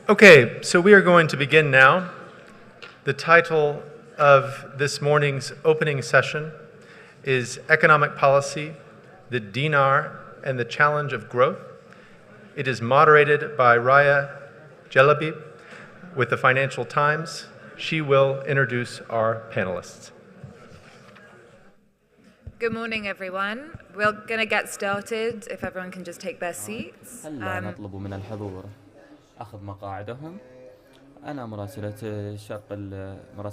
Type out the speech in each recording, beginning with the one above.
Okay, so we are going to begin now. The title of this morning's opening session is Economic Policy, the Dinar and the Challenge of Growth. It is moderated by Raya Jalabi with the Financial Times. She will introduce our panelists. Good morning, everyone. We're going to get started if everyone can just take their seats. هلا نطلب من الحضور أخذ مقاعدهم. أنا مراسل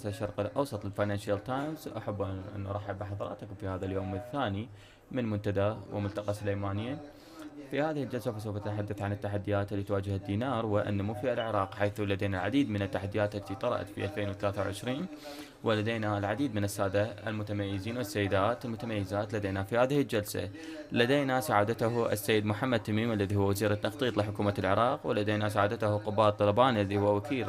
الشرق الأوسط للفاينانشال تايمز. أحب أن أرحب بحضراتكم في هذا اليوم الثاني من منتدى وملتقى سليمانية. في هذه الجلسة سوف أتحدث عن التحديات التي تواجه الدينار والنمو في العراق، حيث لدينا العديد من التحديات التي طرأت في 2023 ولدينا العديد من السادة المتميزين والسيدات المتميزات لدينا في هذه الجلسة. لدينا سعادته السيد محمد تميم الذي هو وزير التخطيط لحكومة العراق، ولدينا سعادته قباط طلبان الذي هو وكيل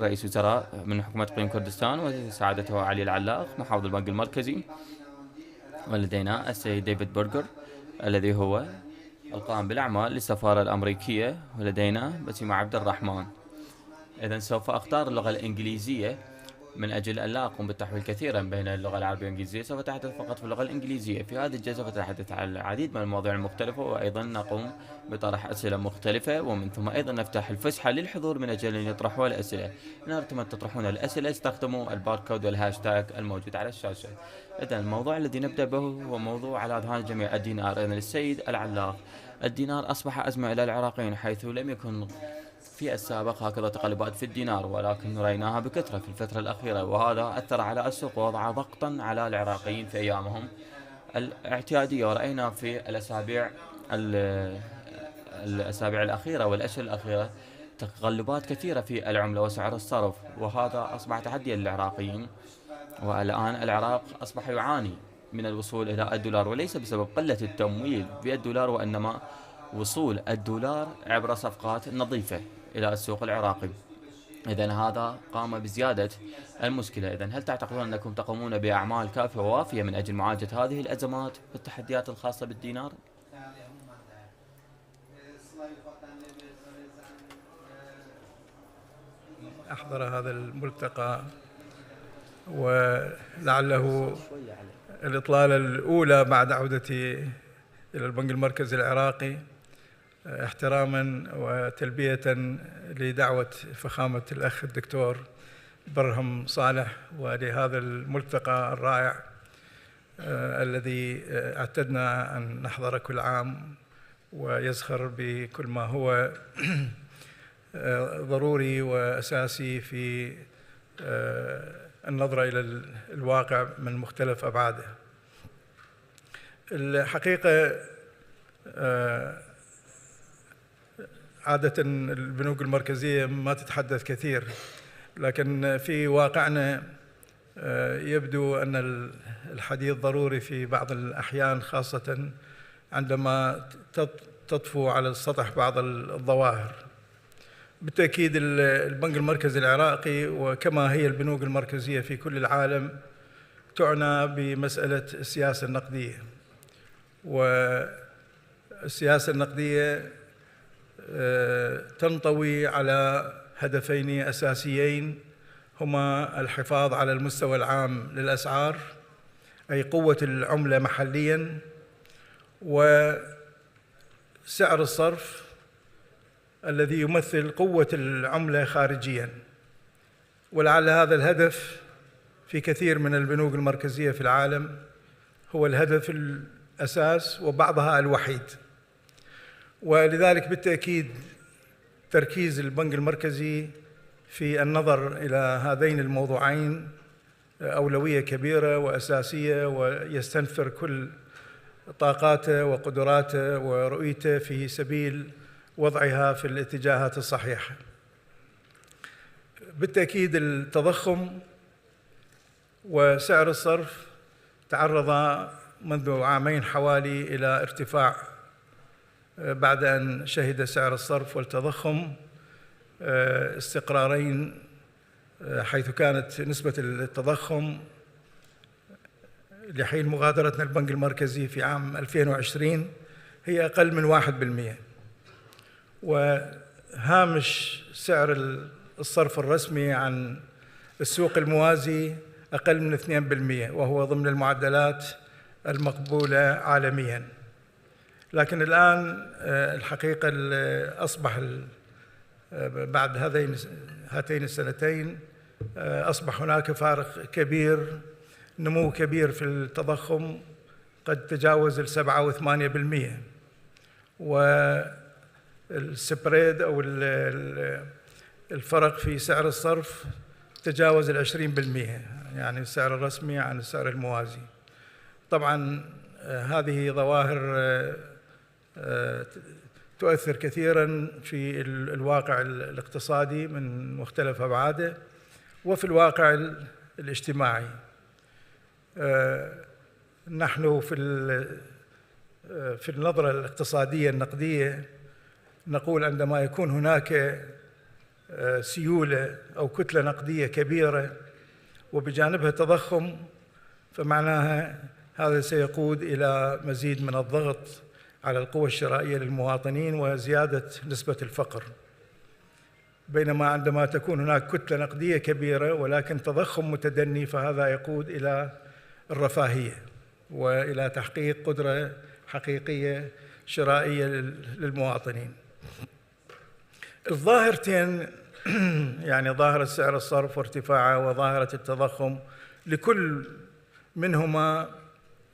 رئيس وزراء من حكومة إقليم كردستان، وسعادته علي العلاق محافظ البنك المركزي، ولدينا السيد ديفيد برجر الذي هو القائم بالأعمال للسفارة الأمريكية، ولدينا بسيمة عبد الرحمن. إذن سوف أختار اللغة الإنجليزية من أجل أن لا أقوم بالتحويل كثيرا بين اللغة العربية والإنجليزية. سوف أتحدث فقط في اللغة الإنجليزية. في هذه الجلسة سوف أتحدث عن العديد من المواضيع المختلفة، وأيضا نقوم بطرح أسئلة مختلفة، ومن ثم أيضا نفتح الفسحة للحضور من أجل أن يطرحوا الأسئلة. إن أردتم أن تطرحون الأسئلة استخدموا الباركود والهاشتاج الموجود على الشاشة. إذن الموضوع الذي نبدأ به هو موضوع على أذهان الجميع، الدينار. إذن السيد العلاق، الدينار أصبح أزمة إلى العراقيين، حيث لم يكن في السابق هكذا تقلبات في الدينار، ولكن رأيناها بكثرة في الفترة الأخيرة، وهذا أثر على السوق ووضع ضغطا على العراقيين في أيامهم الاعتيادية. ورأينا في الأسابيع الأخيرة والأشهر الأخيرة تقلبات كثيرة في العملة وسعر الصرف، وهذا أصبح تحديا للعراقيين. والآن العراق أصبح يعاني من الوصول إلى الدولار، وليس بسبب قلة التمويل في الدولار، وإنما وصول الدولار عبر صفقات نظيفة إلى السوق العراقي. إذن هذا قام بزيادة المشكلة. إذن هل تعتقدون أنكم تقومون بأعمال كافية ووافية من أجل معالجة هذه الأزمات والتحديات الخاصة بالدينار؟ أحضر هذا الملتقى ولعله الإطلالة الأولى بعد عودتي إلى البنك المركزي العراقي، احتراما وتلبية لدعوة فخامة الأخ الدكتور برهم صالح ولهذا الملتقى الرائع الذي اعتدنا أن نحضره كل عام، ويزخر بكل ما هو ضروري وأساسي في النظرة إلى الواقع من مختلف أبعاده. الحقيقة عادة البنوك المركزية ما تتحدث كثير، لكن في واقعنا يبدو أن الحديث ضروري في بعض الأحيان، خاصة عندما تطفو على السطح بعض الظواهر. بالتأكيد البنك المركزي العراقي وكما هي البنوك المركزية في كل العالم تعنى بمسألة السياسة النقدية، والسياسة النقدية تنطوي على هدفين أساسيين، هما الحفاظ على المستوى العام للأسعار، أي قوة العملة محلياً، وسعر الصرف الذي يمثل قوة العملة خارجياً. ولعل هذا الهدف في كثير من البنوك المركزية في العالم هو الهدف الأساس وبعضها الوحيد. ولذلك بالتأكيد تركيز البنك المركزي في النظر إلى هذين الموضوعين أولوية كبيرة وأساسية، ويستنفر كل طاقاته وقدراته ورؤيته في سبيل وضعها في الاتجاهات الصحيحة. بالتأكيد التضخم وسعر الصرف تعرض منذ عامين حوالي إلى ارتفاع، بعد أن شهد سعر الصرف والتضخم استقرارين، حيث كانت نسبة التضخم لحين مغادرتنا البنك المركزي في عام 2020 هي أقل من 1%، هامش سعر الصرف الرسمي عن السوق الموازي أقل من 2%، وهو ضمن المعدلات المقبولة عالمياً. لكن الآن الحقيقة أصبح بعد هاتين السنتين أصبح هناك فارق كبير، نمو كبير في التضخم قد تجاوز 7 و8%، والسبريد أو الفرق في سعر الصرف تجاوز 20%، يعني السعر الرسمي عن السعر الموازي. طبعاً هذه ظواهر تؤثر كثيراً في الواقع الاقتصادي من مختلف أبعاده وفي الواقع الاجتماعي. نحن في النظرة الاقتصادية النقدية نقول عندما يكون هناك سيولة أو كتلة نقدية كبيرة وبجانبها تضخم، فمعناها هذا سيقود إلى مزيد من الضغط على القوى الشرائية للمواطنين وزيادة نسبة الفقر. بينما عندما تكون هناك كتلة نقدية كبيرة ولكن تضخم متدني، فهذا يقود إلى الرفاهية وإلى تحقيق قدرة حقيقية شرائية للمواطنين. الظاهرتين يعني ظاهرة سعر الصرف وارتفاعه وظاهرة التضخم لكل منهما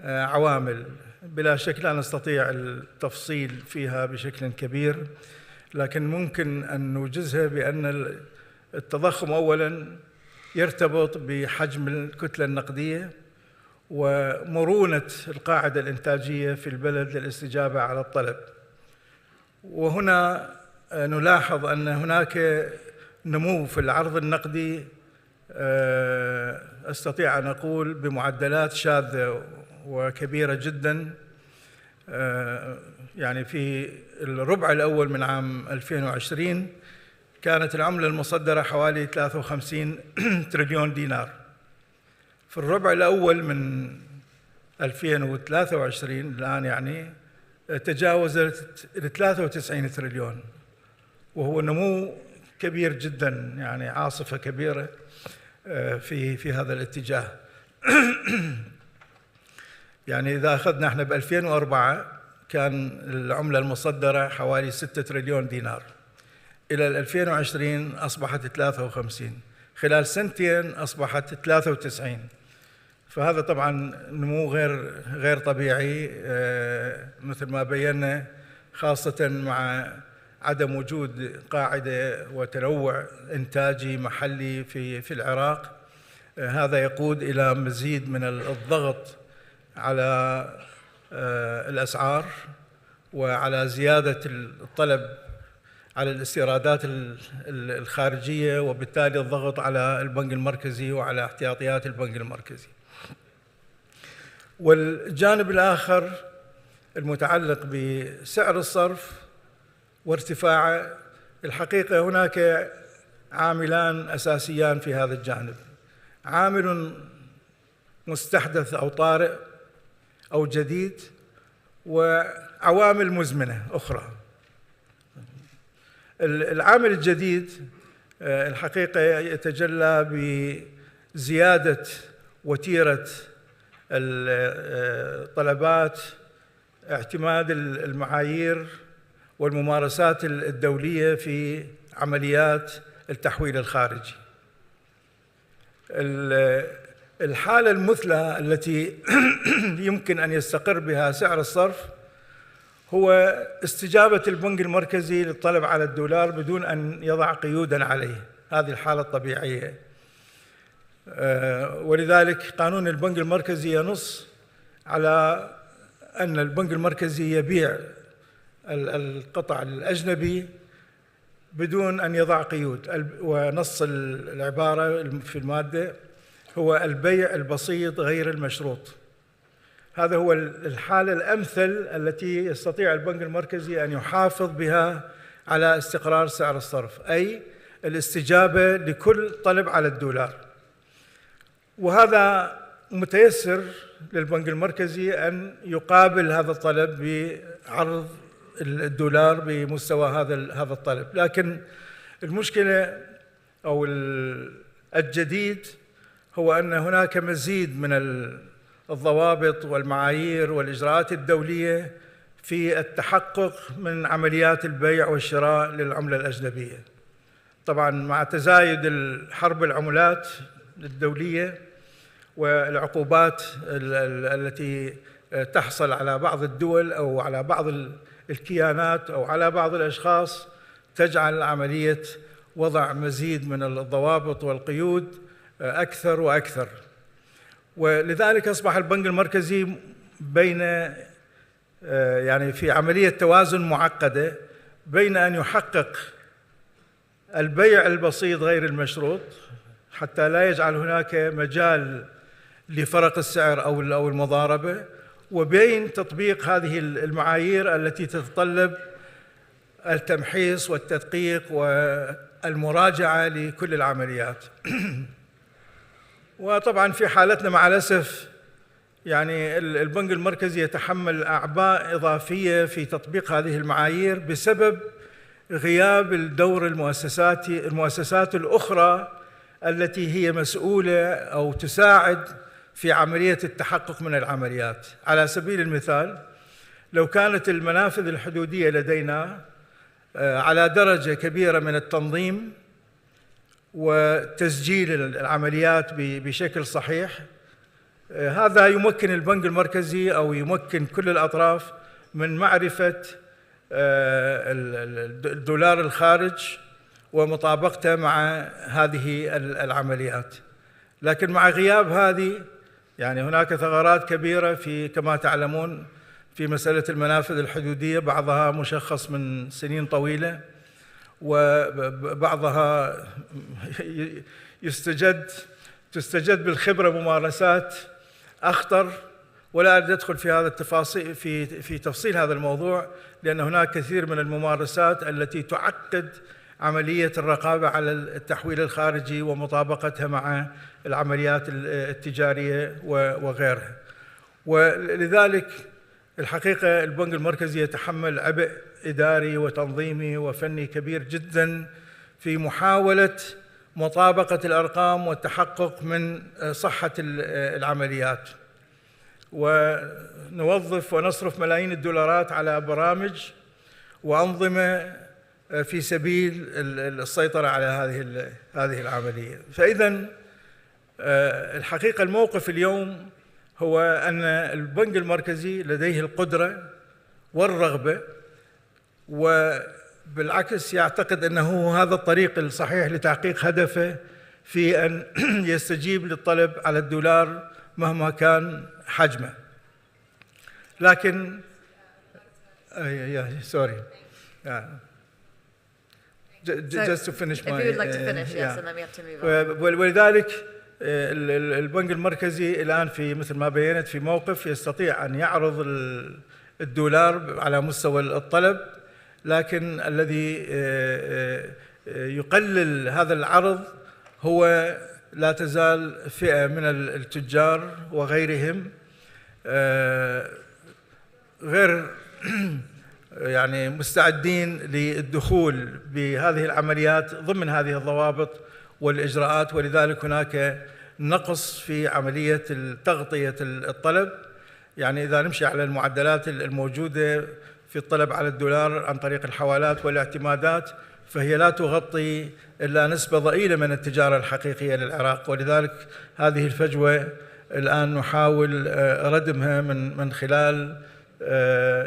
عوامل بلا شك لا نستطيع التفصيل فيها بشكل كبير، لكن ممكن أن نوجزها بأن التضخم أولاً يرتبط بحجم الكتلة النقدية ومرونة القاعدة الإنتاجية في البلد للاستجابة على الطلب. وهنا نلاحظ أن هناك نمو في العرض النقدي، أستطيع أن أقول بمعدلات شاذة وكبيرة جداً. يعني في الربع الأول من عام 2020 كانت العملة المصدرة حوالي 53 تريليون دينار. في الربع الأول من 2023 الآن يعني تجاوزت 93 تريليون، وهو نمو كبير جداً، يعني عاصفة كبيرة في هذا الاتجاه. يعني إذا أخذنا احنا ب 2004 كان العملة المصدرة حوالي 6 تريليون دينار، إلى 2020 أصبحت 53، خلال سنتين أصبحت 93. فهذا طبعا نمو غير طبيعي مثل ما بينا، خاصة مع عدم وجود قاعدة وتنوع إنتاجي محلي في العراق. هذا يقود إلى مزيد من الضغط على الأسعار وعلى زيادة الطلب على الاستيرادات الخارجية، وبالتالي الضغط على البنك المركزي وعلى احتياطيات البنك المركزي. والجانب الآخر المتعلق بسعر الصرف وارتفاعه، الحقيقة هناك عاملان أساسيان في هذا الجانب: عامل مستحدث أو طارئ أو جديد، وعوامل مزمنة أخرى. العامل الجديد الحقيقة يتجلى بزيادة وتيرة الطلبات، اعتماد المعايير والممارسات الدولية في عمليات التحويل الخارجي. الحالة المثلى التي يمكن أن يستقر بها سعر الصرف هو استجابة البنك المركزي للطلب على الدولار بدون أن يضع قيوداً عليه. هذه الحالة الطبيعية، ولذلك قانون البنك المركزي ينص على أن البنك المركزي يبيع القطع الأجنبي بدون أن يضع قيود، ونص العبارة في المادة هو البيع البسيط غير المشروط. هذا هو الحالة الأمثل التي يستطيع البنك المركزي أن يحافظ بها على استقرار سعر الصرف، أي الاستجابة لكل طلب على الدولار. وهذا متيسر للبنك المركزي أن يقابل هذا الطلب بعرض الدولار بمستوى هذا الطلب. لكن المشكلة أو الجديد هو أن هناك مزيد من الضوابط والمعايير والإجراءات الدولية في التحقق من عمليات البيع والشراء للعملة الأجنبية. طبعاً مع تزايد الحرب العملات الدولية والعقوبات التي تحصل على بعض الدول أو على بعض الكيانات أو على بعض الأشخاص، تجعل عملية وضع مزيد من الضوابط والقيود أكثر وأكثر. ولذلك أصبح البنك المركزي يعني في عملية توازن معقدة بين أن يحقق البيع البسيط غير المشروط حتى لا يجعل هناك مجال لفرق السعر أو المضاربة، وبين تطبيق هذه المعايير التي تتطلب التمحيص والتدقيق والمراجعة لكل العمليات. وطبعاً في حالتنا مع الأسف يعني البنك المركزي يتحمل أعباء إضافية في تطبيق هذه المعايير بسبب غياب الدور المؤسسات الأخرى التي هي مسؤولة أو تساعد في عملية التحقق من العمليات. على سبيل المثال، لو كانت المنافذ الحدودية لدينا على درجة كبيرة من التنظيم وتسجيل العمليات بشكل صحيح، هذا يمكن البنك المركزي أو يمكن كل الأطراف من معرفة الدولار الخارج ومطابقته مع هذه العمليات. لكن مع غياب هذه يعني هناك ثغرات كبيرة كما تعلمون في مسألة المنافذ الحدودية، بعضها مشخص من سنين طويلة وبعضها تستجد بالخبرة ممارسات أخطر، ولا أدخل في هذا التفاصيل في تفصيل هذا الموضوع، لأن هناك كثير من الممارسات التي تعقد عملية الرقابة على التحويل الخارجي ومطابقتها مع العمليات التجارية وغيرها. ولذلك الحقيقة البنك المركزي يتحمل عبء إداري وتنظيمي وفني كبير جدا في محاولة مطابقة الأرقام والتحقق من صحة العمليات. ونوظف ونصرف ملايين الدولارات على برامج وأنظمة في سبيل السيطرة على هذه العملية. فإذا الحقيقة الموقف اليوم هو أن البنك المركزي لديه القدرة والرغبة، وبالعكس يعتقد أنه هذا الطريق الصحيح لتحقيق هدفه في أن يستجيب للطلب على الدولار مهما كان حجمه. لكن just to finish if you would like to finish, yes, and then we have to move on. ولذلك البنك المركزي الآن مثل ما بينت في موقف يستطيع أن يعرض الدولار على مستوى الطلب، لكن الذي يقلل هذا العرض هو لا تزال فئة من التجار وغيرهم غير يعني مستعدين للدخول بهذه العمليات ضمن هذه الضوابط والإجراءات. ولذلك هناك نقص في عملية تغطية الطلب. يعني إذا نمشي على المعدلات الموجودة في الطلب على الدولار عن طريق الحوالات والاعتمادات، فهي لا تغطي إلا نسبة ضئيلة من التجارة الحقيقية للعراق. ولذلك هذه الفجوة الآن نحاول ردمها من خلال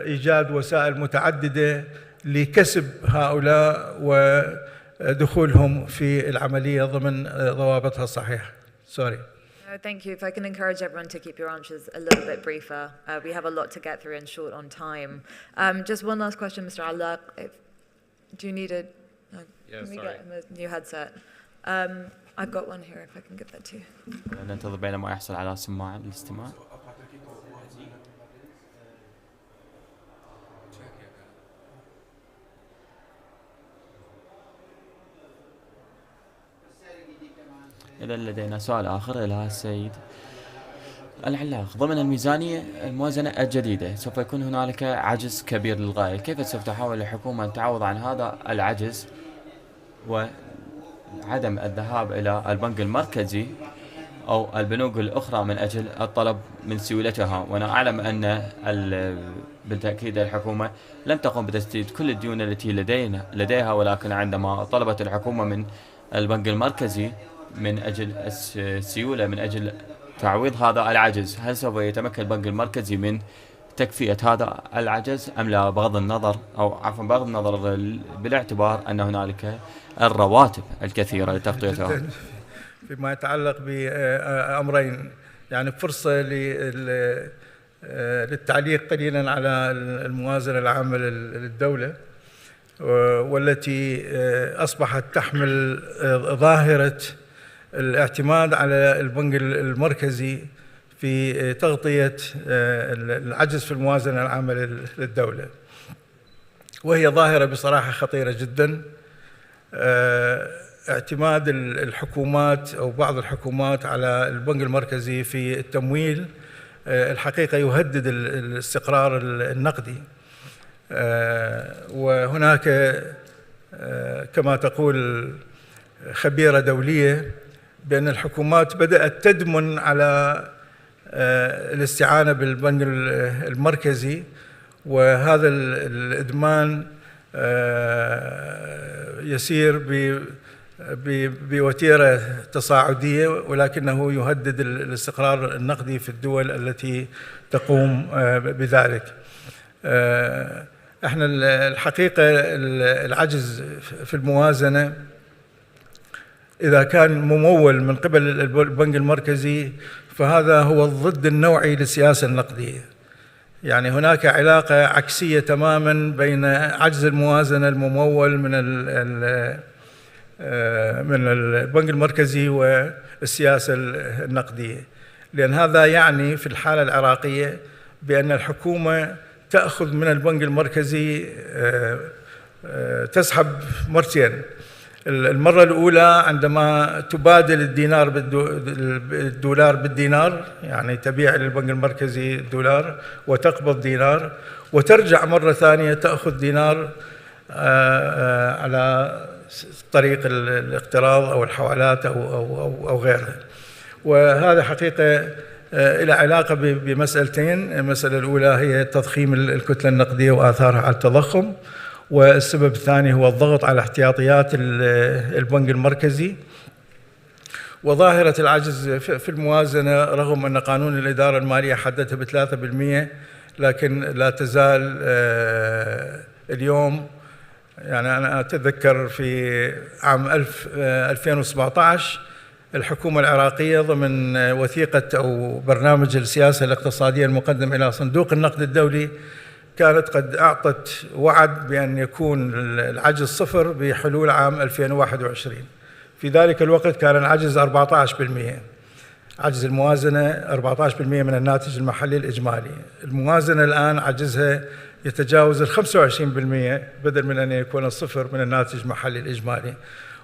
إيجاد وسائل متعددة لكسب هؤلاء ودخولهم في العملية ضمن ضوابطها الصحيحة. Sorry. Thank you. If I can encourage everyone to keep your answers a little bit briefer. We have a lot to get through and short on time. Just one last question, Mr. Allaq. Do you need can we get him a new headset? I've got one here if I can give that to you. ننتظر بينما يحصل على سماعة للاستماع. إذا لدينا سؤال آخر إلى السيد العلاق ضمن الميزانية الموازنة الجديدة سوف يكون هنالك عجز كبير للغاية. كيف سوف تحاول الحكومة أن تعوض عن هذا العجز وعدم الذهاب إلى البنك المركزي أو البنوك الأخرى من أجل الطلب من سيولتها؟ وأنا أعلم أن بالتأكيد الحكومة لم تقم بتسديد كل الديون التي لديها، ولكن عندما طلبت الحكومة من البنك المركزي من أجل السيولة من أجل تعويض هذا العجز، هل سوف يتمكن البنك المركزي من تكفية هذا العجز أم لا؟ بغض النظر بالاعتبار أن هنالك الرواتب الكثيرة لتغطيتها. فيما يتعلق بأمرين، يعني فرصة للتعليق قليلا على الموازنة العامة للدولة، والتي أصبحت تحمل ظاهرة الاعتماد على البنك المركزي في تغطية العجز في الموازنة العامة للدولة، وهي ظاهرة بصراحة خطيرة جدا. اعتماد الحكومات أو بعض الحكومات على البنك المركزي في التمويل الحقيقة يهدد الاستقرار النقدي. وهناك كما تقول خبيرة دولية بأن الحكومات بدأت تدمن على الاستعانة بالبنك المركزي، وهذا الإدمان يسير بوتيرة تصاعدية، ولكنه يهدد الاستقرار النقدي في الدول التي تقوم بذلك. احنا الحقيقة العجز في الموازنة إذا كان ممول من قبل البنك المركزي فهذا هو الضد النوعي للسياسة النقدية. يعني هناك علاقة عكسية تماما بين عجز الموازنة الممول من البنك المركزي والسياسة النقدية، لأن هذا يعني في الحالة العراقية بأن الحكومة تأخذ من البنك المركزي تسحب مرتين. المرة الأولى عندما تبادل الدولار بالدينار، يعني تبيع للبنك المركزي الدولار وتقبض دينار، وترجع مرة ثانية تأخذ دينار على طريق الاقتراض أو الحوالات أو غيرها. وهذا حقيقة إلى علاقة بمسألتين. المسألة الأولى هي تضخيم الكتلة النقدية وآثارها على التضخم، والسبب الثاني هو الضغط على احتياطيات البنك المركزي. وظاهرة العجز في الموازنة رغم أن قانون الإدارة المالية حددها ب3%، لكن لا تزال اليوم، يعني أنا أتذكر في عام 2017 الحكومة العراقية ضمن وثيقة أو برنامج السياسة الاقتصادية المقدم إلى صندوق النقد الدولي كانت قد أعطت وعد بأن يكون العجز صفر بحلول عام 2021. في ذلك الوقت كان العجز 14%، عجز الموازنة 14% من الناتج المحلي الإجمالي. الموازنة الآن عجزها يتجاوز 25% بدل من أن يكون الصفر من الناتج المحلي الإجمالي،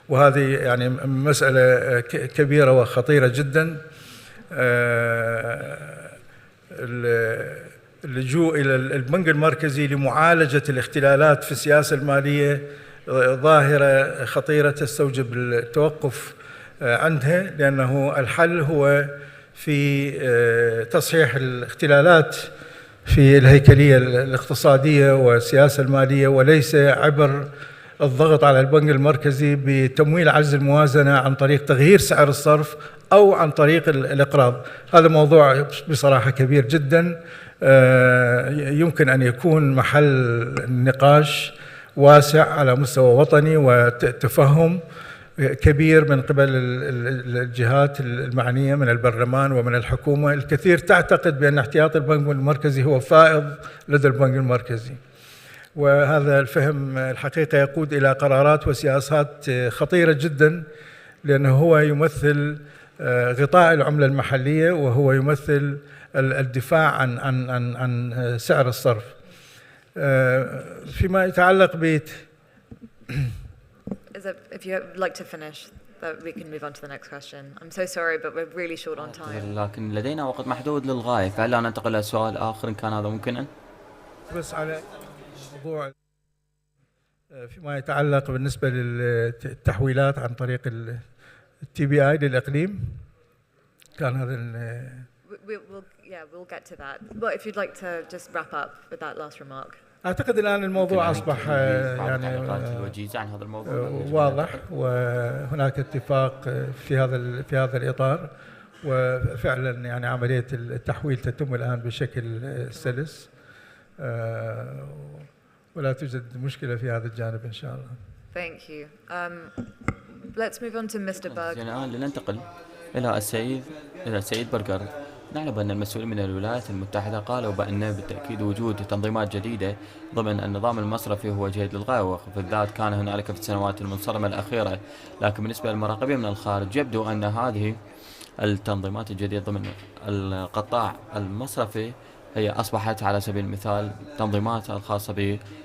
وهذه يعني مسألة كبيرة وخطيرة جدا. اللجوء إلى البنك المركزي لمعالجة الاختلالات في السياسة المالية ظاهرة خطيرة تستوجب التوقف عندها، لأنه الحل هو في تصحيح الاختلالات في الهيكلية الاقتصادية والسياسة المالية، وليس عبر الضغط على البنك المركزي بتمويل عجز الموازنة عن طريق تغيير سعر الصرف أو عن طريق الإقراض. هذا موضوع بصراحة كبير جدا، يمكن أن يكون محل نقاش واسع على مستوى وطني وتفهم كبير من قبل الجهات المعنية من البرلمان ومن الحكومة. الكثير تعتقد بأن احتياط البنك المركزي هو فائض لدى البنك المركزي، وهذا الفهم الحقيقة يقود إلى قرارات وسياسات خطيرة جدا، لأنه هو يمثل غطاء العملة المحلية، وهو يمثل الدفاع عن سعر الصرف. فيما يتعلق If you would like to finish. but we can move on to the next question. I'm so sorry, but we're really short on time. لكن لدينا وقت محدود للغاية، فهل لا ننتقل إلى سؤال آخر إن كان هذا ممكنا؟ بس على موضوع فيما يتعلق بالنسبة للتحويلات عن طريق التي بي اي للإقليم، كان هذا We'll get to that. But if you'd like to just wrap up with that last remark. أعتقد الآن الموضوع أصبح يعني الوجيزة عن هذا الموضوع واضح، وهناك اتفاق في هذا الإطار، وفعلا يعني عملية التحويل تتم الآن بشكل سلس، ولا توجد مشكلة في هذا الجانب إن شاء الله. Thank you. Let's move on to Mr. Berg. الآن لننتقل إلى السيد برجر. نعلم بأن المسؤولين من الولايات المتحدة قالوا بأن بالتأكيد وجود تنظيمات جديدة ضمن النظام المصرفي هو جيد للغاية، وبالذات كان هنالك في السنوات المنصرمة الأخيرة. لكن بالنسبة للمراقبين من الخارج يبدو أن هذه التنظيمات الجديدة ضمن القطاع المصرفي هي أصبحت على سبيل المثال تنظيمات الخاصة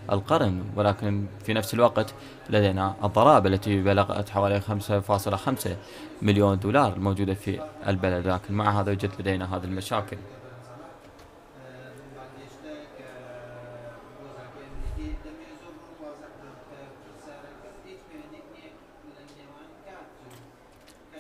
بالقرن، ولكن في نفس الوقت لدينا الضرائب التي بلغت حوالي 5.5 مليون دولار الموجودة في البلد، لكن مع هذا يوجد لدينا هذه المشاكل.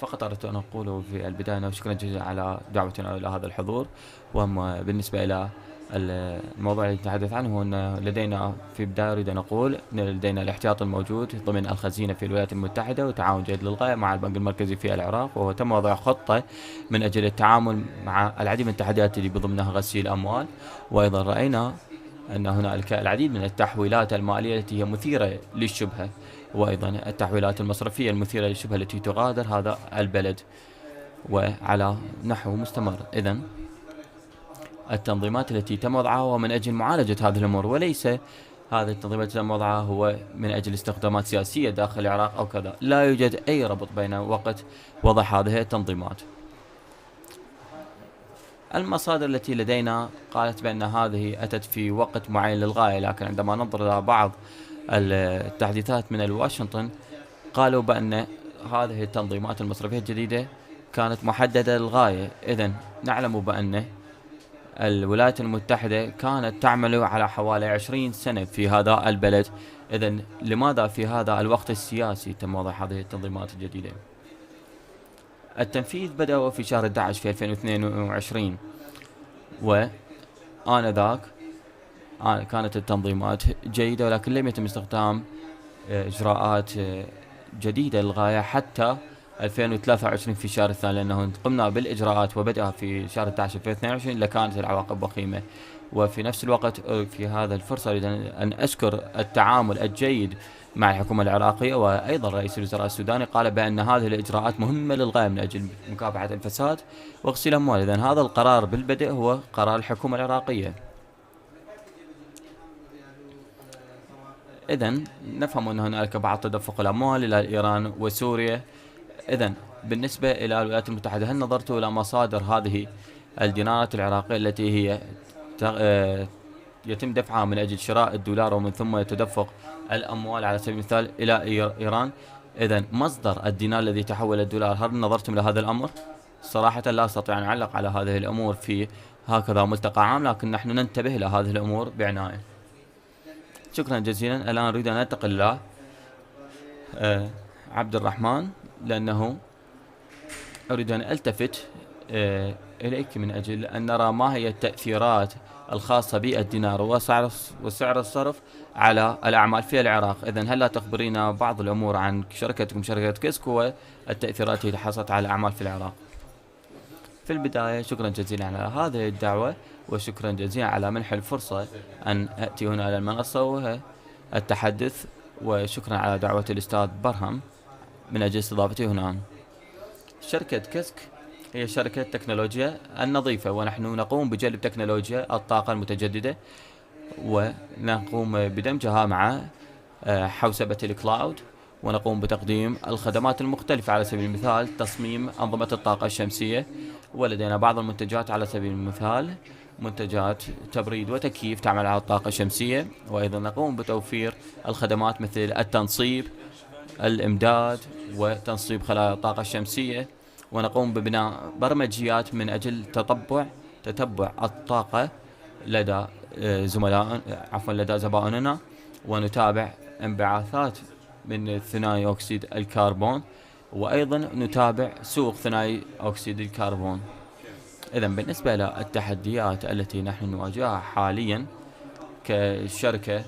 فقط أردت أن أقول في البداية أنه شكرا جزيلا على دعوتنا إلى هذا الحضور. وأما بالنسبة إلى الموضوع الذي نتحدث عنه، أن لدينا في البداية أريد أن أقول أن لدينا الاحتياط الموجود ضمن الخزينة في الولايات المتحدة وتعاون جيد للغاية مع البنك المركزي في العراق، وهو تم وضع خطة من أجل التعامل مع العديد من التحديات اللي بضمنها غسيل الأموال. وأيضا رأينا أن هنالك العديد من التحويلات المالية التي هي مثيرة للشبهة، وأيضا التحويلات المصرفية المثيرة للشبهة التي تغادر هذا البلد وعلى نحو مستمر. إذن التنظيمات التي تم وضعها هو من أجل معالجة هذه الأمور، وليس هذه التنظيمات التي تم وضعها هو من أجل استخدامات سياسية داخل العراق أو كذا. لا يوجد أي ربط بين وقت وضع هذه التنظيمات. المصادر التي لدينا قالت بأن هذه أتت في وقت معين للغاية، لكن عندما ننظر إلى بعض التحديثات من واشنطن قالوا بأن هذه التنظيمات المصرفية الجديدة كانت محددة للغاية. إذن نعلم بأن الولايات المتحدة كانت تعمل على حوالي 20 سنة في هذا البلد. إذن لماذا في هذا الوقت السياسي تم وضع هذه التنظيمات الجديدة؟ التنفيذ بدأ في شهر 11 في 2022، وآنذاك كانت التنظيمات جيدة، ولكن لم يتم استخدام إجراءات جديدة للغاية حتى 2023 في شهر الثاني، لأنه قمنا بالإجراءات وبدأها في شهر 11 2022 لكانت العواقب وخيمة. وفي نفس الوقت في هذا الفرصة أريد أن أشكر التعامل الجيد مع الحكومة العراقية، وأيضا رئيس الوزراء السوداني قال بأن هذه الإجراءات مهمة للغاية من أجل مكافحة الفساد وغسيل الأموال. إذن هذا القرار بالبدء هو قرار الحكومة العراقية. إذن نفهم أن هنالك بعض تدفق الأموال إلى إيران وسوريا. إذن بالنسبة إلى الولايات المتحدة، هل نظرتوا إلى مصادر هذه الدينارات العراقية التي هي يتم دفعها من أجل شراء الدولار ومن ثم يتدفق الأموال على سبيل المثال إلى إيران؟ إذن مصدر الدينار الذي تحول الدولار، هل نظرتم إلى هذا الأمر؟ صراحة لا أستطيع أن أعلق على هذه الأمور في هكذا ملتقى عام، لكن نحن ننتبه إلى هذه الأمور بعناية. شكرا جزيلا. الآن أريد أن أنتقل إلى عبد الرحمن، لأنه أريد أن ألتفت إليك من أجل أن نرى ما هي التأثيرات الخاصة بالدينار وسعر الصرف على الأعمال في العراق. إذن هل لا تخبرينا بعض الأمور عن شركتكم شركة كسك والتأثيرات التي حصلت على الأعمال في العراق؟ في البداية شكرا جزيلا على هذه الدعوة، وشكرا جزيلا على منح الفرصة أن أتي هنا على المنصة والتحدث، وشكرا على دعوة الأستاذ برهم من أجل استضافتي هنا. شركة كسك هي شركة تكنولوجيا النظيفة، ونحن نقوم بجلب تكنولوجيا الطاقة المتجددة ونقوم بدمجها مع حوسبة الكلاود، ونقوم بتقديم الخدمات المختلفة على سبيل المثال تصميم أنظمة الطاقة الشمسية، ولدينا بعض المنتجات على سبيل المثال منتجات تبريد وتكييف تعمل على الطاقة الشمسية، وأيضا نقوم بتوفير الخدمات مثل التنصيب، الإمداد وتنصيب خلايا الطاقة الشمسية، ونقوم ببناء برمجيات من أجل تتبع الطاقة لدى لدى زبائننا، ونتابع انبعاثات من ثاني أكسيد الكربون، وأيضا نتابع سوق ثاني أكسيد الكربون. إذن بالنسبة للتحديات التي نحن نواجهها حاليا كشركة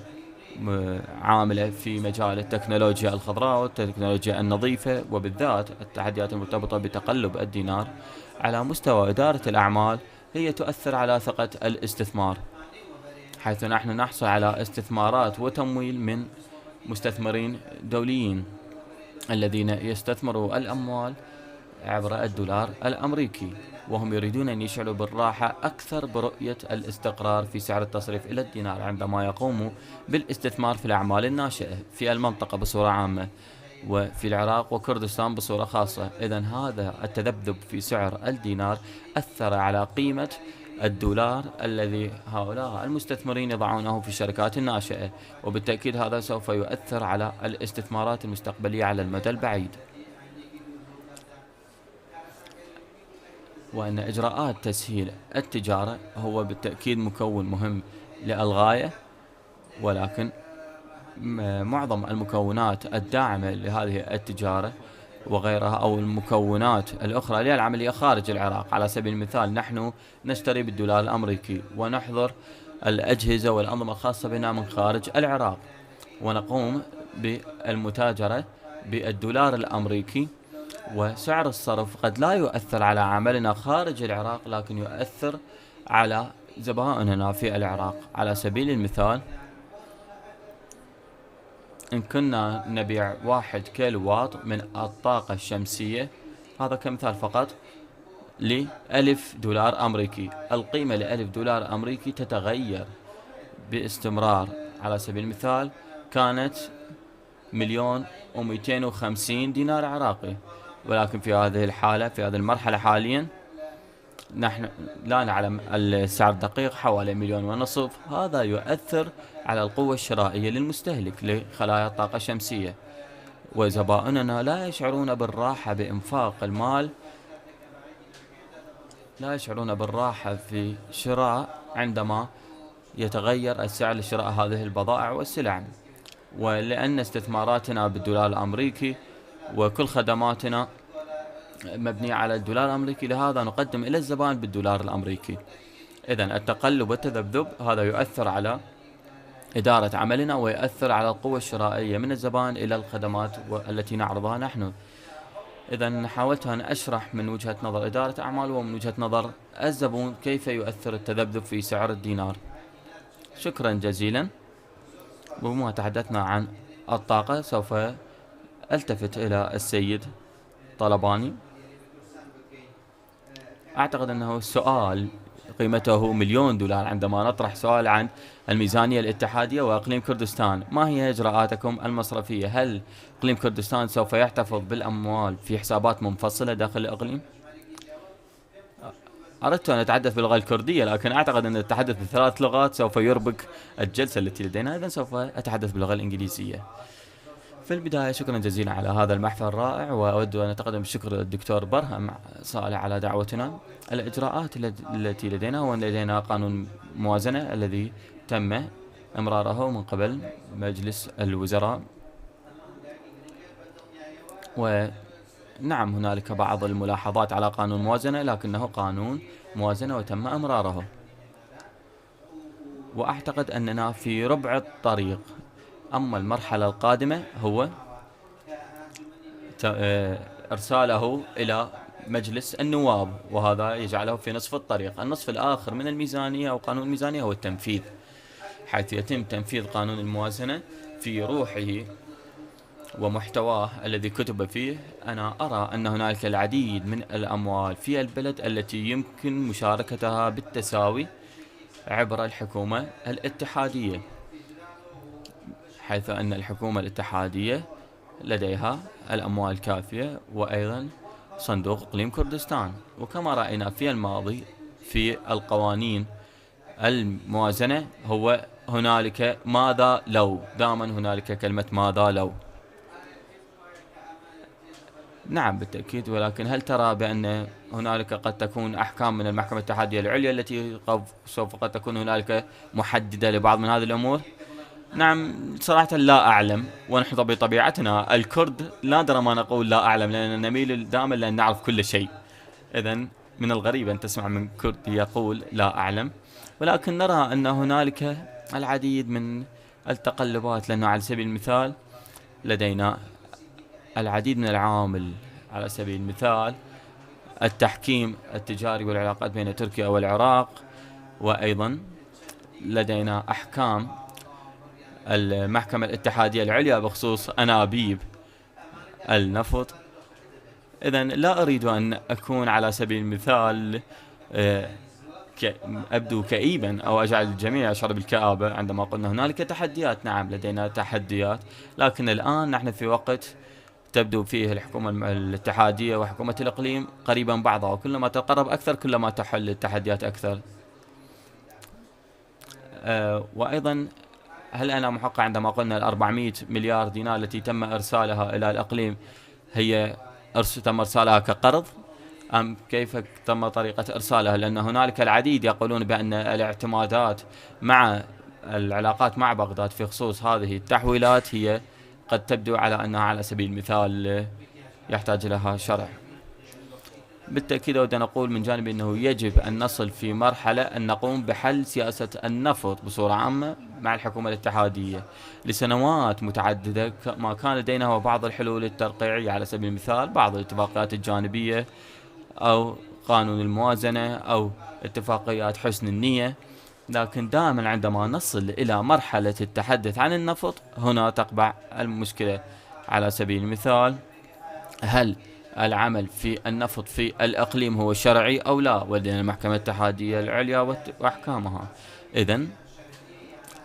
عاملة في مجال التكنولوجيا الخضراء والتكنولوجيا النظيفة، وبالذات التحديات المرتبطة بتقلب الدينار على مستوى إدارة الأعمال، هي تؤثر على ثقة الاستثمار، حيث نحن نحصل على استثمارات وتمويل من مستثمرين دوليين الذين يستثمروا الأموال عبر الدولار الأمريكي، وهم يريدون أن يشعروا بالراحة أكثر برؤية الاستقرار في سعر التصريف إلى الدينار عندما يقوموا بالاستثمار في الأعمال الناشئة في المنطقة بصورة عامة، وفي العراق وكردستان بصورة خاصة. إذن هذا التذبذب في سعر الدينار أثر على قيمة الدولار الذي هؤلاء المستثمرين يضعونه في الشركات الناشئة، وبالتأكيد هذا سوف يؤثر على الاستثمارات المستقبلية على المدى البعيد. وأن إجراءات تسهيل التجارة هو بالتأكيد مكون مهم للغاية، ولكن معظم المكونات الداعمة لهذه التجارة وغيرها أو المكونات الأخرى للعملية خارج العراق، على سبيل المثال نحن نشتري بالدولار الأمريكي ونحضر الأجهزة والأنظمة الخاصة بنا من خارج العراق، ونقوم بالمتاجرة بالدولار الأمريكي، وسعر الصرف قد لا يؤثر على عملنا خارج العراق لكن يؤثر على زبائننا في العراق. على سبيل المثال إن كنا نبيع 1 كيلو واط من الطاقة الشمسية، هذا كمثال فقط، $1000 أمريكي، القيمة $1000 أمريكي تتغير باستمرار. على سبيل المثال كانت 1,250,000 دينار عراقي، ولكن في هذه الحالة في هذه المرحلة حاليا نحن لا نعلم السعر الدقيق، حوالي 1,500,000. هذا يؤثر على القوة الشرائية للمستهلك لخلايا الطاقة الشمسية، وزبائننا لا يشعرون بالراحة بإنفاق المال، لا يشعرون بالراحة في شراء عندما يتغير السعر لشراء هذه البضائع والسلع. ولأن استثماراتنا بالدولار الأمريكي وكل خدماتنا مبنية على الدولار الأمريكي، لهذا نقدم إلى الزبائن بالدولار الأمريكي. إذن التقلب والتذبذب هذا يؤثر على إدارة عملنا، ويؤثر على القوة الشرائية من الزبائن إلى الخدمات التي نعرضها نحن. إذن حاولت أن أشرح من وجهة نظر إدارة أعمال ومن وجهة نظر الزبون كيف يؤثر التذبذب في سعر الدينار. شكرا جزيلا. وبما تحدثنا عن الطاقة سوف ألتفت إلى السيد طلباني. أعتقد أنه سؤال قيمته $1,000,000 عندما نطرح سؤال عن الميزانية الاتحادية وإقليم كردستان. ما هي إجراءاتكم المصرفية؟ هل إقليم كردستان سوف يحتفظ بالأموال في حسابات منفصلة داخل الإقليم؟ أردت أن أتحدث باللغة الكردية، لكن أعتقد أن التحدث ب3 لغات سوف يربك الجلسة التي لدينا، إذن سوف أتحدث باللغة الإنجليزية. في البداية شكرا جزيلا على هذا المحفل الرائع، وأود أن أتقدم بالشكر للدكتور برهم صالح على دعوتنا. الإجراءات التي لدينا، ولدينا قانون موازنة الذي تم إمراره من قبل مجلس الوزراء، ونعم هنالك بعض الملاحظات على قانون موازنة، لكنه قانون موازنة وتم إمراره، وأعتقد أننا في ربع الطريق. أما المرحلة القادمة هو إرساله إلى مجلس النواب، وهذا يجعله في نصف الطريق. النصف الآخر من الميزانية أو قانون الميزانية هو التنفيذ، حيث يتم تنفيذ قانون الموازنة في روحه ومحتواه الذي كتب فيه. أنا أرى أن هنالك العديد من الأموال في البلد التي يمكن مشاركتها بالتساوي عبر الحكومة الاتحادية، حيث أن الحكومة الاتحادية لديها الأموال الكافية، وأيضا صندوق إقليم كردستان. وكما رأينا في الماضي في القوانين الموازنة هو هنالك ماذا لو، دائما هنالك كلمة ماذا لو. نعم بالتأكيد، ولكن هل ترى بأن هنالك قد تكون أحكام من المحكمة الاتحادية العليا التي سوف قد تكون هنالك محددة لبعض من هذه الأمور؟ نعم صراحة لا أعلم، ونحن بطبيعتنا الكرد نادر ما نقول لا أعلم، لأننا نميل دائما لأن نعرف كل شيء. إذن من الغريب أن تسمع من كرد يقول لا أعلم، ولكن نرى أن هنالك العديد من التقلبات، لأنه على سبيل المثال لدينا العديد من العوامل. على سبيل المثال التحكيم التجاري والعلاقات بين تركيا والعراق، وأيضا لدينا أحكام المحكمة الاتحادية العليا بخصوص أنابيب النفط. إذن لا أريد أن أكون على سبيل المثال أبدو كئيبا أو أجعل الجميع يشعر بالكآبة عندما قلنا هنالك تحديات. نعم لدينا تحديات، لكن الآن نحن في وقت تبدو فيه الحكومة الاتحادية وحكومة الإقليم قريبا بعضها، وكلما تقرب أكثر كلما تحل التحديات أكثر. وأيضا هل أنا محقق عندما قلنا 400 مليار دينار التي تم إرسالها إلى الإقليم هي تم إرسالها كقرض، أم كيف تم طريقة إرسالها؟ لأن هنالك العديد يقولون بأن الاعتمادات مع العلاقات مع بغداد في خصوص هذه التحويلات هي قد تبدو على أنها على سبيل المثال يحتاج لها شرح. بالتأكيد أود أن أقول من جانب أنه يجب أن نصل في مرحلة أن نقوم بحل سياسة النفط بصورة عامة مع الحكومة الاتحادية. لسنوات متعددة ما كان لدينا هو بعض الحلول الترقيعية، على سبيل المثال بعض الاتفاقيات الجانبية أو قانون الموازنة أو اتفاقيات حسن النية، لكن دائما عندما نصل إلى مرحلة التحدث عن النفط هنا تقبع المشكلة. على سبيل المثال هل العمل في النفط في الإقليم هو شرعي أو لا؟ ولدينا المحكمة الاتحادية العليا وأحكامها. إذن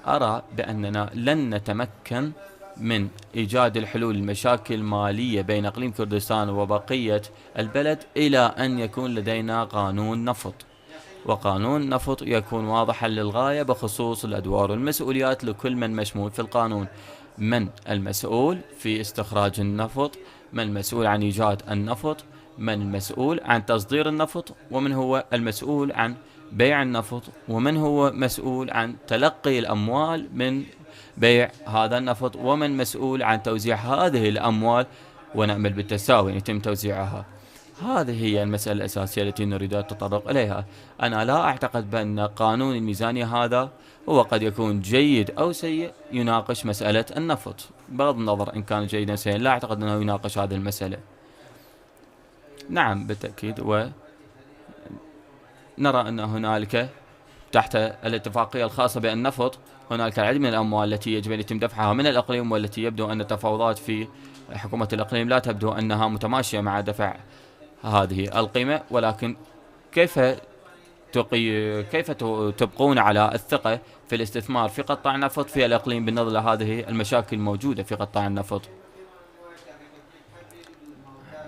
أرى بأننا لن نتمكن من إيجاد الحلول المشاكل المالية بين إقليم كردستان وبقية البلد إلى أن يكون لدينا قانون نفط، وقانون نفط يكون واضحا للغاية بخصوص الأدوار والمسؤوليات لكل من مشمول في القانون. من المسؤول في استخراج النفط، من المسؤول عن إيجاد النفط، من المسؤول عن تصدير النفط، ومن هو المسؤول عن بيع النفط، ومن هو مسؤول عن تلقي الأموال من بيع هذا النفط، ومن مسؤول عن توزيع هذه الأموال ونأمل بالتساوي يتم توزيعها. هذه هي المسألة الأساسية التي نريد التطرق إليها. أنا لا أعتقد بأن قانون الميزانية هذا هو قد يكون جيد أو سيء يناقش مسألة النفط، بغض النظر إن كان جيدا سيئا لا أعتقد أنه يناقش هذه المسألة. نعم بالتأكيد، ونرى أن هنالك تحت الاتفاقية الخاصة بالنفط هنالك العديد من الأموال التي يجب أن يتم دفعها من الإقليم، والتي يبدو أن التفاوضات في حكومة الإقليم لا تبدو أنها متماشية مع دفع هذه القيمة. ولكن كيف تبقون على الثقة في الاستثمار في قطاع النفط في الإقليم بالنظر لهذه المشاكل الموجودة في قطاع النفط؟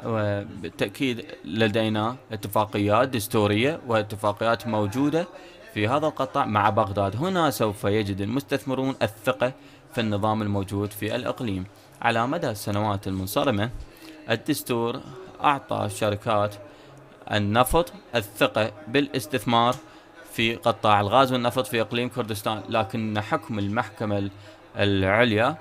وبالتأكيد لدينا اتفاقيات دستورية واتفاقيات موجودة في هذا القطاع مع بغداد. هنا سوف يجد المستثمرون الثقة في النظام الموجود في الإقليم. على مدى السنوات المنصرمة الدستور أعطى شركات النفط الثقة بالاستثمار في قطاع الغاز والنفط في إقليم كردستان، لكن حكم المحكمة العليا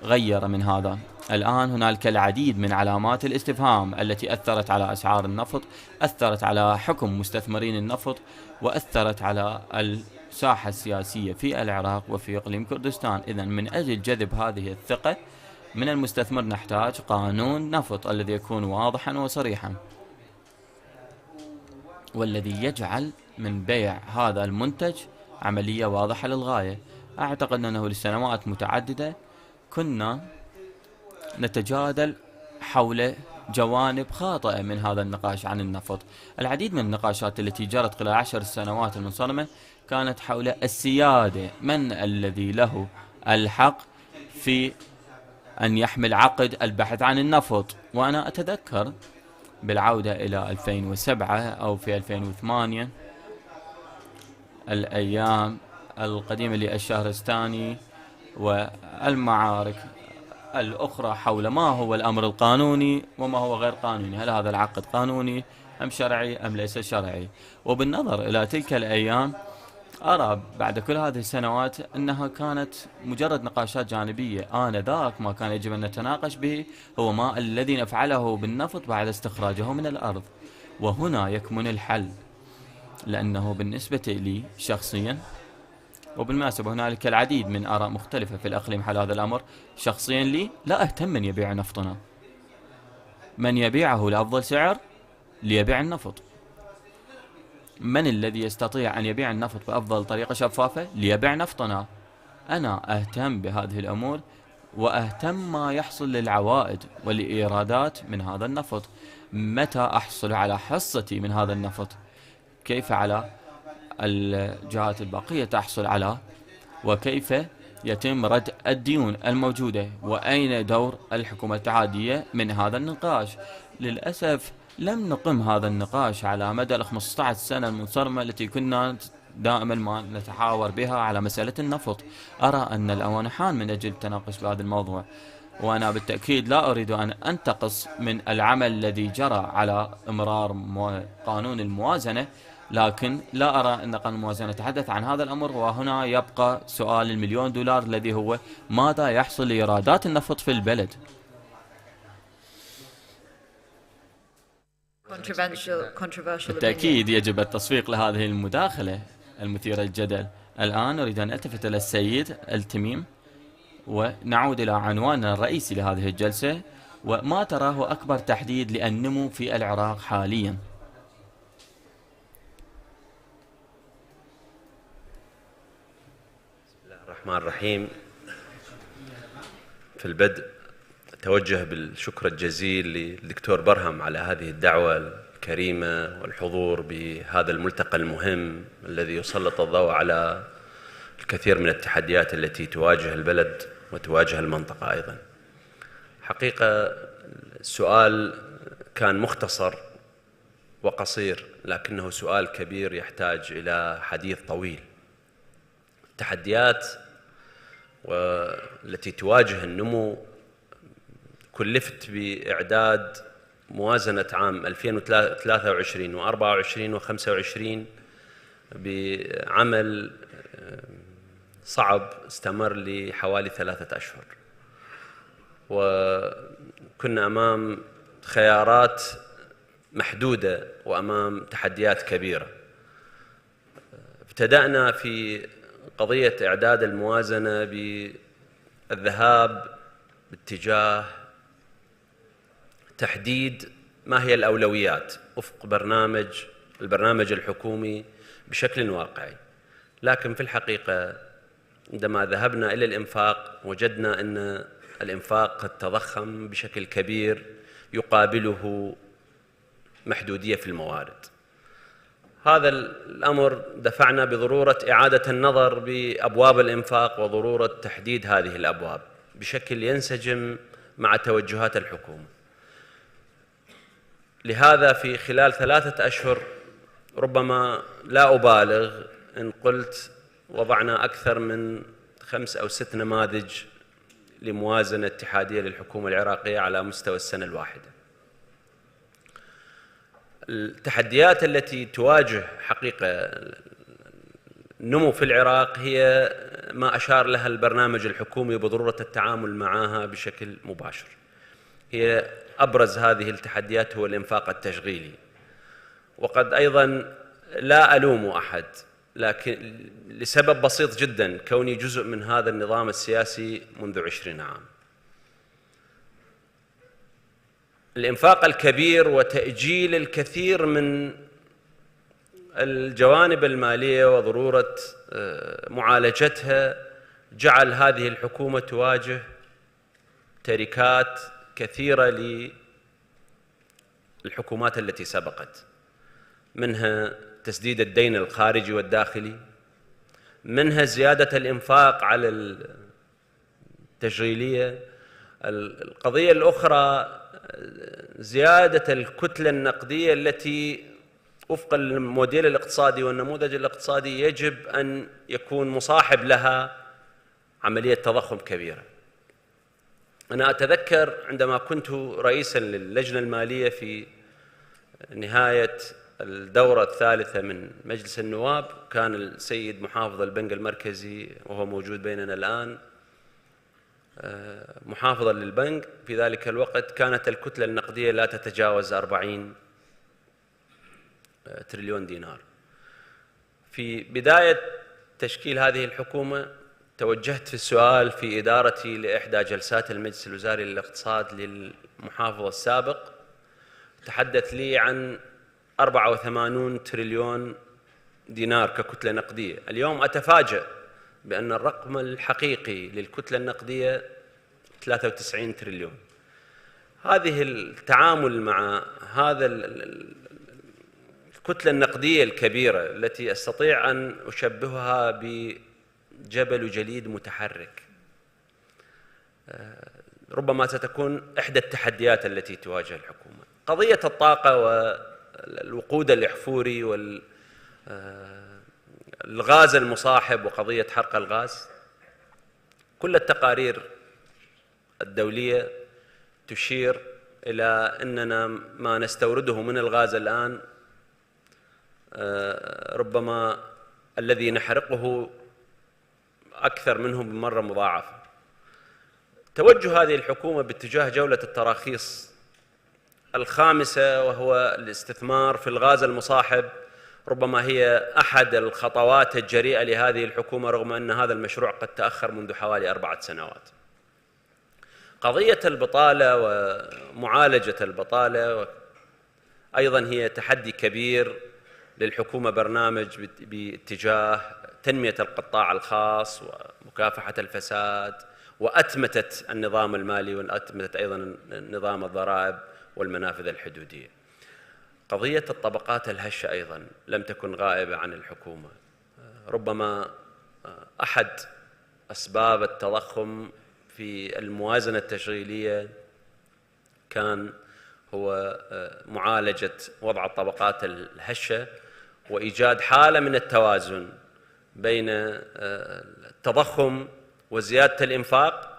غير من هذا. الآن هنالك العديد من علامات الاستفهام التي أثرت على أسعار النفط، أثرت على حكم مستثمرين النفط، وأثرت على الساحة السياسية في العراق وفي إقليم كردستان. إذن من أجل جذب هذه الثقة من المستثمر نحتاج قانون نفط الذي يكون واضحا وصريحا، والذي يجعل من بيع هذا المنتج عملية واضحة للغاية. أعتقد أنه لسنوات متعددة كنا نتجادل حول جوانب خاطئة من هذا النقاش عن النفط. العديد من النقاشات التي جرت خلال 10 سنوات المنصرمة كانت حول السيادة، من الذي له الحق في أن يحمل عقد البحث عن النفط. وأنا أتذكر بالعودة إلى 2007 أو في 2008 الأيام القديمة للشهرستاني والمعارك الأخرى حول ما هو الأمر القانوني وما هو غير قانوني، هل هذا العقد قانوني أم شرعي أم ليس شرعي. وبالنظر إلى تلك الأيام أرى بعد كل هذه السنوات أنها كانت مجرد نقاشات جانبية. آنذاك ما كان يجب أن نتناقش به هو ما الذي نفعله بالنفط بعد استخراجه من الأرض، وهنا يكمن الحل. لأنه بالنسبة لي شخصيا، وبالمناسبة هنالك العديد من آراء مختلفة في الأقليم حول هذا الأمر، شخصيا لي لا أهتم من يبيع نفطنا، من يبيعه لأفضل سعر ليبيع النفط. من الذي يستطيع أن يبيع النفط بأفضل طريقة شفافة ليبيع نفطنا. أنا أهتم بهذه الأمور، وأهتم ما يحصل للعوائد والإيرادات من هذا النفط. متى أحصل على حصتي من هذا النفط، كيف على الجهات الباقية تحصل على، وكيف يتم رد الديون الموجودة، وأين دور الحكومة الاتحادية من هذا النقاش. للأسف لم نقم هذا النقاش على مدى 15 سنة المنصرمة التي كنا دائما ما نتحاور بها على مسألة النفط. أرى أن الأوان حان من أجل التناقش بهذا الموضوع، وأنا بالتأكيد لا أريد أن أنتقص من العمل الذي جرى على إمرار قانون الموازنة، لكن لا أرى أن قانون الموازنة يتحدث عن هذا الأمر. وهنا يبقى سؤال $1,000,000 الذي هو ماذا يحصل لإيرادات النفط في البلد. بالتأكيد يجب التصفيق لهذه المداخلة المثيرة للجدل. الآن أريد أن ألتفت إلى السيد التميم ونعود إلى عنواننا الرئيسي لهذه الجلسة، وما تراه أكبر تحديد للنمو في العراق حاليا. بسم الله الرحمن الرحيم. في البدء أتوجه بالشكر الجزيل للدكتور برهم على هذه الدعوة الكريمة والحضور بهذا الملتقى المهم الذي يسلط الضوء على الكثير من التحديات التي تواجه البلد وتواجه المنطقة أيضا. حقيقة السؤال كان مختصر وقصير، لكنه سؤال كبير يحتاج إلى حديث طويل. التحديات والتي تواجه النمو، كلفت بإعداد موازنة عام 2023 و24 و25 بعمل صعب استمر لحوالي 3 أشهر، وكنا أمام خيارات محدودة وأمام تحديات كبيرة. ابتدأنا في قضية إعداد الموازنة بالذهاب باتجاه تحديد ما هي الأولويات وفق البرنامج الحكومي بشكل واقعي. لكن في الحقيقة عندما ذهبنا إلى الإنفاق وجدنا أن الإنفاق قد تضخم بشكل كبير يقابله محدودية في الموارد. هذا الأمر دفعنا بضرورة إعادة النظر بأبواب الإنفاق وضرورة تحديد هذه الأبواب بشكل ينسجم مع توجهات الحكومة. لهذا في خلال 3 أشهر، ربما لا أبالغ إن قلت وضعنا أكثر من 5 أو 6 نماذج لموازنة اتحادية للحكومة العراقية على مستوى السنة الواحدة. التحديات التي تواجه حقيقة النمو في العراق هي ما أشار لها البرنامج الحكومي بضرورة التعامل معها بشكل مباشر. هي أبرز هذه التحديات هو الإنفاق التشغيلي، وقد أيضا لا ألوم أحد، لكن لسبب بسيط جدا، كوني جزء من هذا النظام السياسي منذ 20 عام. الإنفاق الكبير وتأجيل الكثير من الجوانب المالية وضرورة معالجتها جعل هذه الحكومة تواجه تركات كثيرة للحكومات التي سبقت، منها تسديد الدين الخارجي والداخلي، منها زيادة الإنفاق على التشغيلية. القضية الأخرى زيادة الكتلة النقدية التي وفق الموديل الاقتصادي والنموذج الاقتصادي يجب أن يكون مصاحب لها عملية تضخم كبيرة. أنا أتذكر عندما كنت رئيسا للجنة المالية في نهاية الدورة الثالثة من مجلس النواب، كان السيد محافظ البنك المركزي وهو موجود بيننا الآن محافظا للبنك في ذلك الوقت، كانت الكتلة النقدية لا تتجاوز 40 تريليون دينار. في بداية تشكيل هذه الحكومة توجهت في السؤال في إدارتي لإحدى جلسات المجلس الوزاري للاقتصاد للمحافظ السابق، تحدث لي عن 84 تريليون دينار ككتلة نقدية. اليوم أتفاجأ بأن الرقم الحقيقي للكتلة النقدية 93 تريليون. هذه التعامل مع هذا الكتلة النقدية الكبيرة التي أستطيع أن أشبهها بجبل وجليد متحرك، ربما ستكون إحدى التحديات التي تواجه الحكومة. قضية الطاقة والوقود الإحفوري والغاز المصاحب وقضية حرق الغاز، كل التقارير الدولية تشير إلى أننا ما نستورده من الغاز الآن ربما الذي نحرقه أكثر منه بمرة مضاعفة. توجه هذه الحكومة باتجاه جولة التراخيص الخامسة وهو الاستثمار في الغاز المصاحب ربما هي أحد الخطوات الجريئة لهذه الحكومة، رغم أن هذا المشروع قد تأخر منذ حوالي 4 سنوات. قضية البطالة ومعالجة البطالة أيضا هي تحدي كبير للحكومة، برنامج باتجاه تنمية القطاع الخاص ومكافحة الفساد وأتمتة النظام المالي وأتمتة أيضا نظام الضرائب والمنافذ الحدودية. قضية الطبقات الهشة أيضا لم تكن غائبة عن الحكومة. ربما أحد أسباب التضخم في الموازنة التشغيلية كان هو معالجة وضع الطبقات الهشة وإيجاد حالة من التوازن بين التضخم وزيادة الإنفاق.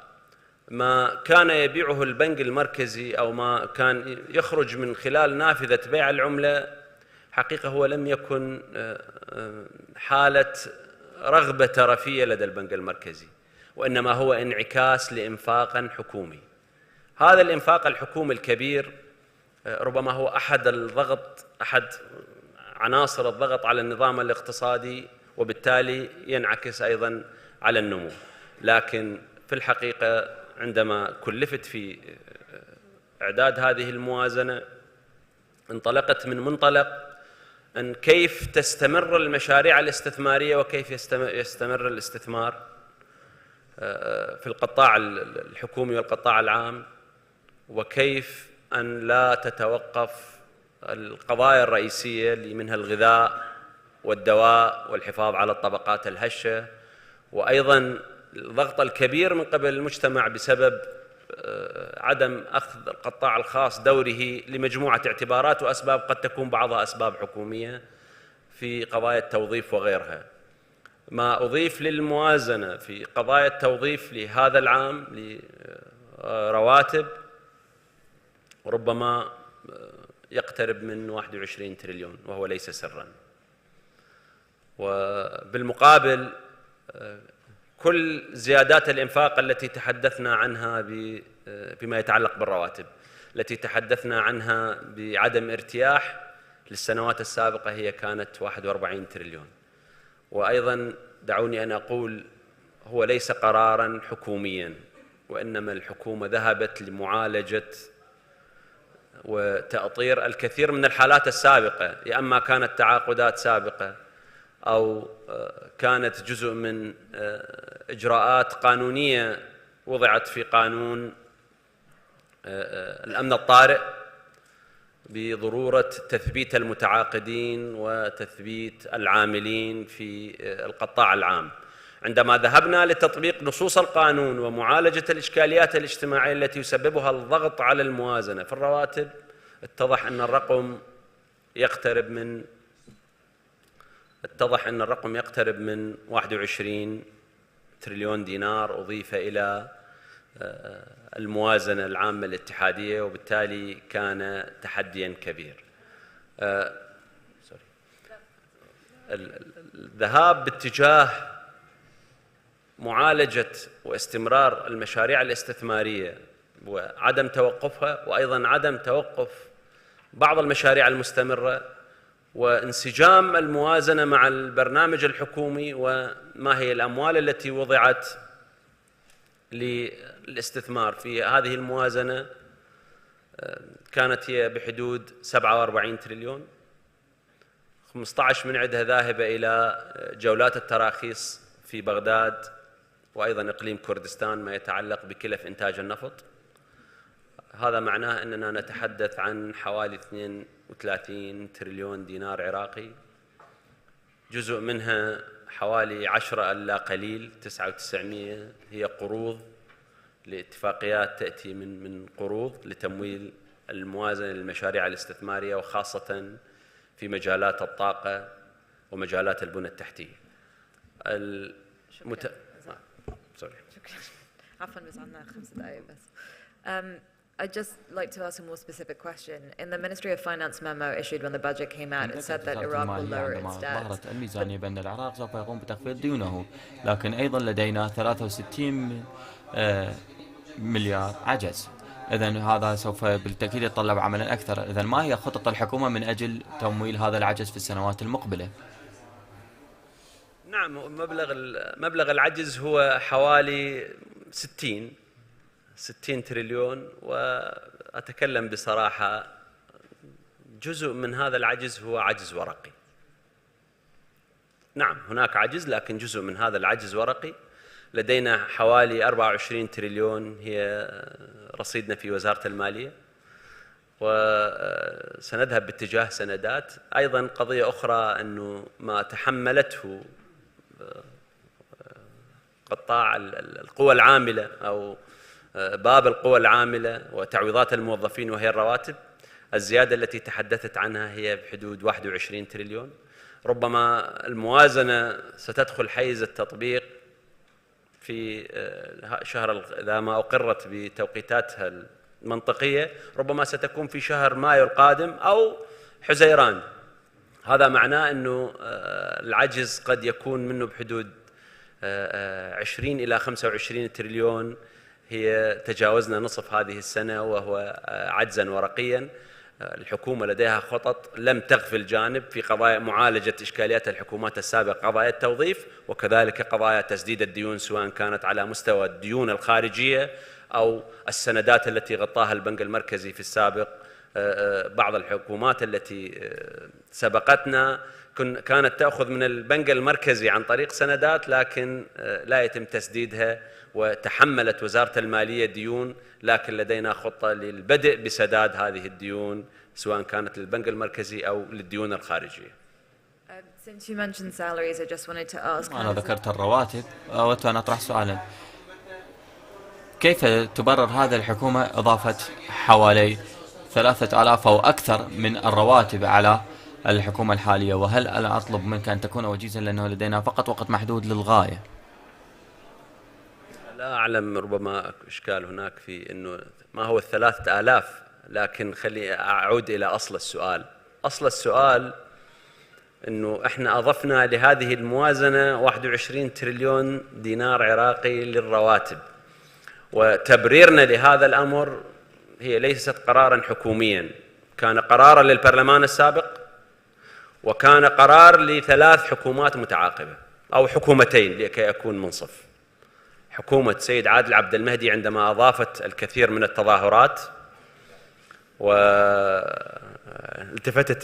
ما كان يبيعه البنك المركزي أو ما كان يخرج من خلال نافذة بيع العملة حقيقة هو لم يكن حالة رغبة ترفية لدى البنك المركزي، وإنما هو انعكاس لإنفاق حكومي. هذا الإنفاق الحكومي الكبير ربما هو أحد عناصر الضغط على النظام الاقتصادي، وبالتالي ينعكس أيضا على النمو. لكن في الحقيقة عندما كلفت في إعداد هذه الموازنة انطلقت من منطلق أن كيف تستمر المشاريع الاستثمارية وكيف يستمر الاستثمار في القطاع الحكومي والقطاع العام، وكيف أن لا تتوقف القضايا الرئيسية اللي منها الغذاء والدواء والحفاظ على الطبقات الهشة، وأيضا الضغط الكبير من قبل المجتمع بسبب عدم أخذ القطاع الخاص دوره لمجموعة اعتبارات وأسباب قد تكون بعضها أسباب حكومية في قضايا التوظيف وغيرها. ما أضيف للموازنة في قضايا التوظيف لهذا العام لرواتب ربما يقترب من 21 تريليون وهو ليس سرا. وبالمقابل كل زيادات الإنفاق التي تحدثنا عنها بما يتعلق بالرواتب، التي تحدثنا عنها بعدم ارتياح للسنوات السابقة، هي كانت 41 تريليون. وأيضا دعوني أن أقول هو ليس قراراً حكومياً، وإنما الحكومة ذهبت لمعالجة وتأطير الكثير من الحالات السابقة، يا أما كانت تعاقدات سابقة أو كانت جزء من إجراءات قانونية وضعت في قانون الأمن الطارئ بضرورة تثبيت المتعاقدين وتثبيت العاملين في القطاع العام. عندما ذهبنا لتطبيق نصوص القانون ومعالجة الإشكاليات الاجتماعية التي يسببها الضغط على الموازنة في الرواتب، اتضح أن الرقم يقترب من 21 تريليون دينار، أضيف إلى الموازنة العامة الاتحادية، وبالتالي كان تحديا كبير. الذهاب باتجاه معالجة واستمرار المشاريع الاستثمارية وعدم توقفها، وأيضا عدم توقف بعض المشاريع المستمرة، وانسجام الموازنة مع البرنامج الحكومي وما هي الأموال التي وضعت للاستثمار في هذه الموازنة. كانت هي بحدود 47 تريليون، 15 من عندها ذاهبة إلى جولات التراخيص في بغداد وأيضا إقليم كردستان ما يتعلق بكلف إنتاج النفط. هذا معناه أننا نتحدث عن حوالي 32 تريليون دينار عراقي، جزء منها حوالي 10 ألا قليل 9900 هي قروض لاتفاقيات تأتي من قروض لتمويل الموازنة للمشاريع الاستثمارية، وخاصة في مجالات الطاقة ومجالات البنى التحتية. عفوا بس عندنا 5 دقائق بس. I'd just like to ask a more specific question. In the Ministry of Finance memo issued when the budget came out, it said that Iraq will lower its debt. ظهرت الميزانية بأن العراق سوف يقوم بتخفيض ديونه، لكن أيضا لدينا 63 مليار عجز. إذن هذا سوف بالتأكيد يتطلب عملا أكثر. إذن ما هي خطط الحكومة من أجل تمويل هذا العجز في السنوات المقبلة؟ نعم، مبلغ العجز هو حوالي 60 تريليون، وأتكلم بصراحة جزء من هذا العجز هو عجز ورقي. نعم هناك عجز، لكن جزء من هذا العجز ورقي. لدينا حوالي 24 تريليون هي رصيدنا في وزارة المالية، وسندها باتجاه سندات. أيضا قضية أخرى أنه ما تحملته قطاع القوى العاملة أو باب القوى العاملة وتعويضات الموظفين وهي الرواتب، الزيادة التي تحدثت عنها هي بحدود 21 تريليون. ربما الموازنة ستدخل حيز التطبيق في شهر، إذا ما أقرت بتوقيتاتها المنطقية ربما ستكون في شهر مايو القادم أو حزيران. هذا معناه أنه العجز قد يكون منه بحدود 20 إلى 25 تريليون، هي تجاوزنا نصف هذه السنة، وهو عجزا ورقيا. الحكومة لديها خطط لم تغفل جانب في قضايا معالجة إشكاليات الحكومات السابقة، قضايا التوظيف وكذلك قضايا تسديد الديون، سواء كانت على مستوى الديون الخارجية أو السندات التي غطاها البنك المركزي في السابق. بعض الحكومات التي سبقتنا كانت تأخذ من البنك المركزي عن طريق سندات، لكن لا يتم تسديدها، وتحملت وزارة المالية ديون، لكن لدينا خطة للبدء بسداد هذه الديون سواء كانت للبنك المركزي أو للديون الخارجية. Since you mentioned salaries, I just wanted to ask. أنا ذكرت الرواتب، أود أن أطرح سؤالا: كيف تبرر هذه الحكومة إضافة حوالي 3000 أو أكثر من الرواتب على الحكومة الحالية؟ وهل أنا أطلب منك أن تكون وجيزا لأنه لدينا فقط وقت محدود للغاية؟ لا أعلم، ربما إشكال هناك في أنه ما هو 3000، لكن خلي أعود إلى أصل السؤال. أصل السؤال أنه إحنا أضفنا لهذه الموازنة 21 تريليون دينار عراقي للرواتب، وتبريرنا لهذا الأمر هي ليست قرارا حكوميا، كان قرارا للبرلمان السابق، وكان قرار ل3 حكومات متعاقبة أو حكومتين لكي أكون منصف. حكومة سيد عادل عبد المهدي عندما أضافت الكثير من التظاهرات والتفتت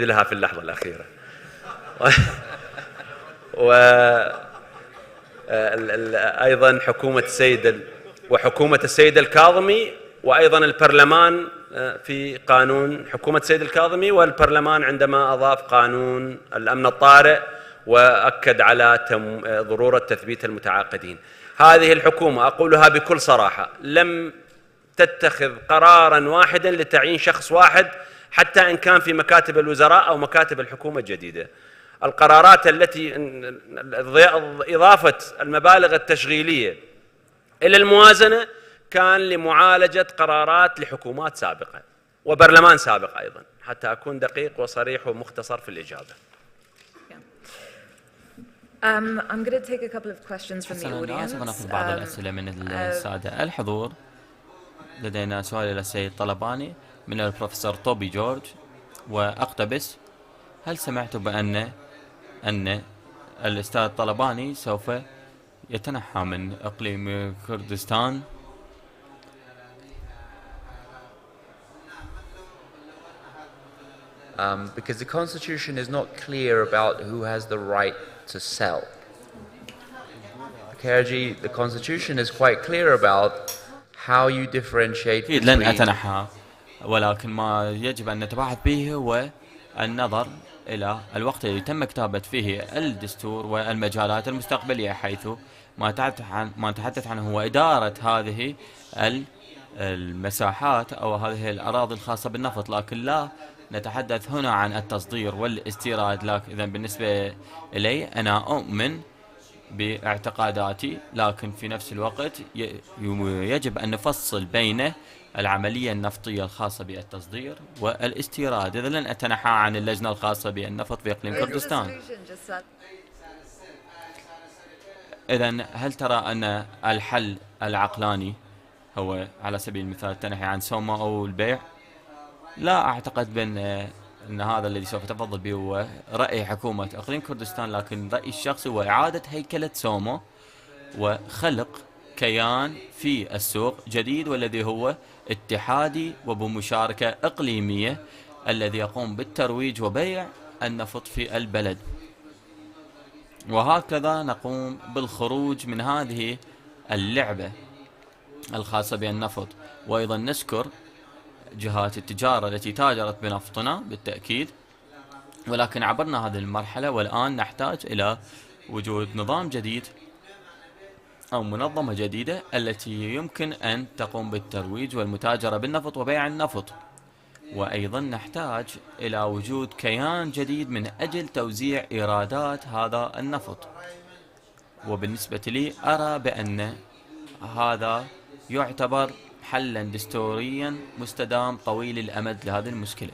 لها في اللحظة الأخيرة، وأيضا وحكومة السيد الكاظمي، وأيضا البرلمان في قانون حكومة السيد الكاظمي، والبرلمان عندما أضاف قانون الأمن الطارئ وأكد على ضرورة تثبيت المتعاقدين. هذه الحكومة أقولها بكل صراحة لم تتخذ قراراً واحداً لتعيين شخص واحد، حتى إن كان في مكاتب الوزراء أو مكاتب الحكومة الجديدة. القرارات التي إضافة المبالغ التشغيلية إلى الموازنة كان لمعالجة قرارات لحكومات سابقة وبرلمان سابق أيضا، حتى أكون دقيق وصريح ومختصر في الإجابة. I'm going to take a couple of questions from the audience. سوف نأخذ بعض الأسئلة من السادة الحضور. لدينا سؤال إلى السيد طلباني من البروفيسور طوبي جورج، وأقتبس: هل سمعت أن الأستاذ طلباني سوف يتنحى من إقليم كردستان؟ Because the constitution is not clear about who has the right to sell. KRG, the constitution is quite clear about how you differentiate أكيد لن أتنحى، ولكن ما يجب أن نتباحث به هو النظر إلى الوقت الذي تم كتابة فيه الدستور والمجالات المستقبلية، حيث ما نتحدث عنه هو إدارة هذه المساحات أو هذه الأراضي الخاصة بالنفط، لكن لا نتحدث هنا عن التصدير والاستيراد. لكن إذن بالنسبة إلي أنا أؤمن باعتقاداتي، لكن في نفس الوقت يجب أن نفصل بين العملية النفطية الخاصة بالتصدير والاستيراد. إذا لن أتنحى عن اللجنة الخاصة بالنفط في إقليم كردستان. إذن هل ترى أن الحل العقلاني هو على سبيل المثال التنحي عن سوما أو البيع؟ لا أعتقد أن هذا الذي سوف تفضل به هو رأي حكومة إقليم كردستان، لكن رأيي الشخصي هو إعادة هيكلة سوما وخلق كيان في السوق جديد، والذي هو اتحادي وبمشاركة إقليمية، الذي يقوم بالترويج وبيع النفط في البلد. وهكذا نقوم بالخروج من هذه اللعبة الخاصة بالنفط. وأيضا نشكر جهات التجارة التي تاجرت بنفطنا بالتأكيد، ولكن عبرنا هذه المرحلة والآن نحتاج إلى وجود نظام جديد أو منظمة جديدة التي يمكن أن تقوم بالترويج والمتاجرة بالنفط وبيع النفط. وأيضا نحتاج إلى وجود كيان جديد من أجل توزيع إيرادات هذا النفط. وبالنسبة لي أرى بأن هذا يعتبر حلا دستوريا مستدام طويل الأمد لهذه المشكلة.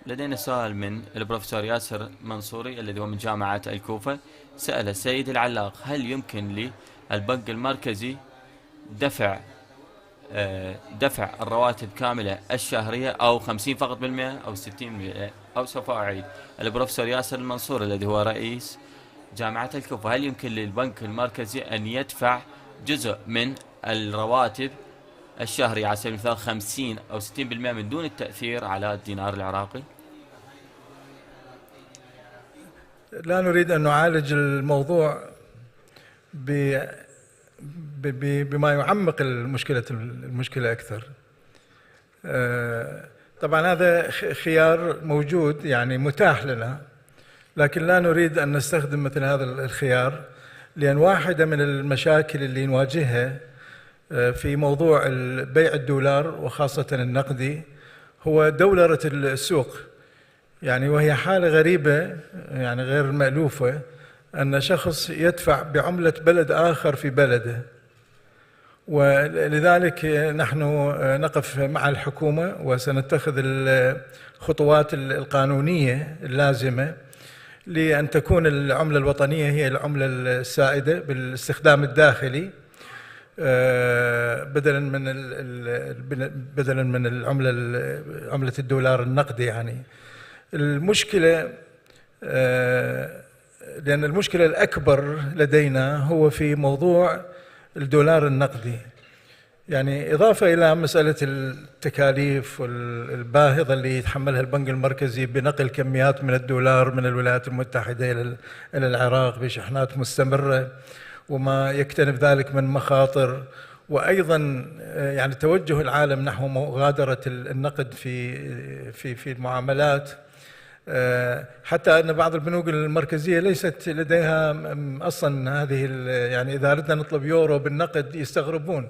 لدينا سؤال من البروفيسور ياسر منصوري الذي هو من جامعة الكوفة. سأل السيد العلاق: هل يمكن للبنك المركزي دفع الرواتب كاملة الشهرية أو 50 فقط بالمئة أو 60%؟ أو سوف أعيد: البروفيسور ياسر المنصوري الذي هو رئيس جامعة الكوفة، هل يمكن للبنك المركزي أن يدفع جزء من الرواتب الشهري على سبيل المثال 50 أو 60% من دون التأثير على الدينار العراقي؟ لا نريد أن نعالج الموضوع بما يعمق المشكلة أكثر. طبعا هذا خيار موجود يعني متاح لنا، لكن لا نريد أن نستخدم مثل هذا الخيار، لأن واحدة من المشاكل اللي نواجهها في موضوع بيع الدولار وخاصة النقدي هو دولرة السوق. يعني وهي حالة غريبة يعني غير مألوفة أن شخص يدفع بعملة بلد آخر في بلده. ولذلك نحن نقف مع الحكومة وسنتخذ الخطوات القانونية اللازمة لأن تكون العملة الوطنية هي العملة السائدة بالاستخدام الداخلي، بدلا من عملة الدولار النقدي. يعني المشكلة لأن المشكلة الأكبر لدينا هو في موضوع الدولار النقدي، يعني إضافة إلى مسألة التكاليف الباهظة اللي يتحملها البنك المركزي بنقل كميات من الدولار من الولايات المتحدة إلى العراق بشحنات مستمرة وما يكتنف ذلك من مخاطر، وأيضا يعني توجه العالم نحو مغادرة النقد في المعاملات، حتى أن بعض البنوك المركزية ليست لديها أصلا هذه، يعني إذا أردنا نطلب يورو بالنقد يستغربون.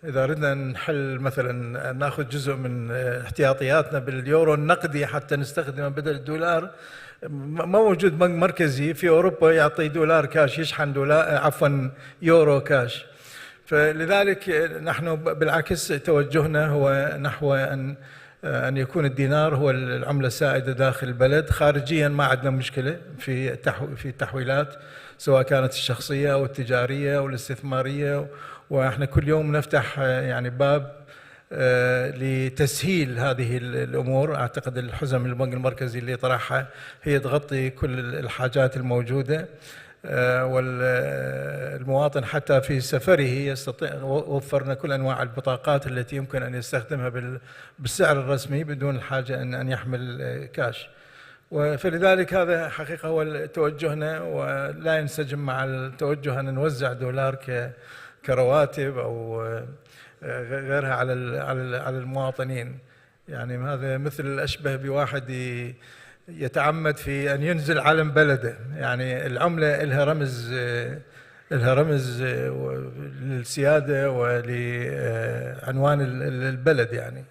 إذا أردنا نحل مثلا نأخذ جزء من احتياطياتنا باليورو النقدي حتى نستخدمه بدل الدولار، ما موجود بنك مركزي في أوروبا يعطي دولار كاش يشحن دولار يورو كاش. فلذلك نحن بالعكس توجهنا هو نحو أن يكون الدينار هو العملة السائدة داخل البلد. خارجيا ما عندنا مشكلة في التحويلات، سواء كانت الشخصية أو التجارية أو الاستثمارية، وإحنا كل يوم نفتح يعني باب لتسهيل هذه الأمور. أعتقد الحزم البنك المركزي اللي طرحها هي تغطي كل الحاجات الموجودة، والمواطن حتى في سفره يستطيع. وفرنا كل أنواع البطاقات التي يمكن أن يستخدمها بالسعر الرسمي بدون الحاجة أن يحمل كاش. فلذلك هذا حقيقة هو توجهنا، ولا ينسجم مع التوجه أن نوزع دولار كرواتب أو غيرها على المواطنين. يعني هذا مثل الأشبه بواحد يتعمد في أن ينزل علم بلده. يعني العملة لها رمز للسيادة ولعنوان البلد يعني.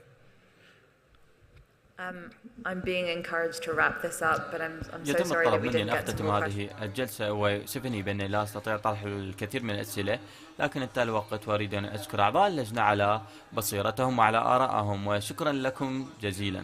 I'm being encouraged to wrap this up, but I'm so يتم sorry that الطلب we مني didn't أن get to أختتم more هذه questions. الجلسة، ويؤسفني بأني لا أستطيع طرح الكثير من الأسئلة، لكن انتهى الوقت وأريد أن أشكر أعضاء اللجنة على بصيرتهم وعلى آرائهم، وشكرا لكم جزيلا.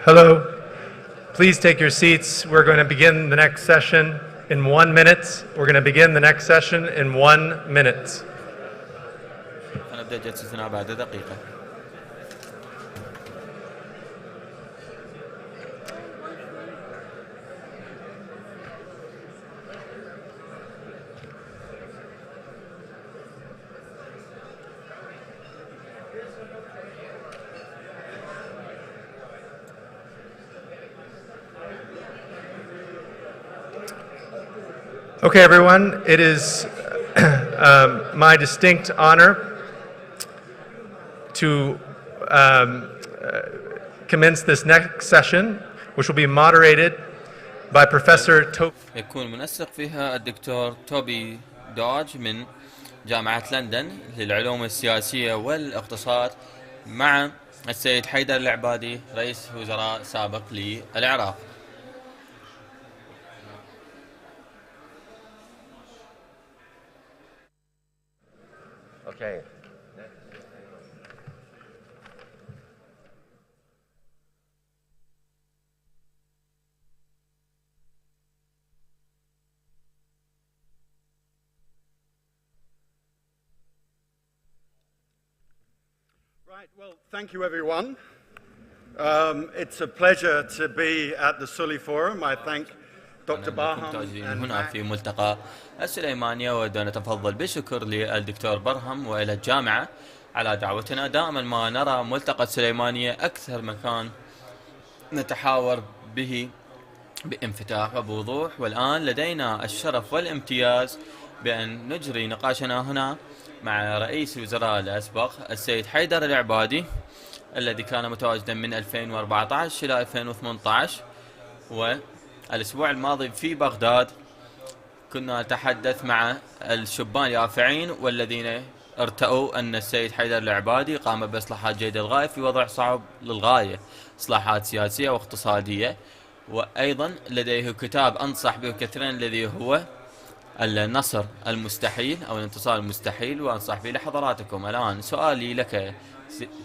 Hello. Please take your seats. We're going to begin the next session in 1 minute. We're going to begin the next session in 1 minute. نبدأ جلستنا بعد دقيقة. Okay, everyone, it is my distinct honor to commence this next session, which will be moderated by Professor Toby. يكون منسق فيها الدكتور توبي دوج من جامعة لندن للعلوم السياسية والاقتصاد مع السيد حيدر العبادي رئيس وزراء سابق للعراق. Okay. Right, well, thank you everyone. It's a pleasure to be at the Sully Forum. I thank Dr. Barham and هنا في ملتقى السليمانية، وأود أن أتفضل بالشكر للدكتور برهم وإلى الجامعة على دعوتنا. دائما ما نرى ملتقى السليمانية أكثر مكان نتحاور به بانفتاح وبوضوح، والآن لدينا الشرف والامتياز بأن نجري نقاشنا هنا مع رئيس الوزراء الأسبق السيد حيدر العبادي الذي كان متواجدا من 2014 إلى 2018. والأسبوع الماضي في بغداد كنا نتحدث مع الشبان اليافعين والذين ارتأوا أن السيد حيدر العبادي قام بإصلاحات جيدة للغاية في وضع صعب للغاية، إصلاحات سياسية واقتصادية. وأيضا لديه كتاب أنصح به كثيرا الذي هو النصر المستحيل أو الانتصار المستحيل، وأنصح به لحضراتكم. الآن سؤالي لك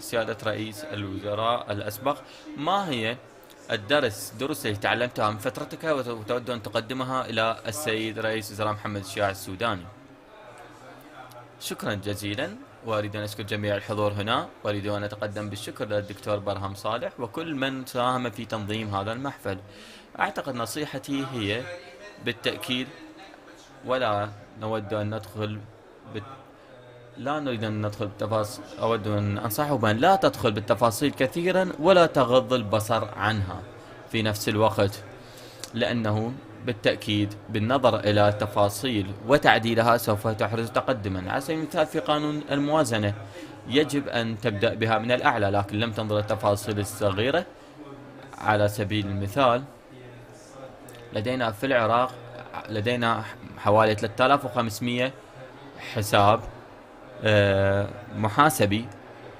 سيادة رئيس الوزراء الأسبق، ما هي دروس التي تعلمتها من فترتك وتود أن تقدمها إلى السيد رئيس الوزراء محمد الشياع السوداني؟ شكرا جزيلا، وأريد أن أشكر جميع الحضور هنا، وأريد أن أتقدم بالشكر للدكتور برهم صالح وكل من ساهم في تنظيم هذا المحفل. أعتقد نصيحتي هي بالتأكيد ولا نود أن ندخل لا نريد أن ندخل بالتفاصيل، أود أن أنصحه بأن لا تدخل بالتفاصيل كثيرا ولا تغض البصر عنها في نفس الوقت، لأنه بالتأكيد بالنظر إلى التفاصيل وتعديلها سوف تحرز تقدما. على سبيل المثال في قانون الموازنة يجب أن تبدأ بها من الأعلى، لكن لم تنظر التفاصيل الصغيرة. على سبيل المثال لدينا في العراق حوالي 3500 حساب محاسبي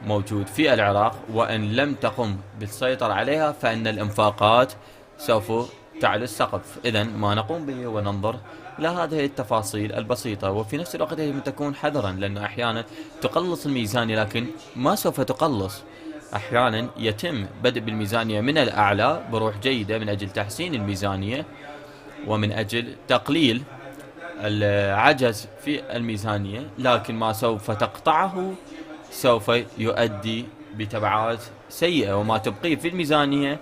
موجود في العراق، وإن لم تقم بالسيطرة عليها فإن الإنفاقات سوف تعلو السقف. إذن ما نقوم به وننظر إلى هذه التفاصيل البسيطة، وفي نفس الوقت يجب أن تكون حذرا، لأنه أحيانا تقلص الميزانية لكن ما سوف تقلص. أحيانا يتم بدء بالميزانية من الأعلى بروح جيدة من أجل تحسين الميزانية ومن أجل تقليل العجز في الميزانية، لكن ما سوف تقطعه سوف يؤدي بتبعات سيئة، وما تبقيه في الميزانية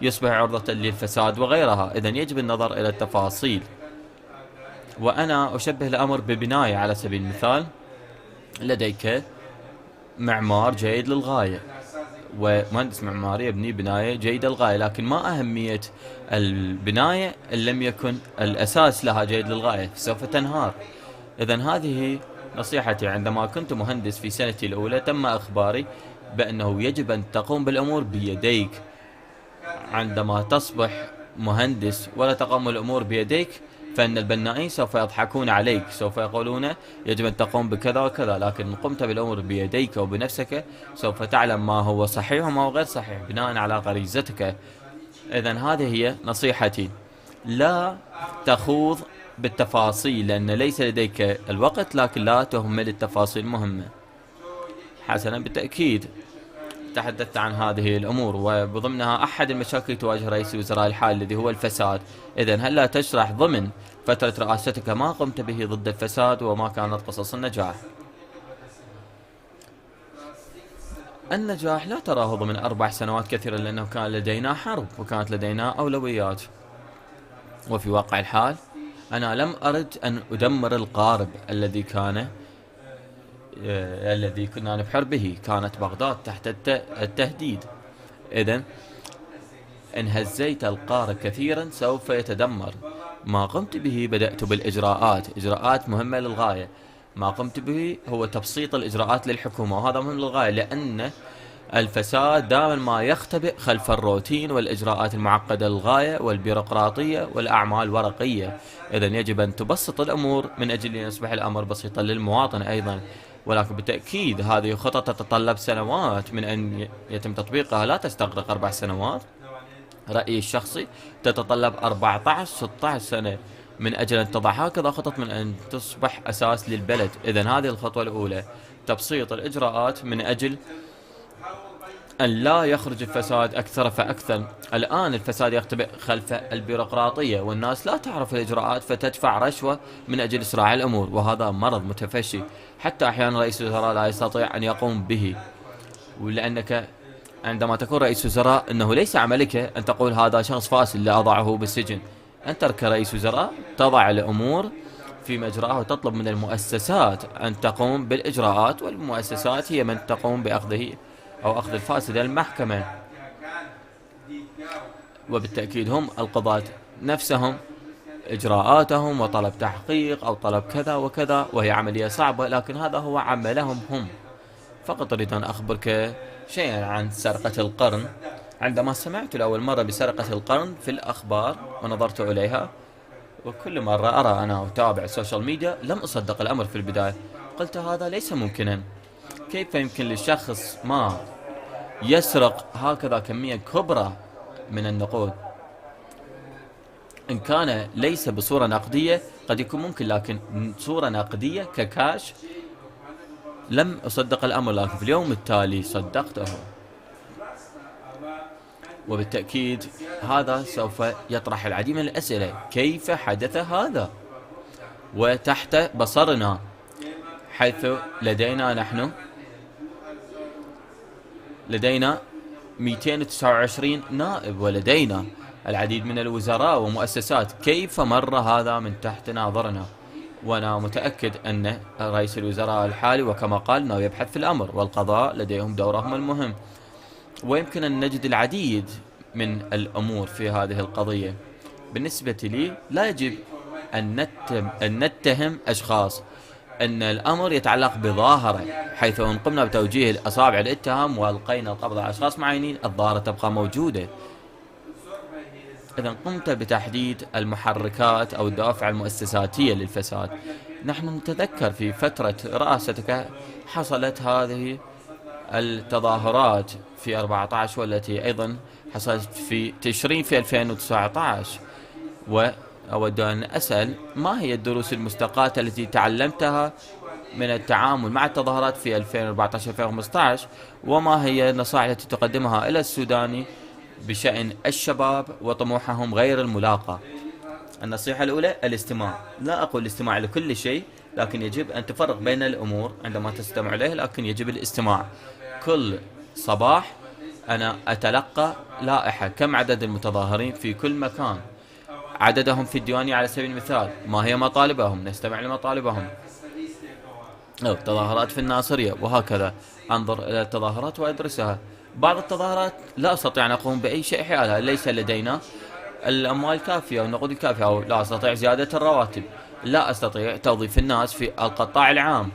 يصبح عرضة للفساد وغيرها. إذن يجب النظر إلى التفاصيل. وأنا أشبه الأمر ببناية. على سبيل المثال لديك معمار جيد للغاية ومهندس معماري يبني بناية جيدة للغاية، لكن ما أهمية البناية إن لم يكن الأساس لها جيد للغاية، سوف تنهار. إذن هذه نصيحتي. عندما كنت مهندس في سنتي الأولى تم إخباري بأنه يجب أن تقوم بالأمور بيديك. عندما تصبح مهندس ولا تقوم الأمور بيديك فإن البنائين سوف يضحكون عليك، سوف يقولون يجب أن تقوم بكذا وكذا، لكن قمت بالأمور بيديك وبنفسك سوف تعلم ما هو صحيح وما هو غير صحيح بناء على غريزتك. إذن هذه هي نصيحتي، لا تخوض بالتفاصيل لأن ليس لديك الوقت، لكن لا تهمل التفاصيل مهمة. حسنا، بالتأكيد تحدثت عن هذه الأمور وبضمنها أحد المشاكل تواجه رئيس الوزراء الحالي الذي هو الفساد. إذن هل لا تشرح ضمن فترة رئاستك ما قمت به ضد الفساد وما كانت قصص النجاح؟ النجاح لا تراه ضمن 4 سنوات كثيرا، لأنه كان لدينا حرب وكانت لدينا أولويات. وفي واقع الحال أنا لم أرد أن أدمر القارب الذي كنا نبحر به. كانت بغداد تحت التهديد. إذن إن هزيت القارب كثيرا سوف يتدمر. ما قمت به بدأت بالإجراءات، إجراءات مهمة للغاية. ما قمت به هو تبسيط الإجراءات للحكومة، وهذا مهم للغاية، لأن الفساد دائما ما يختبئ خلف الروتين والإجراءات المعقدة للغاية والبيروقراطية والأعمال الورقية. إذن يجب أن تبسط الأمور من أجل أن يصبح الأمر بسيطا للمواطن أيضا. ولكن بالتأكيد هذه خطط تتطلب سنوات من أن يتم تطبيقها، لا تستغرق 4 سنوات. رأيي الشخصي تتطلب 14-16 سنة من أجل أن تضع هكذا خطط من أن تصبح أساس للبلد. إذن هذه الخطوة الأولى، تبسيط الإجراءات من أجل أن لا يخرج الفساد أكثر فأكثر. الآن الفساد يختبئ خلف البيروقراطية والناس لا تعرف الإجراءات فتدفع رشوة من أجل إسراع الأمور، وهذا مرض متفشي. حتى أحيانا رئيس الوزراء لا يستطيع أن يقوم به، ولأنك عندما تكون رئيس وزراء أنه ليس عملك أن تقول هذا شخص فاسد لا أضعه بالسجن. أنت كرئيس وزراء تضع الأمور في مجراها وتطلب من المؤسسات أن تقوم بالإجراءات، والمؤسسات هي من تقوم بأخذه أو أخذ الفاسد المحكمة. وبالتأكيد هم القضاة نفسهم إجراءاتهم وطلب تحقيق أو طلب كذا وكذا، وهي عملية صعبة، لكن هذا هو عملهم هم. فقط أريد أن أخبرك شيئا عن سرقة القرن. عندما سمعت لأول مرة بسرقة القرن في الأخبار ونظرت إليها، وكل مرة أرى أنا أتابع السوشيال ميديا، لم أصدق الأمر في البداية. قلت هذا ليس ممكنا. كيف يمكن لشخص ما يسرق هكذا كمية كبرى من النقود؟ إن كان ليس بصورة نقدية قد يكون ممكن، لكن صورة نقدية ككاش لم أصدق الأمر، لكن في اليوم التالي صدقته. وبالتأكيد هذا سوف يطرح العديد من الأسئلة. كيف حدث هذا وتحت بصرنا، حيث لدينا 229 نائب ولدينا العديد من الوزراء ومؤسسات؟ كيف مر هذا من تحت ناظرنا؟ وأنا متأكد أن رئيس الوزراء الحالي وكما قال أنه يبحث في الأمر، والقضاء لديهم دورهم المهم، ويمكن أن نجد العديد من الأمور في هذه القضية. بالنسبة لي لا يجب أن نتهم أشخاص، أن الأمر يتعلق بظاهرة، حيث إن قمنا بتوجيه الأصابع الاتهام والقينا القبض على أشخاص معينين الظاهرة تبقى موجودة. إذا قمت بتحديد المحركات أو الدوافع المؤسساتية للفساد. نحن نتذكر في فترة رئاستك حصلت هذه التظاهرات في 14، والتي أيضا حصلت في تشرين في 2019. وأود أن أسأل ما هي الدروس المستقاة التي تعلمتها من التعامل مع التظاهرات في 2014-2015، وما هي النصائح التي تقدمها إلى السوداني بشأن الشباب وطموحهم غير الملاقى؟ النصيحة الأولى الاستماع. لا أقول الاستماع لكل شيء، لكن يجب أن تفرق بين الأمور عندما تستمع إليه، لكن يجب الاستماع. كل صباح أنا أتلقى لائحة كم عدد المتظاهرين في كل مكان، عددهم في الديوانية على سبيل المثال، ما هي مطالبهم، نستمع لمطالبهم، أو تظاهرات في الناصرية، وهكذا أنظر إلى التظاهرات وأدرسها. بعض التظاهرات لا أستطيع أن أقوم بأي شيء حيالها، ليس لدينا الأموال الكافية والنقود الكافية، أو لا أستطيع زيادة الرواتب، لا أستطيع توظيف الناس في القطاع العام،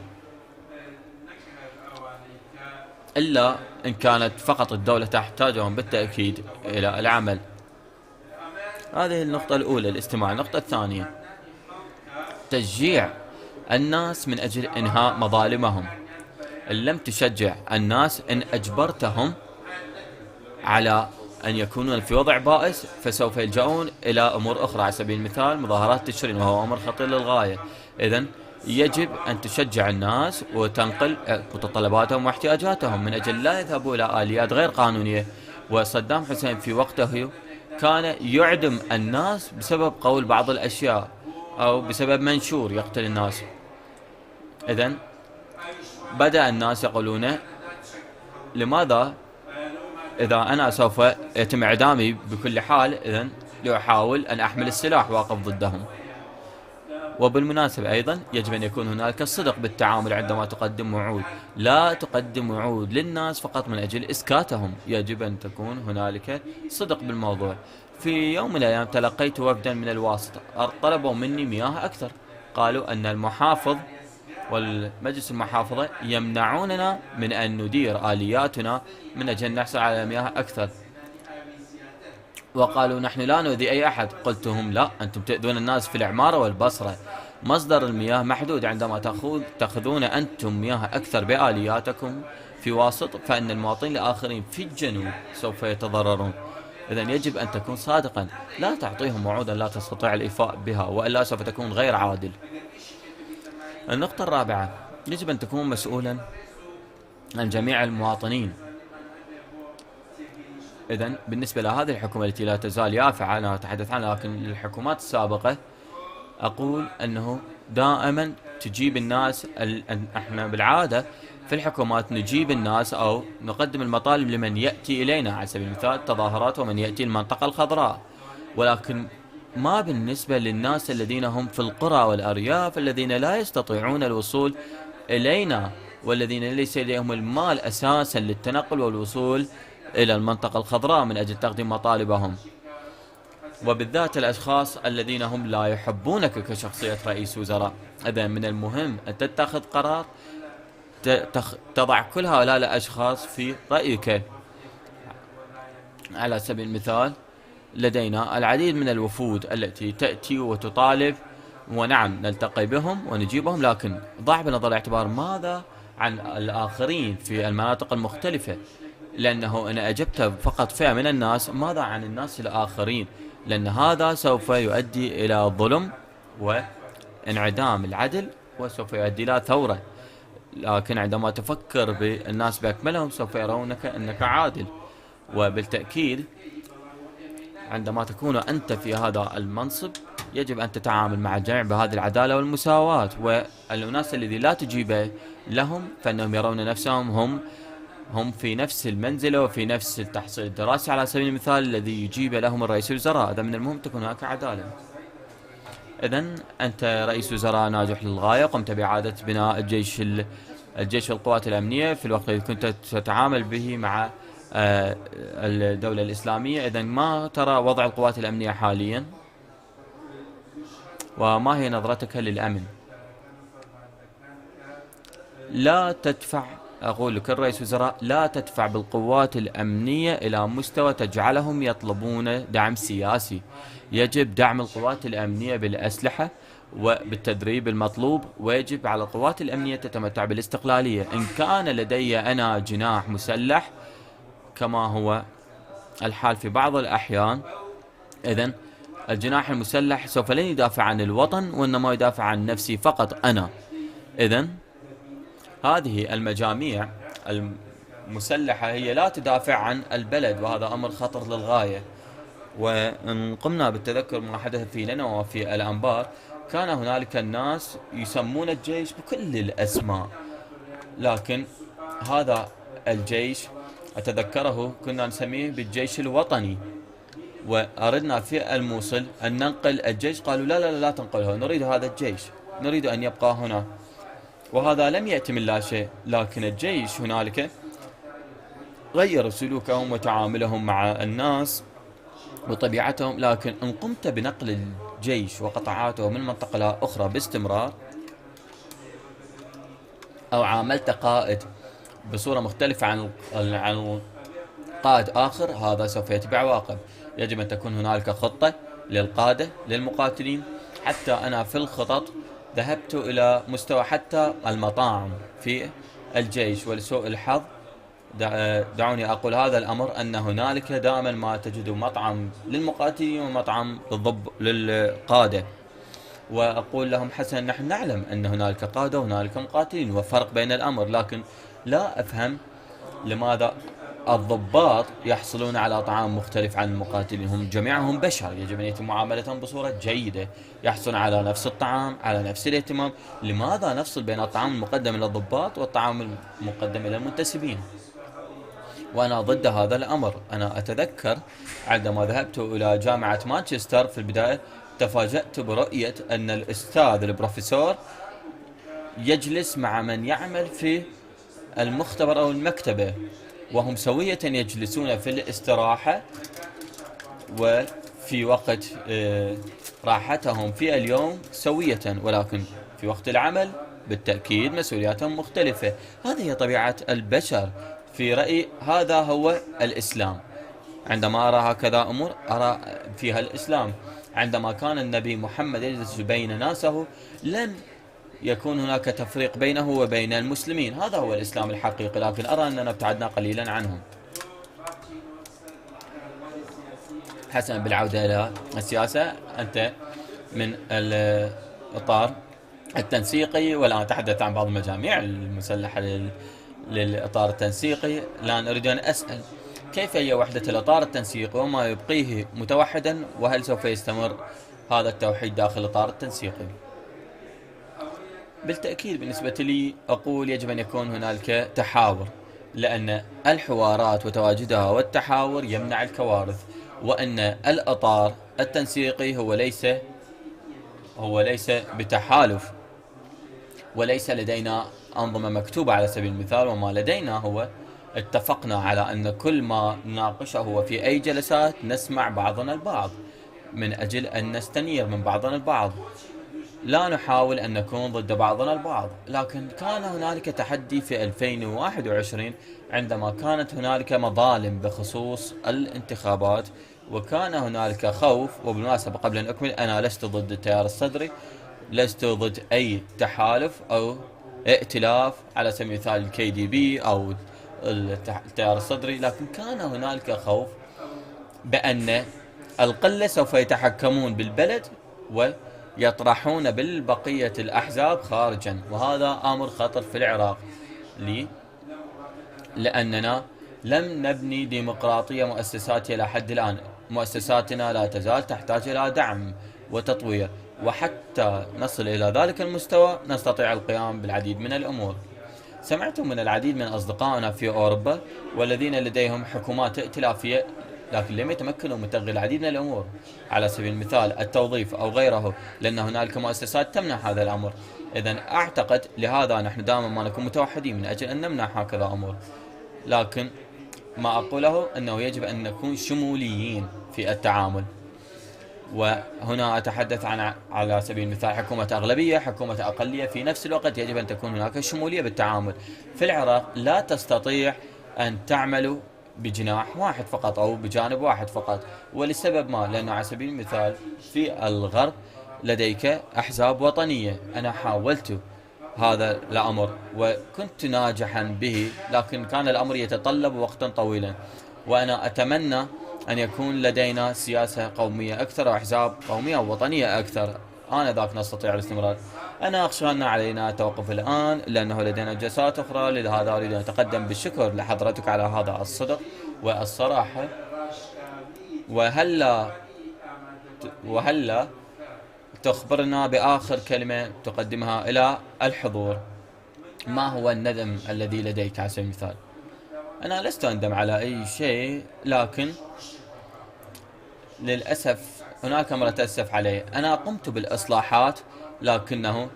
إلا إن كانت فقط الدولة تحتاجهم بالتأكيد إلى العمل. هذه النقطة الأولى، الاستماع. النقطة الثانية تشجيع الناس من أجل إنهاء مظالمهم. إن لم تشجع الناس، إن أجبرتهم على أن يكونون في وضع بائس، فسوف يلجؤون إلى أمور أخرى، على سبيل المثال مظاهرات تشرين، وهو أمر خطير للغاية. إذن يجب أن تشجع الناس وتنقل متطلباتهم واحتياجاتهم من أجل لا يذهبوا إلى آليات غير قانونية. وصدام حسين في وقته كان يعدم الناس بسبب قول بعض الأشياء أو بسبب منشور يقتل الناس. إذن بدأ الناس يقولون لماذا إذا أنا سوف يتم إعدامي بكل حال إذن لأحاول أن أحمل السلاح وأقف ضدهم. وبالمناسبة أيضا يجب أن يكون هناك صدق بالتعامل عندما تقدم وعود. لا تقدم وعود للناس فقط من أجل إسكاتهم، يجب أن تكون هنالك صدق بالموضوع. في يوم من الأيام تلقيت وفدا من الواسطة طلبوا مني مياه أكثر. قالوا أن المحافظ والمجلس المحافظة يمنعوننا من أن ندير آلياتنا من أجل نحصل على مياه أكثر. وقالوا نحن لا نؤذي أي أحد. قلت لهم لا، أنتم تؤذون الناس في العمارة والبصرة. مصدر المياه محدود. عندما تأخذون أنتم مياه أكثر بآلياتكم في واسط فإن المواطنين الآخرين في الجنوب سوف يتضررون. إذن يجب أن تكون صادقا، لا تعطيهم وعودا لا تستطيع الإيفاء بها وإلا سوف تكون غير عادل. النقطة الرابعة، يجب أن تكون مسؤولا عن جميع المواطنين. إذن بالنسبة لهذه الحكومة التي لا تزال يافعة أنا أتحدث عنها، لكن الحكومات السابقة أقول أنه دائما تجيب الناس. احنا بالعادة في الحكومات نجيب الناس أو نقدم المطالب لمن يأتي إلينا، على سبيل المثال تظاهرات ومن يأتي المنطقة الخضراء، ولكن ما بالنسبة للناس الذين هم في القرى والأرياف الذين لا يستطيعون الوصول إلينا والذين ليس لديهم المال أساسا للتنقل والوصول إلى المنطقة الخضراء من أجل تقديم مطالبهم، وبالذات الأشخاص الذين هم لا يحبونك كشخصية رئيس وزراء. إذن من المهم أن تتخذ قرار تضع كل هؤلاء الأشخاص في رأيك. على سبيل المثال لدينا العديد من الوفود التي تأتي وتطالب، ونعم نلتقي بهم ونجيبهم، لكن ضع بنظر الاعتبار ماذا عن الآخرين في المناطق المختلفة، لأنه أنا أجبت فقط فئة من الناس، ماذا عن الناس الآخرين؟ لأن هذا سوف يؤدي إلى ظلم وانعدام العدل وسوف يؤدي إلى ثورة. لكن عندما تفكر بالناس بأكملهم سوف يرونك أنك عادل. وبالتأكيد عندما تكون أنت في هذا المنصب يجب أن تتعامل مع الجميع بهذه العدالة والمساواة. والناس الذي لا تجيب لهم فإنهم يرون نفسهم هم في نفس المنزلة وفي نفس التحصيل الدراسي على سبيل المثال الذي يجيب لهم الرئيس الوزراء. هذا من المهم تكون هناك عدالة. إذن أنت رئيس وزراء ناجح للغاية، قمت بإعادة بناء الجيش والقوات الأمنية في الوقت الذي كنت تتعامل به مع الدولة الإسلامية. إذن ما ترى وضع القوات الأمنية حاليا وما هي نظرتك للأمن؟ لا تدفع، أقول لك الرئيس وزراء لا تدفع بالقوات الأمنية إلى مستوى تجعلهم يطلبون دعم سياسي. يجب دعم القوات الأمنية بالأسلحة وبالتدريب المطلوب، ويجب على القوات الأمنية تتمتع بالاستقلالية. إن كان لدي أنا جناح مسلح كما هو الحال في بعض الأحيان، إذن الجناح المسلح سوف لن يدافع عن الوطن وإنما يدافع عن نفسي فقط أنا. إذن هذه المجاميع المسلحة هي لا تدافع عن البلد، وهذا أمر خطر للغاية. وإن قمنا بالتذكر ما حدث في نينوى وفي الأنبار، كان هنالك الناس يسمون الجيش بكل الأسماء، لكن هذا الجيش أتذكره كنا نسميه بالجيش الوطني، وأردنا في الموصل أن ننقل الجيش، قالوا لا لا لا تنقله، نريد هذا الجيش، نريد أن يبقى هنا. وهذا لم يأتي من لا شيء، لكن الجيش هنالك غير سلوكهم وتعاملهم مع الناس وطبيعتهم. لكن إن قمت بنقل الجيش وقطعاته من منطقة لأخرى باستمرار، أو عاملت قائد بصورة مختلفة عن قائد آخر، هذا سوف يتبع عواقب. يجب أن تكون هنالك خطة للقادة للمقاتلين. حتى أنا في الخطط ذهبت إلى مستوى حتى المطاعم في الجيش، ولسوء الحظ دعوني أقول هذا الأمر أن هنالك دائما ما تجد مطعم للمقاتلين ومطعم للقادة، وأقول لهم حسنا نحن نعلم أن هنالك قادة وهنالك مقاتلين وفرق بين الأمر، لكن لا أفهم لماذا الضباط يحصلون على طعام مختلف عن المقاتلين. هم جميعهم بشر، يجب أن يتم معاملتهم بصورة جيدة، يحصلون على نفس الطعام، على نفس الاهتمام. لماذا نفصل بين الطعام المقدم إلى الضباط والطعام المقدم إلى المنتسبين؟ وأنا ضد هذا الأمر. أنا أتذكر عندما ذهبت إلى جامعة مانشستر في البداية تفاجأت برؤية أن الأستاذ البروفيسور يجلس مع من يعمل في المختبر أو المكتبة، وهم سوية يجلسون في الاستراحة وفي وقت راحتهم في اليوم سوية، ولكن في وقت العمل بالتأكيد مسؤولياتهم مختلفة. هذه هي طبيعة البشر. في رأيي هذا هو الإسلام. عندما أرى هكذا أمور أرى فيها الإسلام. عندما كان النبي محمد يجلس بين ناسه لن يكون هناك تفريق بينه وبين المسلمين. هذا هو الإسلام الحقيقي، لكن أرى أننا ابتعدنا قليلا عنهم. حسنا، بالعودة إلى السياسة، أنت من الإطار التنسيقي والآن تحدث عن بعض المجاميع المسلحة للإطار التنسيقي. الآن أريد أن أسأل كيف هي وحدة الإطار التنسيقي وما يبقيه متوحدا، وهل سوف يستمر هذا التوحيد داخل الإطار التنسيقي؟ بالتأكيد بالنسبة لي أقول يجب أن يكون هنالك تحاور، لأن الحوارات وتواجدها والتحاور يمنع الكوارث، وأن الإطار التنسيقي هو ليس بتحالف، وليس لدينا أنظمة مكتوبة على سبيل المثال. وما لدينا هو اتفقنا على أن كل ما نناقشه وفي أي جلسات نسمع بعضنا البعض من أجل أن نستنير من بعضنا البعض، لا نحاول أن نكون ضد بعضنا البعض. لكن كان هنالك تحدي في 2021 عندما كانت هنالك مظالم بخصوص الانتخابات، وكان هنالك خوف. وبالمناسبة قبل أن أكمل، أنا لست ضد التيار الصدري، لست ضد أي تحالف أو ائتلاف على سبيل المثال KDP أو التيار الصدري، لكن كان هنالك خوف بأن القلة سوف يتحكمون بالبلد ويطرحون بالبقية الأحزاب خارجا، وهذا أمر خطر في العراق. لأننا لم نبني ديمقراطية مؤسساتية لحد الآن. مؤسساتنا لا تزال تحتاج إلى دعم وتطوير، وحتى نصل إلى ذلك المستوى نستطيع القيام بالعديد من الأمور. سمعت من العديد من أصدقائنا في أوروبا والذين لديهم حكومات ائتلافية لكن لم يتمكنوا من تغيير العديد من الأمور، على سبيل المثال التوظيف أو غيره، لأن هنالك مؤسسات تمنع هذا الأمر. إذن أعتقد لهذا نحن دائما ما نكون متوحدين من أجل أن نمنع هكذا أمور. لكن ما أقوله أنه يجب أن نكون شموليين في التعامل. وهنا أتحدث عن على سبيل المثال حكومة أغلبية، حكومة أقلية، في نفس الوقت يجب أن تكون هناك شمولية بالتعامل. في العراق لا تستطيع أن تعمل بجناح واحد فقط أو بجانب واحد فقط، ولسبب ما، لأنه على سبيل المثال في الغرب لديك أحزاب وطنية. أنا حاولت هذا الأمر وكنت ناجحا به، لكن كان الأمر يتطلب وقتا طويلا. وأنا أتمنى أن يكون لدينا سياسة قومية أكثر وأحزاب قومية ووطنية أكثر، آنذاك نستطيع الاستمرار. أنا أخشى أن علينا التوقف الآن لأنه لدينا جلسات أخرى، لهذا أريد أن أتقدم بالشكر لحضرتك على هذا الصدق والصراحة. وهلا تخبرنا بآخر كلمة تقدمها إلى الحضور. ما هو الندم الذي لديك على سبيل المثال؟ أنا لست أندم على أي شيء، لكن للأسف هناك أمر أتأسف عليه. أنا قمت بالإصلاحات، لكنه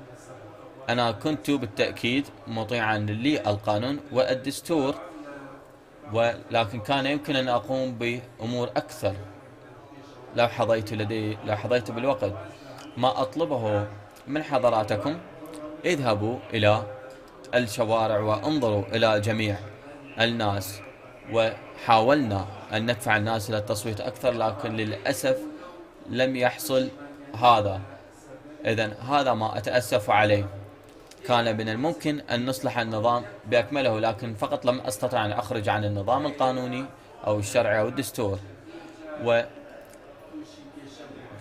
أنا كنت بالتأكيد مطيعا للقانون والدستور، ولكن كان يمكن أن أقوم بأمور أكثر لو حظيت بالوقت. ما أطلبه من حضراتكم، اذهبوا إلى الشوارع وانظروا إلى جميع الناس، وحاولنا أن ندفع الناس إلى التصويت أكثر، لكن للأسف لم يحصل هذا. إذن هذا ما أتأسف عليه. كان من الممكن أن نصلح النظام بأكمله، لكن فقط لم أستطع أن أخرج عن النظام القانوني أو الشرعي أو الدستور.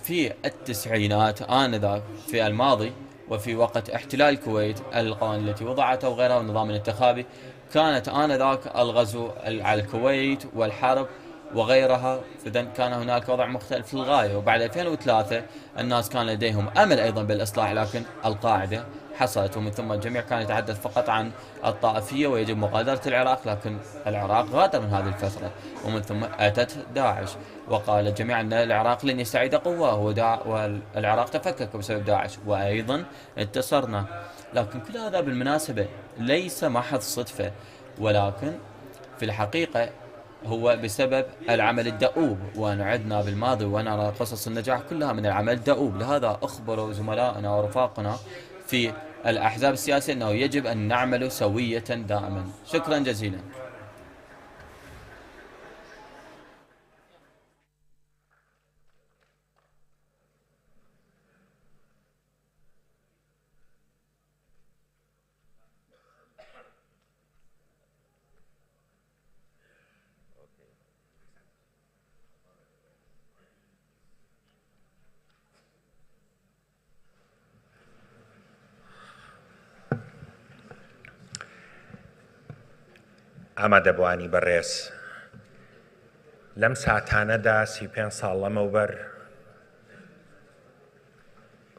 في التسعينات آنذاك في الماضي وفي وقت احتلال الكويت القوانين التي وضعتها وغيرها والنظام الانتخابي، كانت آنذاك الغزو على الكويت والحرب وغيرها، فإذن كان هناك وضع مختلف للغاية. وبعد 2003 الناس كان لديهم أمل أيضا بالإصلاح، لكن القاعدة حصلت، ومن ثم الجميع كان يتحدث فقط عن الطائفية ويجب مغادرة العراق، لكن العراق غادر من هذه الفترة، ومن ثم أتت داعش وقال الجميع أن العراق لن يستعيد قوة والعراق تفكك بسبب داعش، وأيضا انتصرنا. لكن كل هذا بالمناسبة ليس محض صدفة، ولكن في الحقيقة هو بسبب العمل الدؤوب، ونعدنا بالماضي ونرى قصص النجاح كلها من العمل الدؤوب. لهذا أخبروا زملائنا ورفاقنا في الأحزاب السياسية أنه يجب أن نعمل سوية دائما. شكرا جزيلا. ئامادە بوانی بەڕێز لەم ساتانەدا 35 ساڵ لەمەوبەر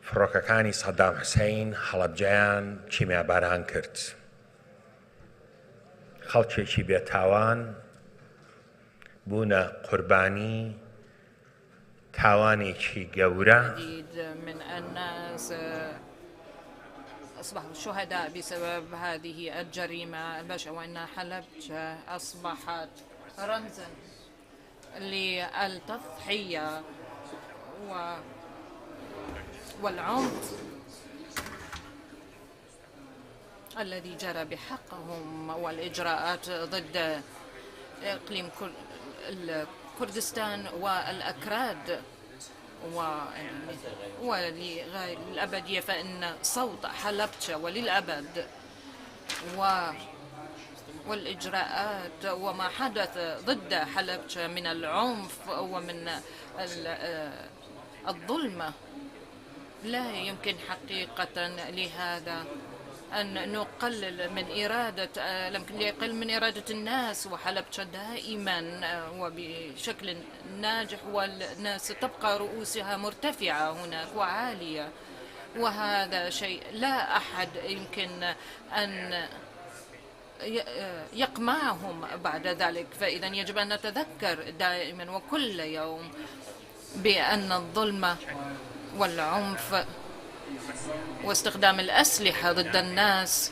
فڕۆکەکانی سەدام حوسەین هەڵەبجەیان کیمیاباران کرد. خەڵکێکی بێتاوان بوونە قوربانی تاوانێکی گەورە. من الناس أصبحوا شهداء بسبب هذه الجريمة البشعة، وأن حلبجة أصبحت رمزا للتضحية والعنف الذي جرى بحقهم، والإجراءات ضد إقليم كردستان والأكراد وللأبدية، فإن صوت حلبجة وللأبد والإجراءات وما حدث ضد حلبجة من العنف ومن الظلم لا يمكن حقيقة لهذا أن نقلل من إرادة، لكن يقل من إرادة الناس، وحلبجة دائما وبشكل ناجح، والناس تبقى رؤوسها مرتفعة هناك وعالية، وهذا شيء لا أحد يمكن أن يقمعهم بعد ذلك. فإذا يجب أن نتذكر دائما وكل يوم بأن الظلم والعنف واستخدام الأسلحة ضد الناس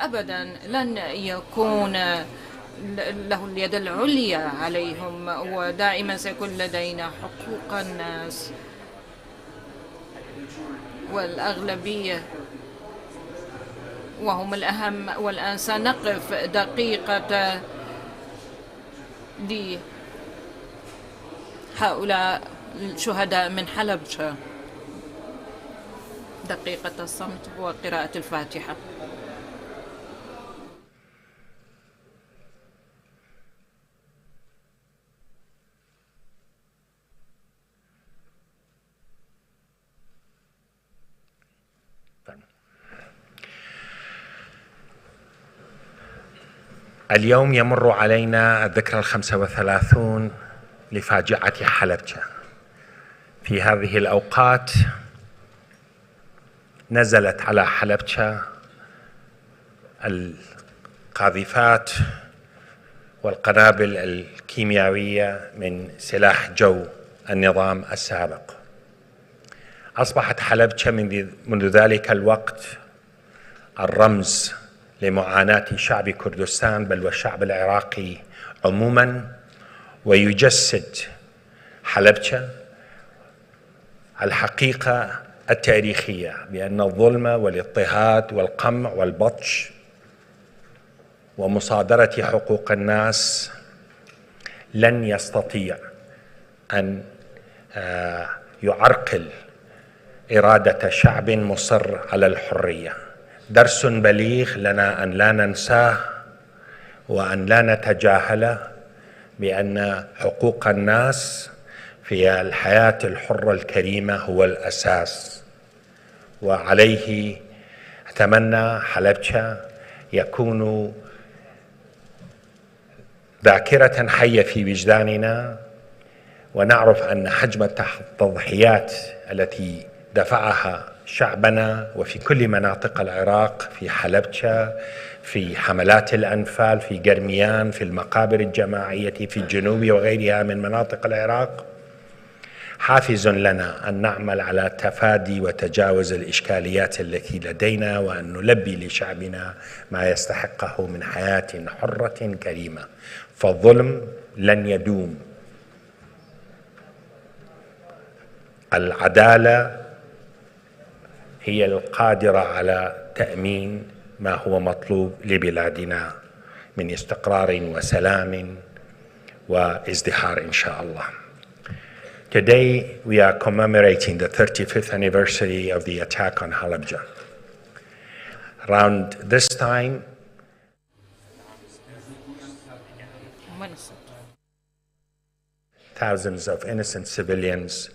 أبدا لن يكون له اليد العليا عليهم، ودائما سيكون لدينا حقوق الناس والأغلبية وهم الأهم. والآن سنقف دقيقة لهؤلاء الشهداء من حلبجة، دقيقة الصمت وقراءة الفاتحة. اليوم يمر علينا الذكرى 35 لفاجعة حلبجة. في هذه الأوقات نزلت على حلبجة القاذفات والقنابل الكيميائية من سلاح جو النظام السابق. أصبحت حلبجة منذ ذلك الوقت الرمز لمعاناة شعب كردستان بل والشعب العراقي عموما، ويجسد حلبجة الحقيقة التاريخية بأن الظلم والاضطهاد والقمع والبطش ومصادرة حقوق الناس لن يستطيع أن يعرقل إرادة شعب مصر على الحرية. درس بليغ لنا أن لا ننساه وأن لا نتجاهله، بأن حقوق الناس في الحياة الحرة الكريمة هو الأساس، وعليه أتمنى حلبجة يكون ذاكرة حية في وجداننا، ونعرف أن حجم التضحيات التي دفعها شعبنا وفي كل مناطق العراق، في حلبجة، في حملات الأنفال، في قرميان، في المقابر الجماعية في الجنوب وغيرها من مناطق العراق، حافز لنا أن نعمل على تفادي وتجاوز الإشكاليات التي لدينا، وأن نلبي لشعبنا ما يستحقه من حياة حرة كريمة. فالظلم لن يدوم، العدالة هي القادرة على تأمين ما هو مطلوب لبلادنا من استقرار وسلام وازدهار إن شاء الله. Today we are commemorating the 35th anniversary of the attack on Halabja. Around this time, thousands of innocent civilians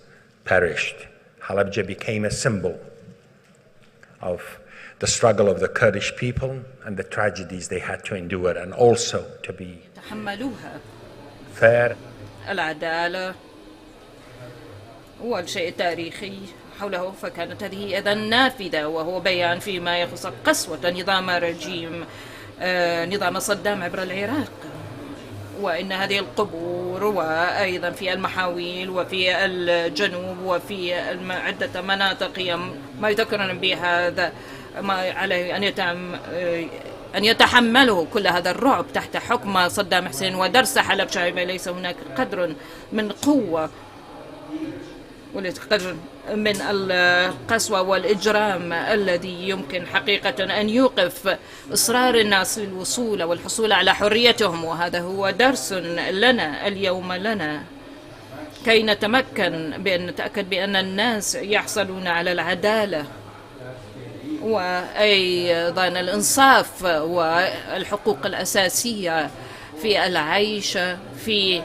perished. Halabja became a symbol of the struggle of the Kurdish people and the tragedies they had to endure, and also to be fair. العدالة هو الشيء التاريخي حوله، فكانت هذه أيضا نافذة، وهو بيان فيما يخص قسوة نظام صدام عبر العراق، وإن هذه القبور وأيضا في المحاويل وفي الجنوب وفي عدة مناطق ما يذكرنا بهذا، ما عليه أن يتحملوا كل هذا الرعب تحت حكم صدام حسين ودرس حلب شعبي. ليس هناك قدر من قوة وليس قدر من القسوة والإجرام الذي يمكن حقيقة أن يوقف إصرار الناس للوصول والحصول على حريتهم، وهذا هو درس لنا اليوم لنا كي نتمكن بأن نتأكد بأن الناس يحصلون على العدالة وأيضا الإنصاف والحقوق الأساسية في العيش في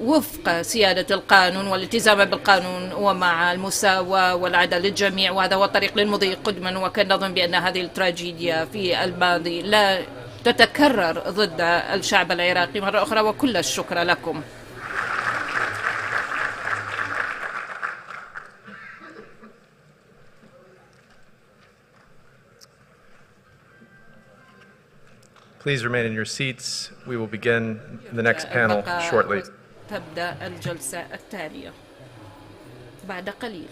وفق سيادة القانون والالتزام بالقانون ومع المساواة والعدالة للجميع، وهذا هو الطريق للمضي قدما. وكان نظن بأن هذه التراجيديا في الماضي لا تتكرر ضد الشعب العراقي مرة أخرى، وكل الشكر لكم. Please remain in your seats. We will begin the next panel shortly. تبدأ الجلسة التالية بعد قليل.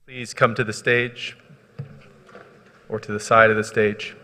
Please come to the stage or to the side of the stage.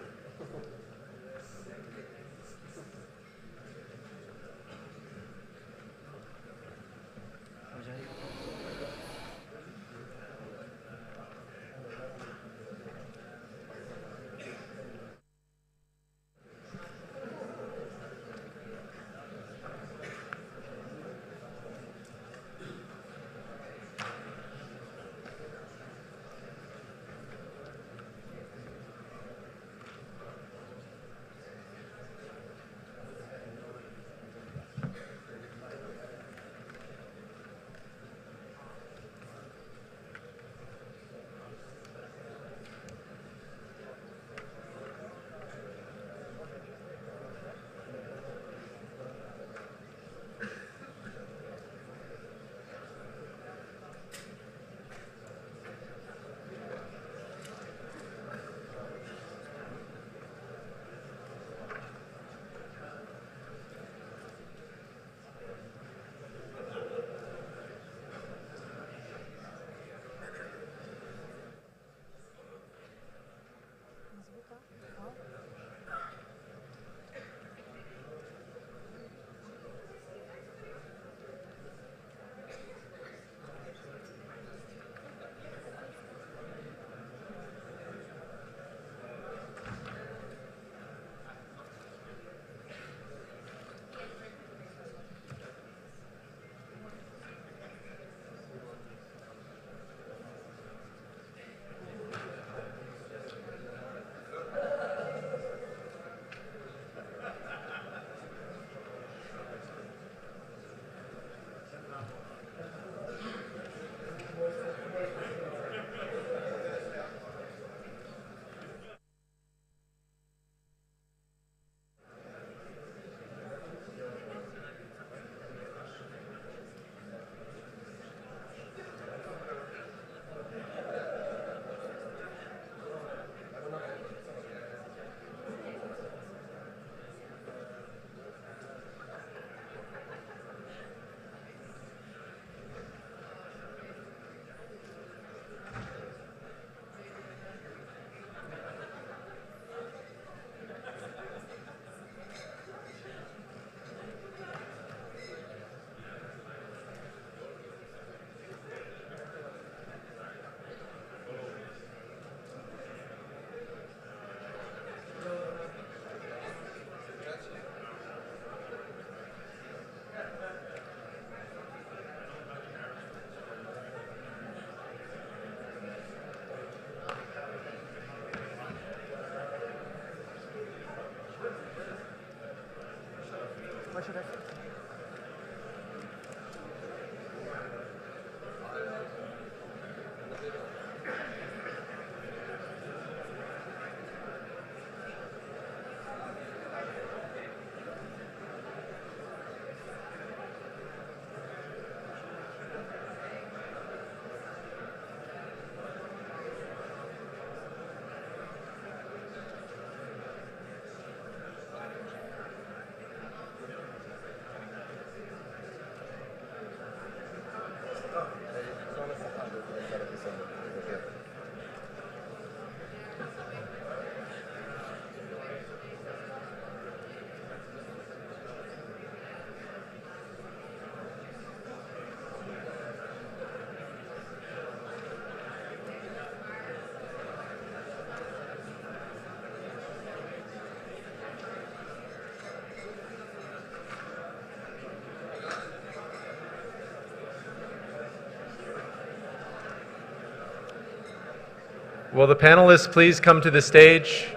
Will the panelists please come to the stage?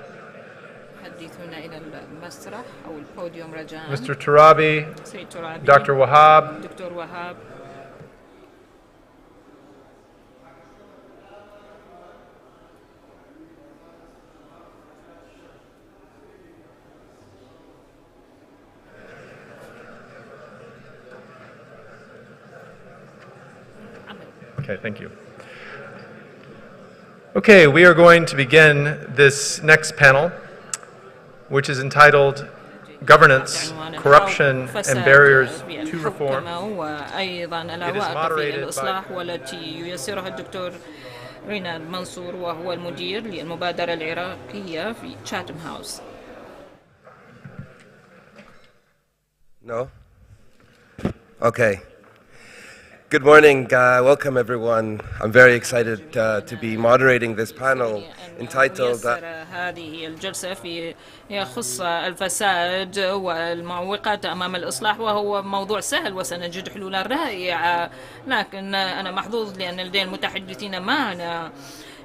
حدثونا إلى المسرح أو البوديوم رجاءً. Mr. Turabi, سيد ترابي. Dr. Wahab, دكتور وهاب. Okay, thank you. Okay, we are going to begin this next panel, which is entitled Governance, Corruption, and Barriers to Reform. وأيضا العوائق في الإصلاح والتي ييسرها الدكتور ريناد منصور وهو المدير للمبادرة العراقية في تشاتم هاوس. No? Okay. Good morning. Welcome, everyone. I'm very excited to be moderating this panel entitled هذه الجلسة في يخص الفساد والمعوقات أمام الإصلاح، وهو موضوع سهل وسنجد حلولا رائعة، لكن أنا محظوظ لأن لدي المتحدثين معنا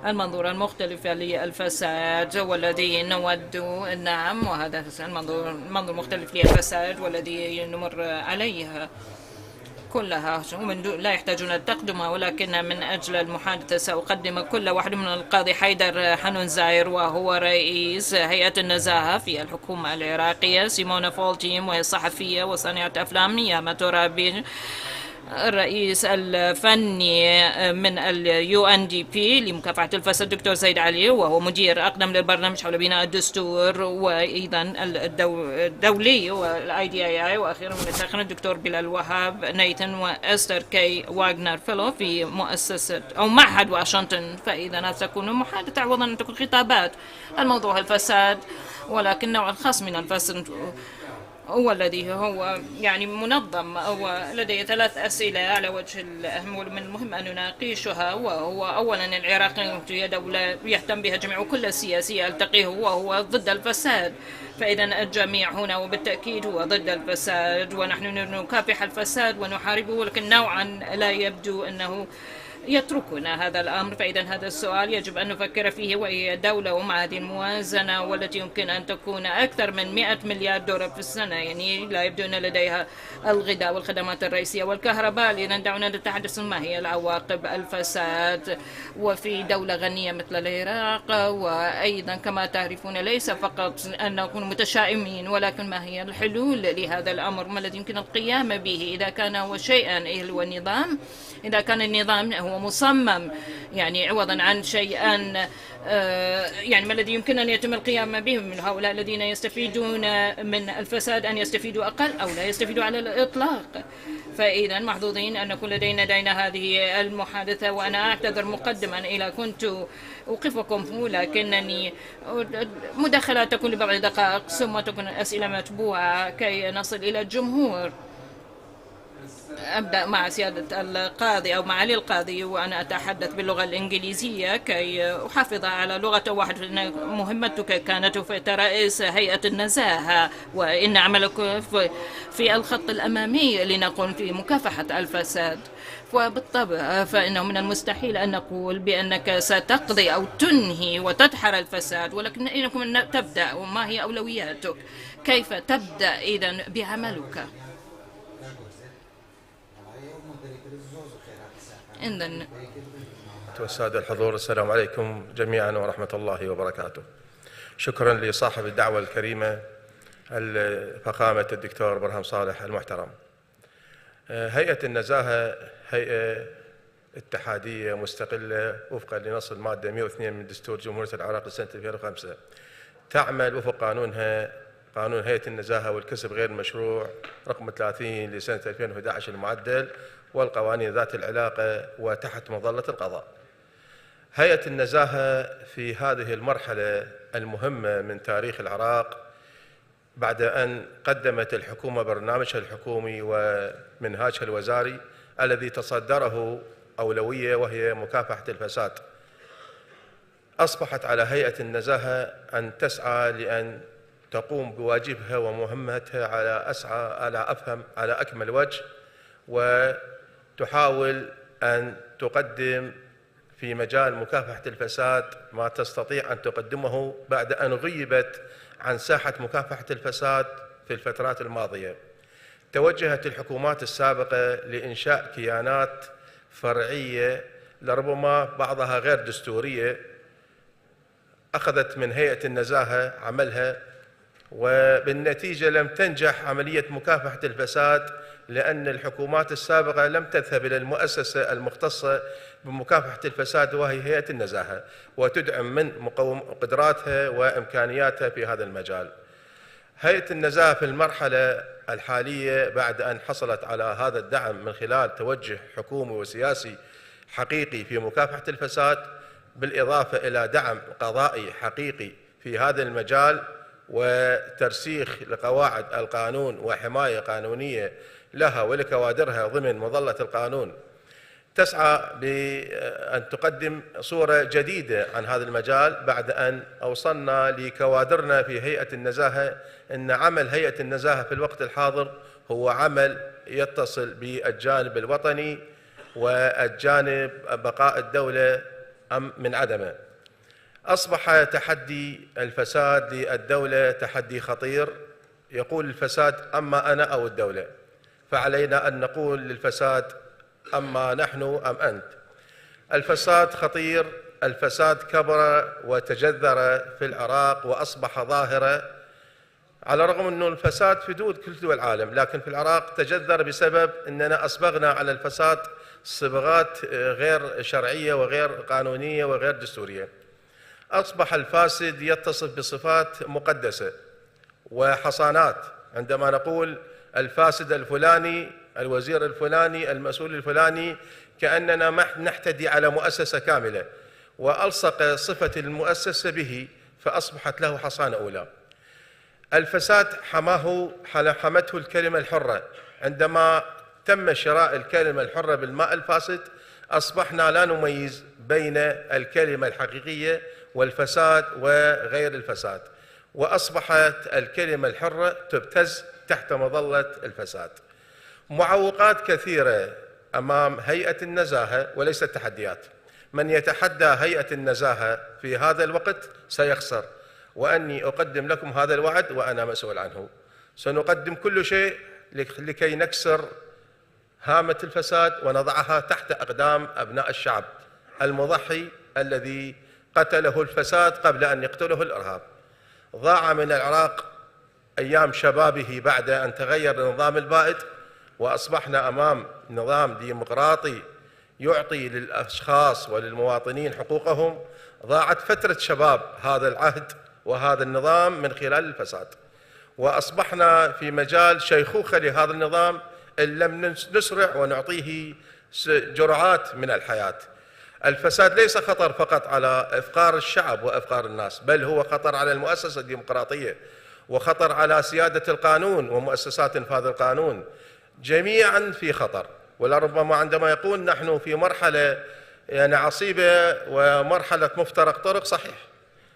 المنظور المختلف للفساد والذي نود نعم، وهذا منظور مختلف للفساد والذي نمر عليه كلها لا يحتاجون التقدم، ولكن من أجل المحادثة سأقدم كل واحد من القاضي حيدر حنونزاير وهو رئيس هيئة النزاهة في الحكومة العراقية، سيمونا فولتيم وهي صحفية وصانعة أفلام، نياما ترابي الرئيس الفني من UNDP لمكافحة الفساد، دكتور زيد علي وهو مدير أقدم للبرنامج حول بناء الدستور وأيضا الدولي والIDII، وأخيرا ونتاخر الدكتور بلال وهاب نيثن وأستر كي واغنر فيلو في مؤسسة أو معهد واشنطن. فإذا ستكون محادثة عوضا أن تكون خطابات. الموضوع الفساد، ولكن نوع الخاص من الفساد هو الذي هو يعني منظم. ولدي 3 أسئلة على وجه الأهم والمن المهم أن نناقشها، وهو أولا العراق هي دولة يهتم بها جميع كل السياسي ألتقيه وهو ضد الفساد، فإذا الجميع هنا وبالتأكيد هو ضد الفساد ونحن نكافح الفساد ونحاربه، ولكن نوعا لا يبدو أنه يتركنا هذا الأمر. فإذا هذا السؤال يجب أن نفكر فيه، وهي دولة ومع هذه الموازنة والتي يمكن أن تكون أكثر من 100 مليار دولار في السنة، يعني لا يبدو أن لديها الغذاء والخدمات الرئيسية والكهرباء. لذا دعونا نتحدث ما هي العواقب الفساد وفي دولة غنية مثل العراق، وأيضا كما تعرفون ليس فقط أن نكون متشائمين، ولكن ما هي الحلول لهذا الأمر، ما الذي يمكن القيام به إذا كان هو شيئا هو النظام، إذا كان النظام هو مصمم يعني عوضا عن شيئا يعني ما الذي يمكن أن يتم القيام به من هؤلاء الذين يستفيدون من الفساد، أن يستفيدوا أقل أو لا يستفيدوا على الإطلاق. فإذا محظوظين أن نكون لدينا هذه المحادثة، وأنا أعتذر مقدما إذا كنت أوقفكم، لكنني مداخلات تكون لبضع دقائق ثم تكون الأسئلة متبوعة كي نصل إلى الجمهور. أبدأ مع سيادة القاضي أو معالي القاضي، وأنا أتحدث باللغة الإنجليزية كي أحافظ على لغة واحد، لأن مهمتك كانت رئيس هيئة النزاهة، وإن عملك في الخط الأمامي لنقوم في مكافحة الفساد. وبالطبع فإنه من المستحيل أن نقول بأنك ستقضي أو تنهي وتدحر الفساد، ولكن إنكم تبدأ وما هي أولوياتك كيف تبدأ إذن بعملك؟ إذن والسادة الحضور، السلام عليكم جميعا ورحمة الله وبركاته. شكرا لصاحب الدعوة الكريمة فخامة الدكتور برهام صالح المحترم. هيئة النزاهة هيئة اتحادية مستقلة وفقا لنص المادة 102 من دستور جمهورية العراق لسنة 2005. تعمل وفق قانونها، قانون هيئة النزاهة والكسب غير المشروع رقم 30 لسنة 2011 المعدل، والقوانين ذات العلاقة، وتحت مظلة القضاء. هيئة النزاهة في هذه المرحلة المهمة من تاريخ العراق، بعد أن قدمت الحكومة برنامجها الحكومي ومنهاجها الوزاري الذي تصدره أولوية وهي مكافحة الفساد، أصبحت على هيئة النزاهة أن تسعى لأن تقوم بواجبها ومهمتها على أكمل وجه، وتحاول أن تقدم في مجال مكافحة الفساد ما تستطيع أن تقدمه بعد أن غيبت عن ساحة مكافحة الفساد في الفترات الماضية. توجهت الحكومات السابقة لإنشاء كيانات فرعية لربما بعضها غير دستورية، أخذت من هيئة النزاهة عملها، وبالنتيجة لم تنجح عملية مكافحة الفساد، لأن الحكومات السابقة لم تذهب إلى المؤسسة المختصة بمكافحة الفساد وهي هيئة النزاهة، وتدعم من قدراتها وإمكانياتها في هذا المجال. هيئة النزاهة في المرحلة الحالية بعد أن حصلت على هذا الدعم من خلال توجه حكومي وسياسي حقيقي في مكافحة الفساد، بالإضافة إلى دعم قضائي حقيقي في هذا المجال وترسيخ لقواعد القانون وحماية قانونية لها ولكوادرها ضمن مظلة القانون، تسعى بأن تقدم صورة جديدة عن هذا المجال بعد أن أوصلنا لكوادرنا في هيئة النزاهة أن عمل هيئة النزاهة في الوقت الحاضر هو عمل يتصل بالجانب الوطني والجانب بقاء الدولة من عدمه. أصبح تحدي الفساد للدولة تحدي خطير، يقول الفساد أما أنا أو الدولة، فعلينا أن نقول للفساد أما نحن أم أنت. الفساد خطير، الفساد كبر وتجذر في العراق وأصبح ظاهرة، على الرغم أنه الفساد في كل دول العالم، لكن في العراق تجذر بسبب أننا أصبغنا على الفساد صبغات غير شرعية وغير قانونية وغير دستورية. أصبح الفاسد يتصف بصفات مقدسة وحصانات، عندما نقول الفاسد الفلاني، الوزير الفلاني، المسؤول الفلاني، كأننا نحتدي على مؤسسة كاملة، وألصق صفة المؤسسة به فأصبحت له حصانة أولى. الفساد حمته الكلمة الحرة، عندما تم شراء الكلمة الحرة بالماء الفاسد أصبحنا لا نميز بين الكلمة الحقيقية والفساد وغير الفساد، وأصبحت الكلمة الحرة تبتز تحت مظلة الفساد. معوقات كثيرة أمام هيئة النزاهة وليست تحديات. من يتحدى هيئة النزاهة في هذا الوقت سيخسر، وأني أقدم لكم هذا الوعد وأنا مسؤول عنه. سنقدم كل شيء لكي نكسر هامة الفساد ونضعها تحت أقدام أبناء الشعب المضحي الذي قتله الفساد قبل أن يقتله الإرهاب. ضاع من العراق أيام شبابه بعد أن تغير النظام البائد، وأصبحنا أمام نظام ديمقراطي يعطي للأشخاص وللمواطنين حقوقهم. ضاعت فترة شباب هذا العهد وهذا النظام من خلال الفساد، وأصبحنا في مجال شيخوخة لهذا النظام إن لم نسرع ونعطيه جرعات من الحياة. الفساد ليس خطر فقط على إفقار الشعب وإفقار الناس، بل هو خطر على المؤسسة الديمقراطية، وخطر على سيادة القانون ومؤسسات إنفاذ القانون، جميعا في خطر. ولربما عندما يقول نحن في مرحلة عصيبة ومرحلة مفترق طرق، صحيح،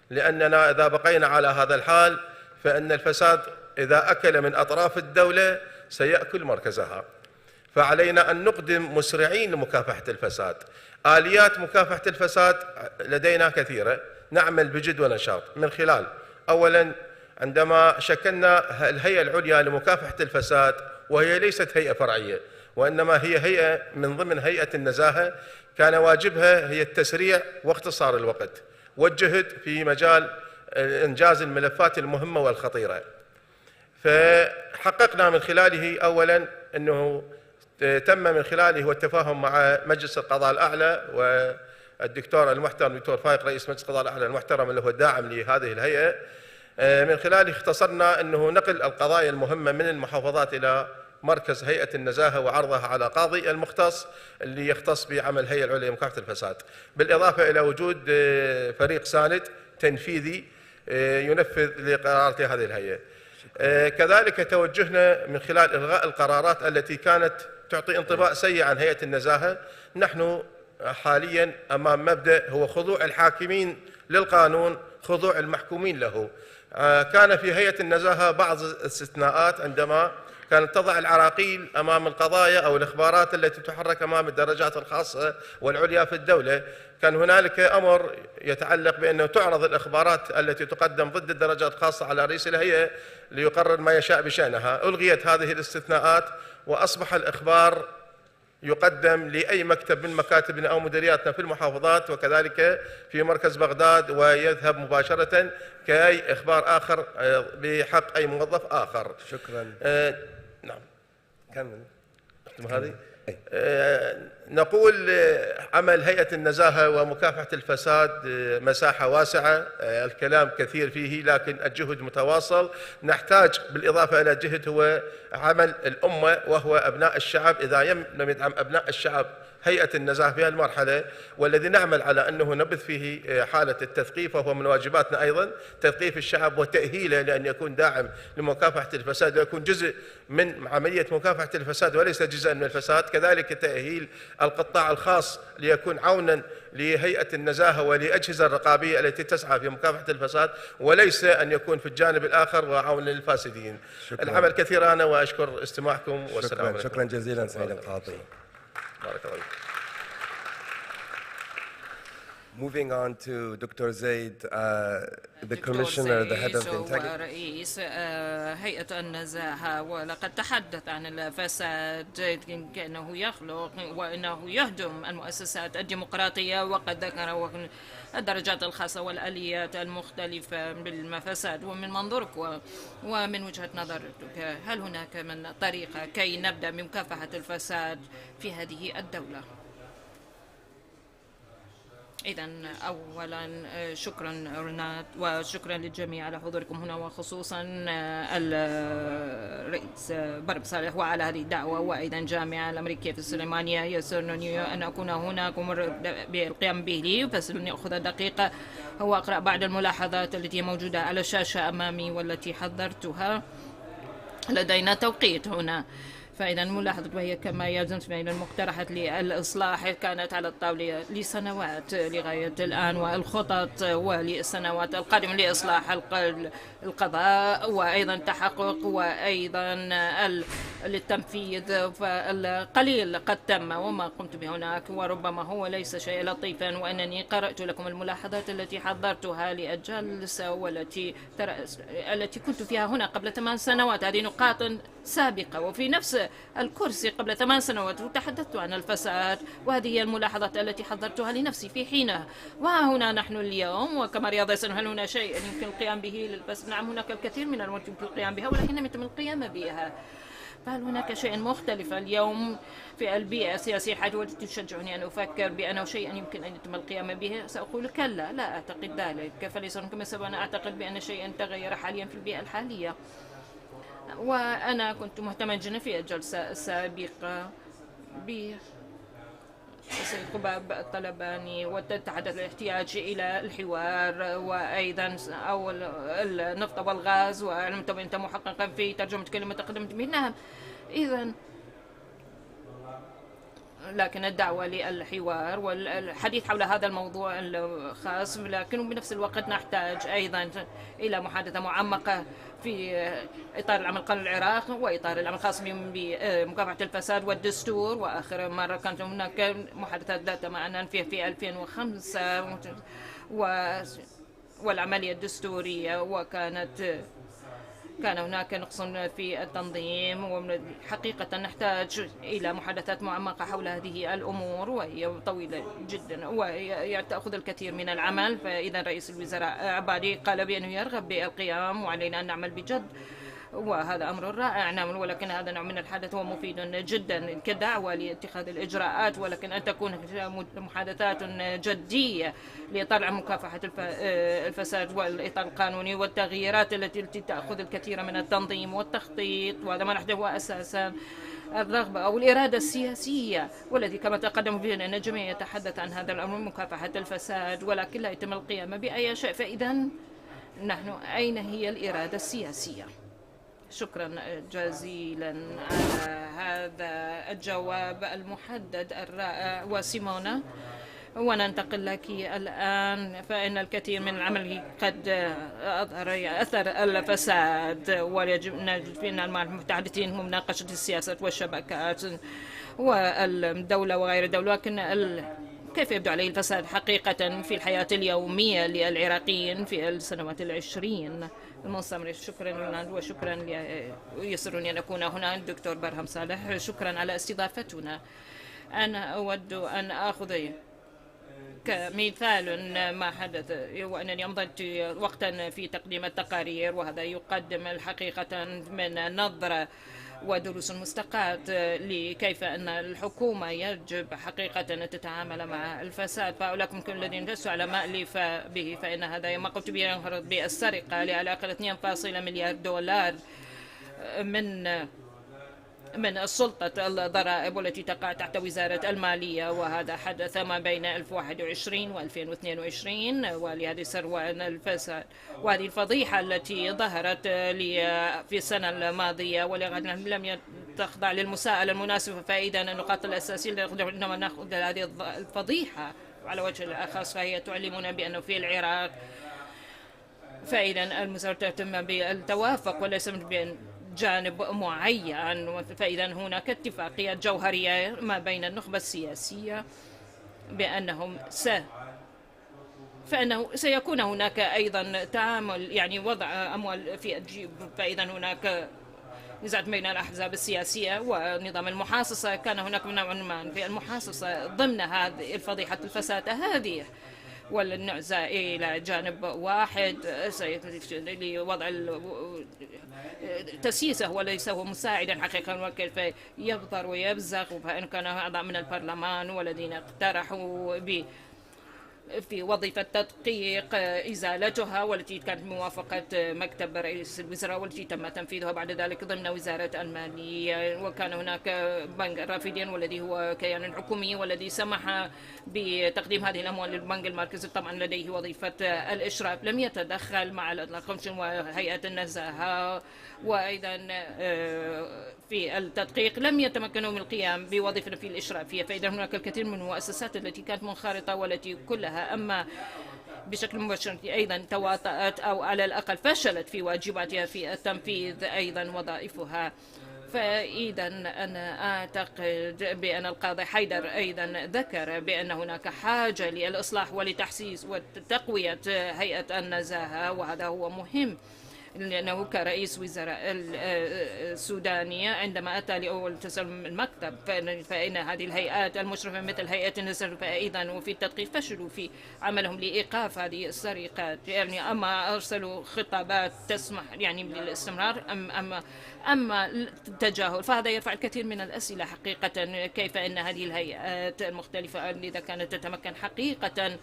لأننا إذا بقينا على هذا الحال فإن الفساد إذا أكل من أطراف الدولة سيأكل مركزها. فعلينا أن نقدم مسرعين لمكافحة الفساد. آليات مكافحة الفساد لدينا كثيرة، نعمل بجد ونشاط من خلال أولا عندما شكلنا الهيئة العليا لمكافحة الفساد، وهي ليست هيئة فرعية وإنما هي هيئة من ضمن هيئة النزاهة، كان واجبها هي التسريع واختصار الوقت والجهد في مجال إنجاز الملفات المهمة والخطيرة. فحققنا من خلاله أولا أنه تم من خلاله هو التفاهم مع مجلس القضاء الأعلى والدكتور المحترم الدكتور فايق رئيس مجلس القضاء الأعلى المحترم اللي هو الداعم لهذه الهيئة. من خلاله اختصرنا أنه نقل القضايا المهمة من المحافظات إلى مركز هيئة النزاهة وعرضها على قاضي المختص اللي يختص بعمل الهيئة العليا لمكافحة الفساد، بالإضافة إلى وجود فريق ساند تنفيذي ينفذ لقرارات هذه الهيئة. كذلك توجهنا من خلال إلغاء القرارات التي كانت تعطي انطباع سيء عن هيئة النزاهة. نحن حاليا أمام مبدأ هو خضوع الحاكمين للقانون، خضوع المحكومين له. كان في هيئة النزاهة بعض الاستثناءات عندما كانت تضع العراقيل أمام القضايا أو الإخبارات التي تحرك أمام الدرجات الخاصة والعليا في الدولة. كان هنالك أمر يتعلق بأنه تعرض الإخبارات التي تقدم ضد الدرجات الخاصة على رئيس الهيئة ليقرر ما يشاء بشأنها. ألغيت هذه الاستثناءات وأصبح الإخبار يقدم لأي مكتب من مكاتبنا أو مديرياتنا في المحافظات وكذلك في مركز بغداد، ويذهب مباشرة كأي إخبار آخر بحق أي موظف آخر. شكرا. نعم كمل. هذه نقول عمل هيئة النزاهة ومكافحة الفساد مساحة واسعة، الكلام كثير فيه لكن الجهد متواصل. نحتاج بالإضافة إلى الجهد هو عمل الأمة وهو أبناء الشعب. إذا لم يدعم أبناء الشعب هيئة النزاهة في المرحلة، والذي نعمل على أنه نبث فيه حالة التثقيف، وهو من واجباتنا أيضا تثقيف الشعب وتأهيله لأن يكون داعم لمكافحة الفساد ويكون جزء من عملية مكافحة الفساد وليس جزءا من الفساد. كذلك تأهيل القطاع الخاص ليكون عونا لهيئة النزاهة ولأجهزة الرقابية التي تسعى في مكافحة الفساد، وليس أن يكون في الجانب الآخر وعونا للفاسدين. العمل كثير أنا وأشكر استماعكم والسلام عليكم. شكرا جزيلا سيد القاضي. بارك الله. Moving on to Dr. Zaid, the Commissioner, the Head of Integrity. رئيس هيئة النزاهة، ولقد تحدث عن الفساد كأنه يخلق وأنه يهدم المؤسسات الديمقراطية، وقد ذكر الدرجات الخاصة والآليات المختلفة بالفساد. ومن منظورك ومن وجهة نظرك، هل هناك من طريقة كي نبدأ بمكافحة الفساد في هذه الدولة؟ إذا أولا شكرا رنات، وشكرا للجميع على حضوركم هنا، وخصوصا الرئيس برب صالح وعلى هذه الدعوة، وأيضا الجامعة الأمريكية في السليمانية. يسرني أن أكون هنا بالقيام به لي، بس أخذ دقيقة هو أقرأ بعض الملاحظات التي موجودة على الشاشة أمامي والتي حضرتها. لدينا توقيت هنا، فإذا الملاحظة وهي كما يلزم بين المقترحات للإصلاح كانت على الطاولة لسنوات لغاية الآن، والخطط وللسنوات القادمة لإصلاح القضاء وأيضا التحقق وأيضا للتنفيذ. فالقليل قد تم وما قمت به هناك، وربما هو ليس شيء لطيفا، وأنني قرأت لكم الملاحظات التي حضرتها للجلسة التي كنت فيها هنا قبل 8 سنوات. هذه نقاط سابقة، وفي نفس الكرسي قبل 8 سنوات وتحدثت عن الفساد، وهذه هي الملاحظات التي حضرتها لنفسي في حينها. وهنا نحن اليوم، وكما رياض يسأل هل هنا شيء يمكن القيام به للفساد؟ نعم، هناك الكثير من الأمور يمكن القيام بها ولكن لم يتم القيام بها. فهل هناك شيء مختلف اليوم في البيئة السياسية حيث تشجعني أن أفكر بأنه شيء يمكن أن يتم القيام به؟ سأقول كلا، لا أعتقد ذلك. فليس كما سبق، أنا أعتقد بأن شيئا تغير حاليا في البيئة الحالية. وأنا كنت مهتما جدا في الجلسة السابقة السيد قباب الطلباني، وتتحدث الاحتياج إلى الحوار وأيضا أو النفط والغاز، ولم تكن أنت محققا في ترجمة كلمة تقدمت منها. إذا لكن الدعوة للحوار والحديث حول هذا الموضوع الخاص، لكن بنفس الوقت نحتاج أيضا إلى محادثة معمقة في إطار العمل القانوني العراق وإطار العمل الخاص بمكافحة الفساد والدستور. وآخر مرة كانت هناك محادثات ذات معنى في 2005 والعملية الدستورية، وكانت كان هناك نقص في التنظيم، وحقيقة نحتاج إلى محادثات معمقة حول هذه الأمور، وهي طويلة جدا وتأخذ الكثير من العمل. فإذا رئيس الوزراء عبادي قال بأنه يرغب بالقيام وعلينا أن نعمل بجد، وهذا أمر رائع نعمل، ولكن هذا نوع من الحدث هو مفيد جدا كدعوة لاتخاذ الإجراءات، ولكن أن تكون محادثات جدية لإطار مكافحة الفساد والإطار القانوني والتغييرات التي تأخذ الكثير من التنظيم والتخطيط. وهذا ما نحتاجه أساسا الرغبة أو الإرادة السياسية، والذي كما تقدم به أن الجميع يتحدث عن هذا الأمر مكافحة الفساد، ولكن لا يتم القيام بأي شيء. فإذا نحن أين هي الإرادة السياسية؟ شكرا جزيلا على هذا الجواب المحدد الرائع. وسيمونا، وننتقل لك الآن، فإن الكثير من العمل قد أظهر أثر الفساد، ويجب نجد فينا المتحدثين هم مناقشة السياسات والشبكات والدولة وغير الدولة، لكن كيف يبدو عليه الفساد حقيقة في الحياة اليومية للعراقيين في السنوات 20 المستمرة. شكرا لنا وشكرا يسرني أن أكون هنا دكتور برهم صالح. شكرا على استضافتنا. أنا أود أن أخذ كمثال ما حدث، وأنني أمضيت وقتا في تقديم التقارير، وهذا يقدم الحقيقة من نظرة ودروس مستقاة لكيف أن الحكومة يجب حقيقة أن تتعامل مع الفساد. فأولاكم كل الذين لسوا على ما ألف به، فإن هذا ما قلت به ينفرد بالسرقة لعلى أقل 2.1 مليار دولار من السلطة الضرائب والتي تقع تحت وزارة المالية، وهذا حدث ما بين 2021 و 2022. ولهذه الثروة الفساد وهذه الفضيحة التي ظهرت لي في السنة الماضية لم تخضع للمساءلة المناسبة. فإذا النقاط الأساسية عندما نأخذ هذه الفضيحة على وجه الأخص، فهي تعلمنا بأنه في العراق فإذا المساواة تتم بالتوافق وليس بين جانب معين. فإذا هناك اتفاقية جوهرية ما بين النخبة السياسية فإنه سيكون هناك أيضا تعامل، يعني وضع أموال في الجيب. فإذا هناك نزاع بين الأحزاب السياسية ونظام المحاصصة. كان هناك نوعا في المحاصصة ضمن هذه الفضيحة الفساد هذه، والنعزة إلى جانب واحد لوضع تسييسه وليس هو مساعدا حقيقة، وكيف يبطر ويبزغ. فإن كان أعضاء من البرلمان والذين اقترحوا في وظيفة تدقيق إزالتها، والتي كانت موافقة مكتب رئيس الوزراء والتي تم تنفيذها بعد ذلك ضمن وزارة المالية. وكان هناك بنك الرافدين والذي هو كيان حكومي والذي سمح بتقديم هذه الأموال للبنك المركزي، طبعا لديه وظيفة الإشراف، لم يتدخل مع الكوميشن وهيئة النزاهة. وأيضا في التدقيق لم يتمكنوا من القيام بوظيفة في الإشرافية. فإذا هناك الكثير من المؤسسات التي كانت منخرطة والتي كلها أما بشكل مباشر أيضا تواطأت أو على الأقل فشلت في واجباتها في التنفيذ أيضا وظائفها. فإذا أنا أعتقد بأن القاضي حيدر أيضا ذكر بأن هناك حاجة للإصلاح ولتحسيس وتقوية هيئة النزاهة، وهذا هو مهم، لأنه كرئيس وزراء السودانية عندما أتى لأول تسلم المكتب فإن هذه الهيئات المشرفة مثل هيئة النزاهة فأيضا وفي التدقيق فشلوا في عملهم لإيقاف هذه السرقات. يعني أما أرسلوا خطابات تسمح يعني بالاستمرار أما التجاهل، فهذا يرفع الكثير من الأسئلة حقيقة. كيف أن هذه الهيئات المختلفة إذا كانت تتمكن حقيقة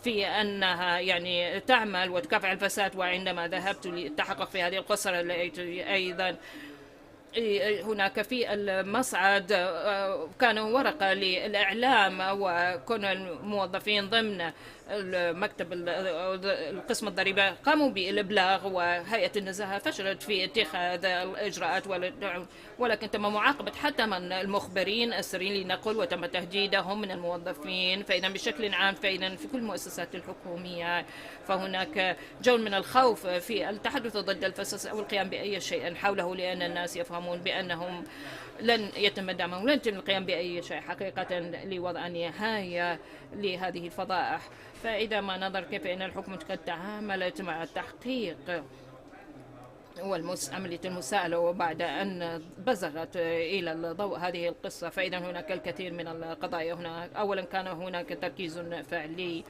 في أنها يعني تعمل وتكافح الفساد. وعندما ذهبت للتحقق في هذه القصة لقيت أيضا هناك في المصعد كانوا ورقة للإعلام، وكل الموظفين ضمن المكتب القسم الضريبة قاموا بالإبلاغ، وهيئة النزاهة فشلت في اتخاذ الإجراءات ولكن تم معاقبة حتى من المخبرين السريين لنقل وتم تهديدهم من الموظفين. فإذا بشكل عام فإذا في كل المؤسسات الحكومية فهناك جو من الخوف في التحدث ضد الفساد أو القيام بأي شيء حوله، لأن الناس يفهمون بأنهم لن يتم دعمهم ولن يتم القيام بأي شيء حقيقة لوضع نهاية لهذه الفضائح. فإذا ما نظر كيف أن الحكومة قد تعاملت مع التحقيق عملية المساءلة، وبعد أن بزغت إلى الضوء هذه القصة فإذا هناك الكثير من القضايا هنا. أولا كان هناك تركيز فعلي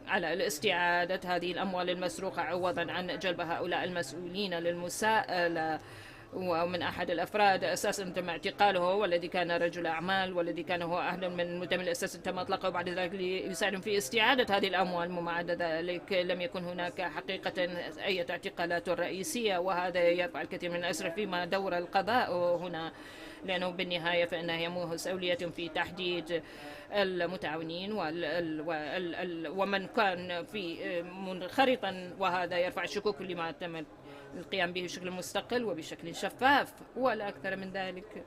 على الاستعادة هذه الأموال المسروقة عوضا عن جلب هؤلاء المسؤولين للمساءلة. ومن أحد الأفراد أساسا تم اعتقاله والذي كان رجل أعمال والذي كان هو أهلا من المتهم الأساسي تم إطلاقه بعد ذلك ليساعد في استعادة هذه الأموال. ومع ذلك لم يكن هناك حقيقة أي اعتقالات رئيسية، وهذا يرفع الكثير من الأسئلة فيما دور القضاء هنا، لأنه بالنهاية فإنها هي مسؤولية في تحديد المتعاونين ومن كان في منخرطا، وهذا يرفع الشكوك لما تم القيام به بشكل مستقل وبشكل شفاف. ولا أكثر من ذلك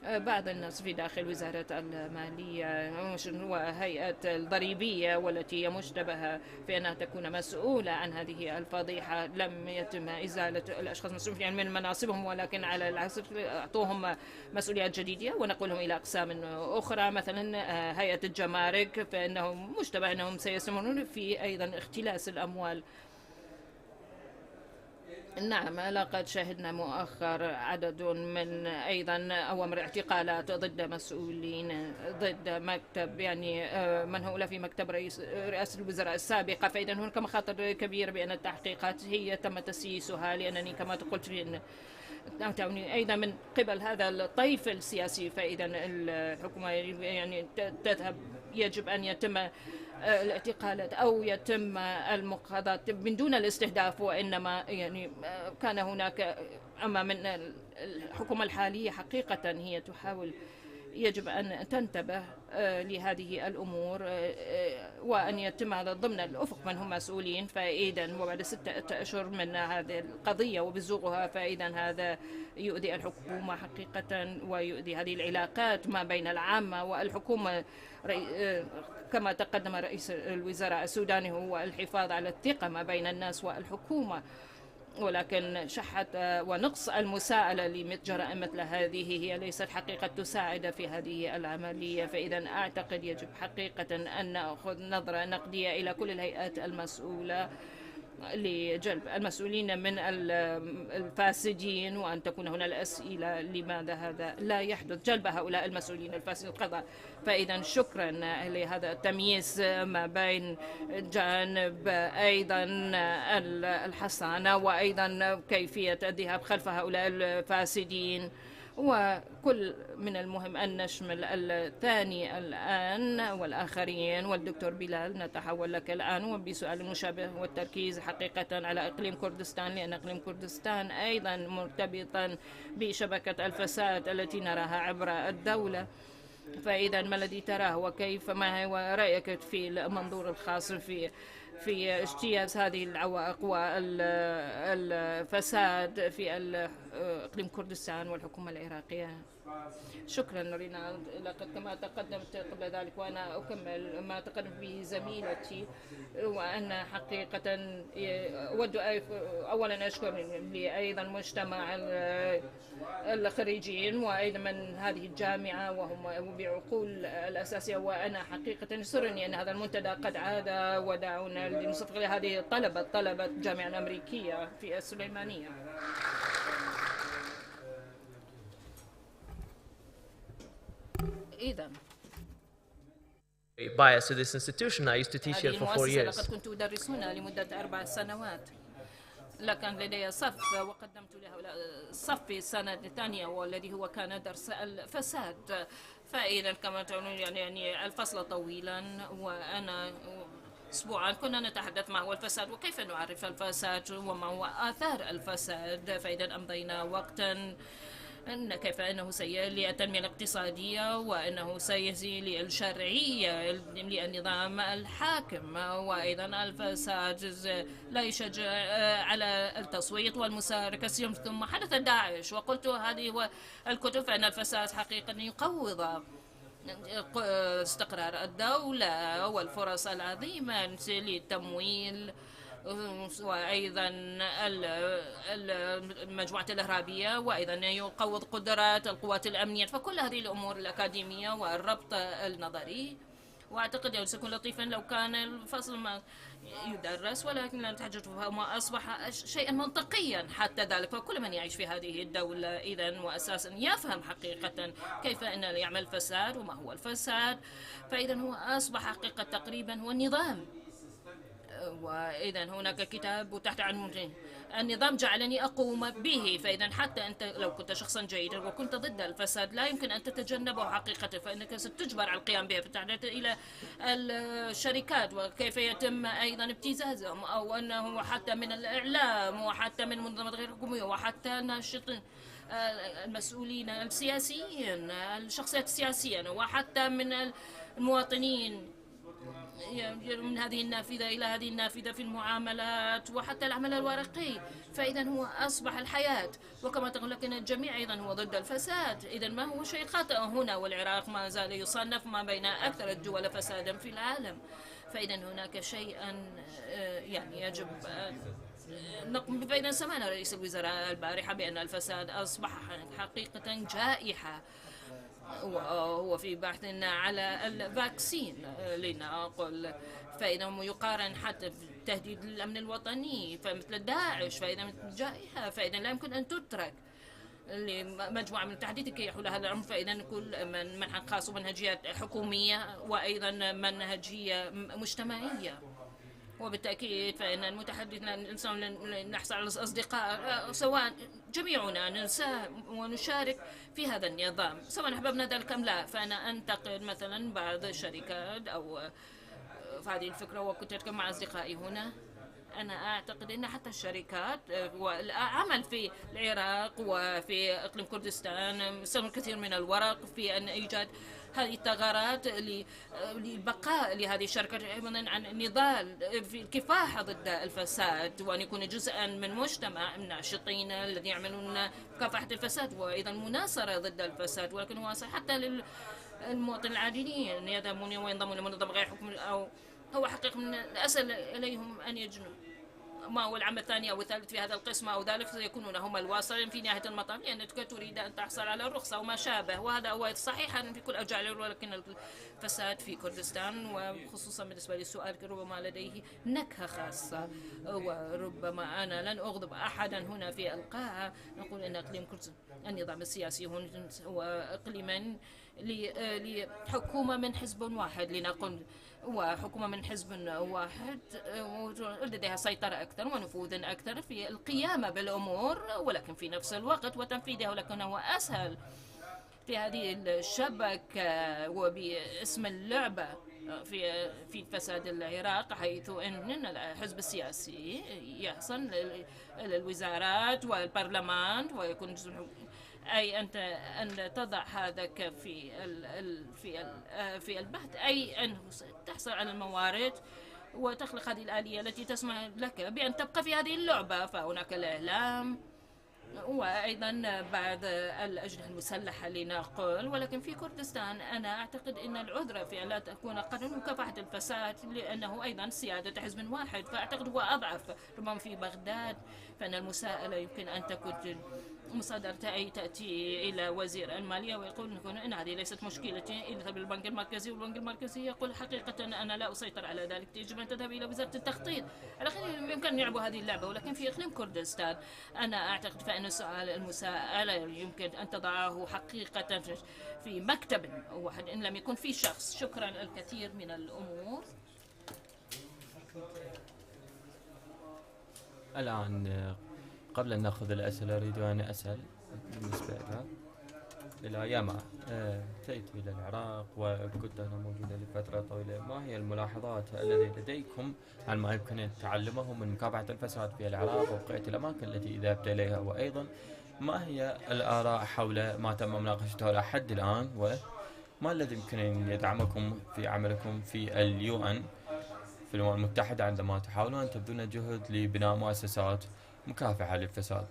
بعض الناس في داخل وزارة المالية وهيئة الضريبية والتي مشتبهة في أنها تكون مسؤولة عن هذه الفضيحة لم يتم إزالة الأشخاص المسؤولين من مناصبهم، ولكن على العكس أعطوهم مسؤوليات جديدة ونقلهم إلى أقسام أخرى. مثلا هيئة الجمارك فإنهم مشتبه أنهم سيستمرون في أيضا اختلاس الأموال. نعم، لقد شهدنا مؤخر عدد من أيضا أوامر اعتقالات ضد مسؤولين، ضد مكتب من هؤلاء في مكتب رئاسة الوزراء السابقة. فإذا هناك مخاطر كبيرة بأن التحقيقات هي تم تسييسها، لأنني كما قلت في أيضا من قبل هذا الطيف السياسي. فإذا الحكومة تذهب، يجب أن يتم الاعتقالات أو يتم المقاضاة من دون الاستهداف، وإنما كان هناك أما من الحكومة الحالية حقيقة هي تحاول، يجب أن تنتبه لهذه الأمور وأن يتم هذا ضمن الأفق من هم مسؤولين. فإذا وبعد 6 أشهر من هذه القضية وبزوغها فإذا هذا يؤذي الحكومة حقيقة ويؤذي هذه العلاقات ما بين العامة والحكومة. كما تقدم رئيس الوزراء السوداني هو الحفاظ على الثقة ما بين الناس والحكومة، ولكن شحة ونقص المساءلة لجرائم مثل هذه هي ليست حقيقة تساعد في هذه العملية. فإذا أعتقد يجب حقيقة أن نأخذ نظرة نقدية إلى كل الهيئات المسؤولة لجلب المسؤولين من الفاسدين، وأن تكون هنا الأسئلة لماذا هذا لا يحدث، جلب هؤلاء المسؤولين الفاسدين القضاء. فإذا شكرا لهذا التمييز ما بين جانب أيضا الحصانة وأيضا كيفية الذهاب خلف هؤلاء الفاسدين. وكل من المهم أن نشمل الثاني الآن والآخرين. والدكتور بلال نتحول لك الآن وبسؤال مشابه والتركيز حقيقة على إقليم كردستان، لأن إقليم كردستان أيضا مرتبطا بشبكة الفساد التي نراها عبر الدولة. فإذا ما الذي تراه وكيف، ما هو رأيك في المنظور الخاص في اجتياز هذه العوائق والفساد في إقليم كردستان والحكومة العراقية؟ شكرا رينا. لقد كما تقدمت قبل ذلك وأنا أكمل ما تقدم به زميلتي، وأن حقيقة أود أولا أشكر أيضا مجتمع الخريجين وأيضا من هذه الجامعة وهم بعقول الأساسية. وأنا حقيقة يسرني أن هذا المنتدى قد عاد، ودعونا لنصفق لهذه طلبة الجامعة الأمريكية في السليمانية. إذا bias to this institution. I used to teach here for 4 years. لقد كنت أدرس هنا لمدة 4 سنوات. لكن لدي صف وقدمت لهؤلاء الصف في السنة الثانية والذي هو كان درس الفساد. فإذا كما تعلمون يعني الفصل طويلا، وأنا أسبوعا كنا نتحدث ما هو الفساد وكيف نعرف الفساد وما هو آثار الفساد. فإذا أمضينا وقتا أن كيف أنه سيء للتنمية الاقتصادية وأنه سيزيل الشرعية للنظام الحاكم، وأيضا الفساد لا يشجع على التصويت والمشاركة. ثم حدث داعش وقلت هذه هو الكتب، فإن الفساد حقيقة يقوض استقرار الدولة والفرص العظيمة للتمويل، وأيضا المجموعة الإرهابية، وأيضا يقوض قدرات القوات الأمنية. فكل هذه الأمور الأكاديمية والربط النظري وأعتقد أنه سيكون لطيفا لو كان الفصل ما يدرس، ولكن لا نتحجج فما أصبح شيئا منطقيا حتى ذلك. فكل من يعيش في هذه الدولة إذن وأساسا يفهم حقيقة كيف أن يعمل فساد وما هو الفساد. فإذا هو أصبح حقيقة تقريبا هو النظام. وإذا هناك كتاب وتحت عنوان النظام جعلني أقوم به. فإذا حتى أنت لو كنت شخصا جيدا وكنت ضد الفساد لا يمكن أن تتجنبه حقيقة، فإنك ستجبر على القيام به. فتحدث إلى الشركات وكيف يتم أيضا ابتزازهم، أو أنه حتى من الإعلام وحتى من منظمات غير حكومية وحتى الناشطين المسؤولين السياسيين الشخصيات السياسية وحتى من المواطنين من هذه النافذة إلى هذه النافذة في المعاملات وحتى العمل الورقي. فإذا هو أصبح الحياة. وكما تقول لكن الجميع أيضا هو ضد الفساد. إذا ما هو شيء خاطئ هنا، والعراق ما زال يصنف ما بين أكثر الدول فسادا في العالم. فإذا هناك شيئا يعني يجب نقوم. فإذا سمعنا رئيس الوزراء البارحة بأن الفساد أصبح حقيقة جائحة، وهو في بحث على الفاكسين لنقل. فإذا يقارن حتى تهديد الأمن الوطني فمثل داعش، فإذا مثل جائحة، فإذا لا يمكن أن تترك لمجموعة من التحديث كي يحول هذا الأمر. فإذا كل من منحى خاص ومنهجيات حكومية وأيضا منهجية مجتمعية. وبالتأكيد فإن المتحدث الإنسان نحصل على أصدقاء سواء جميعنا ننسى ونشارك في هذا النظام سواء أحببنا ذلك أم لا. فأنا أنتقد مثلا بعض الشركات أو في هذه الفكرة، وكنت أتكلم مع أصدقائي هنا. أنا أعتقد أن حتى الشركات والعمل في العراق وفي إقليم كردستان يستخدم الكثير من الورق في أن إيجاد هذه الثغرات للبقاء لهذه الشركات، أيضا عن النضال في الكفاح ضد الفساد، وأن يكون جزءا من مجتمع من ناشطين الذين يعملون مكافحة الفساد وأيضا مناصرة ضد الفساد. ولكن هو حتى للمواطن العاديين يذهبون وينضمون لمنظمة غير حكومية، أو هو حقيقة من الأسهل إليهم أن يجنوا ما هو العام الثاني أو الثالث في هذا القسم أو ذلك، سيكونون هم الواصلين في نهاية المطاف لأنك تريد أن تحصل على الرخصة وما شابه. وهذا هو صحيح في كل أرجاء، ولكن الفساد في كردستان وخصوصا بالنسبة للسؤال ربما لديه نكهة خاصة، وربما أنا لن أغضب أحدا هنا في القاعة. نقول أن إقليم كردستان النظام السياسي هو إقليما لحكومة من حزب واحد لنقل، وحكومة من حزب واحد لديها سيطرة أكثر ونفوذ أكثر في القيام بالأمور، ولكن في نفس الوقت وتنفيذها. ولكن هو أسهل في هذه الشبكة وباسم اللعبة في فساد العراق، حيث أن الحزب السياسي يحصل للوزارات والبرلمان ويكون أي أنت أن تضع هذا في البحث، أي أن تحصل على الموارد وتخلق هذه الآلية التي تسمح لك بأن تبقى في هذه اللعبة. فهناك الإعلام وأيضا بعض الأجنحة المسلحة لنقل. ولكن في كردستان أنا أعتقد أن العذر في أن لا تكون قانون مكافحة الفساد لأنه أيضا سيادة حزب واحد، فأعتقد هو أضعف. ربما في بغداد فإن المساءلة يمكن أن تكون مصادرة أي تأتي إلى وزير المالية ويقول إن هذه ليست مشكلتي، اذهب للبنك المركزي، والبنك المركزي يقول حقيقة أنا لا أسيطر على ذلك، يجب أن تذهب إلى وزارة التخطيط. على خير يمكن أن يلعبوا هذه اللعبة. ولكن في إقليم كردستان أنا أعتقد فإن سؤال المساءلة يمكن أن تضعه حقيقة في مكتب واحد إن لم يكن في شخص. شكرا. الكثير من الأمور الآن قبل أن نأخذ الأسئلة أريد أن أسأل بالنسبة إلى ياما أتيت إلى العراق وكنت أنا موجودة لفترة طويلة، ما هي الملاحظات التي لديكم عن ما يمكن تعلمه من مكافحة الفساد في العراق وبقية الأماكن التي ذهبت إليها؟ وأيضا ما هي الآراء حول ما تم مناقشته لحد الآن، وما الذي يمكن أن يدعمكم في عملكم في اليو إن في الأمم المتحدة عندما تحاولون أن تبذلون جهد لبناء مؤسسات مكافحة للفساد؟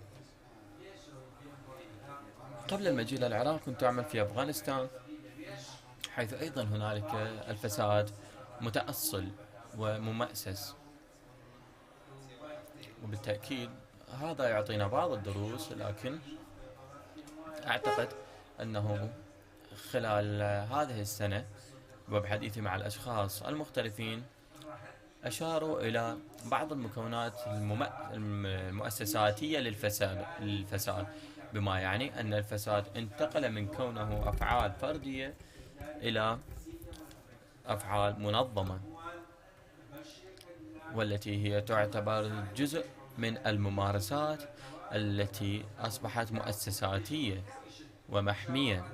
قبل المجيء إلى العراق كنت أعمل في أفغانستان، حيث أيضا هنالك الفساد متأصل وممأسس، وبالتأكيد هذا يعطينا بعض الدروس. لكن أعتقد أنه خلال هذه السنة وبحديثي مع الأشخاص المختلفين أشاروا إلى بعض المكونات المؤسساتية للفساد، بما يعني أن الفساد انتقل من كونه أفعال فردية إلى أفعال منظمة، والتي هي تعتبر جزء من الممارسات التي أصبحت مؤسساتية ومحمية،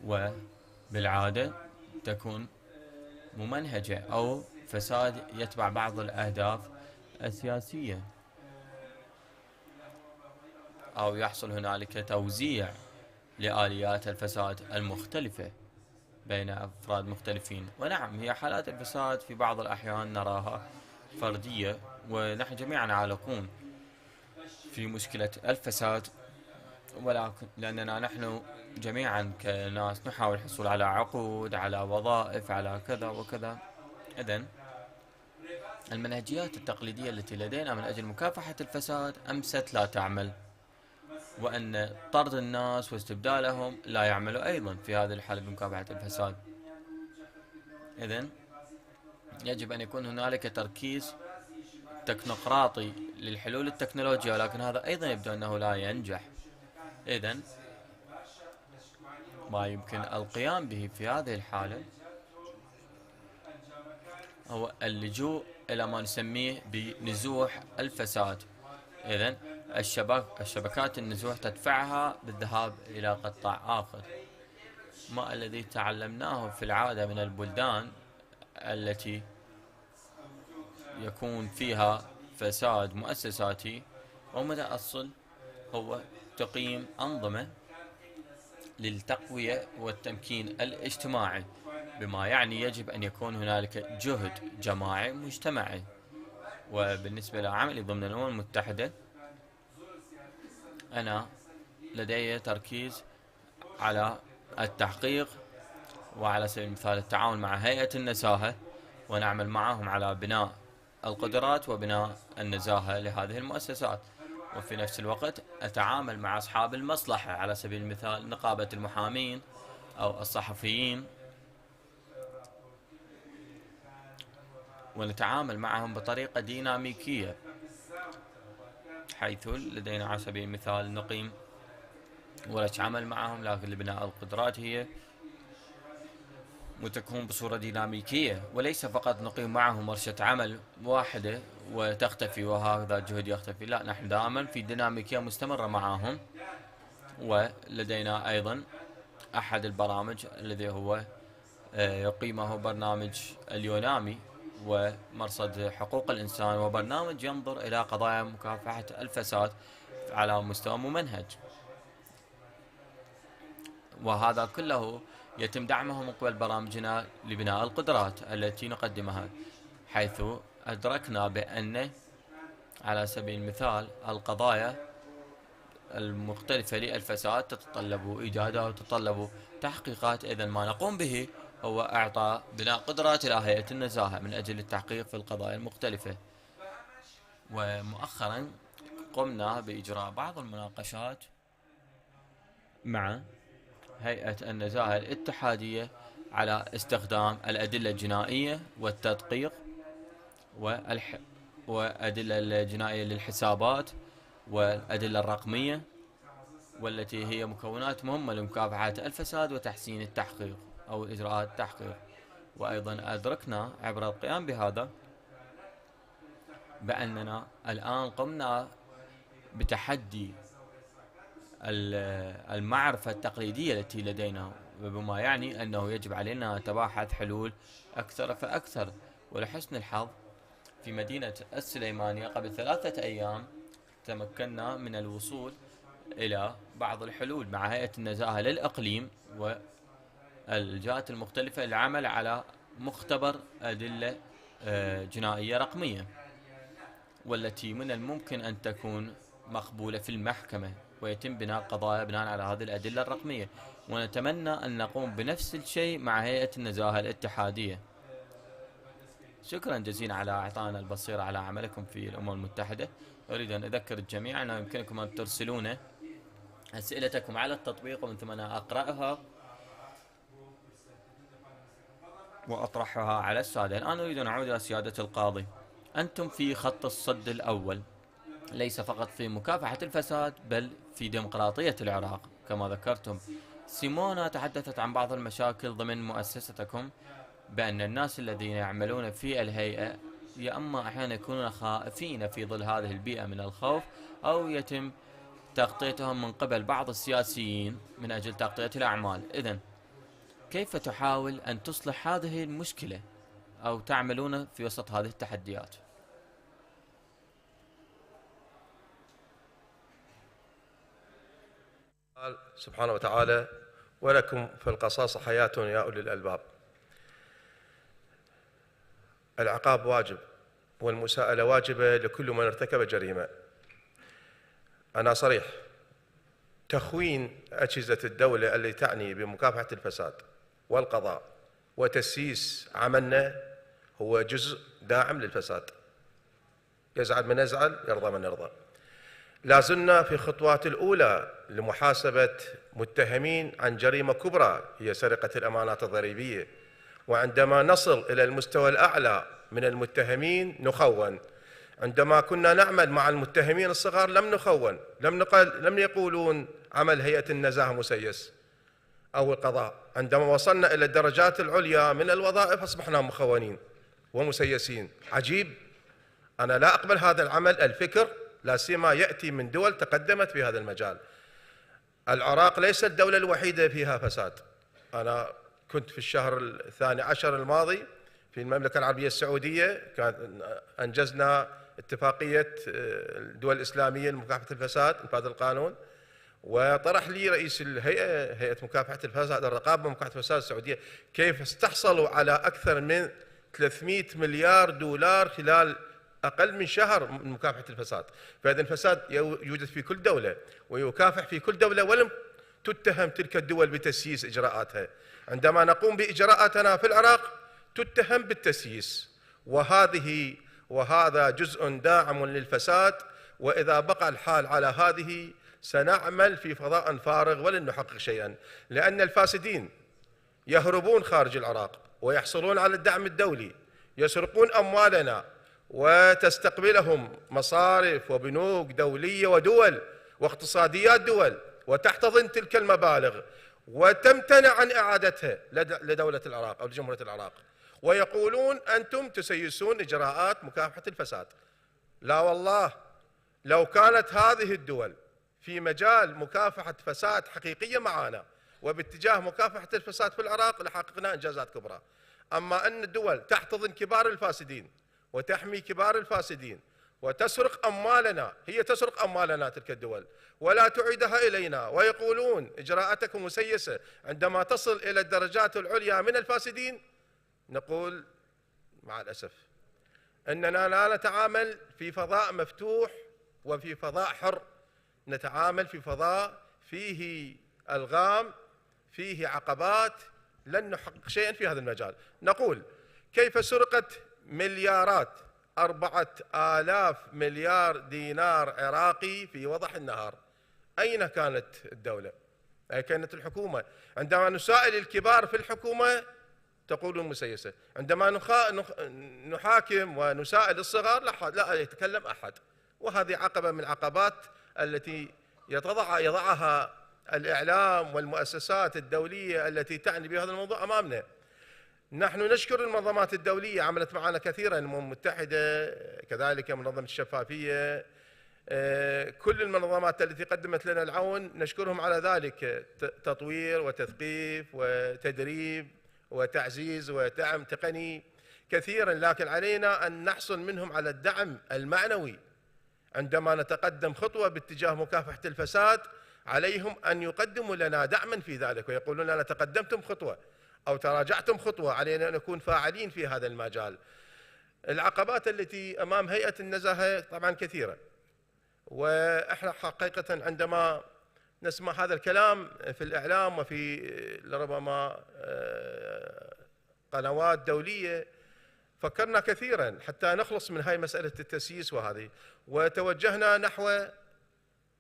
وبالعادة تكون ممنهجة أو فساد يتبع بعض الأهداف السياسية، أو يحصل هنالك توزيع لآليات الفساد المختلفة بين أفراد مختلفين. ونعم، هي حالات الفساد في بعض الأحيان نراها فردية، ونحن جميعا عالقون في مشكلة الفساد، ولكن لأننا نحن جميعا كناس نحاول الحصول على عقود، على وظائف، على كذا وكذا. إذن المنهجيات التقليدية التي لدينا من أجل مكافحة الفساد أمست لا تعمل، وأن طرد الناس واستبدالهم لا يعمل أيضا في هذه الحالة بمكافحة الفساد. إذن يجب أن يكون هنالك تركيز تكنوقراطي للحلول التكنولوجية، ولكن هذا أيضا يبدو أنه لا ينجح. إذن ما يمكن القيام به في هذه الحالة هو اللجوء إلى ما نسميه بنزوح الفساد. إذن الشبكات النزوح تدفعها بالذهاب إلى قطاع آخر. ما الذي تعلمناه في العادة من البلدان التي يكون فيها فساد مؤسساتي ومتأصل هو تقييم أنظمة للتقوية والتمكين الاجتماعي، بما يعني يجب أن يكون هنالك جهد جماعي مجتمعي. وبالنسبة لعملي ضمن الأمم المتحدة، أنا لدي تركيز على التحقيق، وعلى سبيل المثال التعاون مع هيئة النزاهة، ونعمل معهم على بناء القدرات وبناء النزاهة لهذه المؤسسات. وفي نفس الوقت أتعامل مع أصحاب المصلحة، على سبيل المثال نقابة المحامين أو الصحفيين، ونتعامل معهم بطريقة ديناميكية، حيث لدينا على سبيل المثال نقيم ورش عمل معهم، لكن لبناء القدرات هي وتكون بصورة ديناميكية، وليس فقط نقيم معهم ورشة عمل واحدة وتختفي وهذا الجهد يختفي. لا، نحن دائما في ديناميكية مستمرة معهم. ولدينا أيضا أحد البرامج الذي هو يقيمه برنامج اليونامي ومرصد حقوق الإنسان، وبرنامج ينظر إلى قضايا مكافحة الفساد على مستوى ممنهج. وهذا كله يتم دعمه من قبل برامجنا لبناء القدرات التي نقدمها، حيث أدركنا بأن على سبيل المثال القضايا المختلفة للفساد تتطلب إيجادها وتتطلب تحقيقات. إذن ما نقوم به هو إعطاء بناء قدرات إلى هيئة النزاهة من أجل التحقيق في القضايا المختلفة. ومؤخرا قمنا بإجراء بعض المناقشات مع هيئة النزاهة الاتحادية على استخدام الأدلة الجنائية والتدقيق والأدلة الجنائية للحسابات والأدلة الرقمية، والتي هي مكونات مهمة لمكافحة الفساد وتحسين التحقيق أو إجراءات التحقيق. وأيضا أدركنا عبر القيام بهذا بأننا الآن قمنا بتحدي المعرفة التقليدية التي لدينا، بما يعني أنه يجب علينا أن نتباحث حلول أكثر فأكثر. ولحسن الحظ في مدينة السليمانية قبل 3 أيام تمكنا من الوصول إلى بعض الحلول مع هيئة النزاهة للإقليم والجهات المختلفة للعمل على مختبر أدلة جنائية رقمية، والتي من الممكن أن تكون مقبولة في المحكمة ويتم بناء قضايا بناء على هذه الأدلة الرقمية. ونتمنى أن نقوم بنفس الشيء مع هيئة النزاهة الاتحادية. شكرا جزيلا على إعطائنا البصيرة على عملكم في الأمم المتحدة. أريد أن أذكر الجميع أنه يمكنكم أن ترسلون أسئلتكم على التطبيق ومن ثم أنا أقرأها وأطرحها على السادة. الآن أريد أن أعود إلى سيادة القاضي. أنتم في خط الصد الأول، ليس فقط في مكافحة الفساد بل في ديمقراطية العراق كما ذكرتم. سيمونا تحدثت عن بعض المشاكل ضمن مؤسستكم، بأن الناس الذين يعملون في الهيئة يا أما أحيانا يكونون خائفين في ظل هذه البيئة من الخوف، أو يتم تغطيتهم من قبل بعض السياسيين من أجل تغطية الأعمال. إذن كيف تحاول أن تصلح هذه المشكلة أو تعملون في وسط هذه التحديات؟ سبحانه وتعالى: ولكم في القصاص حياة يا أولي الألباب. العقاب واجب والمساءلة واجبة لكل من ارتكب جريمة. أنا صريح، تخوين أجهزة الدولة التي تعني بمكافحة الفساد والقضاء وتسييس عملنا هو جزء داعم للفساد. يزعل من يزعل، يرضى من يرضى. لازلنا في الخطوات الأولى لمحاسبة متهمين عن جريمة كبرى هي سرقة الأمانات الضريبية، وعندما نصل إلى المستوى الأعلى من المتهمين نخون. عندما كنا نعمل مع المتهمين الصغار لم نخون، لم يقولون عمل هيئة النزاهة مسيس أو القضاء. عندما وصلنا إلى الدرجات العليا من الوظائف أصبحنا مخونين ومسيسين. عجيب، أنا لا أقبل هذا العمل. الفكر لا سيما يأتي من دول تقدمت في هذا المجال. العراق ليس الدولة الوحيدة فيها فساد. أنا كنت في الشهر 12 الماضي في المملكة العربية السعودية، أنجزنا اتفاقية الدول الإسلامية لمكافحة الفساد، إنفاذ القانون، وطرح لي رئيس الهيئة، هيئة مكافحة الفساد، الرقابة ومكافحة الفساد السعودية، كيف استحصلوا على أكثر من 300 مليار دولار خلال أقل من شهر من مكافحة الفساد. فإذا الفساد يوجد في كل دولة ويكافح في كل دولة، ولم تتهم تلك الدول بتسييس إجراءاتها. عندما نقوم بإجراءاتنا في العراق تتهم بالتسييس، وهذا جزء داعم للفساد. وإذا بقى الحال على هذه سنعمل في فضاء فارغ ولن نحقق شيئا، لأن الفاسدين يهربون خارج العراق ويحصلون على الدعم الدولي، يسرقون أموالنا وتستقبلهم مصارف وبنوك دولية ودول واقتصاديات دول، وتحتضن تلك المبالغ وتمتنع عن إعادتها لدولة العراق أو لجمهورية العراق، ويقولون أنتم تسيسون إجراءات مكافحة الفساد. لا والله، لو كانت هذه الدول في مجال مكافحة فساد حقيقية معنا وباتجاه مكافحة الفساد في العراق لحققنا إنجازات كبرى. أما أن الدول تحتضن كبار الفاسدين وتحمي كبار الفاسدين وتسرق أموالنا، هي تسرق أموالنا تلك الدول ولا تعيدها إلينا، ويقولون إجراءاتكم مسيسة. عندما تصل إلى الدرجات العليا من الفاسدين نقول مع الأسف أننا لا نتعامل في فضاء مفتوح وفي فضاء حر، نتعامل في فضاء فيه ألغام، فيه عقبات، لن نحقق شيئا في هذا المجال. نقول كيف سرقت مليارات، 4000 مليار دينار عراقي في وضح النهار؟ أين كانت الدولة؟ أين كانت الحكومة؟ عندما نسائل الكبار في الحكومة تقولون مسيسة، عندما نحاكم ونسائل الصغار لا يتكلم أحد. وهذه عقبة من العقبات التي يضعها الإعلام والمؤسسات الدولية التي تعني بهذا الموضوع أمامنا. نحن نشكر المنظمات الدولية، عملت معنا كثيرا، الأمم المتحدة، كذلك منظمة الشفافية، كل المنظمات التي قدمت لنا العون نشكرهم على ذلك، تطوير وتثقيف وتدريب وتعزيز ودعم تقني كثيرا، لكن علينا أن نحصل منهم على الدعم المعنوي. عندما نتقدم خطوة باتجاه مكافحة الفساد عليهم أن يقدموا لنا دعما في ذلك، ويقولون لنا تقدمتم خطوة أو تراجعتم خطوة، علينا أن نكون فاعلين في هذا المجال. العقبات التي أمام هيئة النزاهة طبعا كثيرة، وإحنا حقيقة عندما نسمع هذا الكلام في الإعلام وفي ربما قنوات دولية فكرنا كثيرا حتى نخلص من هاي مسألة التسييس وهذه، وتوجهنا نحو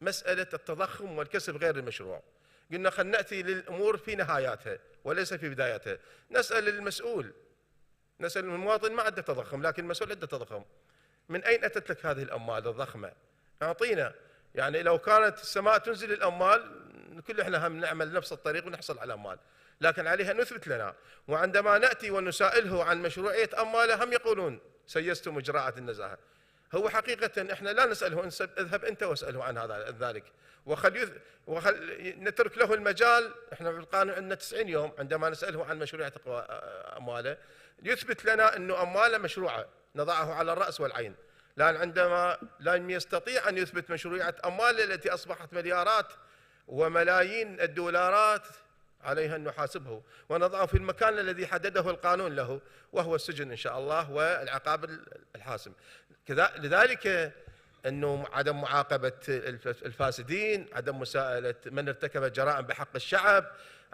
مسألة التضخم والكسب غير المشروع. قلنا خلينا نأتي للأمور في نهاياتها وليس في بداياتها. نسأل المسؤول نسأل المواطن ما عنده تضخم لكن المسؤول عنده تضخم. من أين أتت لك هذه الأموال الضخمة؟ أعطينا. يعني لو كانت السماء تنزل الأموال كل إحنا هم نعمل نفس الطريق ونحصل على أموال، لكن عليها نثبت لنا. وعندما نأتي ونسائله عن مشروعية أمواله هم يقولون سيستم إجراءات النزاهة. هو حقيقة إحنا لا نسأله، اذهب أنت واسأله عن هذا ذلك، نترك له المجال. إحنا في القانون عندنا 90 يوم عندما نسأله عن مشروعية أمواله يثبت لنا أنه أمواله مشروعة، نضعه على الرأس والعين. لأن عندما لم يستطيع أن يثبت مشروعية أمواله التي أصبحت مليارات وملايين الدولارات عليها أن نحاسبه ونضعه في المكان الذي حدده القانون له، وهو السجن إن شاء الله والعقاب الحاسم. لذلك أنه عدم معاقبة الفاسدين، عدم مساءلة من ارتكب جرائم بحق الشعب،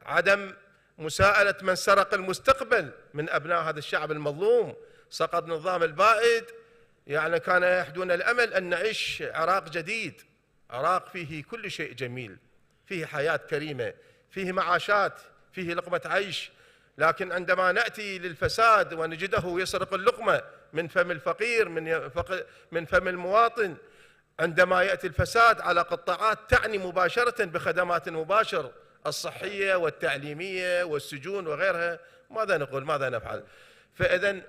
عدم مساءلة من سرق المستقبل من أبناء هذا الشعب المظلوم. سقط نظام البائد، يعني كان يحدون الأمل أن نعيش عراق جديد، عراق فيه كل شيء جميل، فيه حياة كريمة، فيه معاشات، فيه لقمة عيش. لكن عندما نأتي للفساد ونجده يسرق اللقمة من فم الفقير، من فم المواطن، عندما يأتي الفساد على قطاعات تعني مباشرة بخدمات مباشر الصحية والتعليمية والسجون وغيرها، ماذا نقول؟ ماذا نفعل؟ فإذا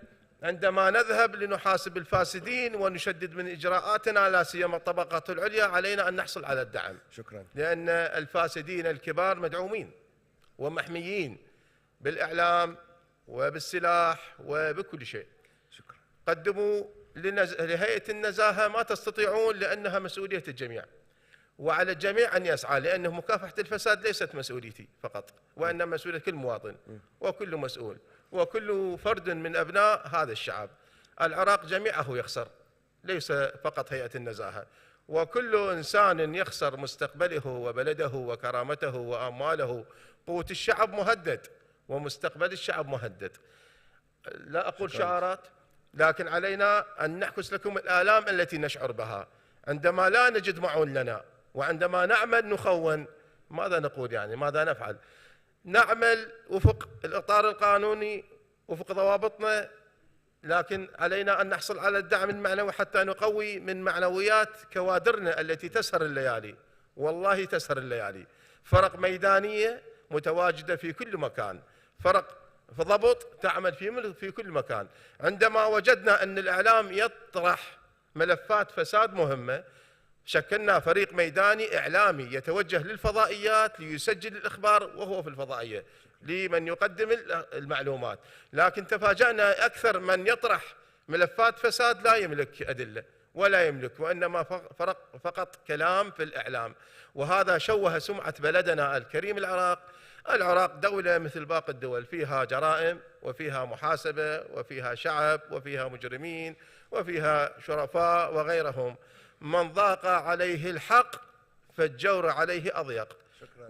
عندما نذهب لنحاسب الفاسدين ونشدد من إجراءاتنا لا سيما الطبقات العليا، علينا أن نحصل على الدعم. شكرا. لأن الفاسدين الكبار مدعومين ومحميين بالإعلام وبالسلاح وبكل شيء. شكرا. قدموا لهيئة النزاهة ما تستطيعون لأنها مسؤولية الجميع، وعلى الجميع أن يسعى، لأنه مكافحة الفساد ليست مسؤوليتي فقط، وإنما مسؤولية كل مواطن وكل مسؤول وكل فرد من أبناء هذا الشعب. العراق جميعه يخسر، ليس فقط هيئة النزاهة، وكل إنسان يخسر مستقبله وبلده وكرامته وأمواله. قوت الشعب مهدد ومستقبل الشعب مهدد. لا أقول شعارات، لكن علينا أن نعكس لكم الآلام التي نشعر بها عندما لا نجد معون لنا، وعندما نعمل نخون. ماذا نقول يعني؟ ماذا نفعل؟ نعمل وفق الإطار القانوني وفق ضوابطنا، لكن علينا أن نحصل على الدعم المعنوي حتى نقوي من معنويات كوادرنا التي تسهر الليالي، والله تسهر الليالي. فرق ميدانية متواجدة في كل مكان، فرق ضبط تعمل في كل مكان. عندما وجدنا أن الإعلام يطرح ملفات فساد مهمة، شكلنا فريق ميداني إعلامي يتوجه للفضائيات ليسجل الإخبار وهو في الفضائية لمن يقدم المعلومات. لكن تفاجأنا أكثر من يطرح ملفات فساد لا يملك أدلة ولا يملك، وإنما فقط كلام في الإعلام. وهذا شوه سمعة بلدنا الكريم العراق. العراق دولة مثل باقي الدول، فيها جرائم وفيها محاسبة وفيها شعب وفيها مجرمين وفيها شرفاء وغيرهم. من ضاق عليه الحق فالجور عليه أضيق. شكرا.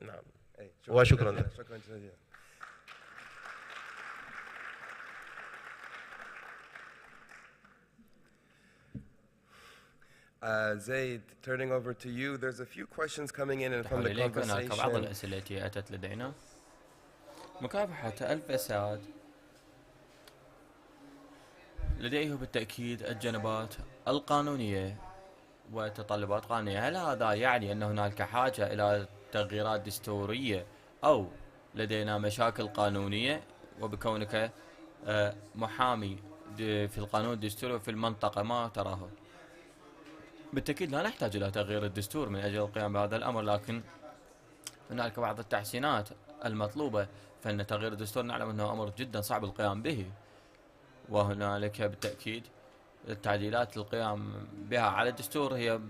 نعم. شكرا. وشكرا. شكرا جزيلا. Zaid, turning over to you, there's a few questions coming in from the هناك بعض conversation. الأسئلة التي أتت لدينا. مكافحة الفساد لديه بالتأكيد الجنبات القانونية وتطلبات قانونية. هل هذا يعني أن هناك حاجة إلى تغييرات دستورية أو لدينا مشاكل قانونية؟ وبكونك محامي في القانون الدستوري وفي المنطقة ما تراه؟ بالتأكيد لا نحتاج إلى تغيير الدستور من أجل القيام بهذا الأمر، لكن هناك بعض التحسينات المطلوبة. فإن تغيير الدستور نعلم أنه أمر جدا صعب القيام به، وهنالك بالتأكيد التعديلات للقيام بها على الدستور هي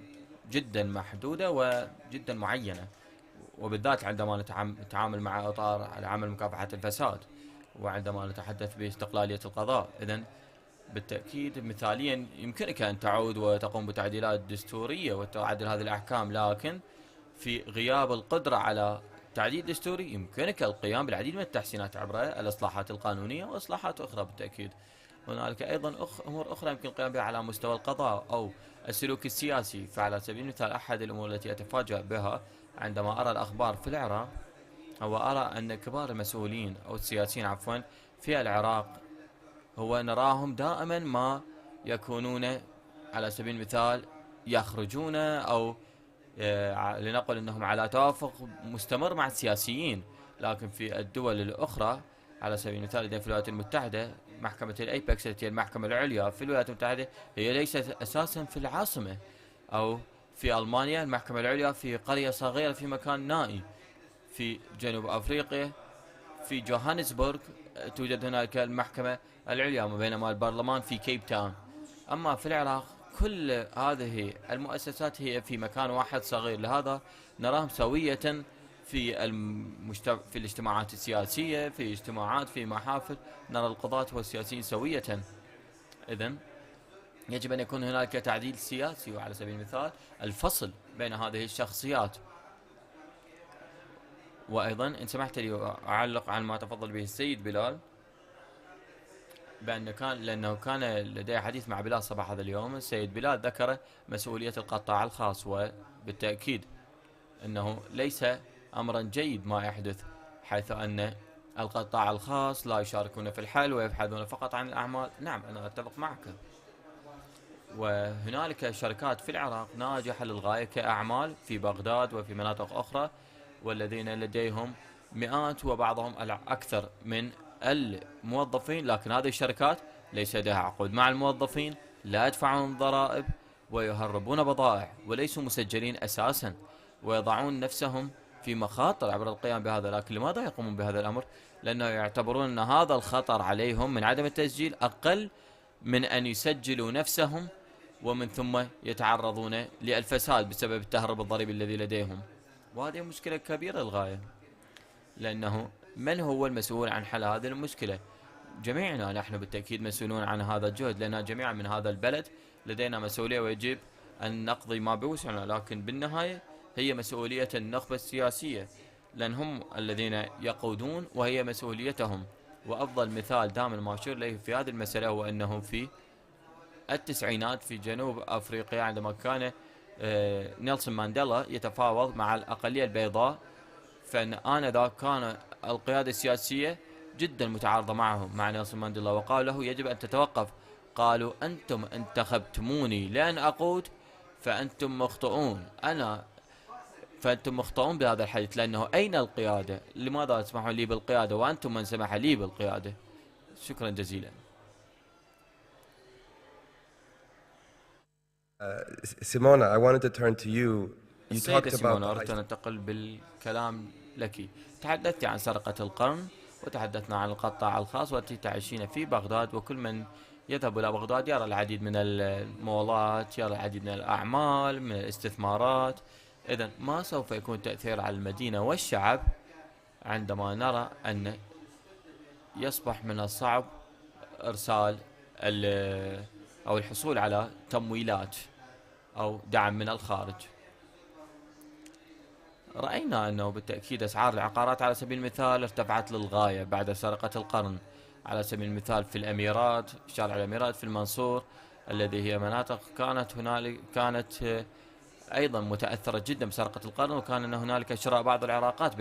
جدا محدودة وجدا معينة، وبالذات عندما نتعامل مع إطار العمل مكافحة الفساد وعندما نتحدث باستقلالية القضاء. إذن بالتأكيد مثاليا يمكنك أن تعود وتقوم بتعديلات دستورية وتعدل هذه الأحكام، لكن في غياب القدرة على تعديل دستوري يمكنك القيام بالعديد من التحسينات عبر الإصلاحات القانونية وإصلاحات أخرى. بالتأكيد هنالك أيضا أمور أخرى يمكن القيام بها على مستوى القضاء أو السلوك السياسي. فعلى سبيل المثال أحد الأمور التي أتفاجأ بها عندما أرى الأخبار في العراق هو أرى أن كبار المسؤولين أو السياسيين في العراق هو نراهم دائما ما يكونون على سبيل المثال يخرجون أو لنقل أنهم على توافق مستمر مع السياسيين، لكن في الدول الأخرى على سبيل المثال في الولايات المتحدة محكمة الأيبكس التي هي المحكمة العليا في الولايات المتحدة هي ليست أساسا في العاصمة، أو في ألمانيا المحكمة العليا في قرية صغيرة في مكان نائي، في جنوب أفريقيا في جوهانسبورغ توجد هناك المحكمة العليا، بينما البرلمان في كيب تاون. أما في العراق كل هذه المؤسسات هي في مكان واحد صغير، لهذا نراهم سوية في الاجتماعات السياسية، في اجتماعات، في محافل، نرى القضاة والسياسيين سوية. إذن يجب أن يكون هناك تعديل سياسي، وعلى سبيل المثال الفصل بين هذه الشخصيات. وأيضا إن سمحت لي أعلق عن ما تفضل به السيد بلال، لأنه كان لدي حديث مع بلال صباح هذا اليوم. السيد بلال ذكر مسؤولية القطاع الخاص، وبالتأكيد أنه ليس أمرا جيد ما يحدث، حيث أن القطاع الخاص لا يشاركون في الحل ويبحثون فقط عن الأعمال. نعم أنا أتفق معك، وهنالك شركات في العراق ناجحة للغاية كأعمال في بغداد وفي مناطق أخرى، والذين لديهم مئات وبعضهم أكثر من الموظفين، لكن هذه الشركات ليس لديها عقود مع الموظفين، لا يدفعون ضرائب ويهربون بضائع وليسوا مسجلين أساسا، ويضعون نفسهم في مخاطر عبر القيام بهذا. لكن لماذا يقومون بهذا الأمر؟ لأنه يعتبرون أن هذا الخطر عليهم من عدم التسجيل أقل من أن يسجلوا نفسهم، ومن ثم يتعرضون للفساد بسبب التهرب الضريبي الذي لديهم. وهذه مشكلة كبيرة للغاية، لأنه من هو المسؤول عن حل هذه المشكلة؟ جميعنا نحن بالتأكيد مسؤولون عن هذا الجهد، لأن جميعا من هذا البلد لدينا مسؤولية ويجب أن نقضي ما بوسعنا، لكن بالنهاية هي مسؤولية النخبة السياسية، لأن هم الذين يقودون وهي مسؤوليتهم. وأفضل مثال دائما ما أشير إليه في هذه المسألة هو أنه في التسعينات في جنوب أفريقيا عندما كان نيلسون مانديلا يتفاوض مع الأقلية البيضاء، فإن آنذاك كان القيادة السياسية جدا متعارضة مع نيلسون مانديلا، وقالوا له يجب أن تتوقف. قالوا أنتم انتخبتموني لأن أقود فأنتم مخطئون، فأنتم مخطئون بهذا الحديث، لأنه أين القيادة؟ لماذا تسمحون لي بالقيادة وأنتم من سمح لي بالقيادة؟ شكرا جزيلا. Simona, I wanted to turn to you. You السيدة talked سيمونا، about أردت أن أنتقل بالكلام لك. تحدثت عن سرقة القرن، وتحدثنا عن القطاع الخاص والتي تعيشين في بغداد، وكل من يذهب إلى بغداد يرى العديد من المولات، يرى العديد من الأعمال، من الاستثمارات. إذن ما سوف يكون تأثير على المدينة والشعب عندما نرى أن يصبح من الصعب إرسال أو الحصول على تمويلات أو دعم من الخارج؟ رأينا أنه بالتأكيد أسعار العقارات على سبيل المثال ارتفعت للغاية بعد سرقة القرن. على سبيل المثال في الأميرات، في شارع الأميرات في المنصور، الذي هي مناطق كانت أيضا متأثرة جدا بسرقة القرن، وكان هنالك شراء بعض العقارات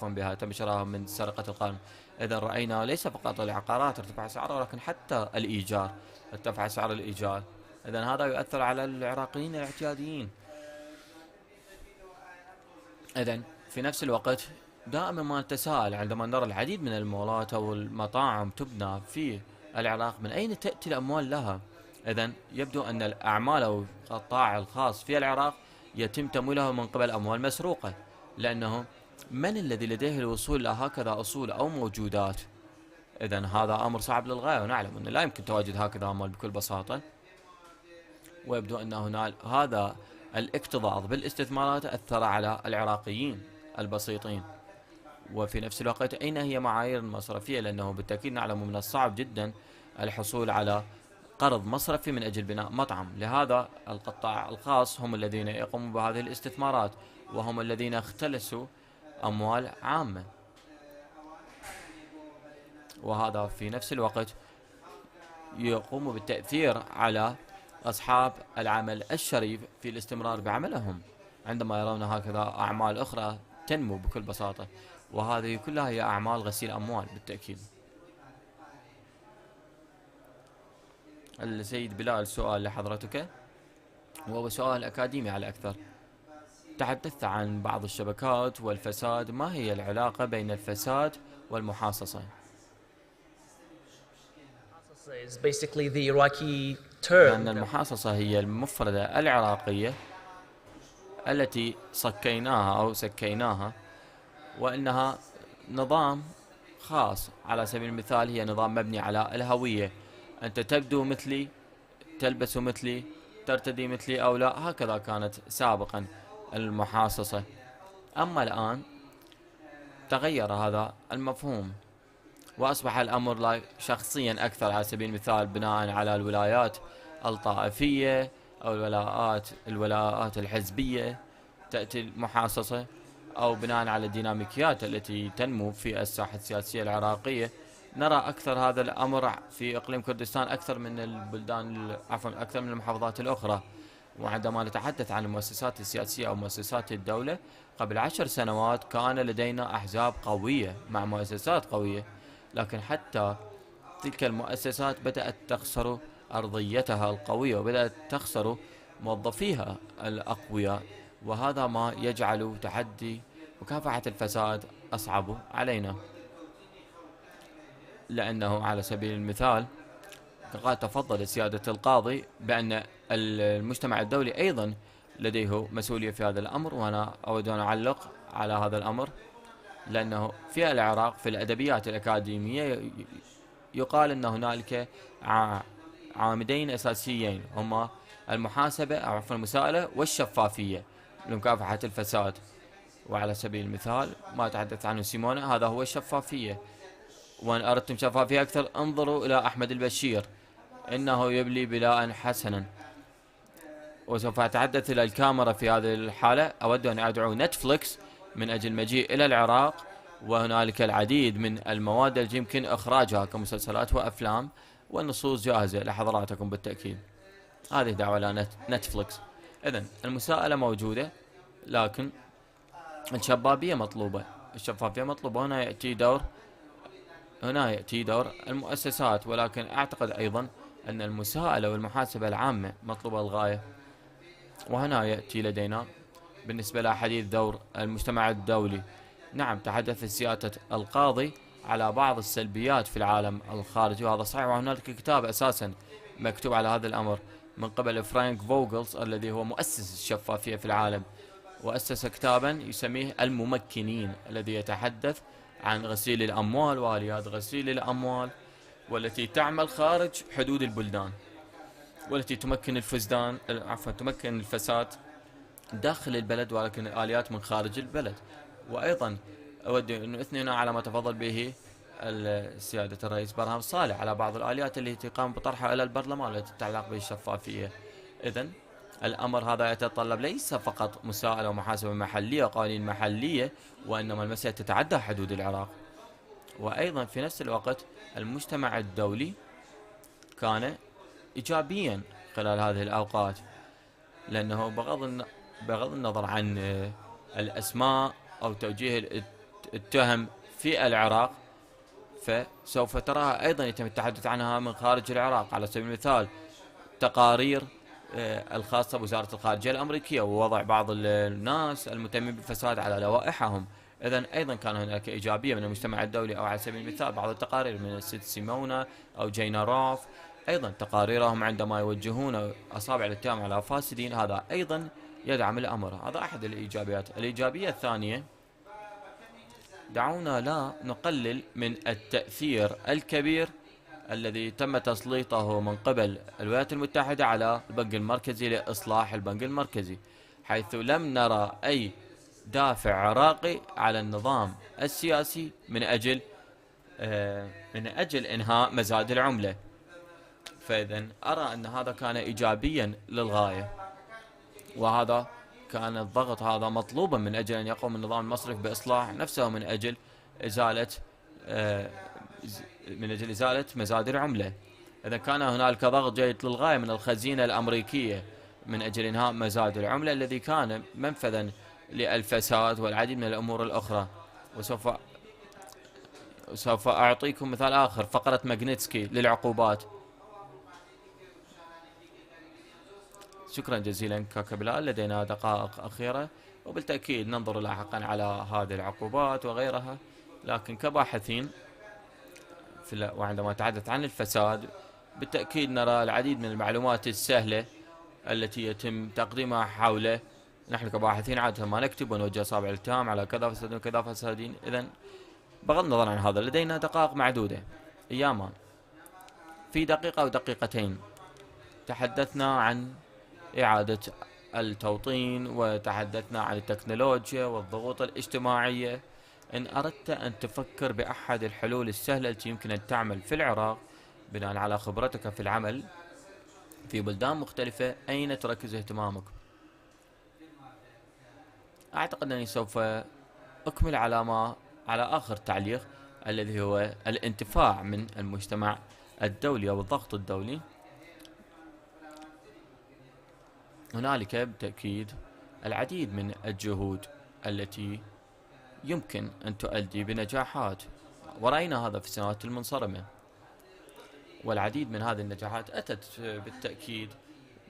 بها تم شراءها من سرقة القرن. إذا رأينا ليس فقط العقارات ارتفع سعرها، ولكن حتى الإيجار ارتفع سعر الإيجار. إذا هذا يؤثر على العراقيين الاعتياديين. إذن في نفس الوقت دائما ما نتساءل عندما نرى العديد من المولات أو المطاعم تبنى في العراق، من أين تأتي الأموال لها؟ إذن يبدو أن الأعمال أو القطاع الخاص في العراق يتم تمويله من قبل أموال مسروقة، لأنه من الذي لديه الوصول لهكذا أصول أو موجودات؟ إذن هذا أمر صعب للغاية، ونعلم أنه لا يمكن تواجد هكذا أموال بكل بساطة. ويبدو أن هذا الاكتظاظ بالاستثمارات أثر على العراقيين البسيطين. وفي نفس الوقت أين هي معايير المصرفية؟ لأنه بالتأكيد نعلم من الصعب جدا الحصول على قرض مصرفي من أجل بناء مطعم. لهذا القطاع الخاص هم الذين يقومون بهذه الاستثمارات، وهم الذين اختلسوا أموال عامة. وهذا في نفس الوقت يقوم بالتأثير على أصحاب العمل الشريف في الاستمرار بعملهم عندما يرون هكذا أعمال أخرى تنمو بكل بساطة، وهذه كلها هي أعمال غسيل أموال بالتأكيد. السيد بلال سؤال لحضرتك، وهو سؤال أكاديمي على أكثر. تحدثت عن بعض الشبكات والفساد، ما هي العلاقة بين الفساد والمحاصصة؟ Is basically the Iraqi لأن term. المحاصصة هي المفردة العراقية التي صكيناها أو سكيناها، وإنها نظام خاص. على سبيل المثال هي نظام مبني على الهوية، أنت تبدو مثلي، تلبس مثلي، ترتدي مثلي أو لا، هكذا كانت سابقا المحاصصة. أما الآن تغير هذا المفهوم، وأصبح الأمر لا شخصيا أكثر. على سبيل المثال بناء على الولايات الطائفية أو الولاءات الحزبية تأتي المحاصصة، أو بناء على الديناميكيات التي تنمو في الساحة السياسية العراقية. نرى أكثر هذا الأمر في إقليم كردستان أكثر من البلدان، عفوا أكثر من المحافظات الأخرى. وعندما نتحدث عن المؤسسات السياسية أو مؤسسات الدولة، قبل 10 سنوات كان لدينا أحزاب قوية مع مؤسسات قوية، لكن حتى تلك المؤسسات بدأت تخسر أرضيتها القوية، وبدأت تخسر موظفيها الأقوياء، وهذا ما يجعل تحدي مكافحة الفساد أصعب علينا. لأنه على سبيل المثال قد تفضل سيادة القاضي بأن المجتمع الدولي أيضا لديه مسؤولية في هذا الأمر، وأنا أود أن أعلق على هذا الأمر. لأنه في العراق في الأدبيات الأكاديمية يقال أن هنالك عامدين أساسيين، هما المحاسبة أو عفوا المساءلة والشفافية لمكافحة الفساد. وعلى سبيل المثال ما تحدث عنه سيمونة هذا هو الشفافية. وإن أردتم شفافية أكثر انظروا إلى أحمد البشير، إنه يبلي بلاء حسنا. وسوف أتحدث إلى الكاميرا في هذه الحالة. أود أن أدعو نتفليكس من أجل المجيء إلى العراق، وهنالك العديد من المواد التي يمكن إخراجها كمسلسلات وأفلام، والنصوص جاهزة لحضراتكم بالتأكيد. هذه دعوة إلى نتفليكس. إذن المساءلة موجودة، لكن الشفافية مطلوبة. الشفافية مطلوبة. هنا يأتي دور المؤسسات، ولكن أعتقد أيضا أن المساءلة والمحاسبة العامة مطلوبة للغاية. وهنا يأتي لدينا بالنسبة لحديث دور المجتمع الدولي. نعم، تحدث سيادة القاضي على بعض السلبيات في العالم الخارجي، وهذا صحيح. وهنالك كتاب أساسا مكتوب على هذا الأمر من قبل فرانك فوغلز الذي هو مؤسس الشفافية في العالم، وأسس كتابا يسميه الممكنين، الذي يتحدث عن غسيل الأموال وآليات غسيل الأموال، والتي تعمل خارج حدود البلدان، والتي تمكن تمكن الفساد داخل البلد، ولكن الآليات من خارج البلد. وأيضا أود أن أثني هنا على ما تفضل به سيادة الرئيس برهام صالح على بعض الآليات التي قام بطرحها إلى البرلمان التي تتعلق بالشفافية. إذن الأمر هذا يتطلب ليس فقط مساءلة ومحاسبة محلية وقوانين محلية، وإنما المسألة تتعدى حدود العراق. وأيضا في نفس الوقت المجتمع الدولي كان إيجابيا خلال هذه الأوقات، لأنه بغض النظر عن الأسماء أو توجيه التهم في العراق، فسوف تراها أيضا يتم التحدث عنها من خارج العراق. على سبيل المثال تقارير الخاصة بوزارة الخارجية الأمريكية، ووضع بعض الناس المتهمين بالفساد على لوائحهم. إذن أيضا كان هناك إيجابية من المجتمع الدولي. أو على سبيل المثال بعض التقارير من السيد سيمونا أو جينا روف، أيضا تقاريرهم عندما يوجهون أصابع الاتهام على فاسدين، هذا أيضا يدعم الأمر. هذا أحد الإيجابيات. الإيجابية الثانية، دعونا لا نقلل من التأثير الكبير الذي تم تسليطه من قبل الولايات المتحدة على البنك المركزي لإصلاح البنك المركزي، حيث لم نرى أي دافع عراقي على النظام السياسي من أجل إنهاء مزاد العملة. فإذا أرى أن هذا كان إيجابيا للغاية، وهذا كان الضغط هذا مطلوبا من أجل أن يقوم النظام المصرفي بإصلاح نفسه من أجل إزالة مزاد العملة. إذا كان هنالك ضغط جيد للغاية من الخزينة الأمريكية من أجل إنهاء مزاد العملة الذي كان منفذا للفساد والعديد من الأمور الأخرى. وسوف أعطيكم مثال آخر، فقرة ماغنيتسكي للعقوبات. شكرا جزيلا كاكا بلال. لدينا دقائق أخيرة، وبالتأكيد ننظر لاحقا على هذه العقوبات وغيرها، لكن كباحثين وعندما نتحدث عن الفساد بالتأكيد نرى العديد من المعلومات السهلة التي يتم تقديمها حوله. نحن كباحثين عادة ما نكتب ونوجه أصابع الاتهام على كذا فساد وكذا فسادين. إذن بغض النظر عن هذا لدينا دقائق معدودة. أياما في دقيقة أو دقيقتين تحدثنا عن إعادة التوطين، وتحدثنا عن التكنولوجيا والضغوط الاجتماعية. إن أردت أن تفكر بأحد الحلول السهلة التي يمكن أن تعمل في العراق بناء على خبرتك في العمل في بلدان مختلفة، أين تركز اهتمامك؟ أعتقد أني سوف أكمل على آخر تعليق، الذي هو الانتفاع من المجتمع الدولي أو الضغط الدولي. هنالك بالتأكيد العديد من الجهود التي يمكن أن تؤدي بنجاحات، ورأينا هذا في السنوات المنصرمة، والعديد من هذه النجاحات أتت بالتأكيد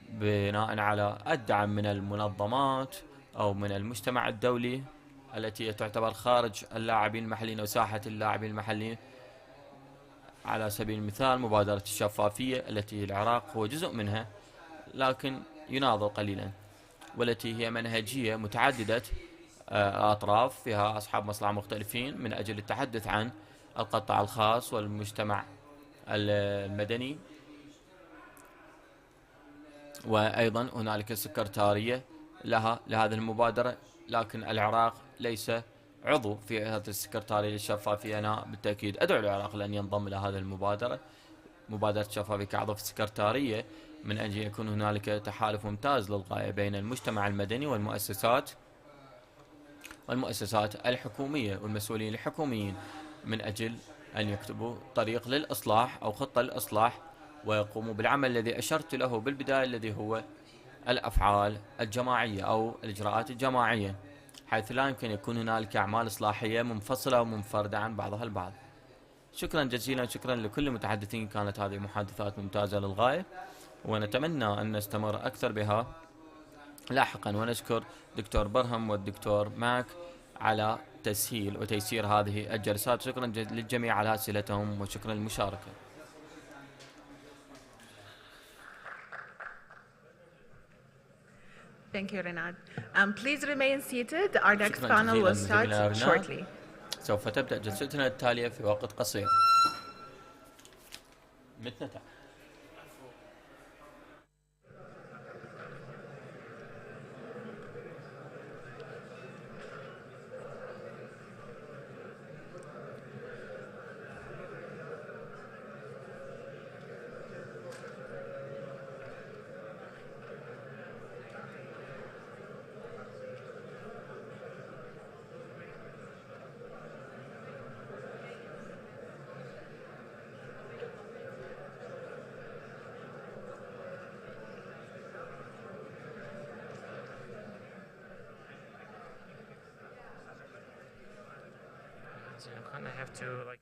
بناء على الدعم من المنظمات أو من المجتمع الدولي التي تعتبر خارج اللاعبين المحليين أو ساحة اللاعبين المحليين. على سبيل المثال مبادرة الشفافية التي العراق هو جزء منها لكن يناظر قليلا، والتي هي منهجية متعددة أطراف فيها أصحاب مصلحة مختلفين من أجل التحدث عن القطاع الخاص والمجتمع المدني. وأيضا هنالك سكرتارية لهذه المبادرة، لكن العراق ليس عضو في هذه السكرتارية للشفافية. أنا بالتأكيد أدعو العراق لأن ينضم إلى هذه المبادرة، مبادرة الشفافية كعضو في السكرتارية، من أجل يكون هنالك تحالف ممتاز للغاية بين المجتمع المدني والمؤسسات الحكومية والمسؤولين الحكوميين من أجل أن يكتبوا طريق للإصلاح أو خطة للإصلاح، ويقوموا بالعمل الذي أشرت له بالبداية، الذي هو الأفعال الجماعية أو الإجراءات الجماعية، حيث لا يمكن يكون هنالك أعمال إصلاحية منفصلة ومنفردة عن بعضها البعض. شكرا جزيلا، شكرا لكل المتحدثين، كانت هذه محادثات ممتازة للغاية، ونتمنى أن نستمر أكثر بها لاحقا. ونشكر دكتور برهم والدكتور ماك على تسهيل وتيسير هذه الجلسات. شكرا للجميع على أسئلتهم وشكرا للمشاركة. Thank you, Renat. Please remain seated. Our next panel will start shortly. سوف تبدأ جلستنا التالية في وقت قصير. مثل I kind of have to like.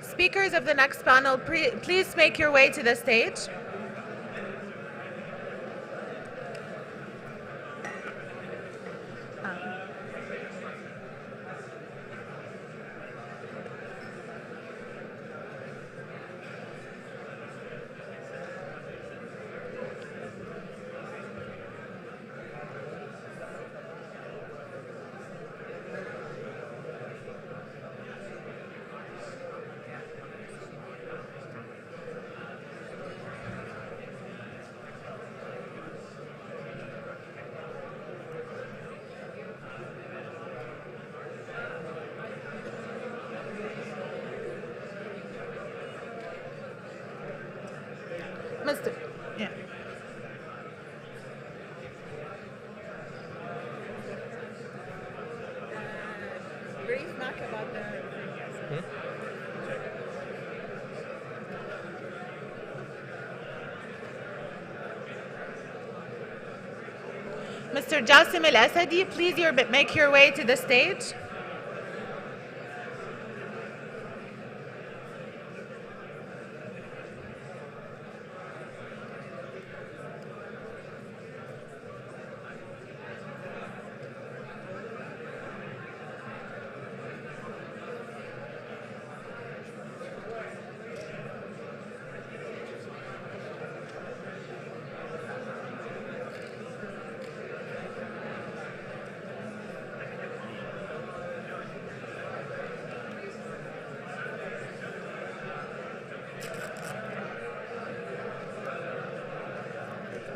Speakers of the next panel, please make your way to the stage. Mr. Yeah. Brief Mark about the. Mr. Jassim Al-Asadi, please make your way to the stage.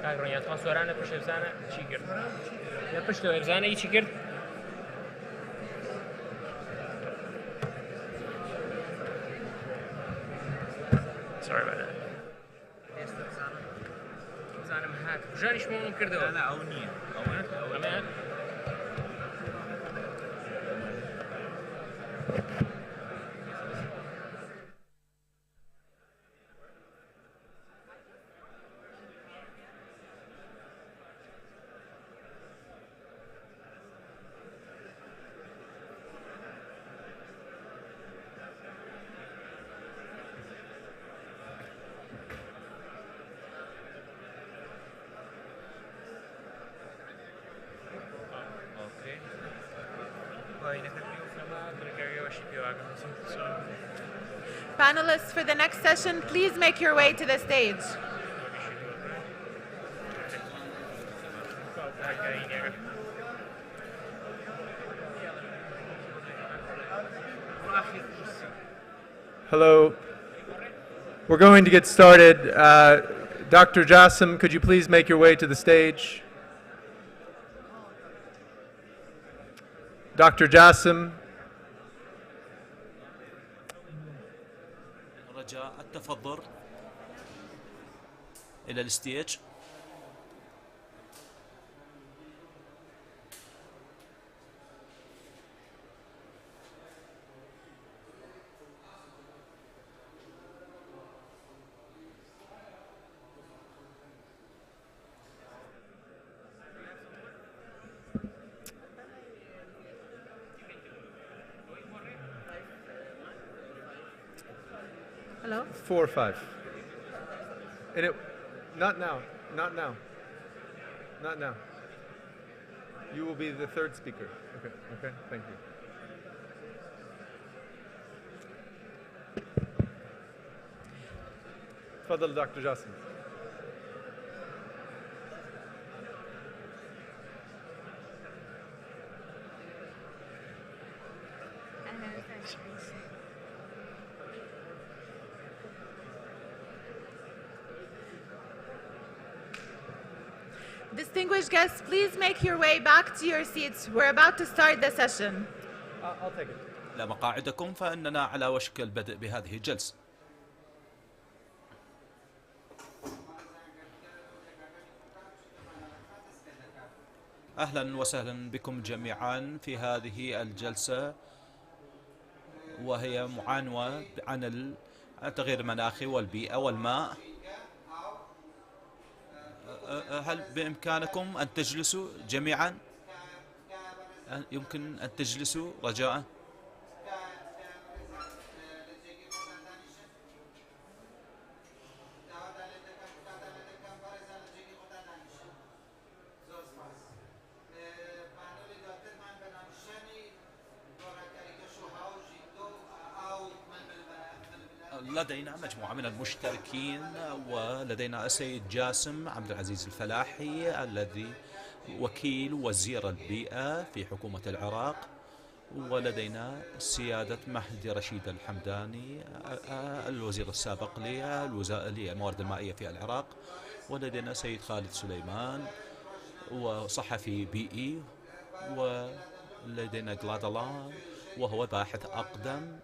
کاگڕۆنیات خوا سۆرانە پشت ئەبزانە چی کرد لە پشتەوە ئەبزانە هیچی کرد Sorry about that. بزانم هات ژانیشمەوەم کردەوە ئەو نییە ئەمە Panelists for the next session, please make your way to the stage. Hello. We're going to get started. Dr. Jassim, could you please make your way to the stage? Dr. Jassim. رجاء التفضل إلى الستيج. Hello? 4 or 5. And it, not now, not now, not now. You will be the third speaker. Okay, okay, thank you. تفضل Dr. Jassim. Distinguished guests, please make your way back to your seats. We're about to start the session. I'll take it. إلى مقاعدكم فإننا على وشك البدء بهذه الجلسة. أهلا وسهلا بكم جميعا في هذه الجلسة وهي معنوة عن التغيير المناخي والبيئة والماء. هل بإمكانكم أن تجلسوا جميعا؟ يمكن أن تجلسوا رجاء. لدينا مجموعة من المشتركين ولدينا السيد جاسم عبد العزيز الفلاحي الذي وكيل وزير البيئة في حكومة العراق، ولدينا سيادة مهدي رشيد الحمداني الوزير السابق للموارد المائية في العراق، ولدينا سيد خالد سليمان وصحفي بيئي، ولدينا غلادلان وهو باحث أقدم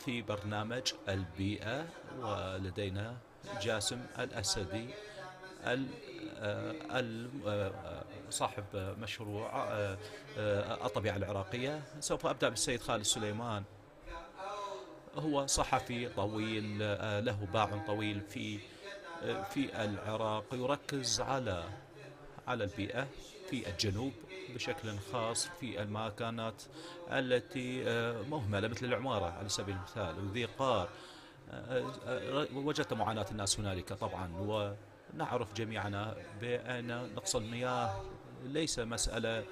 في برنامج البيئة، ولدينا جاسم الأسدي صاحب مشروع الطبيعة العراقية. سوف أبدأ بالسيد خالد سليمان. هو صحفي طويل له باع طويل في العراق، يركز على البيئة في الجنوب بشكل خاص، في المكانات التي مهملة مثل العمارة على سبيل المثال وذي قار. وجدت معاناة الناس هنالك طبعا، ونعرف جميعنا بأن نقص المياه ليس مسألة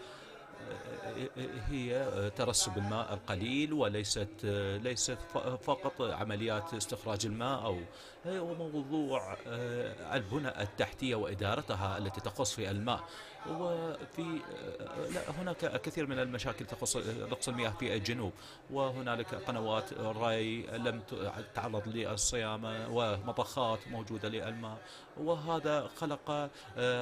هي ترسب الماء القليل، ليست فقط عمليات استخراج الماء، أو هو موضوع البنى التحتية وإدارتها التي تخص في الماء. وفي هناك كثير من المشاكل تخص نقص المياه في الجنوب، وهنالك قنوات ري لم تعرض للصيانة ومضخات موجودة للماء، وهذا خلق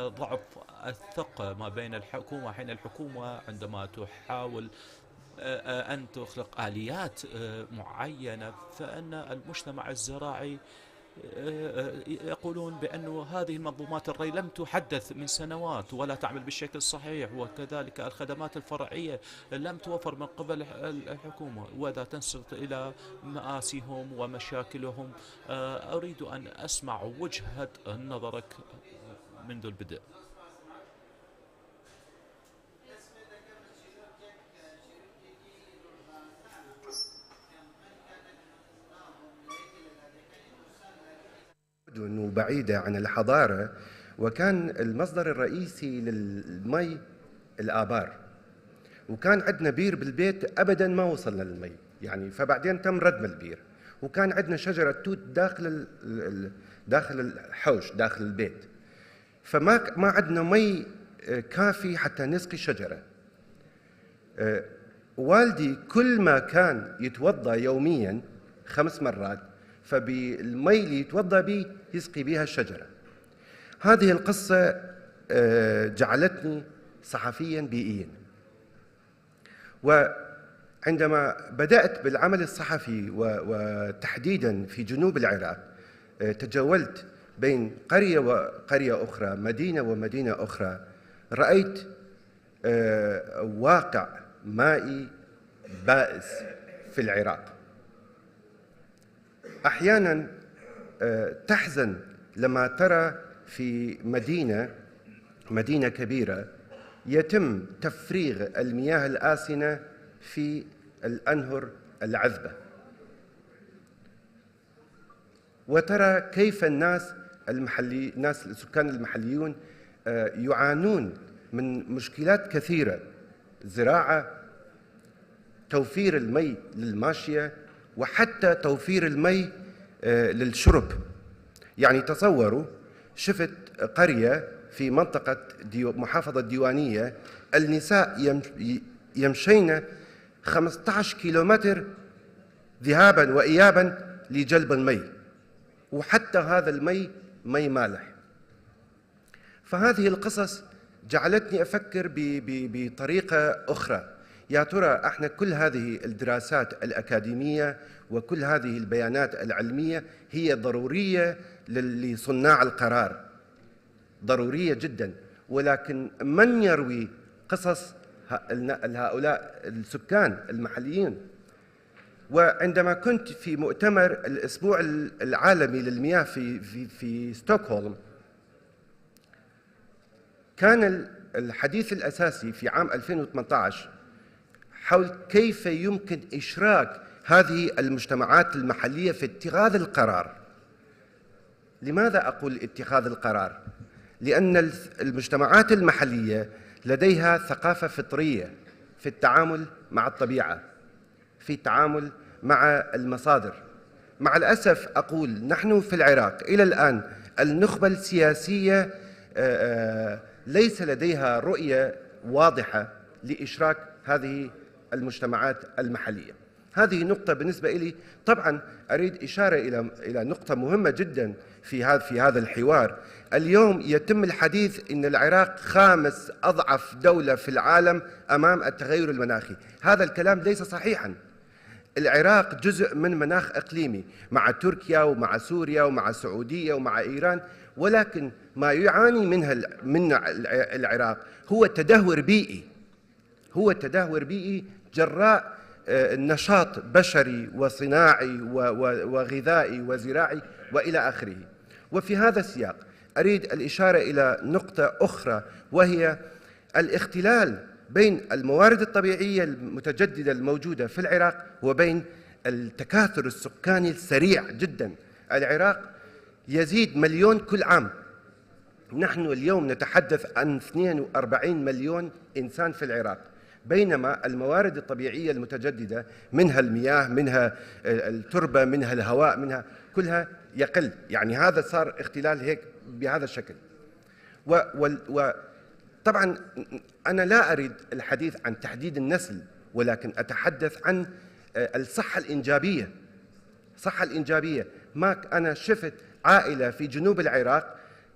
ضعف الثقة ما بين الحكومة. حين الحكومة عندما تحاول أن تخلق آليات معينة، فإن المجتمع الزراعي يقولون بأن هذه المنظومات الري لم تحدث من سنوات ولا تعمل بالشكل الصحيح، وكذلك الخدمات الفرعية لم توفر من قبل الحكومة. وإذا تنصت إلى مآسيهم ومشاكلهم، أريد أن أسمع وجهة نظرك منذ البدء. مدن بعيدة عن الحضارة، وكان المصدر الرئيسي للمي الآبار، وكان عندنا بير بالبيت أبدا ما وصلنا للمي يعني، فبعدين تم ردم البير، وكان عندنا شجرة توت داخل الحوش داخل البيت، فما عندنا مي كافي حتى نسقي الشجرة. والدي كل ما كان يتوضأ يوميا 5 مرات، فبالمي اللي يتوضأ به يسقي بها الشجرة. هذه القصة جعلتني صحفيا بيئيا، وعندما بدأت بالعمل الصحفي وتحديدا في جنوب العراق، تجولت بين قرية وقرية أخرى، مدينة ومدينة أخرى، رأيت واقع مائي بائس في العراق. أحيانا تحزن لما ترى في مدينة كبيرة يتم تفريغ المياه الآسنة في الأنهر العذبة، وترى كيف السكان المحليون يعانون من مشكلات كثيرة: زراعة، توفير المي للماشية، وحتى توفير المي للشرب. يعني تصوروا، شفت قرية في منطقة محافظة ديوانية، النساء يمشين 15 كيلومتر ذهابا وإيابا لجلب المي، وحتى هذا المي مي مالح. فهذه القصص جعلتني أفكر بطريقة أخرى. يا ترى احنا كل هذه الدراسات الأكاديمية وكل هذه البيانات العلمية هي ضرورية لصناع القرار، ضرورية جدا، ولكن من يروي قصص هؤلاء السكان المحليين؟ وعندما كنت في مؤتمر الأسبوع العالمي للمياه في ستوكهولم، كان الحديث الأساسي في عام 2018 حول كيف يمكن إشراك هذه المجتمعات المحلية في اتخاذ القرار. لماذا أقول اتخاذ القرار؟ لأن المجتمعات المحلية لديها ثقافة فطرية في التعامل مع الطبيعة، في التعامل مع المصادر. مع الأسف أقول نحن في العراق إلى الآن النخبة السياسية ليس لديها رؤية واضحة لإشراك هذه المجتمعات المحلية. هذه نقطة بالنسبة لي. طبعا أريد إشارة إلى نقطة مهمة جدا في هذا الحوار. اليوم يتم الحديث إن العراق 5 أضعف دولة في العالم أمام التغير المناخي. هذا الكلام ليس صحيحا. العراق جزء من مناخ إقليمي مع تركيا ومع سوريا ومع السعودية ومع إيران، ولكن ما يعاني منه العراق هو تدهور بيئي، هو تدهور بيئي جراء نشاط بشري وصناعي وغذائي وزراعي وإلى آخره. وفي هذا السياق أريد الإشارة إلى نقطة أخرى، وهي الاختلال بين الموارد الطبيعية المتجددة الموجودة في العراق وبين التكاثر السكاني السريع جدا. العراق يزيد مليون كل عام، نحن اليوم نتحدث عن 42 مليون إنسان في العراق، بينما الموارد الطبيعية المتجددة منها المياه، منها التربة، منها الهواء، منها كلها يقل. يعني هذا صار اختلال هيك بهذا الشكل. وطبعا أنا لا أريد الحديث عن تحديد النسل، ولكن أتحدث عن الصحة الإنجابية. الصحة الإنجابية، أنا شفت عائلة في جنوب العراق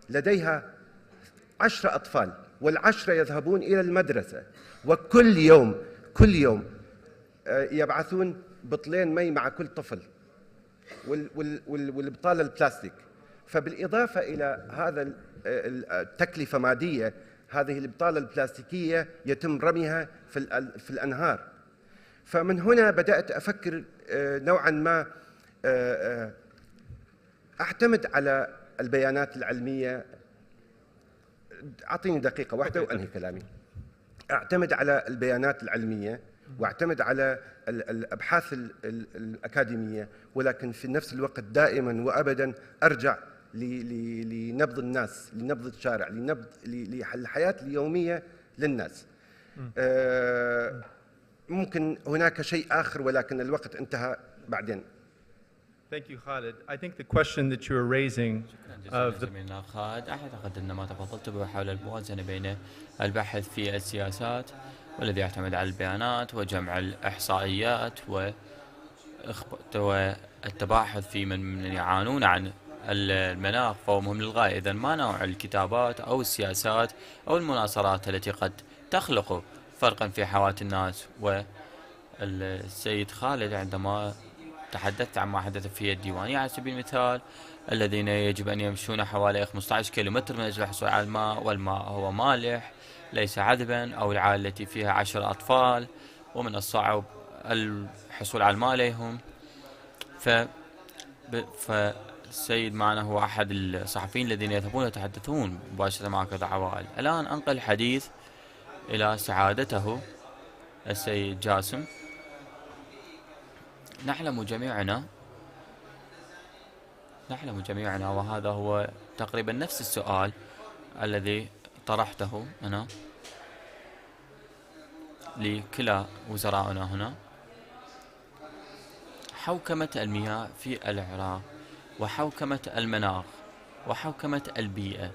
لديها 10 أطفال، وال10 يذهبون إلى المدرسة، وكل يوم يبعثون بطلين مي مع كل طفل، والبطالة البلاستيك. فبالإضافة إلى هذا التكلفة مادية، هذه البطالة البلاستيكية يتم رميها في الأنهار. فمن هنا بدأت أفكر نوعا ما أعتمد على البيانات العلمية. أعطيني دقيقة واحدة وأنهي كلامي. أعتمد على البيانات العلمية وأعتمد على الأبحاث الأكاديمية، ولكن في نفس الوقت دائما وأبدا أرجع لنبض الناس، لنبض الشارع، للحياة اليومية للناس. ممكن هناك شيء آخر ولكن الوقت انتهى بعدين. Thank you, Khalid. I think the question that you were raising of the خالد، أعتقد أن ما تفضلت به حول الموازنة بين البحث في السياسات والذي يعتمد على البيانات وجمع الإحصائيات والتباحث في من يعانون عن المناخ، فهو مهم للغاية. إذن ما نوع الكتابات أو السياسات أو المناصرات التي قد تخلق فرقا في حياة الناس؟ والسيد خالد عندما تحدثت عن ما حدث في الديوانية على سبيل المثال، الذين يجب أن يمشون حوالي 15 كيلومتر من أجل الحصول على الماء، والماء هو مالح ليس عذبا، أو العائلة التي فيها 10 أطفال ومن الصعب الحصول على الماء لهم. فالسيد معنا هو أحد الصحفيين الذين يذهبون يتحدثون مباشرة مع كذا عوائل. الآن أنقل الحديث إلى سعادته السيد جاسم. نحلم جميعنا وهذا هو تقريبا نفس السؤال الذي طرحته أنا لكلا وزرائنا هنا: حوكمة المياه في العراق وحوكمة المناخ وحوكمة البيئة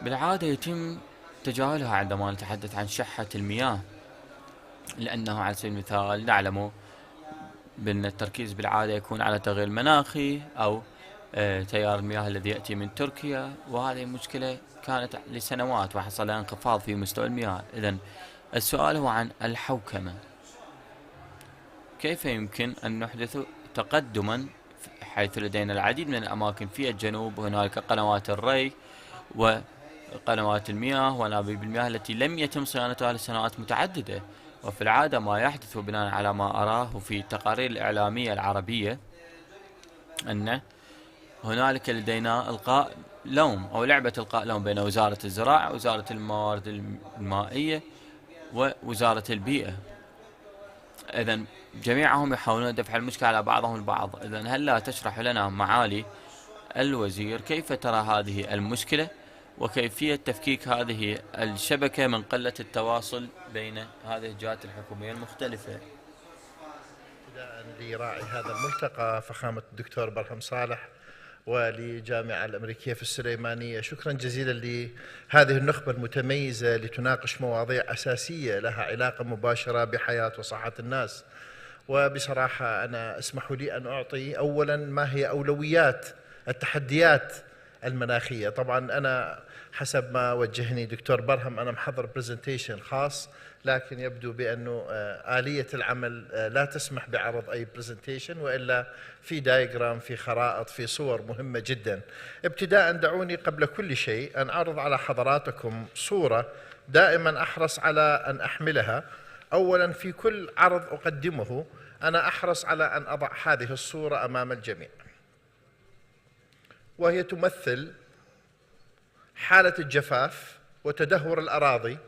بالعادة يتم تجاهلها عندما نتحدث عن شحة المياه، لأنه على سبيل المثال نعلم بأن التركيز بالعادة يكون على التغير المناخي أو تيار المياه الذي يأتي من تركيا، وهذه المشكلة كانت لسنوات وحصل انخفاض في مستوى المياه. إذن السؤال هو عن الحوكمة. كيف يمكن أن نحدث تقدما حيث لدينا العديد من الأماكن في الجنوب، هنالك قنوات الري وقنوات المياه وأنابيب المياه التي لم يتم صيانتها لسنوات متعددة. وفي العادة ما يحدث بناء على ما أراه في التقارير الإعلامية العربية أن هنالك لدينا إلقاء لوم أو لعبة إلقاء لوم بين وزارة الزراعة ووزارة الموارد المائية ووزارة البيئة. إذن جميعهم يحاولون دفع المشكلة على بعضهم البعض. إذن هل لا تشرح لنا معالي الوزير كيف ترى هذه المشكلة وكيفية تفكيك هذه الشبكة من قلة التواصل بين هذه الجهات الحكومية المختلفة؟ لراعي هذا الملتقى فخامة الدكتور برهم صالح ولجامعة الأمريكية في السليمانية، شكرا جزيلا لهذه النخبة المتميزة لتناقش مواضيع أساسية لها علاقة مباشرة بحياة وصحة الناس. وبصراحة أنا اسمحوا لي أن أعطي أولا ما هي أولويات التحديات المناخية. طبعا أنا حسب ما وجهني دكتور برهم أنا محضر برزنتيشن خاص، لكن يبدو بأنه آلية العمل لا تسمح بعرض أي برزنتيشن، وإلا في دايجرام، في خرائط، في صور مهمة جدا. ابتداء دعوني قبل كل شيء أن أعرض على حضراتكم صورة دائما أحرص على أن أحملها. أولا في كل عرض أقدمه أنا أحرص على أن أضع هذه الصورة أمام الجميع، وهي تمثل حالة الجفاف وتدهور الأراضي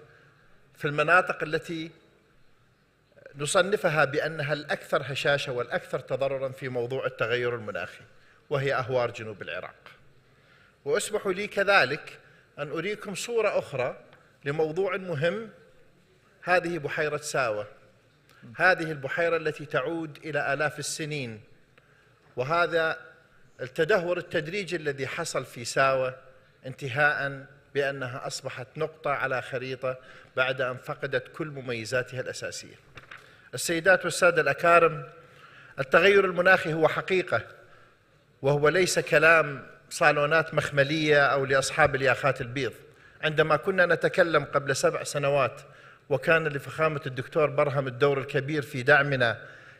في المناطق التي نصنفها بأنها الأكثر هشاشة والأكثر تضرراً في موضوع التغير المناخي، وهي أهوار جنوب العراق. واسمحوا لي كذلك أن أريكم صورة أخرى لموضوع مهم، هذه بحيرة ساوة. هذه البحيرة التي تعود إلى آلاف السنين، وهذا التدهور التدريجي الذي حصل في ساوة انتهاء بأنها أصبحت نقطة على خريطة بعد أن فقدت كل مميزاتها الأساسية. السيدات والسادة الأكارم، التغير المناخي هو حقيقة، وهو ليس كلام صالونات مخملية أو لأصحاب الياخات البيض. عندما كنا نتكلم قبل 7 سنوات وكان لفخامة الدكتور برهم الدور الكبير في دعمنا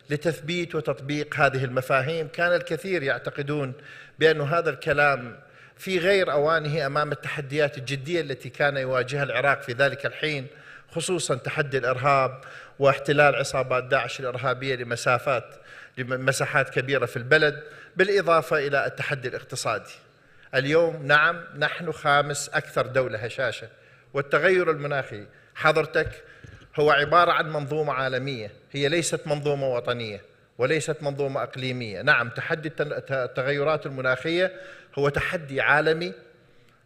لتثبيت وتطبيق هذه المفاهيم، كان الكثير يعتقدون بأن هذا الكلام في غير أوانه أمام التحديات الجدية التي كان يواجهها العراق في ذلك الحين، خصوصا تحدي الإرهاب واحتلال عصابات داعش الإرهابية لمساحات كبيرة في البلد، بالإضافة إلى التحدي الاقتصادي. اليوم نعم نحن 5 أكثر دولة هشاشة، والتغير المناخي حضرتك هو عبارة عن منظومة عالمية، هي ليست منظومة وطنية وليست منظومة إقليمية. نعم تحدي التغيرات المناخية هو تحدي عالمي،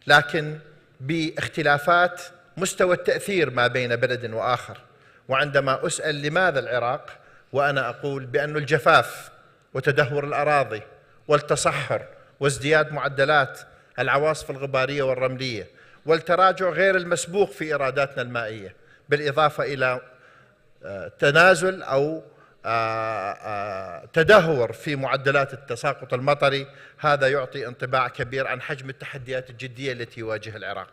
لكن باختلافات مستوى التأثير ما بين بلد وآخر. وعندما أسأل لماذا العراق، وأنا أقول بأن الجفاف وتدهور الأراضي والتصحر وازدياد معدلات العواصف الغبارية والرملية والتراجع غير المسبوق في إيراداتنا المائية، بالإضافة إلى تنازل أو تدهور في معدلات التساقط المطري، هذا يعطي انطباع كبير عن حجم التحديات الجدية التي يواجهها العراق.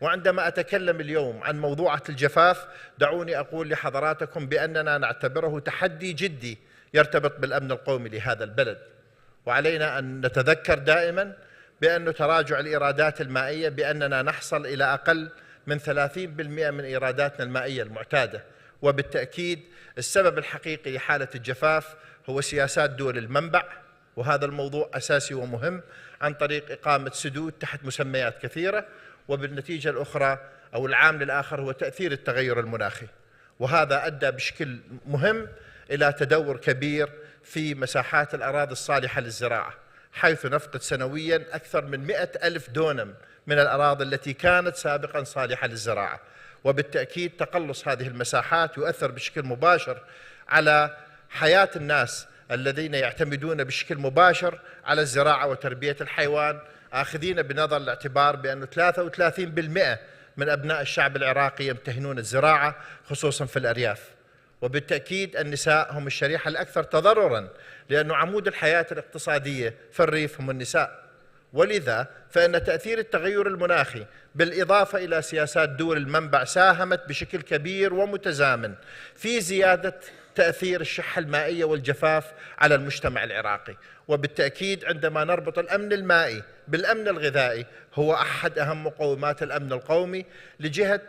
وعندما أتكلم اليوم عن موضوعة الجفاف، دعوني أقول لحضراتكم بأننا نعتبره تحدي جدي يرتبط بالأمن القومي لهذا البلد، وعلينا أن نتذكر دائما بأن تراجع الإيرادات المائية بأننا نحصل إلى أقل من 30% من إيراداتنا المائية المعتادة. وبالتأكيد السبب الحقيقي لحالة الجفاف هو سياسات دول المنبع، وهذا الموضوع أساسي ومهم، عن طريق إقامة سدود تحت مسميات كثيرة. وبالنتيجة الأخرى أو العامل الآخر هو تأثير التغير المناخي، وهذا أدى بشكل مهم إلى تدهور كبير في مساحات الأراضي الصالحة للزراعة، حيث نفقد سنويا أكثر من 100,000 دونم من الأراضي التي كانت سابقا صالحة للزراعة. وبالتأكيد تقلص هذه المساحات يؤثر بشكل مباشر على حياة الناس الذين يعتمدون بشكل مباشر على الزراعة وتربية الحيوان، آخذين بنظر الاعتبار بأن 33% من أبناء الشعب العراقي يمتهنون الزراعة خصوصا في الأرياف. وبالتأكيد النساء هم الشريحة الأكثر تضرراً، لأن عمود الحياة الاقتصادية في الريف هم النساء. ولذا فإن تأثير التغير المناخي بالإضافة إلى سياسات دول المنبع ساهمت بشكل كبير ومتزامن في زيادة تأثير الشحة المائية والجفاف على المجتمع العراقي. وبالتأكيد عندما نربط الأمن المائي بالأمن الغذائي، هو أحد أهم مقومات الأمن القومي لجهة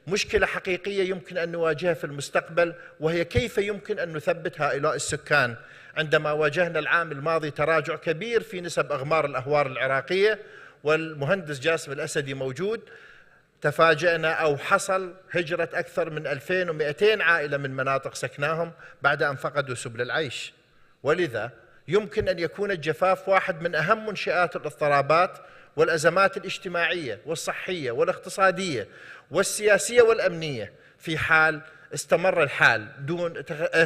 مشكلة حقيقية يمكن أن نواجهها في المستقبل، وهي كيف يمكن أن نثبت هؤلاء السكان. عندما واجهنا العام الماضي تراجع كبير في نسب أغمار الأهوار العراقية، والمهندس جاسم الأسدي موجود، تفاجأنا أو حصل هجرة أكثر من 2200 عائلة من مناطق سكناهم بعد أن فقدوا سبل العيش. ولذا يمكن أن يكون الجفاف واحد من أهم منشآت الاضطرابات والأزمات الاجتماعية والصحية والاقتصادية والسياسية والأمنية في حال استمر الحال دون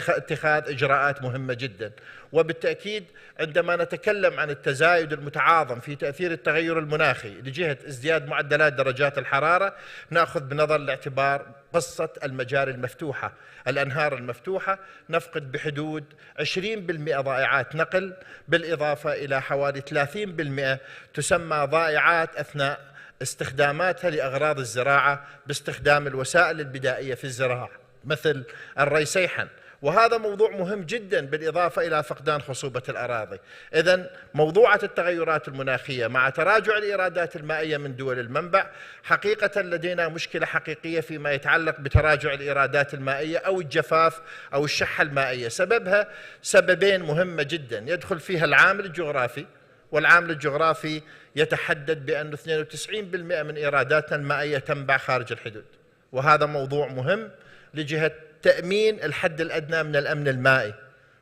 اتخاذ إجراءات مهمة جدا. وبالتأكيد عندما نتكلم عن التزايد المتعاظم في تأثير التغير المناخي لجهة ازدياد معدلات درجات الحرارة، نأخذ بنظر الاعتبار قصة المجاري المفتوحة، الأنهار المفتوحة، نفقد بحدود 20% ضائعات نقل، بالإضافة إلى حوالي 30% تسمى ضائعات أثناء استخداماتها لأغراض الزراعة باستخدام الوسائل البدائية في الزراعة مثل الري سيحا، وهذا موضوع مهم جدا بالإضافة إلى فقدان خصوبة الأراضي. إذن موضوعة التغيرات المناخية مع تراجع الإيرادات المائية من دول المنبع، حقيقة لدينا مشكلة حقيقية فيما يتعلق بتراجع الإيرادات المائية أو الجفاف أو الشحة المائية. سببها سببين مهمة جدا يدخل فيها العامل الجغرافي، والعامل الجغرافي يتحدد بأن 92% من إيراداتنا المائية تنبع خارج الحدود، وهذا موضوع مهم لجهة تأمين الحد الأدنى من الأمن المائي.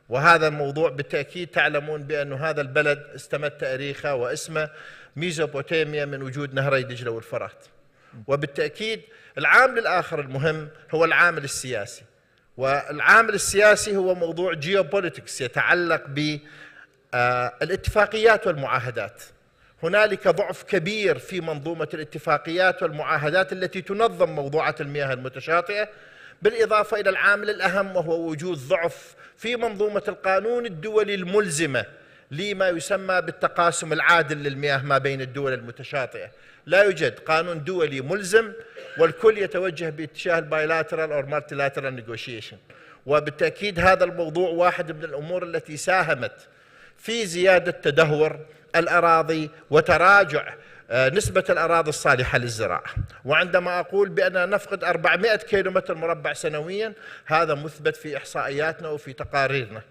وهذا الموضوع بالتأكيد تعلمون بأن هذا البلد استمد تاريخه واسمه ميزوبوتاميا من وجود نهري دجلة والفرات. وبالتأكيد العامل الآخر المهم هو العامل السياسي، والعامل السياسي هو موضوع جيوبوليتكس يتعلق بالاتفاقيات والمعاهدات. هنالك ضعف كبير في منظومة الاتفاقيات والمعاهدات التي تنظم موضوعة المياه المتشاطئة، بالإضافة إلى العامل الأهم وهو وجود ضعف في منظومة القانون الدولي الملزمة لما يسمى بالتقاسم العادل للمياه ما بين الدول المتشاطئة. لا يوجد قانون دولي ملزم، والكل يتوجه باتجاه البايلاترال أو مالتيلاترال نيغوشيشن. وبالتأكيد هذا الموضوع واحد من الأمور التي ساهمت في زيادة تدهور الأراضي وتراجع نسبة الأراضي الصالحة للزراعة. وعندما أقول بأننا نفقد 400 كيلومتر مربع سنويا، هذا مثبت في إحصائياتنا وفي تقاريرنا.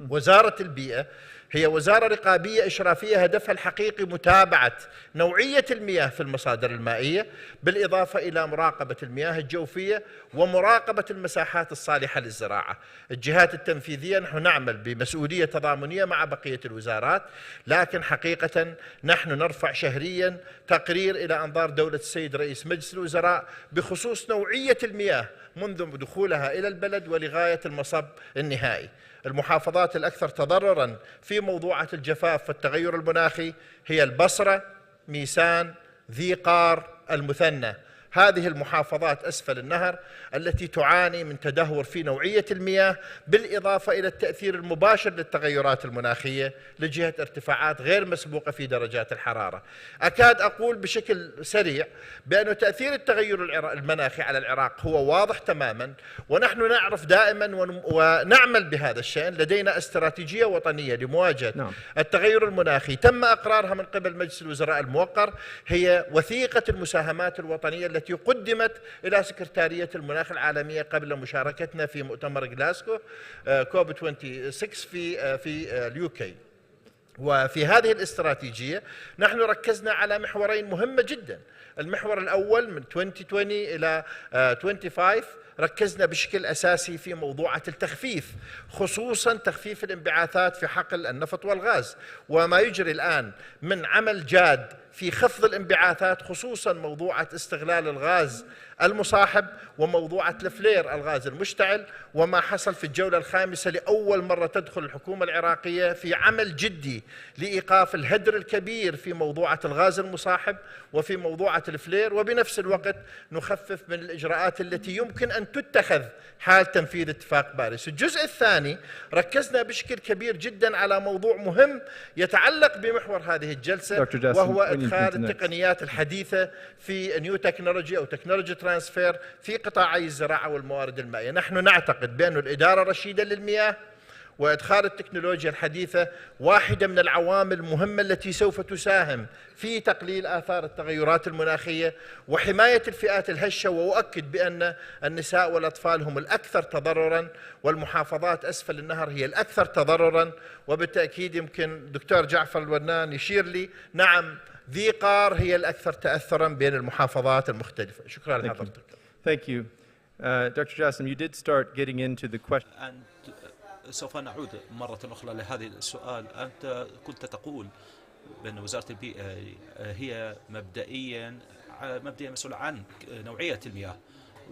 وزارة البيئة هي وزارة رقابية إشرافية هدفها الحقيقي متابعة نوعية المياه في المصادر المائية، بالإضافة إلى مراقبة المياه الجوفية ومراقبة المساحات الصالحة للزراعة. الجهات التنفيذية نحن نعمل بمسؤولية تضامنية مع بقية الوزارات، لكن حقيقة نحن نرفع شهريا تقرير إلى أنظار دولة السيد رئيس مجلس الوزراء بخصوص نوعية المياه منذ دخولها إلى البلد ولغاية المصب النهائي. المحافظات الأكثر تضرراً في موضوعة الجفاف والتغير المناخي هي البصرة، ميسان، ذي قار، المثنى. هذه المحافظات أسفل النهر التي تعاني من تدهور في نوعية المياه، بالإضافة إلى التأثير المباشر للتغيرات المناخية لجهة ارتفاعات غير مسبوقة في درجات الحرارة. أكاد أقول بشكل سريع بأن تأثير التغير المناخي على العراق هو واضح تماما، ونحن نعرف دائما ونعمل بهذا الشأن. لدينا استراتيجية وطنية لمواجهة التغير المناخي تم إقرارها من قبل مجلس الوزراء الموقر، هي وثيقة المساهمات الوطنية التي قدمت إلى سكرتارية المناخ العالمية قبل مشاركتنا في مؤتمر غلاسكو كوب 26 في اليوكي. وفي هذه الاستراتيجية نحن ركزنا على محورين مهمة جدا. المحور الأول من 2020 إلى 25 ركزنا بشكل أساسي في موضوعة التخفيف، خصوصا تخفيف الانبعاثات في حقل النفط والغاز، وما يجري الآن من عمل جاد في خفض الانبعاثات، خصوصا موضوعة استغلال الغاز المصاحب وموضوعة الفلير الغاز المشتعل، وما حصل في الجولة الخامسة لأول مرة تدخل الحكومة العراقية في عمل جدي لإيقاف الهدر الكبير في موضوعة الغاز المصاحب وفي موضوعة الفلير، وبنفس الوقت نخفف من الإجراءات التي يمكن أن تتخذ حال تنفيذ اتفاق باريس. الجزء الثاني ركزنا بشكل كبير جدا على موضوع مهم يتعلق بمحور هذه الجلسة، وهو إدخال التقنيات الحديثة في نيو تكنولوجي أو تكنولوجي ترانسفير في قطاعي الزراعة والموارد المائية. نحن نعتقد بأن الإدارة الرشيدة للمياه وإدخال التكنولوجيا الحديثة واحدة من العوامل المهمة التي سوف تساهم في تقليل آثار التغيرات المناخية وحماية الفئات الهشة. وأؤكد بأن النساء والأطفال هم الأكثر تضرراً، والمحافظات أسفل النهر هي الأكثر تضرراً. وبالتأكيد يمكن دكتور جعفر الونان يشير لي، نعم ذي قار هي الأكثر تأثراً بين المحافظات المختلفة. شكرا لحضرتك. Thank you. Dr. Jassim, you did start getting into the question. سوف نعود مرة أخرى لهذا السؤال. أنت كنت تقول بأن وزارة البيئة هي مبدئيا مسؤولة عن نوعية المياه،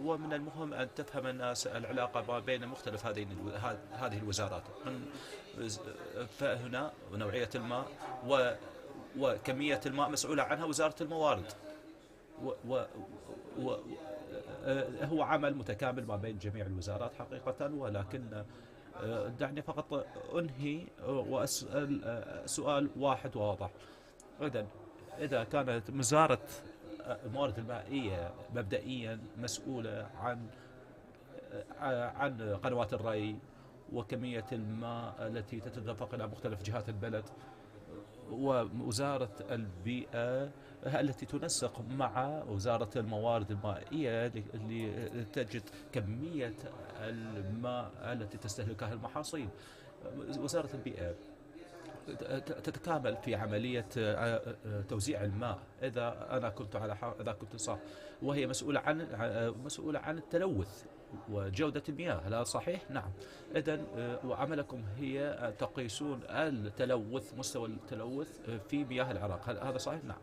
ومن المهم أن تفهم الناس العلاقة ما بين مختلف هذه الوزارات، فهنا نوعية الماء وكمية الماء مسؤولة عنها وزارة الموارد، هو عمل متكامل ما بين جميع الوزارات حقيقة. ولكن دعني فقط أنهي وأسأل سؤال واحد واضح. إذا كانت وزارة الموارد المائية مبدئيا مسؤولة عن قنوات الري وكمية الماء التي تتدفق إلى مختلف جهات البلد، ووزارة البيئة التي تنسق مع وزارة الموارد المائية لتجد كمية الماء التي تستهلكها المحاصيل، وزارة البيئة تتكامل في عملية توزيع الماء إذا كنت صح، وهي مسؤولة عن التلوث وجودة المياه. هل هذا صحيح؟ نعم. إذن وعملكم هي تقيسون مستوى التلوث في مياه العراق. هل هذا صحيح؟ نعم.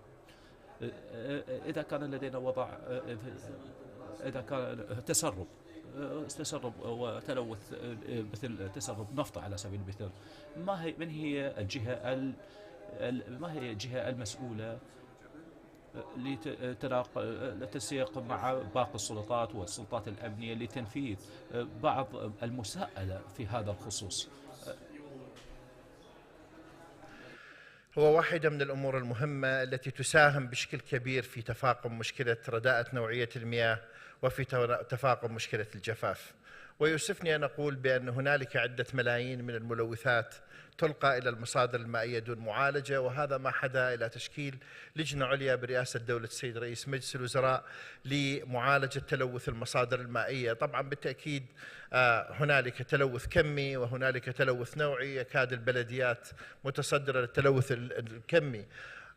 إذا كان لدينا إذا كان تسرب وتلوث مثل تسرب نفط على سبيل المثال، ما هي الجهة المسؤولة للتنسيق مع باقي السلطات والسلطات الأمنية لتنفيذ بعض المساءلة في هذا الخصوص؟ هو واحدة من الأمور المهمة التي تساهم بشكل كبير في تفاقم مشكلة رداءة نوعية المياه وفي تفاقم مشكلة الجفاف. ويؤسفني أن أقول بأن هنالك عدة ملايين من الملوثات تلقى إلى المصادر المائية دون معالجة، وهذا ما حدا إلى تشكيل لجنة عليا برئاسة دولة السيد رئيس مجلس الوزراء لمعالجة تلوث المصادر المائية. طبعا بالتأكيد هنالك تلوث كمي وهنالك تلوث نوعي، يكاد البلديات متصدرة للتلوث الكمي.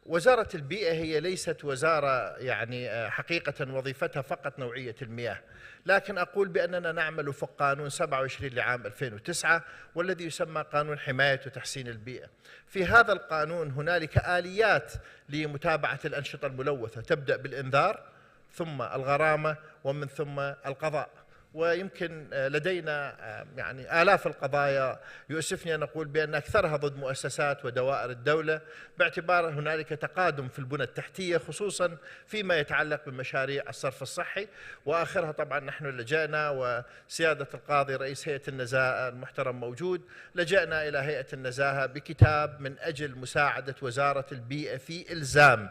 وزارة البيئة هي ليست وزارة يعني حقيقة وظيفتها فقط نوعية المياه، لكن أقول بأننا نعمل فوق قانون 27 لعام 2009 والذي يسمى قانون حماية وتحسين البيئة. في هذا القانون هنالك آليات لمتابعة الأنشطة الملوثة، تبدأ بالإنذار ثم الغرامة ومن ثم القضاء. ويمكن لدينا يعني آلاف القضايا، يؤسفني أن أقول بأن أكثرها ضد مؤسسات ودوائر الدولة، باعتبار هنالك تقادم في البنى التحتية خصوصا فيما يتعلق بمشاريع الصرف الصحي. وآخرها طبعا نحن لجأنا، وسيادة القاضي رئيس هيئة النزاهة المحترم موجود، لجأنا إلى هيئة النزاهة بكتاب من أجل مساعدة وزارة البيئة في إلزام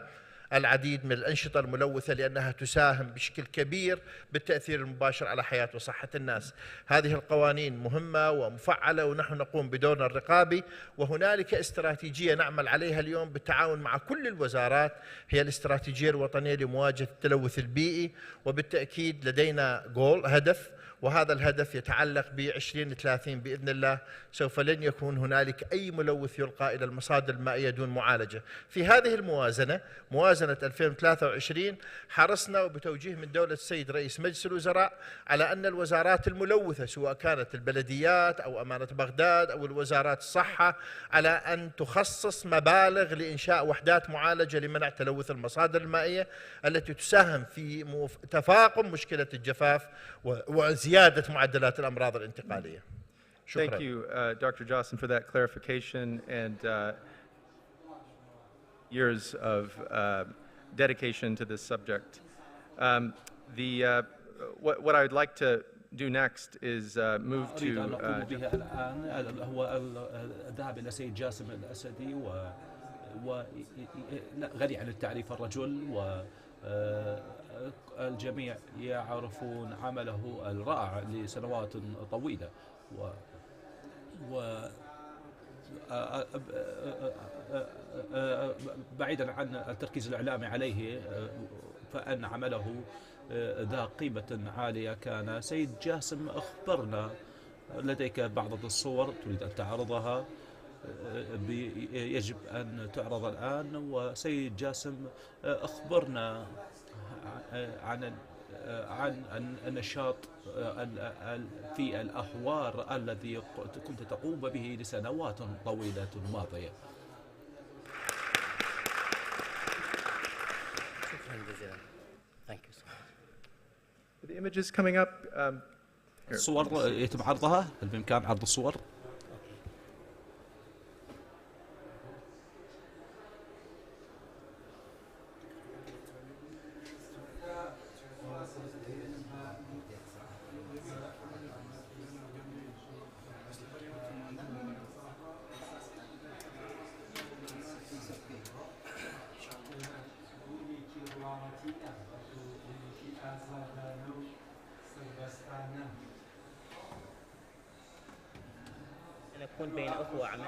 العديد من الأنشطة الملوثة لأنها تساهم بشكل كبير بالتأثير المباشر على حياة وصحة الناس. هذه القوانين مهمة ومفعلة ونحن نقوم بدورنا الرقابي، وهنالك استراتيجية نعمل عليها اليوم بالتعاون مع كل الوزارات، هي الاستراتيجية الوطنية لمواجهة التلوث البيئي. وبالتأكيد لدينا هدف، وهذا الهدف يتعلق ب2030 بإذن الله سوف لن يكون هنالك أي ملوث يلقى إلى المصادر المائية دون معالجة. في هذه الموازنة، موازنة 2023، حرصنا وبتوجيه من دولة السيد رئيس مجلس الوزراء على أن الوزارات الملوثة سواء كانت البلديات أو أمانة بغداد أو الوزارات الصحة على أن تخصص مبالغ لإنشاء وحدات معالجة لمنع تلوث المصادر المائية التي تساهم في تفاقم مشكلة الجفاف وزيادة معدلات الأمراض الانتقالية. شكرا. Thank you, Dr. Johnson, for that clarification and years of dedication to this subject. What I would like to do next is move to بها الآن هو الذهاب إلى سيد جاسم الأسدي غني عن التعريف الرجل، والجميع يعرفون عمله الرائع لسنوات طويلة، بعيدا عن التركيز الإعلامي عليه فأن عمله ذا قيمة عالية كان. سيد جاسم أخبرنا، لديك بعض الصور تريد أن تعرضها، يجب أن تعرض الآن. وسيد جاسم أخبرنا عن النشاط في الأحوار الذي كنت تقوم به لسنوات طويلة ماضية. شكرا جزيلا. Thank you so much. the images coming up? Here. الصور يتم عرضها؟ هل بإمكان عرض الصور؟ نكون بين أخوة أعمى.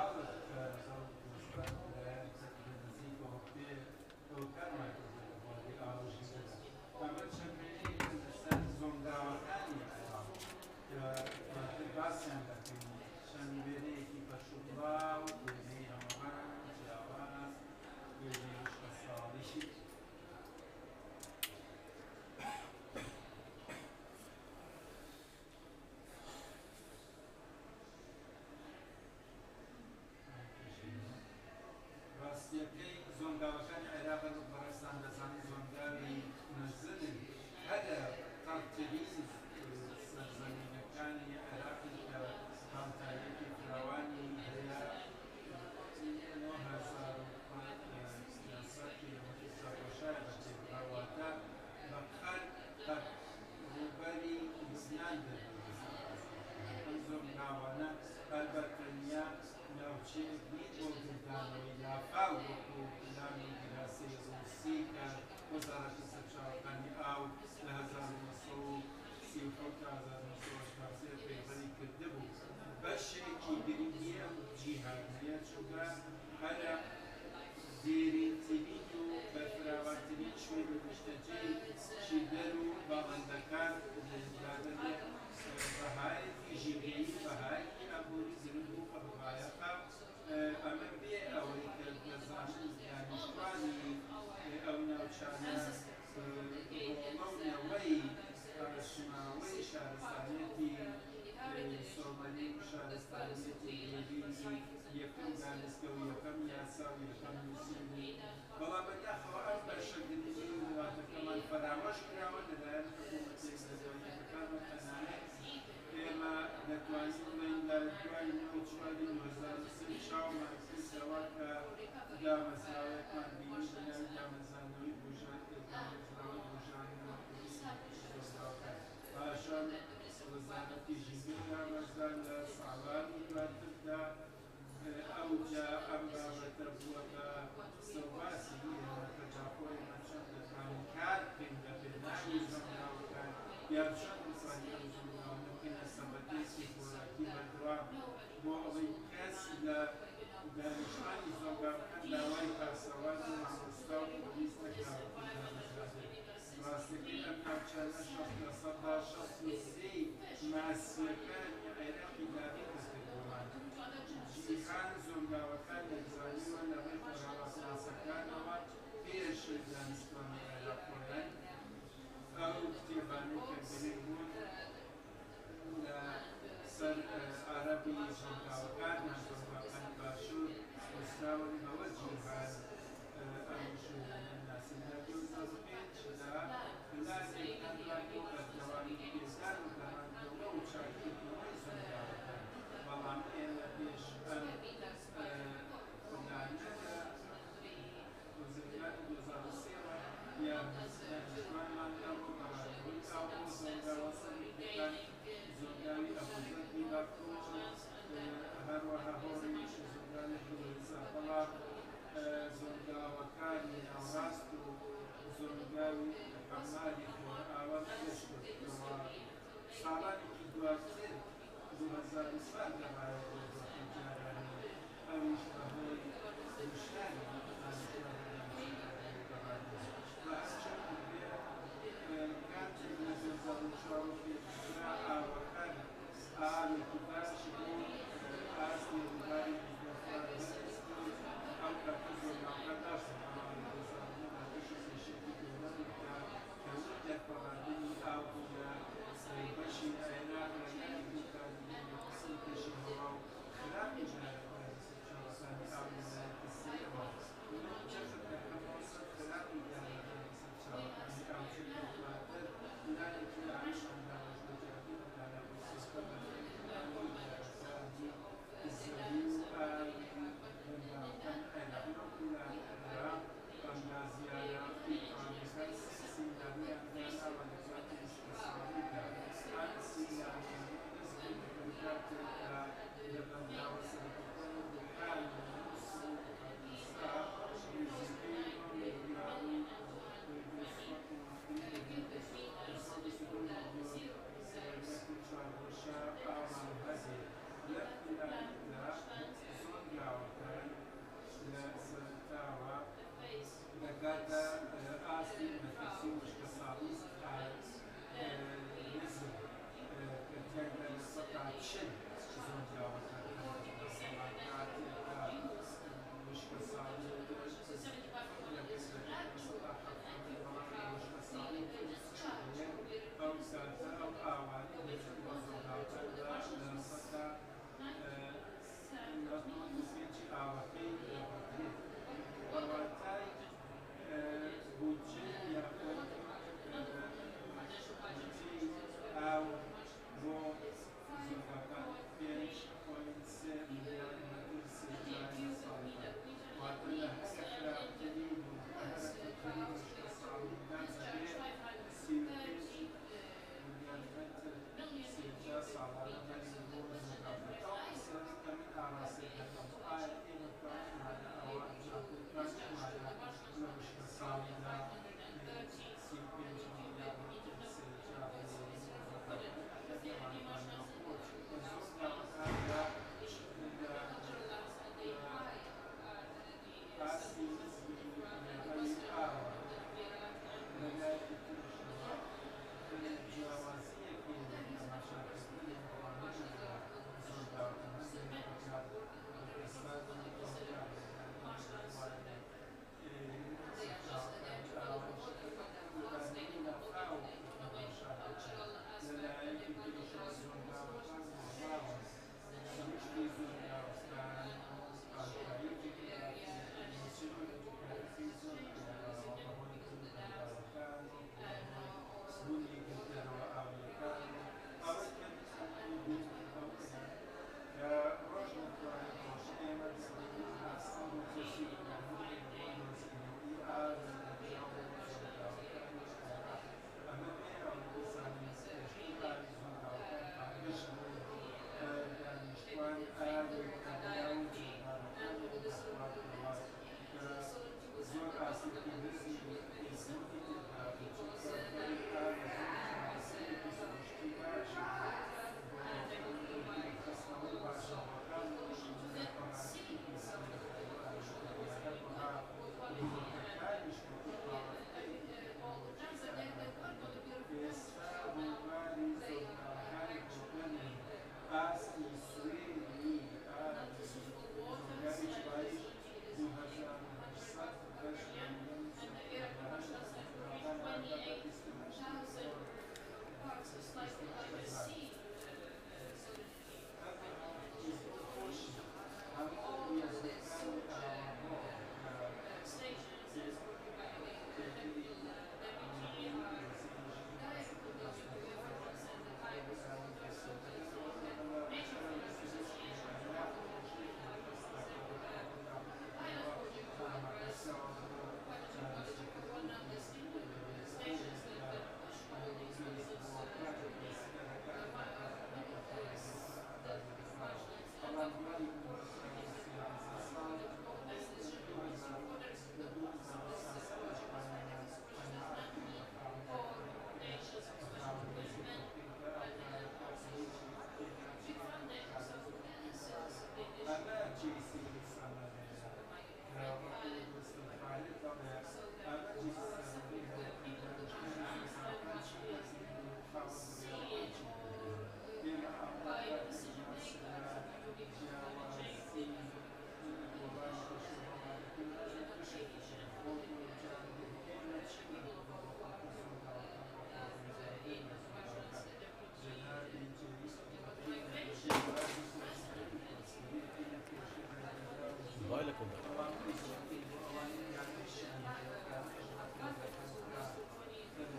زۆرگاوی حەماری خۆر ئاوا پێشکە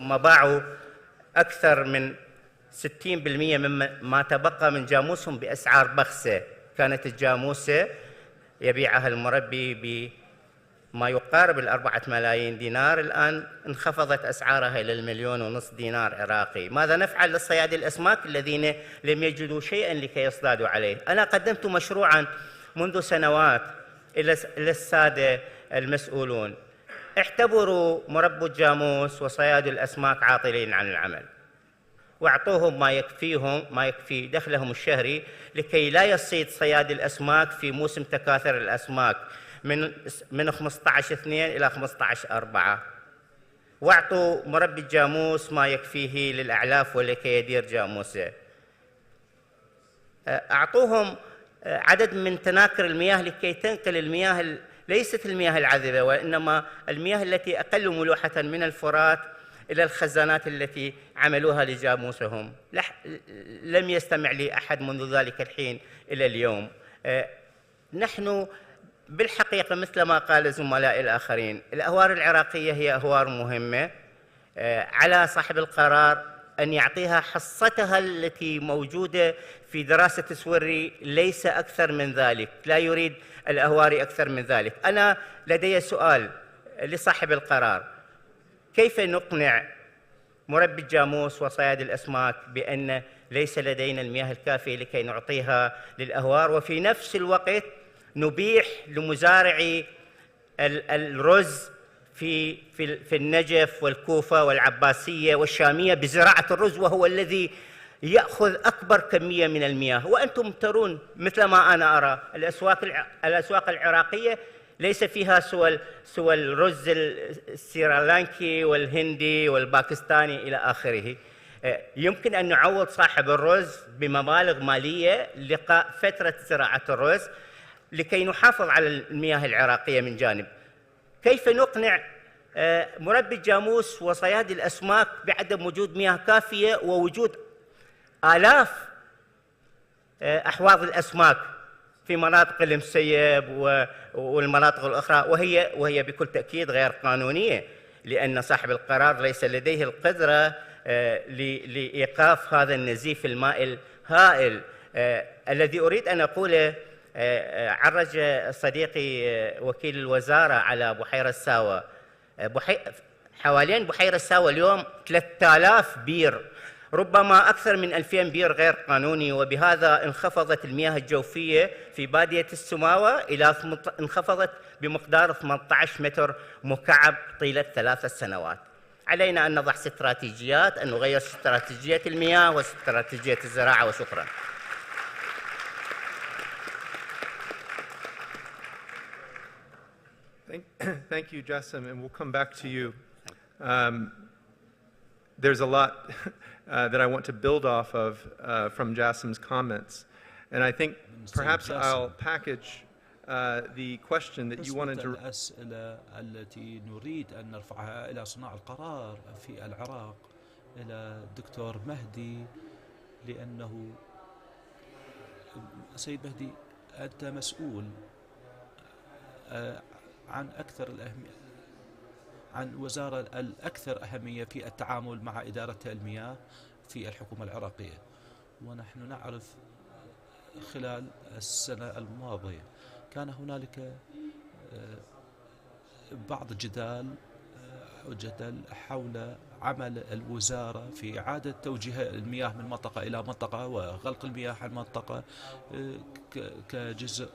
هم باعوا أكثر من 60% مما تبقى من جاموسهم بأسعار بخسة. كانت الجاموسة يبيعها المربي بما يقارب 4 ملايين دينار، الآن انخفضت أسعارها إلى 1.5 مليون دينار عراقي. ماذا نفعل للصيادي الأسماك الذين لم يجدوا شيئا لكي يصطادوا عليه؟ أنا قدمت مشروعا منذ سنوات إلى السادة المسؤولون، اعتبروا مربو الجاموس وصيادي الأسماك عاطلين عن العمل، واعطوهم ما يكفي دخلهم الشهري لكي لا يصيد صيادي الأسماك في موسم تكاثر الأسماك من 15/2 إلى 15/4، واعطوا مربي الجاموس ما يكفيه للأعلاف ولكي يدير جاموسه. أعطوهم عدد من تناكر المياه لكي تنقل المياه ليست المياه العذبة وإنما المياه التي أقل ملوحة من الفرات إلى الخزانات التي عملوها لجاموسهم. لم يستمع لي أحد منذ ذلك الحين إلى اليوم. نحن بالحقيقة مثل ما قال زملائي الآخرين، الأهوار العراقية هي أهوار مهمة، على صاحب القرار أن يعطيها حصتها التي موجودة في دراسة سوري، ليس أكثر من ذلك، لا يريد الأهوار أكثر من ذلك. أنا لدي سؤال لصاحب القرار: كيف نقنع مربي الجاموس وصياد الأسماك بأن ليس لدينا المياه الكافية لكي نعطيها للأهوار، وفي نفس الوقت نبيح لمزارعي الرز في النجف والكوفة والعباسية والشامية بزراعة الرز، وهو الذي يأخذ أكبر كمية من المياه، وأنتم ترون مثل ما أنا أرى الأسواق العراقية ليس فيها سوى الرز السريلانكي والهندي والباكستاني إلى آخره. يمكن أن نعوض صاحب الرز بمبالغ مالية لقاء فترة زراعة الرز لكي نحافظ على المياه العراقية من جانب. كيف نقنع مربي الجاموس وصياد الأسماك بعدم وجود مياه كافية ووجود آلاف أحواض الأسماك في مناطق المسيب والمناطق الأخرى، وهي بكل تأكيد غير قانونية، لأن صاحب القرار ليس لديه القدرة لإيقاف هذا النزيف المائي الهائل. الذي أريد أن أقوله، عرج صديقي وكيل الوزارة على بحيرة الساوة. حوالين بحيرة الساوة اليوم 3000 بير، ربما أكثر من 2000 بير غير قانوني، وبهذا انخفضت المياه الجوفية في بادية السماوة انخفضت بمقدار 18 متر مكعب طيلة 3 سنوات. علينا أن نضع استراتيجيات، أن نغير استراتيجية المياه واستراتيجية الزراعة. وشكرا. Thank you, Jassim, and we'll come back to you. There's a lot that I want to build off of from Jassim's comments, and I think perhaps I'll package the question that you wanted to. الأسئلة التي نريد أن نرفعها إلى صناع القرار في العراق إلى الدكتور مهدي، لأنه سيد مهدي أنت مسؤول عن أكثر الأهمية، عن وزارة الأكثر أهمية في التعامل مع إدارة المياه في الحكومة العراقية. ونحن نعرف خلال السنة الماضية كان هنالك بعض الجدال حول عمل الوزارة في إعادة توجيه المياه من منطقة إلى منطقة وغلق المياه عن منطقة كجزء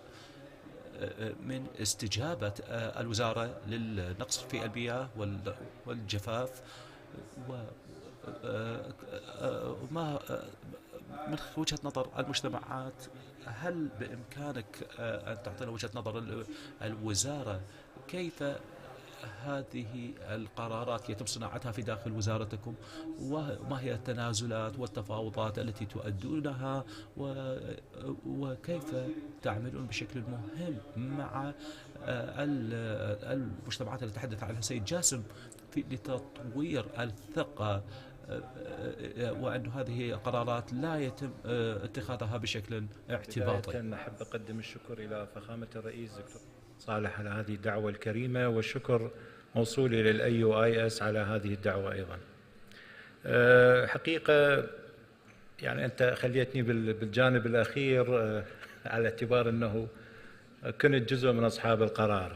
من استجابة الوزارة للنقص في المياه والجفاف. وما من وجهة نظر المجتمعات، هل بإمكانك أن تعطينا وجهة نظر الوزارة كيف هذه القرارات يتم صناعتها في داخل وزارتكم، وما هي التنازلات والتفاوضات التي تؤدونها، وكيف تعملون بشكل مهم مع المجتمعات التي تحدث عنها السيد جاسم لتطوير الثقة، وأن هذه القرارات لا يتم اتخاذها بشكل اعتباطي. بداية أحب أقدم الشكر إلى فخامة الرئيس دكتور صالح على هذه الدعوة الكريمة، والشكر موصول إلى الAUIS على هذه الدعوة أيضا. حقيقة يعني أنت خليتني بالجانب الأخير على اعتبار أنه كنت جزء من أصحاب القرار.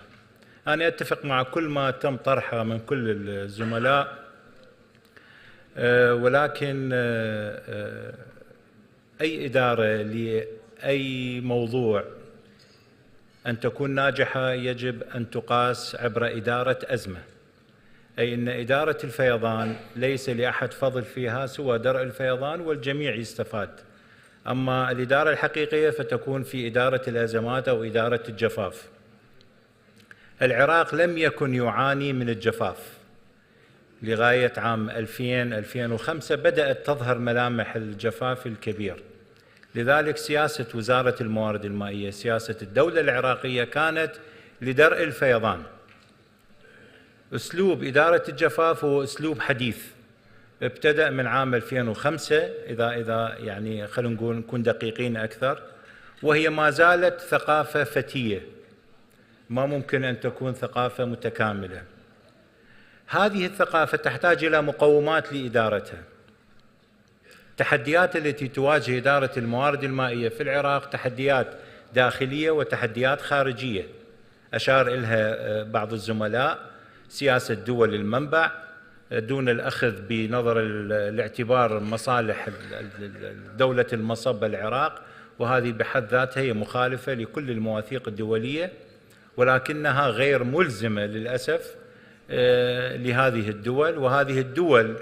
أنا أتفق مع كل ما تم طرحه من كل الزملاء، ولكن أي إدارة لأي موضوع أن تكون ناجحة يجب أن تقاس عبر إدارة أزمة، أي أن إدارة الفيضان ليس لأحد فضل فيها سوى درء الفيضان والجميع يستفاد، أما الإدارة الحقيقية فتكون في إدارة الأزمات أو إدارة الجفاف. العراق لم يكن يعاني من الجفاف لغاية عام 2000-2005 بدأت تظهر ملامح الجفاف الكبير، لذلك سياسة وزارة الموارد المائية، سياسة الدولة العراقية كانت لدرء الفيضان. أسلوب إدارة الجفاف هو أسلوب حديث، ابتدأ من عام 2005 إذا يعني خلينا نقول نكون دقيقين أكثر، وهي ما زالت ثقافة فتية، ما ممكن أن تكون ثقافة متكاملة. هذه الثقافة تحتاج إلى مقومات لإدارتها. التحديات التي تواجه إدارة الموارد المائية في العراق تحديات داخلية وتحديات خارجية، أشار إلها بعض الزملاء. سياسة دول المنبع دون الأخذ بنظر الاعتبار مصالح دولة المصب العراق، وهذه بحد ذاتها هي مخالفة لكل المواثيق الدولية، ولكنها غير ملزمة للأسف لهذه الدول، وهذه الدول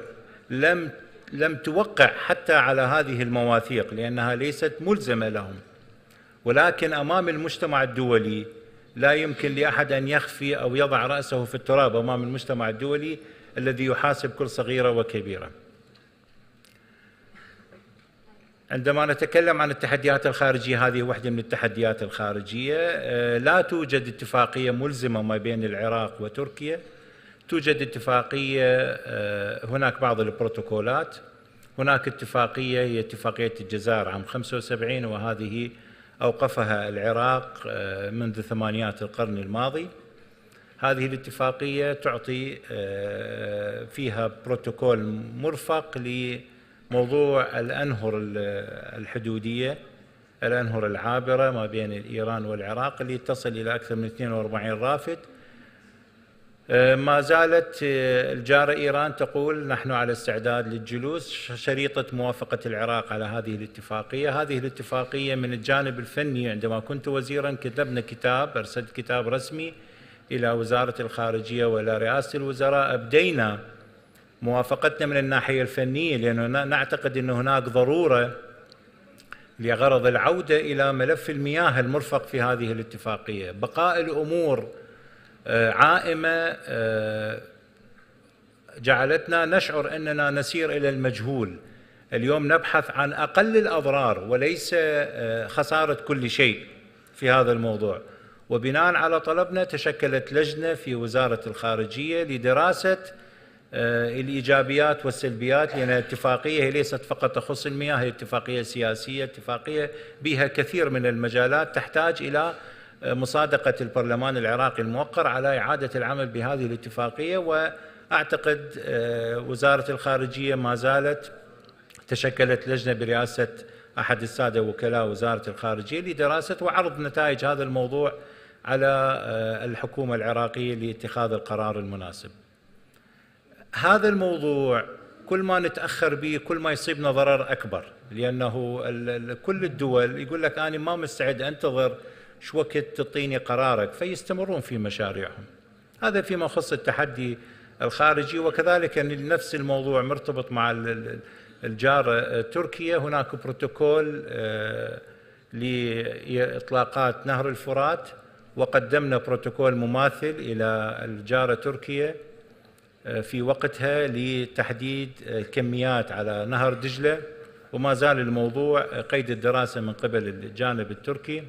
لم توقع حتى على هذه المواثيق لأنها ليست ملزمة لهم. ولكن أمام المجتمع الدولي لا يمكن لأحد أن يخفي أو يضع رأسه في التراب أمام المجتمع الدولي الذي يحاسب كل صغيرة وكبيرة. عندما نتكلم عن التحديات الخارجية، هذه واحدة من التحديات الخارجية. لا توجد اتفاقية ملزمة ما بين العراق وتركيا، توجد اتفاقية، هناك بعض البروتوكولات، هناك اتفاقية هي اتفاقية الجزائر عام 75، وهذه أوقفها العراق منذ ثمانينات القرن الماضي. هذه الاتفاقية تعطي فيها بروتوكول مرفق لموضوع الأنهر الحدودية، الأنهر العابرة ما بين إيران والعراق اللي تصل إلى أكثر من 42 رافد. ما زالت الجارة إيران تقول نحن على استعداد للجلوس، شريطة موافقة العراق على هذه الاتفاقية. هذه الاتفاقية من الجانب الفني عندما كنت وزيرا كتبنا كتاب، أرسلت كتاب رسمي إلى وزارة الخارجية وإلى رئاسة الوزراء، أبدينا موافقتنا من الناحية الفنية، لأنه نعتقد أن هناك ضرورة لغرض العودة إلى ملف المياه المرفق في هذه الاتفاقية. بقاء الأمور عائمة جعلتنا نشعر أننا نسير إلى المجهول. اليوم نبحث عن أقل الأضرار وليس خسارة كل شيء في هذا الموضوع، وبناء على طلبنا تشكلت لجنة في وزارة الخارجية لدراسة الإيجابيات والسلبيات، لأن الاتفاقية هي ليست فقط تخص المياه، هي اتفاقية سياسية، اتفاقية بها كثير من المجالات تحتاج إلى مصادقة البرلمان العراقي الموقر على إعادة العمل بهذه الاتفاقية. وأعتقد وزارة الخارجية ما زالت تشكلت لجنة برئاسة أحد السادة وكلاء وزارة الخارجية لدراسة وعرض نتائج هذا الموضوع على الحكومة العراقية لاتخاذ القرار المناسب. هذا الموضوع كل ما نتأخر به كل ما يصيبنا ضرر أكبر، لأنه كل الدول يقول لك أنا ما مستعد أنتظر شو وقت تعطيني قرارك، فيستمرون في مشاريعهم. هذا فيما يخص التحدي الخارجي. وكذلك نفس الموضوع مرتبط مع الجارة تركيا. هناك بروتوكول لإطلاقات نهر الفرات، وقدمنا بروتوكول مماثل إلى الجارة تركيا في وقتها لتحديد كميات على نهر دجلة، وما زال الموضوع قيد الدراسة من قبل الجانب التركي.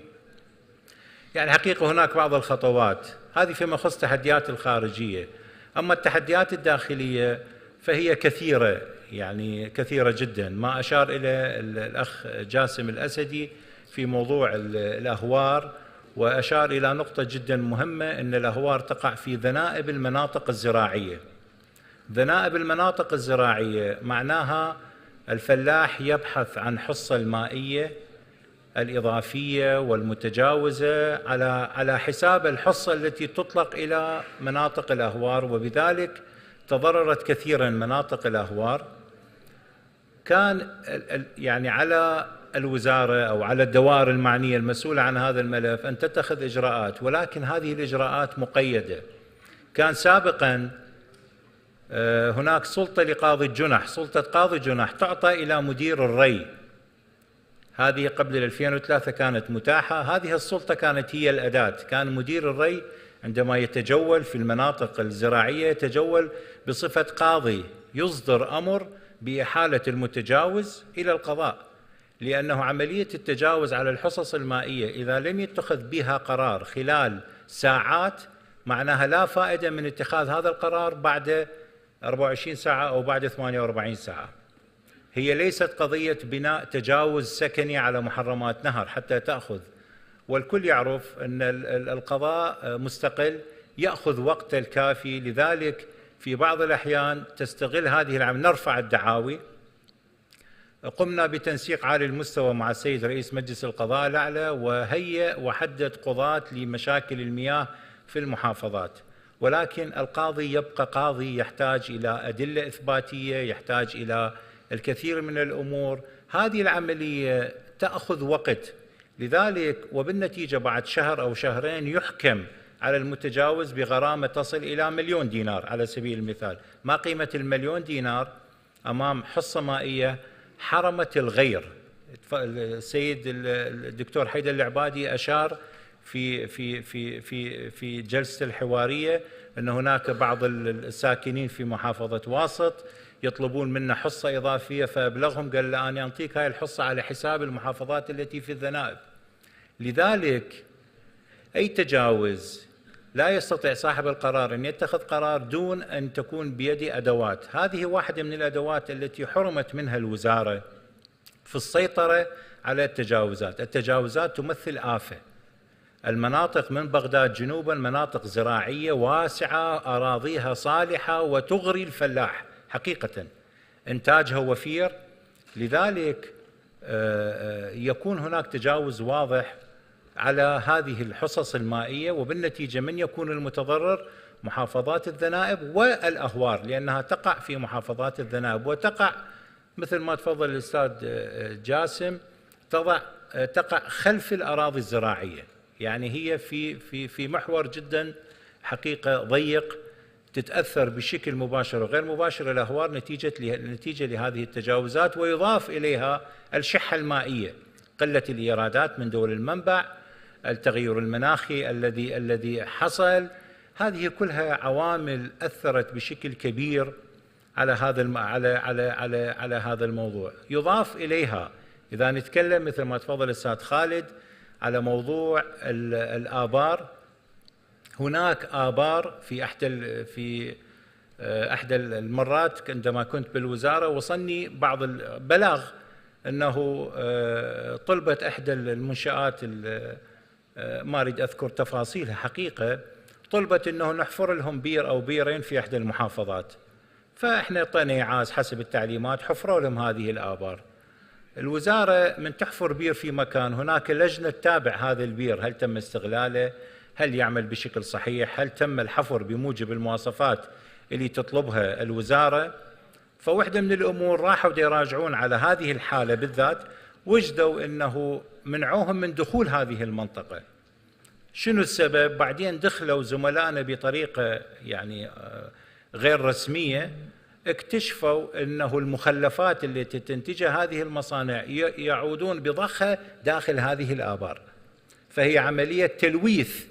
يعني حقيقة هناك بعض الخطوات هذه فيما يخص التحديات الخارجية. أما التحديات الداخلية فهي كثيرة، يعني كثيرة جدا. ما أشار إلى الأخ جاسم الأسدي في موضوع الأهوار، وأشار إلى نقطة جدا مهمة أن الأهوار تقع في ذنائب المناطق الزراعية. ذنائب المناطق الزراعية معناها الفلاح يبحث عن حصة المائية الإضافية والمتجاوزة على حساب الحصة التي تطلق إلى مناطق الأهوار، وبذلك تضررت كثيرا مناطق الأهوار. كان يعني على الوزارة أو على الدوائر المعنية المسؤولة عن هذا الملف أن تتخذ إجراءات، ولكن هذه الإجراءات مقيدة. كان سابقا هناك سلطة لقاضي الجنح، سلطة قاضي الجنح تعطى إلى مدير الري، هذه قبل 2003 كانت متاحة. هذه السلطة كانت هي الأداة. كان مدير الري عندما يتجول في المناطق الزراعية يتجول بصفة قاضي، يصدر أمر بإحالة المتجاوز إلى القضاء. لأنه عملية التجاوز على الحصص المائية إذا لم يتخذ بها قرار خلال ساعات معناها لا فائدة من اتخاذ هذا القرار بعد 24 ساعة أو بعد 48 ساعة. هي ليست قضية بناء تجاوز سكني على محرمات نهر حتى تأخذ، والكل يعرف أن القضاء مستقل يأخذ وقت الكافي، لذلك في بعض الأحيان تستغل هذه العملية. نرفع الدعاوي. قمنا بتنسيق عالي المستوى مع السيد رئيس مجلس القضاء الأعلى وهيئ وحدد قضاة لمشاكل المياه في المحافظات، ولكن القاضي يبقى قاضي يحتاج إلى أدلة إثباتية، يحتاج إلى الكثير من الأمور. هذه العملية تأخذ وقت، لذلك وبالنتيجة بعد شهر أو شهرين يحكم على المتجاوز بغرامة تصل إلى 1,000,000 دينار على سبيل المثال. ما قيمة 1,000,000 دينار أمام حصة مائية حرمت الغير؟ السيد الدكتور حيدر العبادي أشار في جلسة الحوارية أن هناك بعض الساكنين في محافظة واسط يطلبون منا حصة إضافية، فأبلغهم قال لا أنا أعطيك هاي الحصة على حساب المحافظات التي في الذنائب. لذلك أي تجاوز لا يستطيع صاحب القرار أن يتخذ قرار دون أن تكون بيده أدوات. هذه واحدة من الأدوات التي حرمت منها الوزارة في السيطرة على التجاوزات. التجاوزات تمثل آفة. المناطق من بغداد جنوبا مناطق زراعية واسعة، أراضيها صالحة وتغري الفلاح حقيقة، إنتاجها وفير، لذلك يكون هناك تجاوز واضح على هذه الحصص المائية، وبالنتيجة من يكون المتضرر؟ محافظات الذنائب والأهوار، لأنها تقع في محافظات الذنائب وتقع مثل ما تفضل الأستاذ جاسم تقع خلف الأراضي الزراعية، يعني هي في محور جدا حقيقة ضيق تتأثر بشكل مباشر وغير مباشر الأهوار نتيجة لهذه التجاوزات، ويضاف إليها الشحة المائية، قلة الإيرادات من دول المنبع، التغير المناخي الذي حصل. هذه كلها عوامل أثرت بشكل كبير على هذا الموضوع. يضاف إليها إذا نتكلم مثل ما تفضل الأستاذ خالد على موضوع الآبار، هناك آبار في أحدى المرات عندما كنت بالوزارة وصلني بعض البلاغ أنه طلبت إحدى المنشآت ما أريد أذكر تفاصيلها حقيقة، طلبت أنه نحفر لهم بير أو بيرين في إحدى المحافظات، فإحنا اعطينا إعاز حسب التعليمات، حفروا لهم هذه الآبار. الوزارة من تحفر بير في مكان هناك لجنة تتابع هذا البير، هل تم استغلاله؟ هل يعمل بشكل صحيح؟ هل تم الحفر بموجب المواصفات اللي تطلبها الوزارة؟ فواحدة من الأمور راحوا يراجعون على هذه الحالة بالذات، وجدوا أنه منعوهم من دخول هذه المنطقة. شنو السبب؟ بعدين دخلوا زملائنا بطريقة يعني غير رسمية، اكتشفوا أنه المخلفات التي تنتجها هذه المصانع يعودون بضخها داخل هذه الآبار، فهي عملية تلويث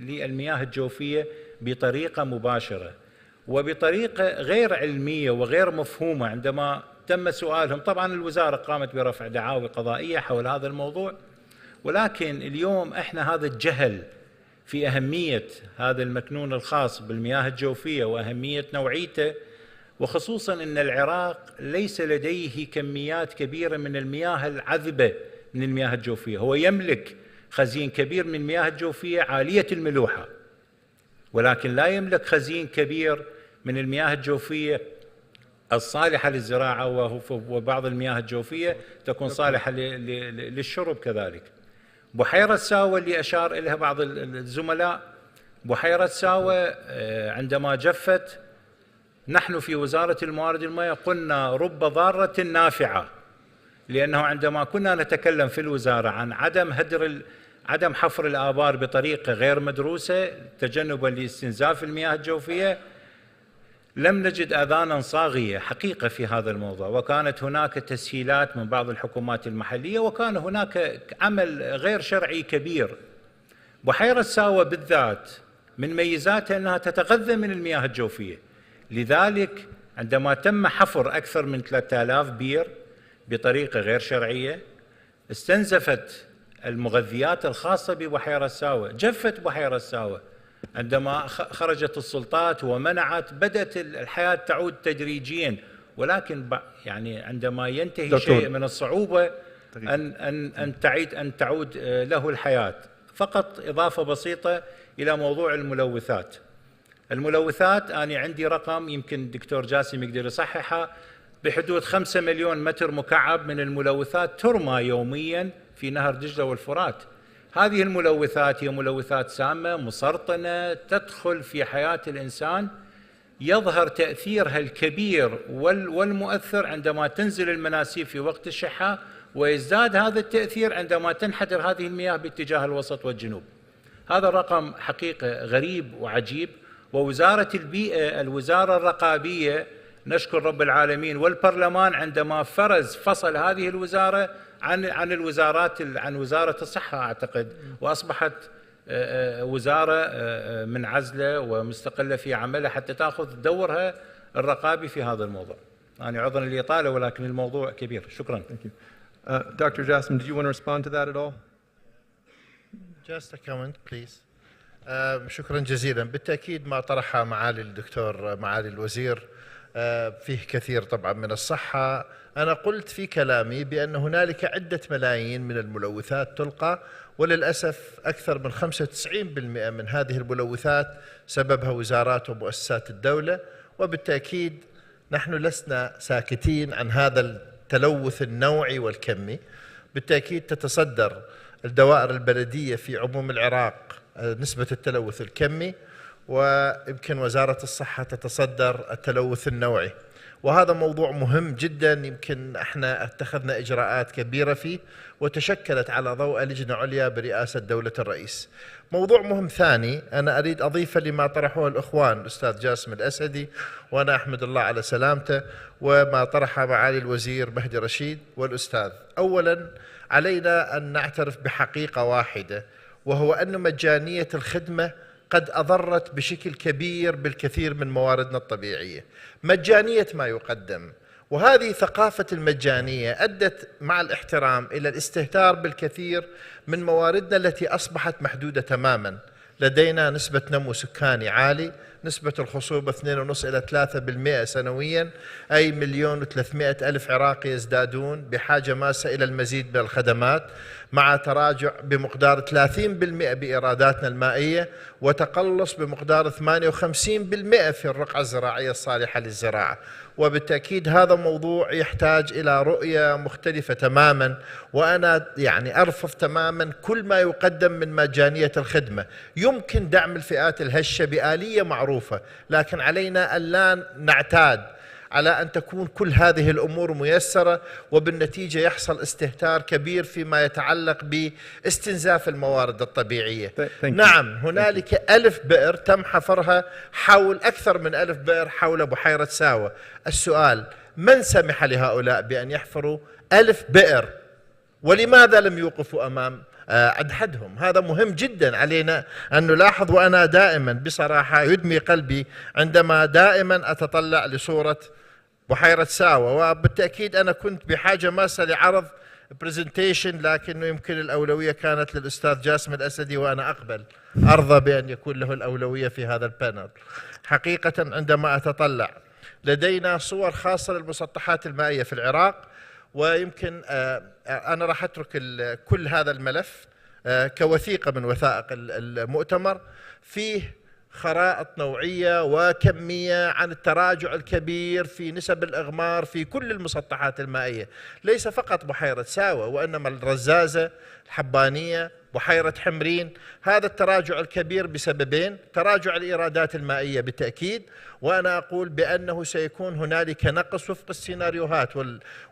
للمياه الجوفية بطريقة مباشرة وبطريقة غير علمية وغير مفهومة. عندما تم سؤالهم، طبعا الوزارة قامت برفع دعاوى قضائية حول هذا الموضوع، ولكن اليوم احنا هذا الجهل في أهمية هذا المكنون الخاص بالمياه الجوفية وأهمية نوعيته، وخصوصا أن العراق ليس لديه كميات كبيرة من المياه العذبة من المياه الجوفية. هو يملك خزين كبير من المياه الجوفية عالية الملوحة، ولكن لا يملك خزين كبير من المياه الجوفية الصالحة للزراعة، وبعض المياه الجوفية تكون صالحة للشرب كذلك. بحيرة ساوة اللي أشار إليها بعض الزملاء، بحيرة ساوة عندما جفت نحن في وزارة الموارد المائية قلنا رب ضارة نافعة، لأنه عندما كنا نتكلم في الوزارة عن عدم حفر الآبار بطريقة غير مدروسة تجنبا لاستنزاف المياه الجوفية، لم نجد آذانا صاغية حقيقة في هذا الموضوع، وكانت هناك تسهيلات من بعض الحكومات المحلية، وكان هناك عمل غير شرعي كبير. بحيرة ساوة بالذات من ميزاتها أنها تتغذى من المياه الجوفية، لذلك عندما تم حفر أكثر من 3000 بير بطريقة غير شرعية، استنزفت المغذيات الخاصة ببحيرة ساوة، جفت بحيرة ساوة. عندما خرجت السلطات ومنعت، بدأت الحياة تعود تدريجيا، ولكن يعني عندما ينتهي شيء من الصعوبة أن تعود له الحياة. فقط إضافة بسيطة إلى موضوع الملوثات. الملوثات أنا عندي رقم يمكن الدكتور جاسم يقدر يصححها، بحدود 5 مليون متر مكعب من الملوثات ترمى يوميا في نهر دجلة والفرات. هذه الملوثات هي ملوثات سامة مسرطنة تدخل في حياة الإنسان، يظهر تأثيرها الكبير والمؤثر عندما تنزل المناسيب في وقت الشحة، ويزداد هذا التأثير عندما تنحدر هذه المياه باتجاه الوسط والجنوب. هذا الرقم حقيقة غريب وعجيب، ووزارة البيئة الوزارة الرقابية نشكر رب العالمين والبرلمان عندما فصل هذه الوزارة عن وزارة الصحة أعتقد، وأصبحت وزارة منعزلة ومستقلة في عملها حتى تأخذ دورها الرقابي في هذا الموضوع. أنا عذرا للإطالة ولكن الموضوع كبير. شكرا. Dr. Jassim, do you want to respond to that at all? Just a comment, please. شكرا جزيلا. بالتأكيد ما طرحها معالي الدكتور معالي الوزير فيه كثير طبعا من الصحة. أنا قلت في كلامي بأن هنالك عدة ملايين من الملوثات تلقى، وللأسف أكثر من 95% من هذه الملوثات سببها وزارات ومؤسسات الدولة، وبالتأكيد نحن لسنا ساكتين عن هذا التلوث النوعي والكمي. بالتأكيد تتصدر الدوائر البلدية في عموم العراق نسبة التلوث الكمي، ويمكن وزارة الصحة تتصدر التلوث النوعي، وهذا موضوع مهم جدا. يمكن احنا اتخذنا اجراءات كبيرة فيه، وتشكلت على ضوء لجنة عليا برئاسة دولة الرئيس. موضوع مهم ثاني أنا أريد أضيفه لما طرحه الأخوان الأستاذ جاسم الأسدي، وأنا أحمد الله على سلامته، وما طرحه معالي الوزير مهدي رشيد والأستاذ. أولا علينا أن نعترف بحقيقة واحدة، وهو أن مجانية الخدمة قد أضرت بشكل كبير بالكثير من مواردنا الطبيعية، مجانية ما يقدم، وهذه ثقافة المجانية أدت مع الاحترام إلى الاستهتار بالكثير من مواردنا التي أصبحت محدودة تماما. لدينا نسبة نمو سكاني عالي، نسبة الخصوبة 2.5 إلى 3% سنويا، أي 1,300,000 عراقي يزدادون بحاجة ماسة إلى المزيد من الخدمات، مع تراجع بمقدار 30% بإيراداتنا المائية، وتقلص بمقدار 58% في الرقعة الزراعية الصالحة للزراعة. وبالتأكيد هذا موضوع يحتاج إلى رؤية مختلفة تماما، وأنا يعني أرفض تماما كل ما يقدم من مجانية الخدمة. يمكن دعم الفئات الهشة بآلية معروفة، لكن علينا أن لا نعتاد على أن تكون كل هذه الأمور ميسرة، وبالنتيجة يحصل استهتار كبير فيما يتعلق باستنزاف الموارد الطبيعية. نعم هنالك 1000 بئر تم حفرها حول أكثر من 1000 بئر حول بحيرة ساوة. السؤال: من سمح لهؤلاء بأن يحفروا 1000 بئر؟ ولماذا لم يوقفوا أمام عند حدهم؟ هذا مهم جدا علينا أن نلاحظ. وأنا دائما بصراحة يدمي قلبي عندما دائما أتطلع لصورة بحيرة ساوة، وبالتأكيد أنا كنت بحاجة ماسة لعرض برزنتيشن، لكنه يمكن الأولوية كانت للأستاذ جاسم الأسدي، وأنا أرضى بأن يكون له الأولوية في هذا البانل. حقيقة عندما أتطلع لدينا صور خاصة للمسطحات المائية في العراق، ويمكن أنا راح أترك كل هذا الملف كوثيقة من وثائق المؤتمر، فيه خرائط نوعية وكمية عن التراجع الكبير في نسب الإغمار في كل المسطحات المائية، ليس فقط بحيرة ساوة وإنما الرزازة، الحبانية، بحيرة حمرين. هذا التراجع الكبير بسببين: تراجع الإيرادات المائية بالتأكيد، وأنا أقول بأنه سيكون هنالك نقص وفق السيناريوهات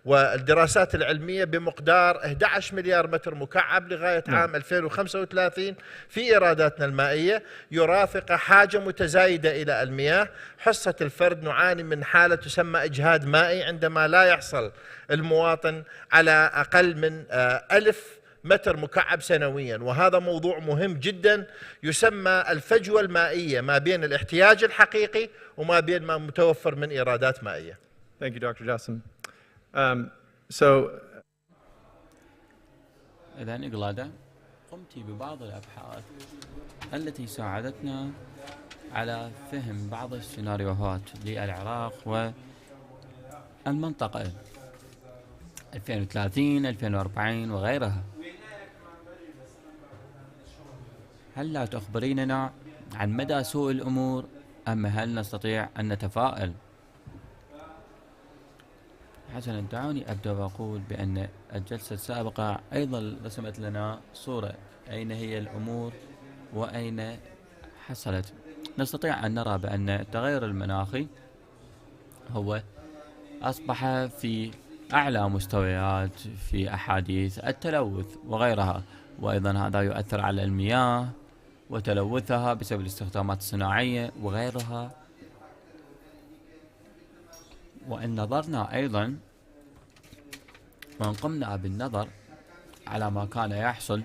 والدراسات العلمية بمقدار 11 مليار متر مكعب لغاية عام 2035 في إيراداتنا المائية، يرافق حاجة متزايدة إلى المياه. حصة الفرد نعاني من حالة تسمى إجهاد مائي عندما لا يحصل المواطن على أقل من 1000 متر مكعب سنويا، وهذا موضوع مهم جدا يسمى الفجوة المائية ما بين الاحتياج الحقيقي وما بين ما متوفر من إيرادات مائية. Thank you, Dr. Jassim. So, إذن إغلادة قمت ببعض الأبحاث التي ساعدتنا على فهم بعض السيناريوهات للعراق والمنطقة 2030 2040 وغيرها. هل لا تخبريننا عن مدى سوء الأمور أم هل نستطيع أن نتفائل؟ حسنا، دعوني أبدأ وأقول بأن الجلسة السابقة أيضا رسمت لنا صورة أين هي الأمور وأين حصلت. نستطيع أن نرى بأن التغير المناخي هو أصبح في أعلى مستويات في أحاديث التلوث وغيرها، وأيضا هذا يؤثر على المياه وتلوثها بسبب الاستخدامات الصناعية وغيرها. وإن نظرنا أيضا وإن قمنا بالنظر على ما كان يحصل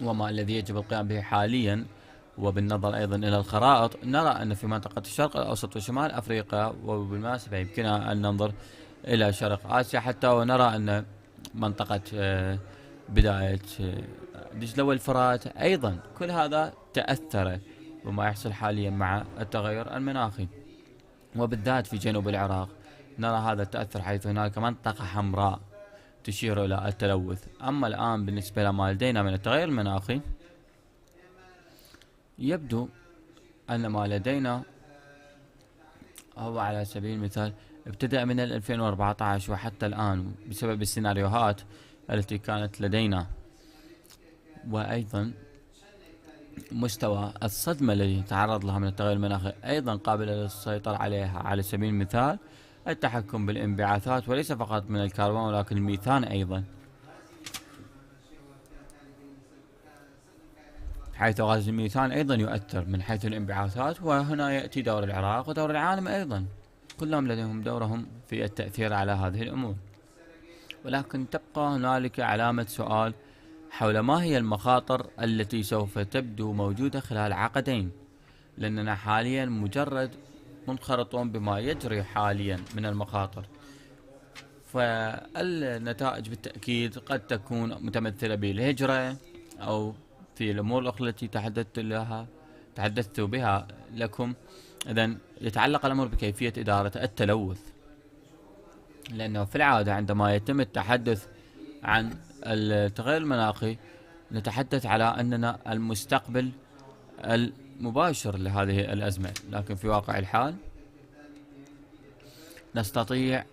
وما الذي يجب القيام به حاليا، وبالنظر أيضا إلى الخرائط، نرى أن في منطقة الشرق الأوسط وشمال أفريقيا، وبالمناسبة يمكننا أن ننظر إلى شرق آسيا حتى، ونرى أن منطقة بداية دجلة والفرات أيضا كل هذا تأثر بما يحصل حاليا مع التغير المناخي، وبالذات في جنوب العراق نرى هذا التأثر حيث هناك منطقة حمراء تشير إلى التلوث. أما الآن بالنسبة لما لدينا من التغير المناخي، يبدو أن ما لدينا هو على سبيل المثال ابتدأ من 2014 وحتى الآن بسبب السيناريوهات التي كانت لدينا، وأيضا مستوى الصدمة التي تعرض لها من التغير المناخي أيضا قابل للسيطرة عليها. على سبيل المثال التحكم بالانبعاثات، وليس فقط من الكربون ولكن الميثان أيضا، حيث غاز الميثان أيضا يؤثر من حيث الانبعاثات. وهنا يأتي دور العراق ودور العالم أيضا، كلهم لديهم دورهم في التأثير على هذه الأمور. ولكن تبقى هنالك علامة سؤال حول ما هي المخاطر التي سوف تبدو موجودة خلال عقدين، لأننا حاليا مجرد منخرطون بما يجري حاليا من المخاطر. فالنتائج بالتأكيد قد تكون متمثلة بالهجرة أو في الأمور الأخرى التي تحدثت بها لكم. إذن يتعلق الأمر بكيفية إدارة التلوث، لأنه في العادة عندما يتم التحدث عن التغير المناخي نتحدث على أننا المستقبل المباشر لهذه الأزمة، لكن في واقع الحال نستطيع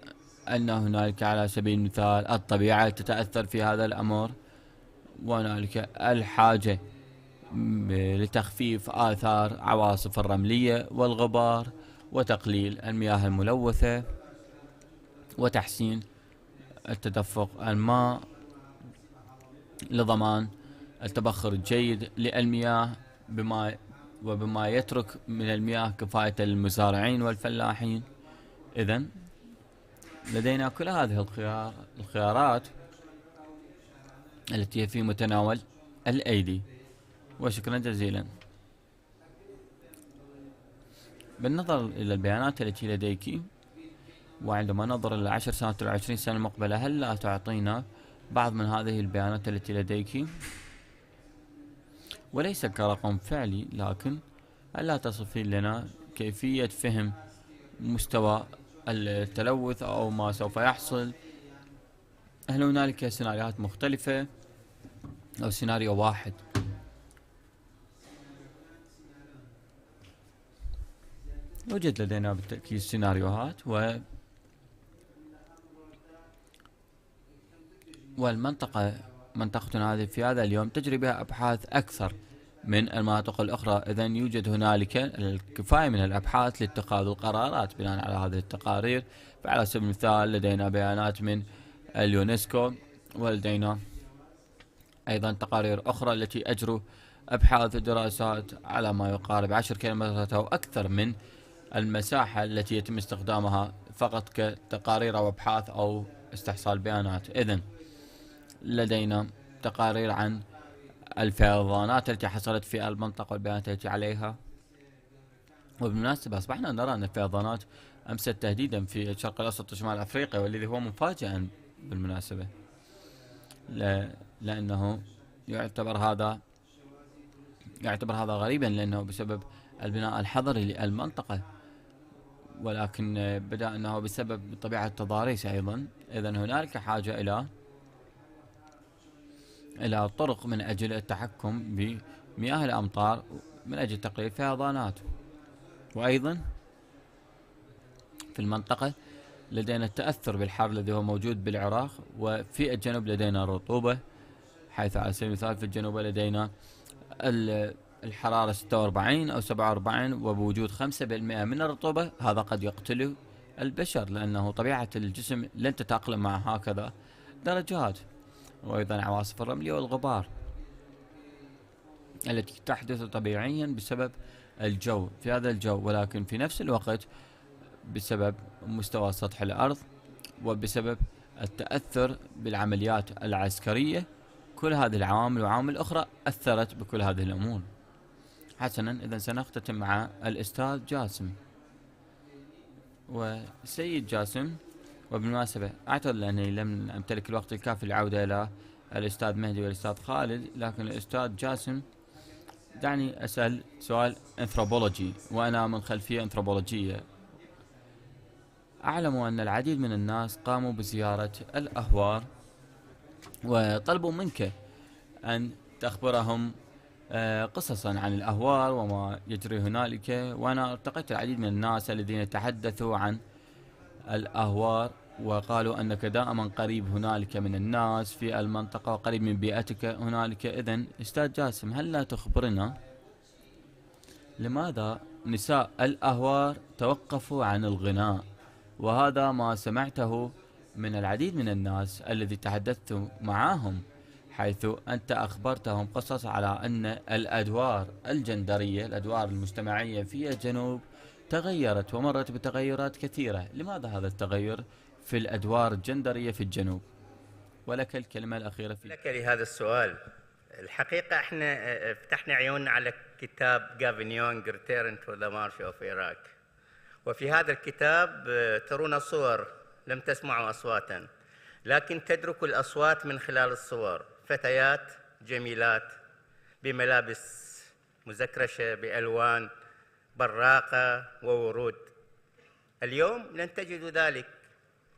أن هنالك على سبيل المثال الطبيعة تتأثر في هذا الأمر، وهنالك الحاجة لتخفيف آثار عواصف الرملية والغبار وتقليل المياه الملوثة وتحسين التدفق الماء لضمان التبخر الجيد للمياه وبما يترك من المياه كفاية للمزارعين والفلاحين. إذن لدينا كل هذه الخيارات التي هي في متناول الأيدي. وشكرا جزيلا. بالنظر إلى البيانات التي لديك، وعندما ننظر إلى 10 سنوات و20 سنة المقبلة، هل لا تعطينا بعض من هذه البيانات التي لديك، وليس كرقم فعلي، لكن هل لا تصفين لنا كيفية فهم مستوى التلوث أو ما سوف يحصل؟ هل هنالك سيناريوهات مختلفة أو سيناريو واحد؟ يوجد لدينا بالتأكيد سيناريوهات منطقتنا هذه في هذا اليوم تجري بها أبحاث أكثر من المناطق الأخرى. إذن يوجد هنالك الكفاية من الأبحاث لاتخاذ القرارات بناء على هذه التقارير. فعلى سبيل المثال لدينا بيانات من اليونسكو، ولدينا أيضا تقارير أخرى التي أجروا أبحاث ودراسات على ما يقارب 10 كيلومترات أو أكثر من المساحة التي يتم استخدامها فقط كتقارير أو أبحاث أو استحصال بيانات. إذن لدينا تقارير عن الفيضانات التي حصلت في المنطقة والبيانات التي عليها. وبالمناسبة أصبحنا نرى أن الفيضانات أمست تهديدا في الشرق الأوسط وشمال أفريقيا، والذي هو مفاجئا بالمناسبة، لأنه يعتبر هذا غريبا، لأنه بسبب البناء الحضري للمنطقة، ولكن بدأ أنه بسبب طبيعة التضاريس أيضا. إذن هنالك حاجة إلى طرق من أجل التحكم بمياه الأمطار من أجل تقليل فيضانات. وأيضا في المنطقة لدينا التأثر بالحر الذي هو موجود بالعراق، وفي الجنوب لدينا الرطوبة، حيث على سبيل المثال في الجنوب لدينا الحرارة 46 أو 47 وبوجود 5% من الرطوبة. هذا قد يقتل البشر، لأنه طبيعة الجسم لن تتأقلم مع هكذا درجات. وأيضا عواصف الرمل والغبار التي تحدث طبيعيا بسبب الجو في هذا الجو، ولكن في نفس الوقت بسبب مستوى سطح الأرض وبسبب التأثر بالعمليات العسكرية. كل هذه العوامل وعوامل أخرى أثرت بكل هذه الأمور. حسنا، إذا سنختتم مع الأستاذ جاسم. وسيد جاسم، وبالمناسبة أعتذر لأني لم أمتلك الوقت الكافي للعودة إلى الأستاذ مهدي والأستاذ خالد، لكن الأستاذ جاسم دعني أسأل سؤال أنثروبولوجي، وأنا من خلفية أنثروبولوجية. أعلم أن العديد من الناس قاموا بزيارة الأهوار وطلبوا منك أن تخبرهم قصصا عن الأهوار وما يجري هنالك، وأنا التقيت العديد من الناس الذين تحدثوا عن الأهوار وقالوا أنك دائما قريب هنالك من الناس في المنطقة وقريب من بيئتك هنالك. إذن أستاذ جاسم، هل لا تخبرنا لماذا نساء الأهوار توقفوا عن الغناء؟ وهذا ما سمعته من العديد من الناس الذي تحدثت معهم، حيث أنت أخبرتهم قصص على أن الأدوار الجندرية، الأدوار المجتمعية في الجنوب تغيرت ومرت بتغيرات كثيرة. لماذا هذا التغير في الأدوار الجندرية في الجنوب؟ ولك الكلمة الأخيرة فيه. لك لهذا السؤال. الحقيقة احنا فتحنا عيوننا على كتاب جافن يونغ Return to the March of Iraq، وفي هذا الكتاب ترون صور لم تسمعوا أصواتا، لكن تدركوا الأصوات من خلال الصور. فتيات جميلات بملابس مزكرشة بألوان براقة وورود. اليوم لن تجدوا ذلك،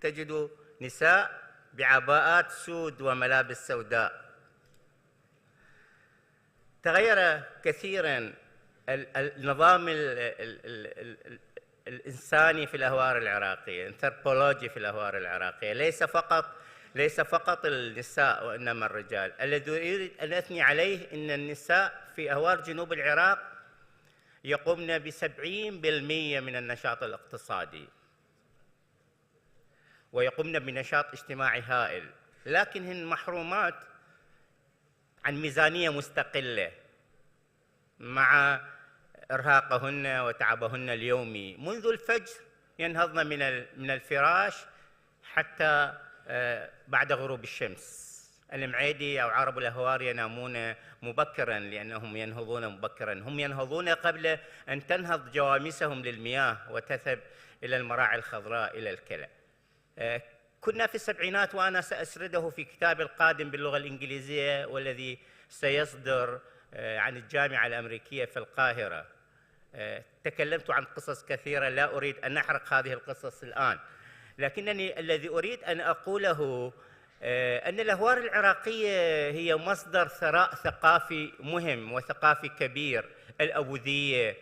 تجدوا نساء بعباءات سود وملابس سوداء. تغير كثيرا النظام الإنساني في الأهوار العراقية، الأنثروبولوجي في الأهوار العراقية، ليس فقط النساء وإنما الرجال. الذي أريد أن أثني عليه أن النساء في أهوار جنوب العراق يقومن ب70% من النشاط الاقتصادي ويقومن بنشاط اجتماعي هائل، لكن هن محرومات عن ميزانية مستقلة مع إرهاقهن وتعبهن اليومي. منذ الفجر ينهضن من الفراش حتى بعد غروب الشمس. المعيدي أو عرب الأهوار ينامون مبكرا لأنهم ينهضون مبكرا، هم ينهضون قبل أن تنهض جوامسهم للمياه وتذهب إلى المراعي الخضراء إلى الكلى. كنا في السبعينات، وأنا سأسرده في كتابي القادم باللغة الإنجليزية والذي سيصدر عن الجامعة الأمريكية في القاهرة. تكلمت عن قصص كثيرة، لا أريد أن أحرق هذه القصص الآن، لكنني الذي أريد أن أقوله أن الأهوار العراقية هي مصدر ثراء ثقافي مهم وثقافي كبير. الأبوذية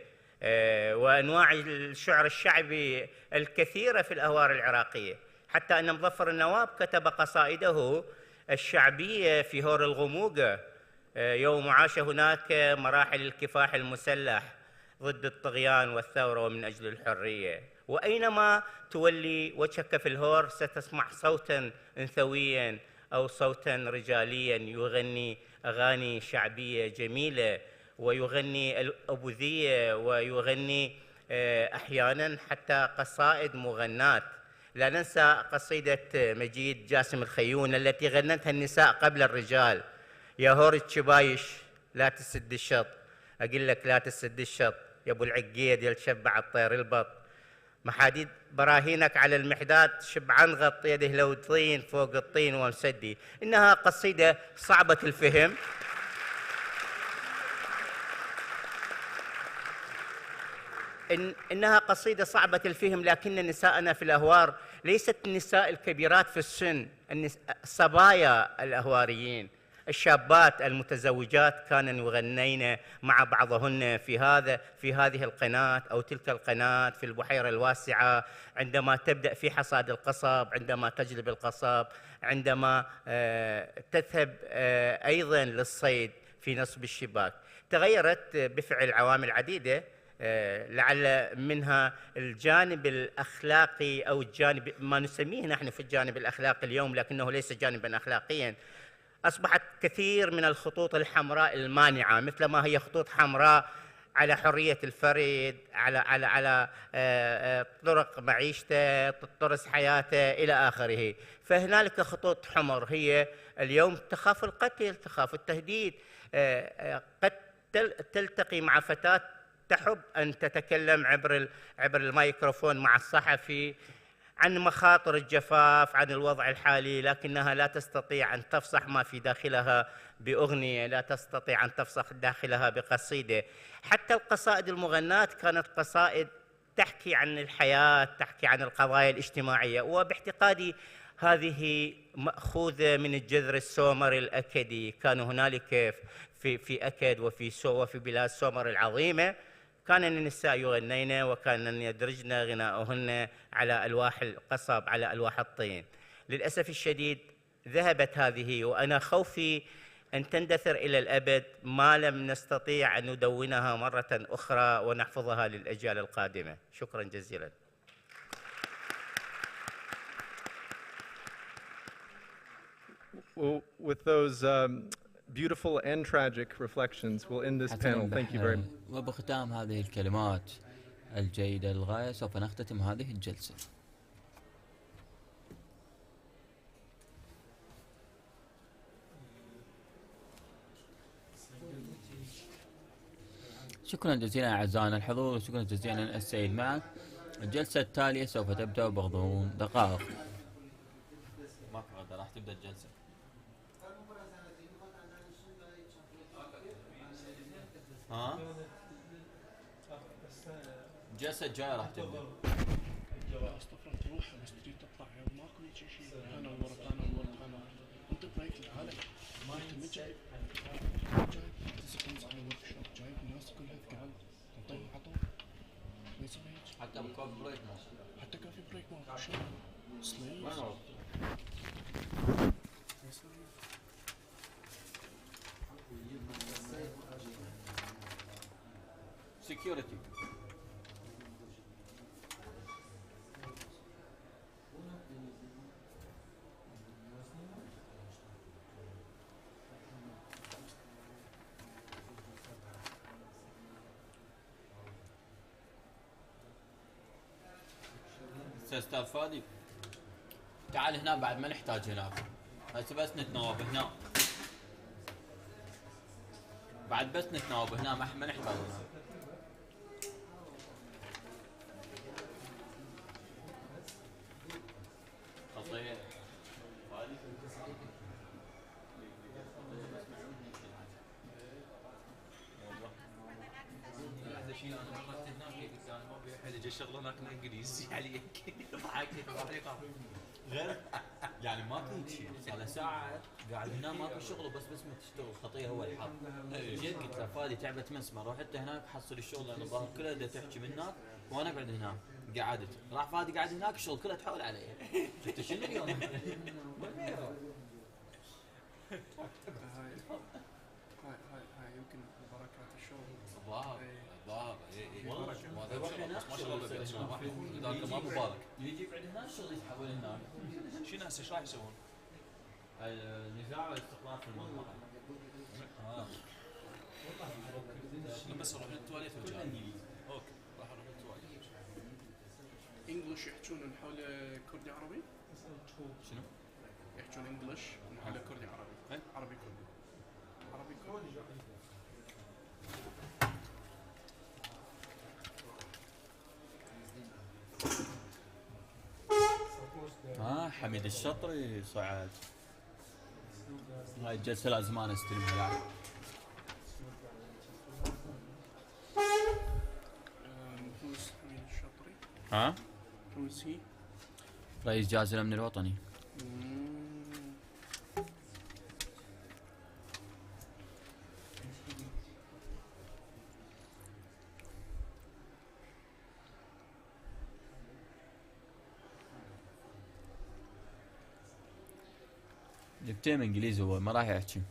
وأنواع الشعر الشعبي الكثيرة في الأهوار العراقية، حتى أن مظفر النواب كتب قصائده الشعبية في هور الغموقة يوم عاش هناك مراحل الكفاح المسلح ضد الطغيان والثورة ومن أجل الحرية. وأينما تولي وجهك في الهور ستسمع صوتا أنثويا أو صوتا رجاليا يغني أغاني شعبية جميلة، ويغني الأبوذية، ويغني أحيانا حتى قصائد مغنات. لا ننسى قصيدة مجيد جاسم الخيون التي غنتها النساء قبل الرجال: يا هور الشبايش لا تسد الشط، أقول لك لا تسد الشط يا أبو العقيد يا شبع الطير البط، محاديد براهينك على المحداد شبعان غط يده لو طين فوق الطين ومسدي. إنها قصيدة صعبة الفهم، إنها قصيدة صعبة الفهم، لكن نساءنا في الأهوار ليست النساء الكبيرات في السن، صبايا الأهواريين، الشابات المتزوجات كانن يغنين مع بعضهن في هذه القناة أو تلك القناة في البحيرة الواسعة، عندما تبدأ في حصاد القصب، عندما تجلب القصب، عندما تذهب أيضا للصيد في نصب الشباك. تغيرت بفعل عوامل عديدة، لعل منها الجانب الأخلاقي أو الجانب ما نسميه نحن في الجانب الأخلاقي اليوم، لكنه ليس جانبا أخلاقيا. أصبحت كثير من الخطوط الحمراء المانعة، مثل ما هي خطوط حمراء على حرية الفرد، على طرق معيشته، طرس حياته إلى آخره. فهنالك خطوط حمر هي اليوم تخاف القتل، تخاف التهديد. قد تلتقي مع فتاة تحب أن تتكلم عبر الميكروفون مع الصحفي عن مخاطر الجفاف، عن الوضع الحالي، لكنها لا تستطيع أن تفصح ما في داخلها بأغنية، لا تستطيع أن تفصح داخلها بقصيدة. حتى القصائد المغناة كانت قصائد تحكي عن الحياة، تحكي عن القضايا الاجتماعية، وباعتقادي هذه مأخوذة من الجذر السومري الأكدي. كان هنالك في أكد وفي بلاد سومر العظيمة كان النساء يغنين وكان يدرجن غناؤهن على ألواح القصب، على ألواح الطين. للأسف الشديد ذهبت هذه، وأنا خوفي أن تندثر إلى الأبد ما لم نستطيع أن ندونها مرة أخرى ونحفظها للأجيال القادمة. شكرا جزيلا. Well, with those beautiful and tragic reflections, we'll end this panel. Thank you very much. وبختام هذه الكلمات الجيدة للغاية سوف نختتم هذه الجلسة. شكرا جزيلا أعزائنا الحضور، وشكرا جزيلا السيد معك. الجلسة التالية سوف تبدأ بغضون دقائق. ما في غدا، راح تبدأ الجلسة. ها؟ الجلسة الجاية راح تبدأ. استغفرت روحي بس تجي تطلع ماكو هيك شيء. انا ورط انت بريك العالم ما انت جايب تسكنز على ورك شوب، جايب الناس كلها ثقال تنطيهم عطوا ما يصير هيك. حتى بكوفي بريك ماكو، حتى كافي بريك ماكو. شنو؟ سليم ما يصير. security. استاذ فادي تعال هنا، بعد ما نحتاج هناك، هسه بس نتناوب هنا، بعد بس نتناوب هنا ما نحتاج هناك. خطير هذا شيء انا مرت هناك كان ما في احد يجي شغله هناك انجليزي عليك ضحكت غير يعني ماكو شيء. صار ساعه قاعد هنا ماكو شغل، بس ما تشتغل خطيه هو الحظ. جيت قلت له فادي تعبت مسمى، رحت هناك حصل الشغل لان الظاهر كله دا تحكي من هناك وانا قاعد هناك. قعدت راح فادي قاعد هناك الشغل كله تحول علي. شفت شنو اليوم؟ هاي يمكن بركات الشغل. الظاهر والله ما شاء الله اذا ما مبارك يجي بعد هناك الشغل يتحول هناك. شنو هسه ايش راح يسوون؟ النزاع والاستقرار في المنطقه. بس اروح للتواليت وجاي. اوكي راح اروح للتواليت. انجلش يحجون حول كردي عربي؟ شنو؟ يحجون انجلش حول كردي عربي. عربي كردي. عربي كردي. حميد الشطري صعد. هاي الجلسة لازم أنا أستلمها الآن. Who's Hamid Shatri? ها؟ Who is he? رئيس جهاز الأمن الوطني. جبتين انجليزي هو ما راح يحكي.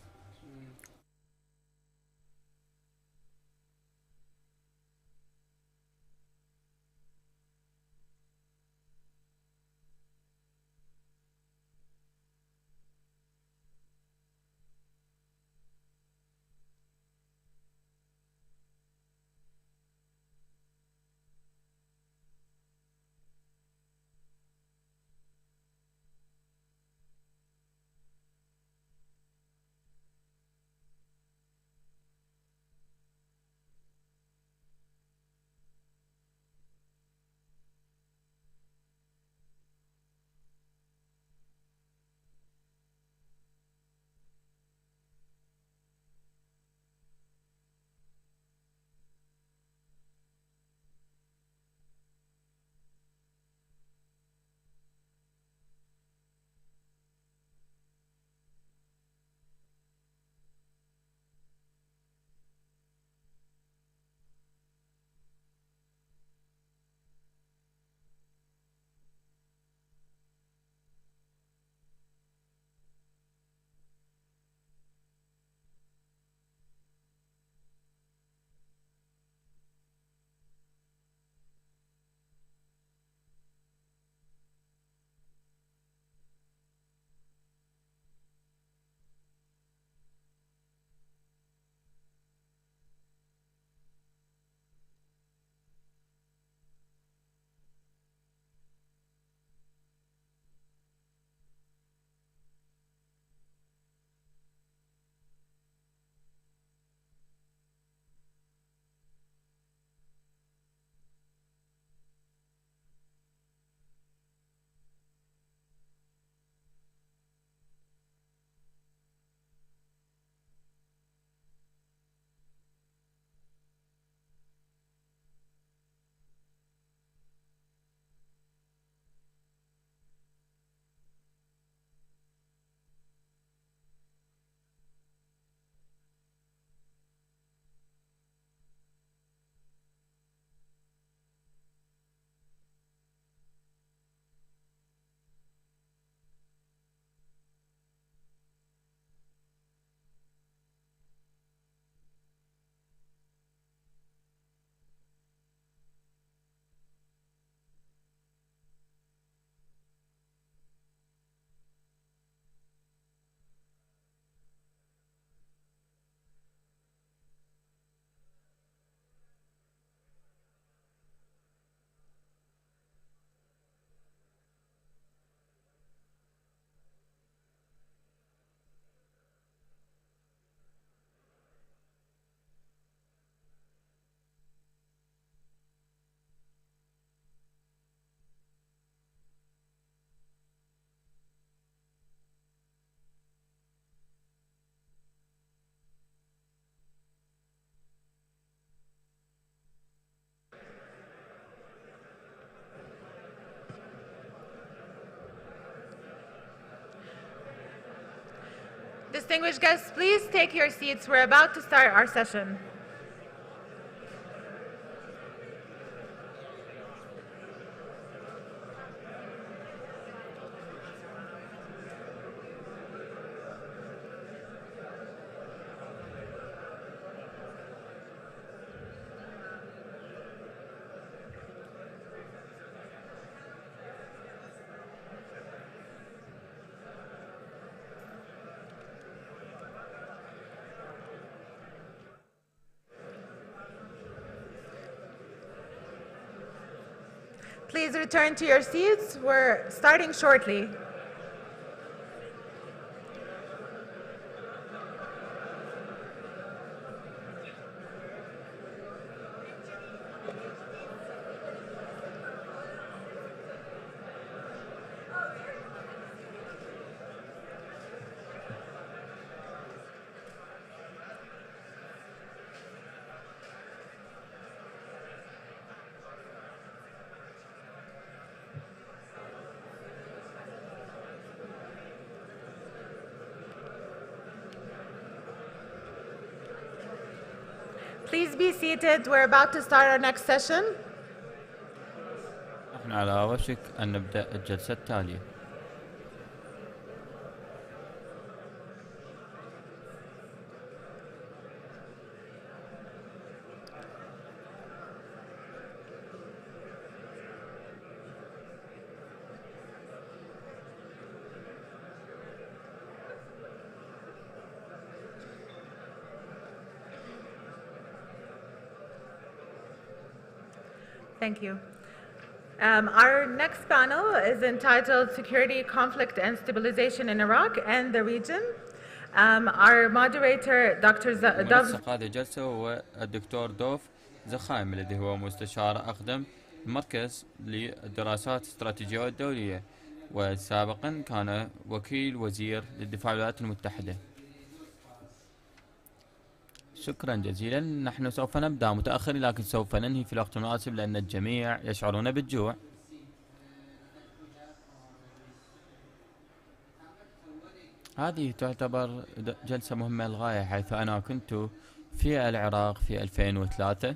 Distinguished guests, please take your seats. We're about to start our session. Please return to your seats. We're starting shortly. Please be seated. We're about to start our next session. نحن على وشك أن نبدأ الجلسة التالية. Thank you. Our next panel is entitled Security, Conflict and Stabilization in Iraq and the Region. Our moderator, Dr. منسق هذه الجلسة هو الدكتور دوف زخايم الذي هو مستشار أقدم مركز للدراسات الاستراتيجية والدولية، وسابقا كان وكيل وزير للدفاع الولايات المتحدة. شكرا جزيلا. نحن سوف نبدأ متأخر لكن سوف ننهي في الوقت المناسب لأن الجميع يشعرون بالجوع. هذه تعتبر جلسة مهمة للغاية، حيث أنا كنت في العراق في 2003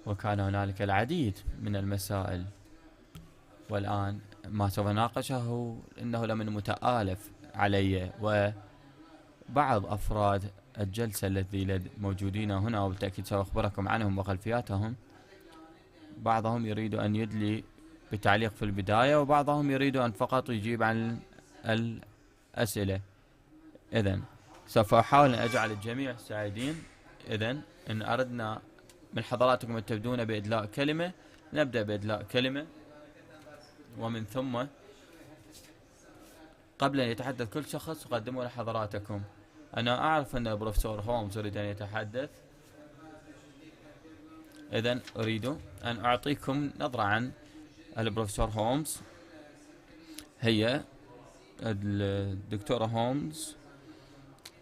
وكان هنالك العديد من المسائل، والآن ما سوف نناقشه إنه لمن متآلف علي وبعض أفراد الجلسة الذي موجودين هنا، وبالتأكيد سوف أخبركم عنهم وخلفياتهم. بعضهم يريد أن يدلي بتعليق في البداية، وبعضهم يريد أن فقط يجيب عن الأسئلة. إذن سوف أحاول أن أجعل الجميع سعيدين. إذن إن أردنا من حضراتكم أن تبدون بإدلاء كلمة، نبدأ بإدلاء كلمة، ومن ثم قبل أن يتحدث كل شخص أقدمه لحضراتكم. أنا أعرف أن البروفيسور هومز يريد أن يتحدث، إذن أريد أن أعطيكم نظرة عن البروفيسور هومز. هي الدكتورة هومز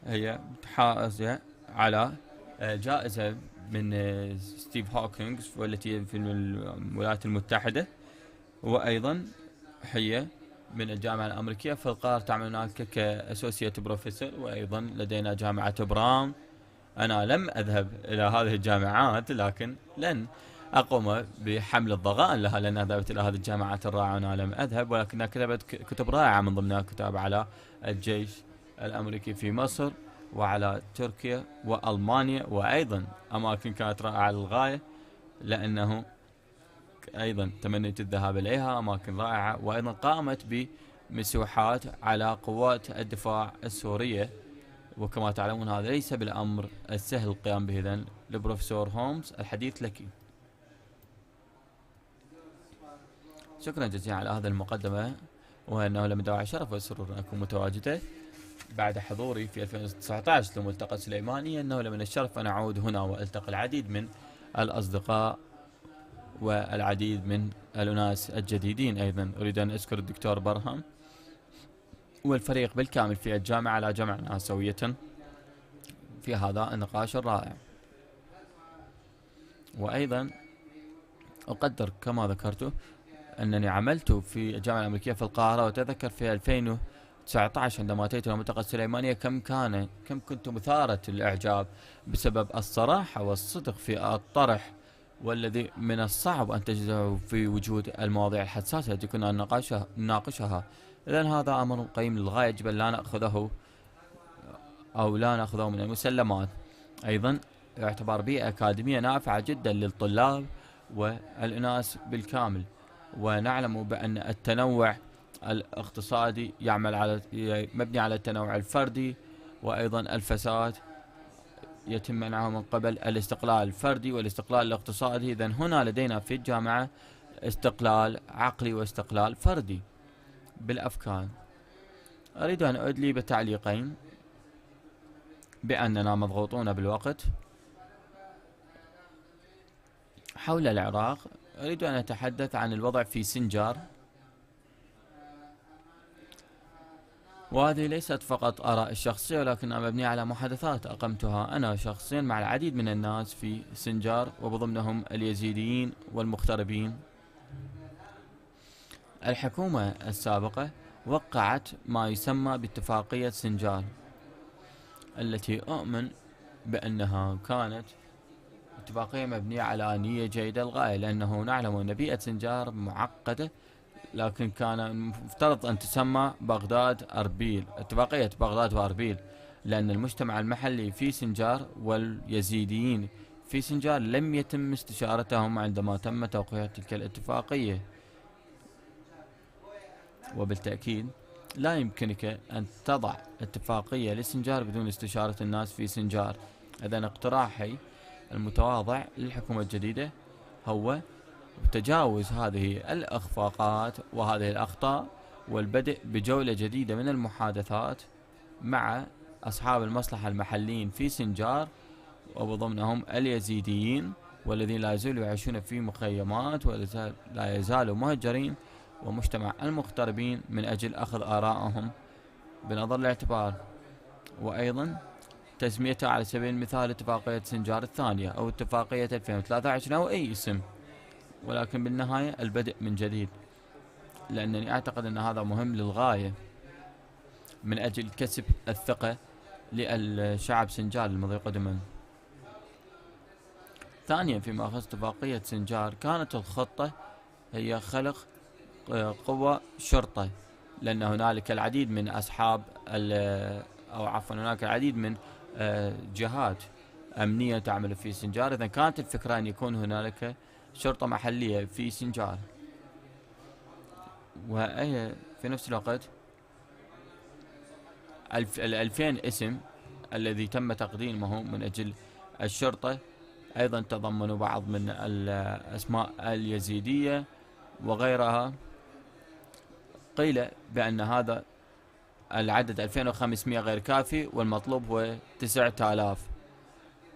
هي حائزة على جائزة من ستيف هوكينغز والتي في الولايات المتحدة، وأيضا هي من الجامعة الأمريكية في القاهرة، تعمل هناك كأسوسيت بروفيسور، وأيضا لدينا جامعة براون. أنا لم أذهب إلى هذه الجامعات لكن لن أقوم بحمل الضغائن لها لأنها ذهبت إلى هذه الجامعات الرائعة وأنا لم أذهب، ولكنها كتبت كتب رائعة، من ضمنها كتاب على الجيش الأمريكي في مصر وعلى تركيا وألمانيا، وأيضا أماكن كانت رائعة للغاية لأنه أيضا تمنيت الذهاب إليها، أماكن رائعة. وأيضا قامت بمسوحات على قوات الدفاع السورية، وكما تعلمون هذا ليس بالأمر السهل القيام به. إذن البروفيسور هومز الحديث لك. شكرا جزيلا على هذه المقدمة، وأنه لم داعي شرف والسرور أن أكون متواجدة بعد حضوري في 2019 لملتقى سليمانية. أنه لمن الشرف أن أعود هنا وألتقي العديد من الأصدقاء والعديد من الأناس الجديدين. أيضا أريد أن أذكر الدكتور برهم والفريق بالكامل في الجامعة على جمعنا سوية في هذا النقاش الرائع. وأيضا أقدر كما ذكرت أنني عملت في الجامعة الأمريكية في القاهرة، وتذكر في 2019 عندما أتيت إلى منطقة السليمانية كم كنت مثارة الإعجاب بسبب الصراحة والصدق في الطرح، والذي من الصعب أن تجده في وجود المواضيع الحساسة التي كنا نناقشها. إذن هذا أمر قيم للغاية، يجب لا نأخذه أو لا نأخذه من المسلمات. أيضا يعتبر بيئة أكاديمية نافعة جدا للطلاب والأناس بالكامل، ونعلم بأن التنوع الاقتصادي مبني على التنوع الفردي، وأيضا الفساد يتم منعه من قبل الاستقلال الفردي والاستقلال الاقتصادي. إذن هنا لدينا في الجامعة استقلال عقلي واستقلال فردي بالأفكار. أريد أن أدلي بتعليقين بأننا مضغوطون بالوقت حول العراق. أريد أن أتحدث عن الوضع في سنجار، وهذه ليست فقط آراء الشخصية ولكنها مبنية على محادثات أقمتها أنا شخصيا مع العديد من الناس في سنجار، وبضمنهم اليزيديين والمغتربين. الحكومة السابقة وقعت ما يسمى باتفاقية سنجار، التي أؤمن بأنها كانت اتفاقية مبنية على نية جيدة للغاية، لأنه نعلم أن بيئة سنجار معقدة، لكن كان مفترض أن تسمى بغداد أربيل، اتفاقية بغداد وأربيل، لأن المجتمع المحلي في سنجار واليزيديين في سنجار لم يتم استشارتهم عندما تم توقيع تلك الاتفاقية. وبالتأكيد لا يمكنك أن تضع اتفاقية لسنجار بدون استشارة الناس في سنجار. إذن اقتراحي المتواضع للحكومة الجديدة هو تجاوز هذه الإخفاقات وهذه الأخطاء والبدء بجولة جديدة من المحادثات مع أصحاب المصلحة المحليين في سنجار، وضمنهم اليزيديين والذين لا يزالوا يعيشون في مخيمات ولا يزالوا مهجرين، ومجتمع المغتربين من أجل أخذ آرائهم بنظر الاعتبار. وأيضا تسميتها على سبيل المثال اتفاقية سنجار الثانية أو اتفاقية 2023 أو أي اسم، ولكن بالنهاية البدء من جديد، لأنني أعتقد أن هذا مهم للغاية من أجل كسب الثقة للشعب سنجار المضي قدما. ثانيا فيما يخص اتفاقية سنجار، كانت الخطة هي خلق قوة شرطة، لأن هنالك العديد من أصحاب أو عفوا هناك العديد من جهات أمنية تعمل في سنجار. إذا كانت الفكرة أن يكون هنالك شرطة محلية في سنجار، وهي في نفس الوقت 2000 اسم الذي تم تقديمه من أجل الشرطة أيضا تضمنوا بعض من الأسماء اليزيدية وغيرها. قيل بأن هذا العدد 2500 غير كافي والمطلوب هو 9000.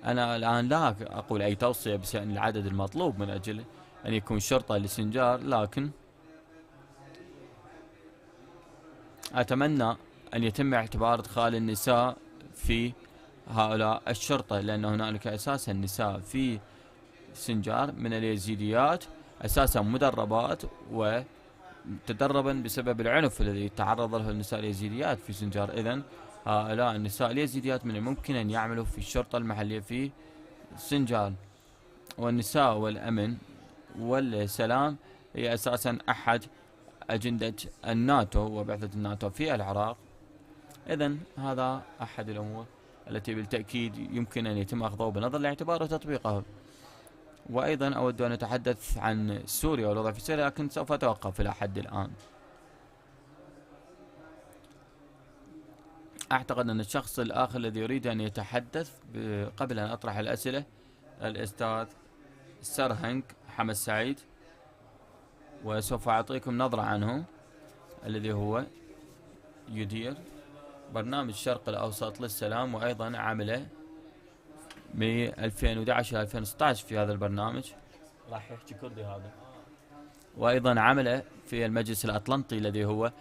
أنا الآن لا أقول أي توصية بشأن العدد المطلوب من أجل أن يكون شرطة لسنجار، لكن أتمنى أن يتم اعتبار إدخال النساء في هؤلاء الشرطة، لأن هنالك أساسا نساء في سنجار من اليزيديات أساسا مدربات وتدربا بسبب العنف الذي تعرض له النساء اليزيديات في سنجار. إذن هؤلاء النساء اليزيديات من الممكن أن يعملوا في الشرطة المحلية في سنجار. والنساء والأمن والسلام هي أساسا أحد أجندة الناتو وبعثة الناتو في العراق. إذن هذا أحد الأمور التي بالتأكيد يمكن أن يتم أخذه بنظر الاعتبار وتطبيقه. وأيضا أود أن أتحدث عن سوريا والوضع في سوريا، لكن سوف أتوقف إلى حد الآن. أعتقد أن الشخص الآخر الذي يريد أن يتحدث قبل أن أطرح الأسئلة الأستاذ سرهنج حمد سعيد، وسوف أعطيكم نظرة عنه، الذي هو يدير برنامج الشرق الأوسط للسلام، وأيضا عمل من 2011 إلى 2016 في هذا البرنامج، راح يحكي كردي هذا. وأيضا عمل في المجلس الأطلنطي الذي هو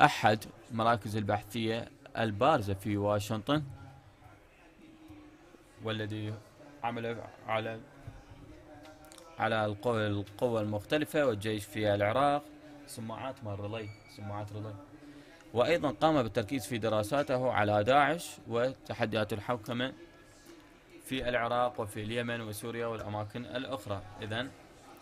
أحد مراكز البحثية البارزة في واشنطن، والذي عمل على القوى المختلفة والجيش في العراق، سماعات ريلي. وأيضا قام بالتركيز في دراساته على داعش وتحديات الحوكمة في العراق وفي اليمن وسوريا والأماكن الأخرى. إذن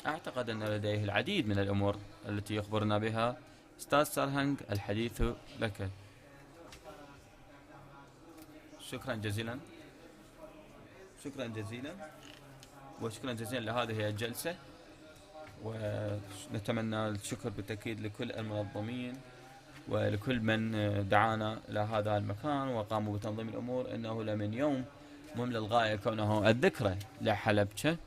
أعتقد أن لديه العديد من الأمور التي يخبرنا بها. أستاذ سرهنج، الحديث لك. شكرا جزيلا وشكرا جزيلا لهذه الجلسة، ونتمنى الشكر بالتأكيد لكل المنظمين ولكل من دعانا إلى هذا المكان وقاموا بتنظيم الأمور. إنه لمن يوم مهم للغاية كونه الذكرى لحلبجة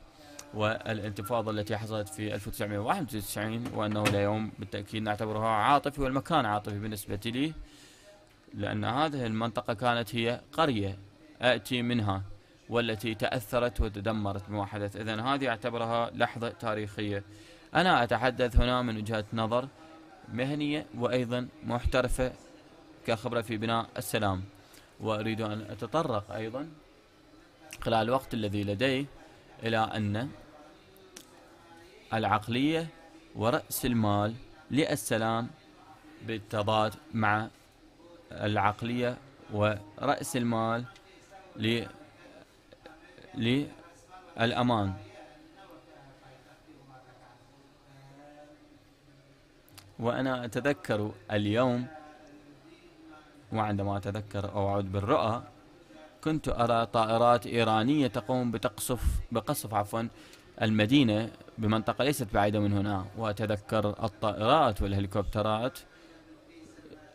والانتفاضة التي حصلت في 1991، وأنه ليوم بالتأكيد نعتبرها عاطفي، والمكان عاطفي بالنسبة لي، لأن هذه المنطقة كانت هي قرية أأتي منها والتي تأثرت وتدمرت بما حدث. إذن هذه أعتبرها لحظة تاريخية. أنا أتحدث هنا من وجهة نظر مهنية وأيضا محترفة كخبرة في بناء السلام، وأريد أن أتطرق أيضا خلال الوقت الذي لدي إلى أن العقلية ورأس المال للسلام بالتضاد مع العقلية ورأس المال للأمان. وأنا أتذكر اليوم، وعندما أتذكر أو أعود بالرؤى، كنت أرى طائرات إيرانية تقوم بقصف المدينة بمنطقة ليست بعيدة من هنا. وأتذكر الطائرات والهليكوبترات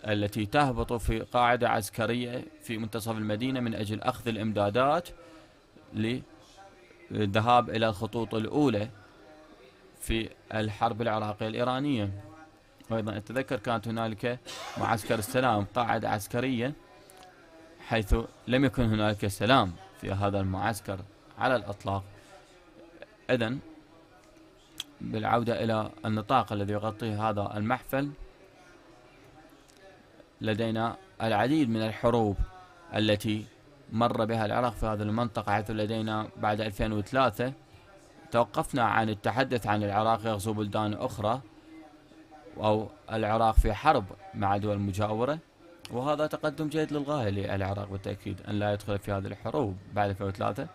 التي تهبط في قاعدة عسكرية في منتصف المدينة من أجل أخذ الإمدادات للذهاب إلى الخطوط الأولى في الحرب العراقية الإيرانية. وأيضا أتذكر كانت هنالك معسكر السلام، قاعدة عسكرية، حيث لم يكن هنالك سلام في هذا المعسكر على الإطلاق. إذن بالعودة إلى النطاق الذي يغطيه هذا المحفل، لدينا العديد من الحروب التي مر بها العراق في هذه المنطقة، حيث لدينا بعد 2003 توقفنا عن التحدث عن العراق يغزو بلدان أخرى أو العراق في حرب مع دول مجاورة، وهذا تقدم جيد للغاية للعراق بالتأكيد أن لا يدخل في هذه الحروب بعد 2003.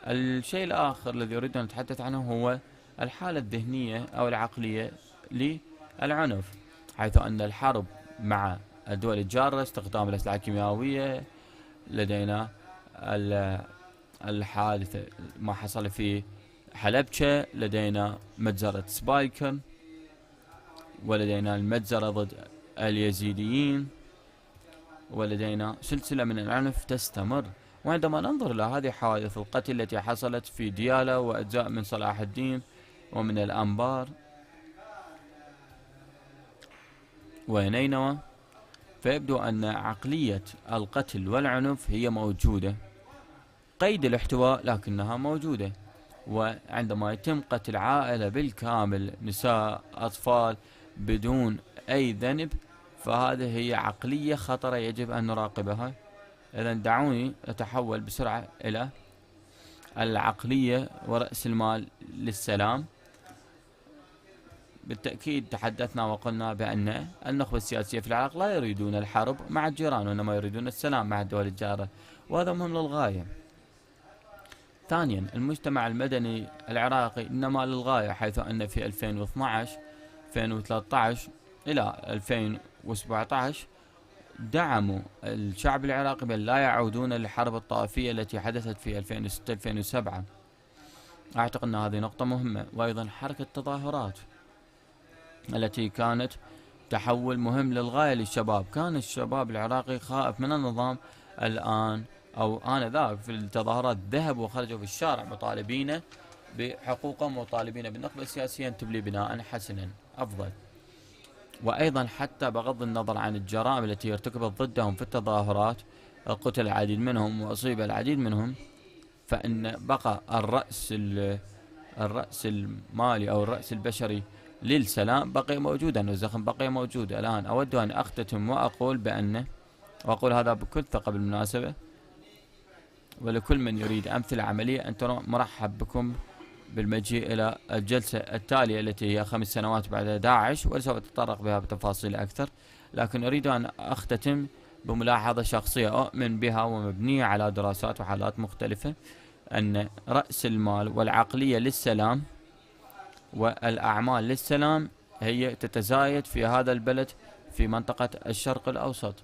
الشيء الآخر الذي أريد أن أتحدث عنه هو الحالة الذهنية أو العقلية للعنف، حيث أن الحرب مع الدول الجارة، استخدام الأسلحة الكيميائية، لدينا الحادثة ما حصل في حلبشة، لدينا مجزرة سبايكر، ولدينا المجزرة ضد اليزيديين، ولدينا سلسلة من العنف تستمر. وعندما ننظر إلى هذه حوادث القتل التي حصلت في ديالى وأجزاء من صلاح الدين ومن الأنبار ونينوى، فيبدو أن عقلية القتل والعنف هي موجودة قيد الاحتواء، لكنها موجودة. وعندما يتم قتل عائلة بالكامل، نساء، أطفال، بدون أي ذنب، فهذه هي عقلية خطرة يجب أن نراقبها. إذن دعوني أتحول بسرعة إلى العقلية ورأس المال للسلام. بالتأكيد تحدثنا وقلنا بأن النخبة السياسية في العراق لا يريدون الحرب مع الجيران، وإنما يريدون السلام مع الدول الجارة، وهذا مهم للغاية. ثانيا، المجتمع المدني العراقي إنما للغاية، حيث أن في 2012 2013 إلى 2017 دعموا الشعب العراقي بأن لا يعودون للحرب الطائفية التي حدثت في 2006-2007. أعتقد أن هذه نقطة مهمة. وأيضا حركة التظاهرات التي كانت تحول مهم للغاية للشباب. كان الشباب العراقي خائف من النظام، الآن أو آنذاك في التظاهرات ذهبوا وخرجوا في الشارع مطالبين بحقوقهم، وطالبين بالنخبة السياسية أن تبني بناء حسنا أفضل. وأيضا حتى بغض النظر عن الجرائم التي ارتكبت ضدهم في التظاهرات، قتل العديد منهم وأصيب العديد منهم، فإن بقى الرأس المالي أو الرأس البشري للسلام بقي موجودا، والزخم بقي موجود. الآن أود أن أختتم وأقول وأقول هذا بكل ثقة بالمناسبة، ولكل من يريد أمثلة عملية أنتم مرحب بكم بالمجيء إلى الجلسة التالية التي هي 5 سنوات بعد داعش، وسوف أتطرق بها بتفاصيل أكثر. لكن أريد أن أختتم بملاحظة شخصية أؤمن بها ومبنية على دراسات وحالات مختلفة، أن رأس المال والعقلية للسلام والأعمال للسلام هي تتزايد في هذا البلد في منطقة الشرق الأوسط.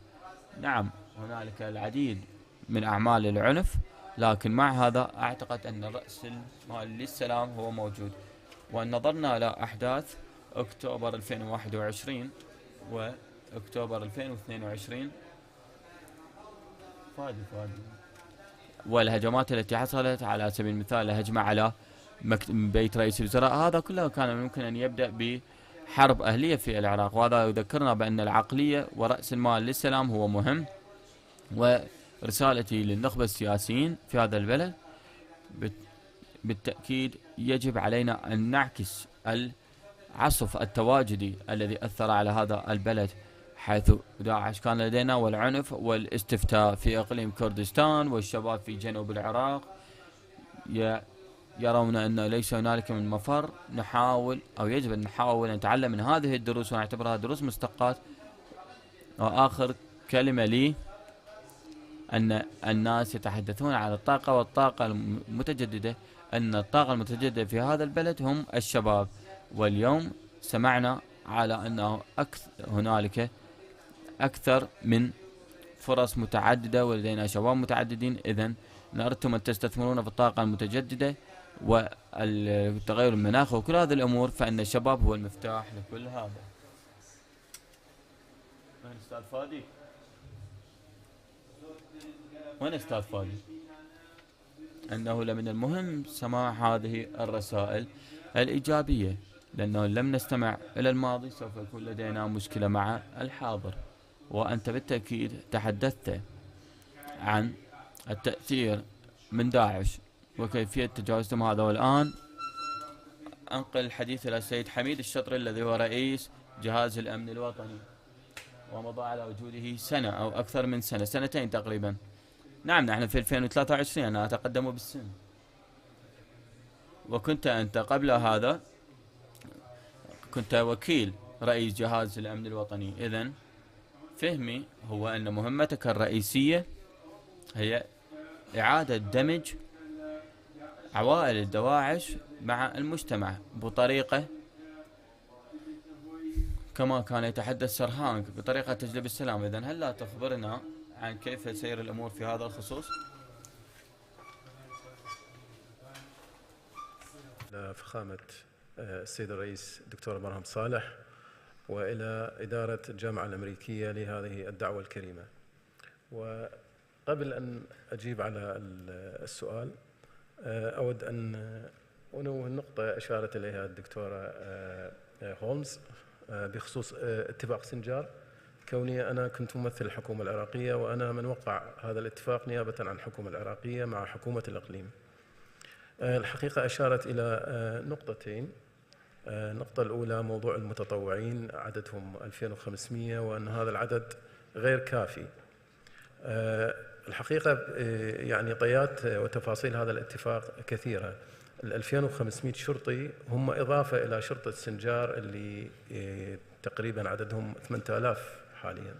نعم، هنالك العديد من أعمال العنف، لكن مع هذا أعتقد أن رأس المال للسلام هو موجود. وأن نظرنا إلى أحداث أكتوبر 2021 وأكتوبر 2022 والهجمات التي حصلت، على سبيل المثال الهجمة على بيت رئيس الوزراء، هذا كله كان ممكن أن يبدأ بحرب أهلية في العراق. وهذا يذكرنا بأن العقلية ورأس المال للسلام هو مهم. ورسالتي للنخبة السياسيين في هذا البلد، بالتأكيد يجب علينا أن نعكس العصف التواجدي الذي أثر على هذا البلد، حيث داعش كان لدينا، والعنف والاستفتاء في إقليم كردستان، والشباب في جنوب العراق يرون أن ليس هنالك من مفر. نحاول أو يجب أن نحاول أن نتعلم من هذه الدروس ونعتبرها دروس مستقاة. وآخر كلمة لي، أن الناس يتحدثون على الطاقة والطاقة المتجددة، أن الطاقة المتجددة في هذا البلد هم الشباب. واليوم سمعنا على أنه هنالك أكثر من فرص متعددة ولدينا شباب متعددين. إذن إن أردتم أن تستثمرون في الطاقة المتجددة والتغير المناخي وكل هذه الأمور، فإن الشباب هو المفتاح لكل هذا. وين أستاذ فادي؟ وين أستاذ فادي؟ أنه لمن المهم سماع هذه الرسائل الإيجابية، لأنه لم نستمع إلى الماضي سوف يكون لدينا مشكلة مع الحاضر. وأنت بالتأكيد تحدثت عن التأثير من داعش وكيفية تجاوزهم هذا. والآن أنقل الحديث إلى السيد حميد الشطري الذي هو رئيس جهاز الأمن الوطني ومضى على وجوده سنة أو أكثر من سنة، سنتين تقريبا. نعم نحن في 2023، أنا أتقدم بالسن، وكنت أنت قبل هذا كنت وكيل رئيس جهاز الأمن الوطني. إذن فهمي هو أن مهمتك الرئيسية هي إعادة دمج عوائل الدواعش مع المجتمع بطريقة كما كان يتحدث سرهان، بطريقة تجلب السلام. إذن هل لا تخبرنا عن كيف سير الأمور في هذا الخصوص؟ فخامة السيد الرئيس الدكتور برهم صالح، وإلى إدارة الجامعة الأمريكية لهذه الدعوة الكريمة. وقبل أن أجيب على السؤال أود أن أنوه النقطة أشارت إليها الدكتورة هولمز بخصوص اتفاق سنجار. كوني أنا كنت ممثل الحكومة العراقية، وأنا من وقع هذا الاتفاق نيابة عن الحكومة العراقية مع حكومة الإقليم. الحقيقة أشارت إلى نقطتين. النقطة الأولى موضوع المتطوعين، عددهم 2500، وأن هذا العدد غير كافي. الحقيقة يعني طيات وتفاصيل هذا الاتفاق كثيرة. ال 2500 شرطي هم إضافة إلى شرطة سنجار اللي تقريبا عددهم 8000 حاليا.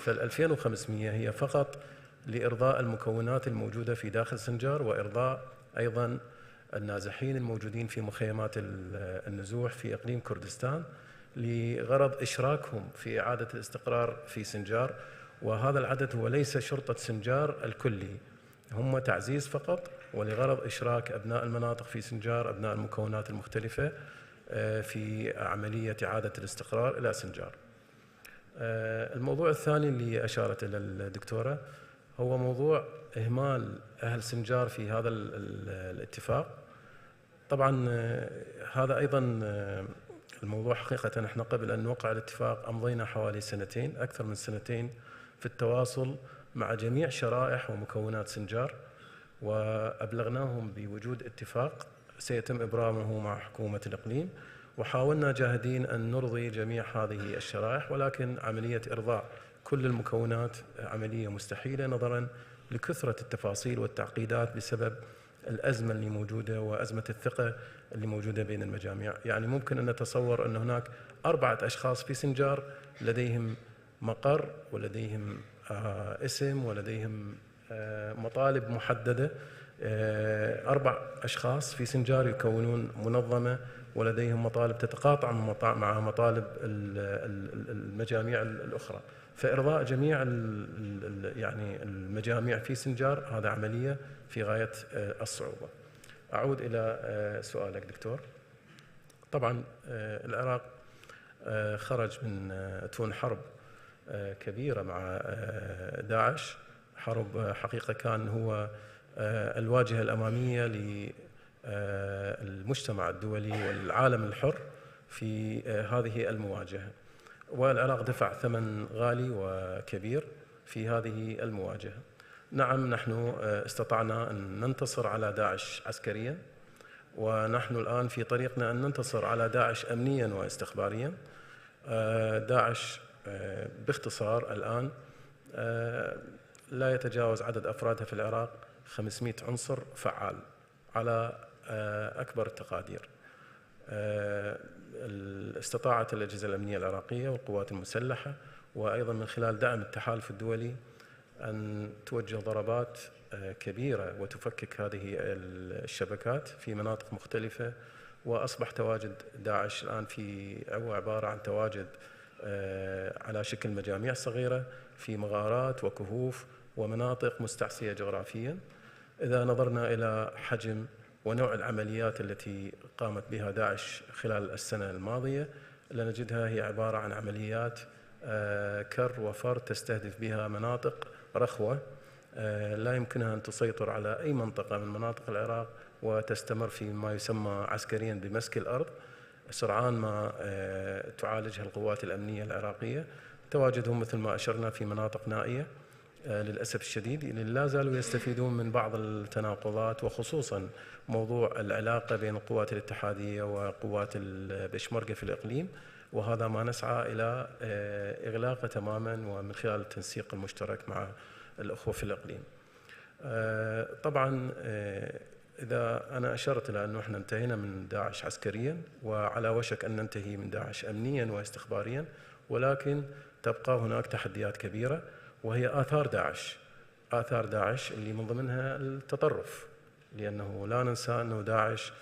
فال 2500 هي فقط لإرضاء المكونات الموجودة في داخل سنجار، وإرضاء أيضا النازحين الموجودين في مخيمات النزوح في إقليم كردستان، لغرض إشراكهم في إعادة الاستقرار في سنجار. وهذا العدد هو ليس شرطة سنجار الكلي، هم تعزيز فقط، ولغرض إشراك أبناء المناطق في سنجار، أبناء المكونات المختلفة في عملية إعادة الاستقرار إلى سنجار. الموضوع الثاني اللي أشارت إلى الدكتورة هو موضوع إهمال أهل سنجار في هذا الاتفاق. طبعا هذا أيضا الموضوع حقيقة احنا قبل أن نوقع الاتفاق أمضينا حوالي سنتين، أكثر من سنتين، في التواصل مع جميع شرائح ومكونات سنجار، وأبلغناهم بوجود اتفاق سيتم إبرامه مع حكومة الإقليم، وحاولنا جاهدين أن نرضي جميع هذه الشرائح، ولكن عملية إرضاء كل المكونات عملية مستحيلة نظرا لكثرة التفاصيل والتعقيدات بسبب الأزمة اللي موجودة وأزمة الثقة اللي موجودة بين المجاميع. يعني ممكن أن نتصور أن هناك 4 أشخاص في سنجار لديهم مقر ولديهم اسم ولديهم مطالب محددة. 4 أشخاص في سنجار يكونون منظمة ولديهم مطالب تتقاطع مع مطالب المجاميع الأخرى. فإرضاء جميع يعني المجاميع في سنجار هذا عملية في غاية الصعوبة. أعود إلى سؤالك دكتور. طبعا العراق خرج من تون حرب كبيرة مع داعش، حرب حقيقة كان هو الواجهة الأمامية للمجتمع الدولي والعالم الحر في هذه المواجهة، والعراق دفع ثمن غالي وكبير في هذه المواجهة. نعم نحن استطعنا أن ننتصر على داعش عسكريا، ونحن الآن في طريقنا أن ننتصر على داعش أمنيا واستخباريا. داعش باختصار الآن لا يتجاوز عدد أفرادها في العراق 500 عنصر فعال على أكبر التقادير. استطاعت الأجهزة الأمنية العراقية والقوات المسلحة وأيضا من خلال دعم التحالف الدولي أن توجه ضربات كبيرة وتفكك هذه الشبكات في مناطق مختلفة. وأصبح تواجد داعش الآن هو عبارة عن تواجد على شكل مجاميع صغيرة في مغارات وكهوف ومناطق مستعصية جغرافيا. إذا نظرنا إلى حجم ونوع العمليات التي قامت بها داعش خلال السنة الماضية لنجدها هي عبارة عن عمليات كر وفر تستهدف بها مناطق رخوة لا يمكنها أن تسيطر على أي منطقة من مناطق العراق، وتستمر في ما يسمى عسكريا بمسك الأرض سرعان ما تعالجها القوات الأمنية العراقية. تواجدهم مثل ما أشرنا في مناطق نائية للأسف الشديد، لا زالوا يستفيدون من بعض التناقضات، وخصوصا موضوع العلاقة بين القوات الاتحادية وقوات البشمركة في الإقليم، وهذا ما نسعى إلى إغلاقه تماما ومن خلال التنسيق المشترك مع الأخوة في الإقليم. طبعا إذا أنا أشرت إلى أنه إحنا انتهينا من داعش عسكريا وعلى وشك أن ننتهي من داعش أمنيا واستخباريا، ولكن تبقى هناك تحديات كبيرة وهي آثار داعش اللي من ضمنها التطرف، لأنه لا ننسى أنه داعش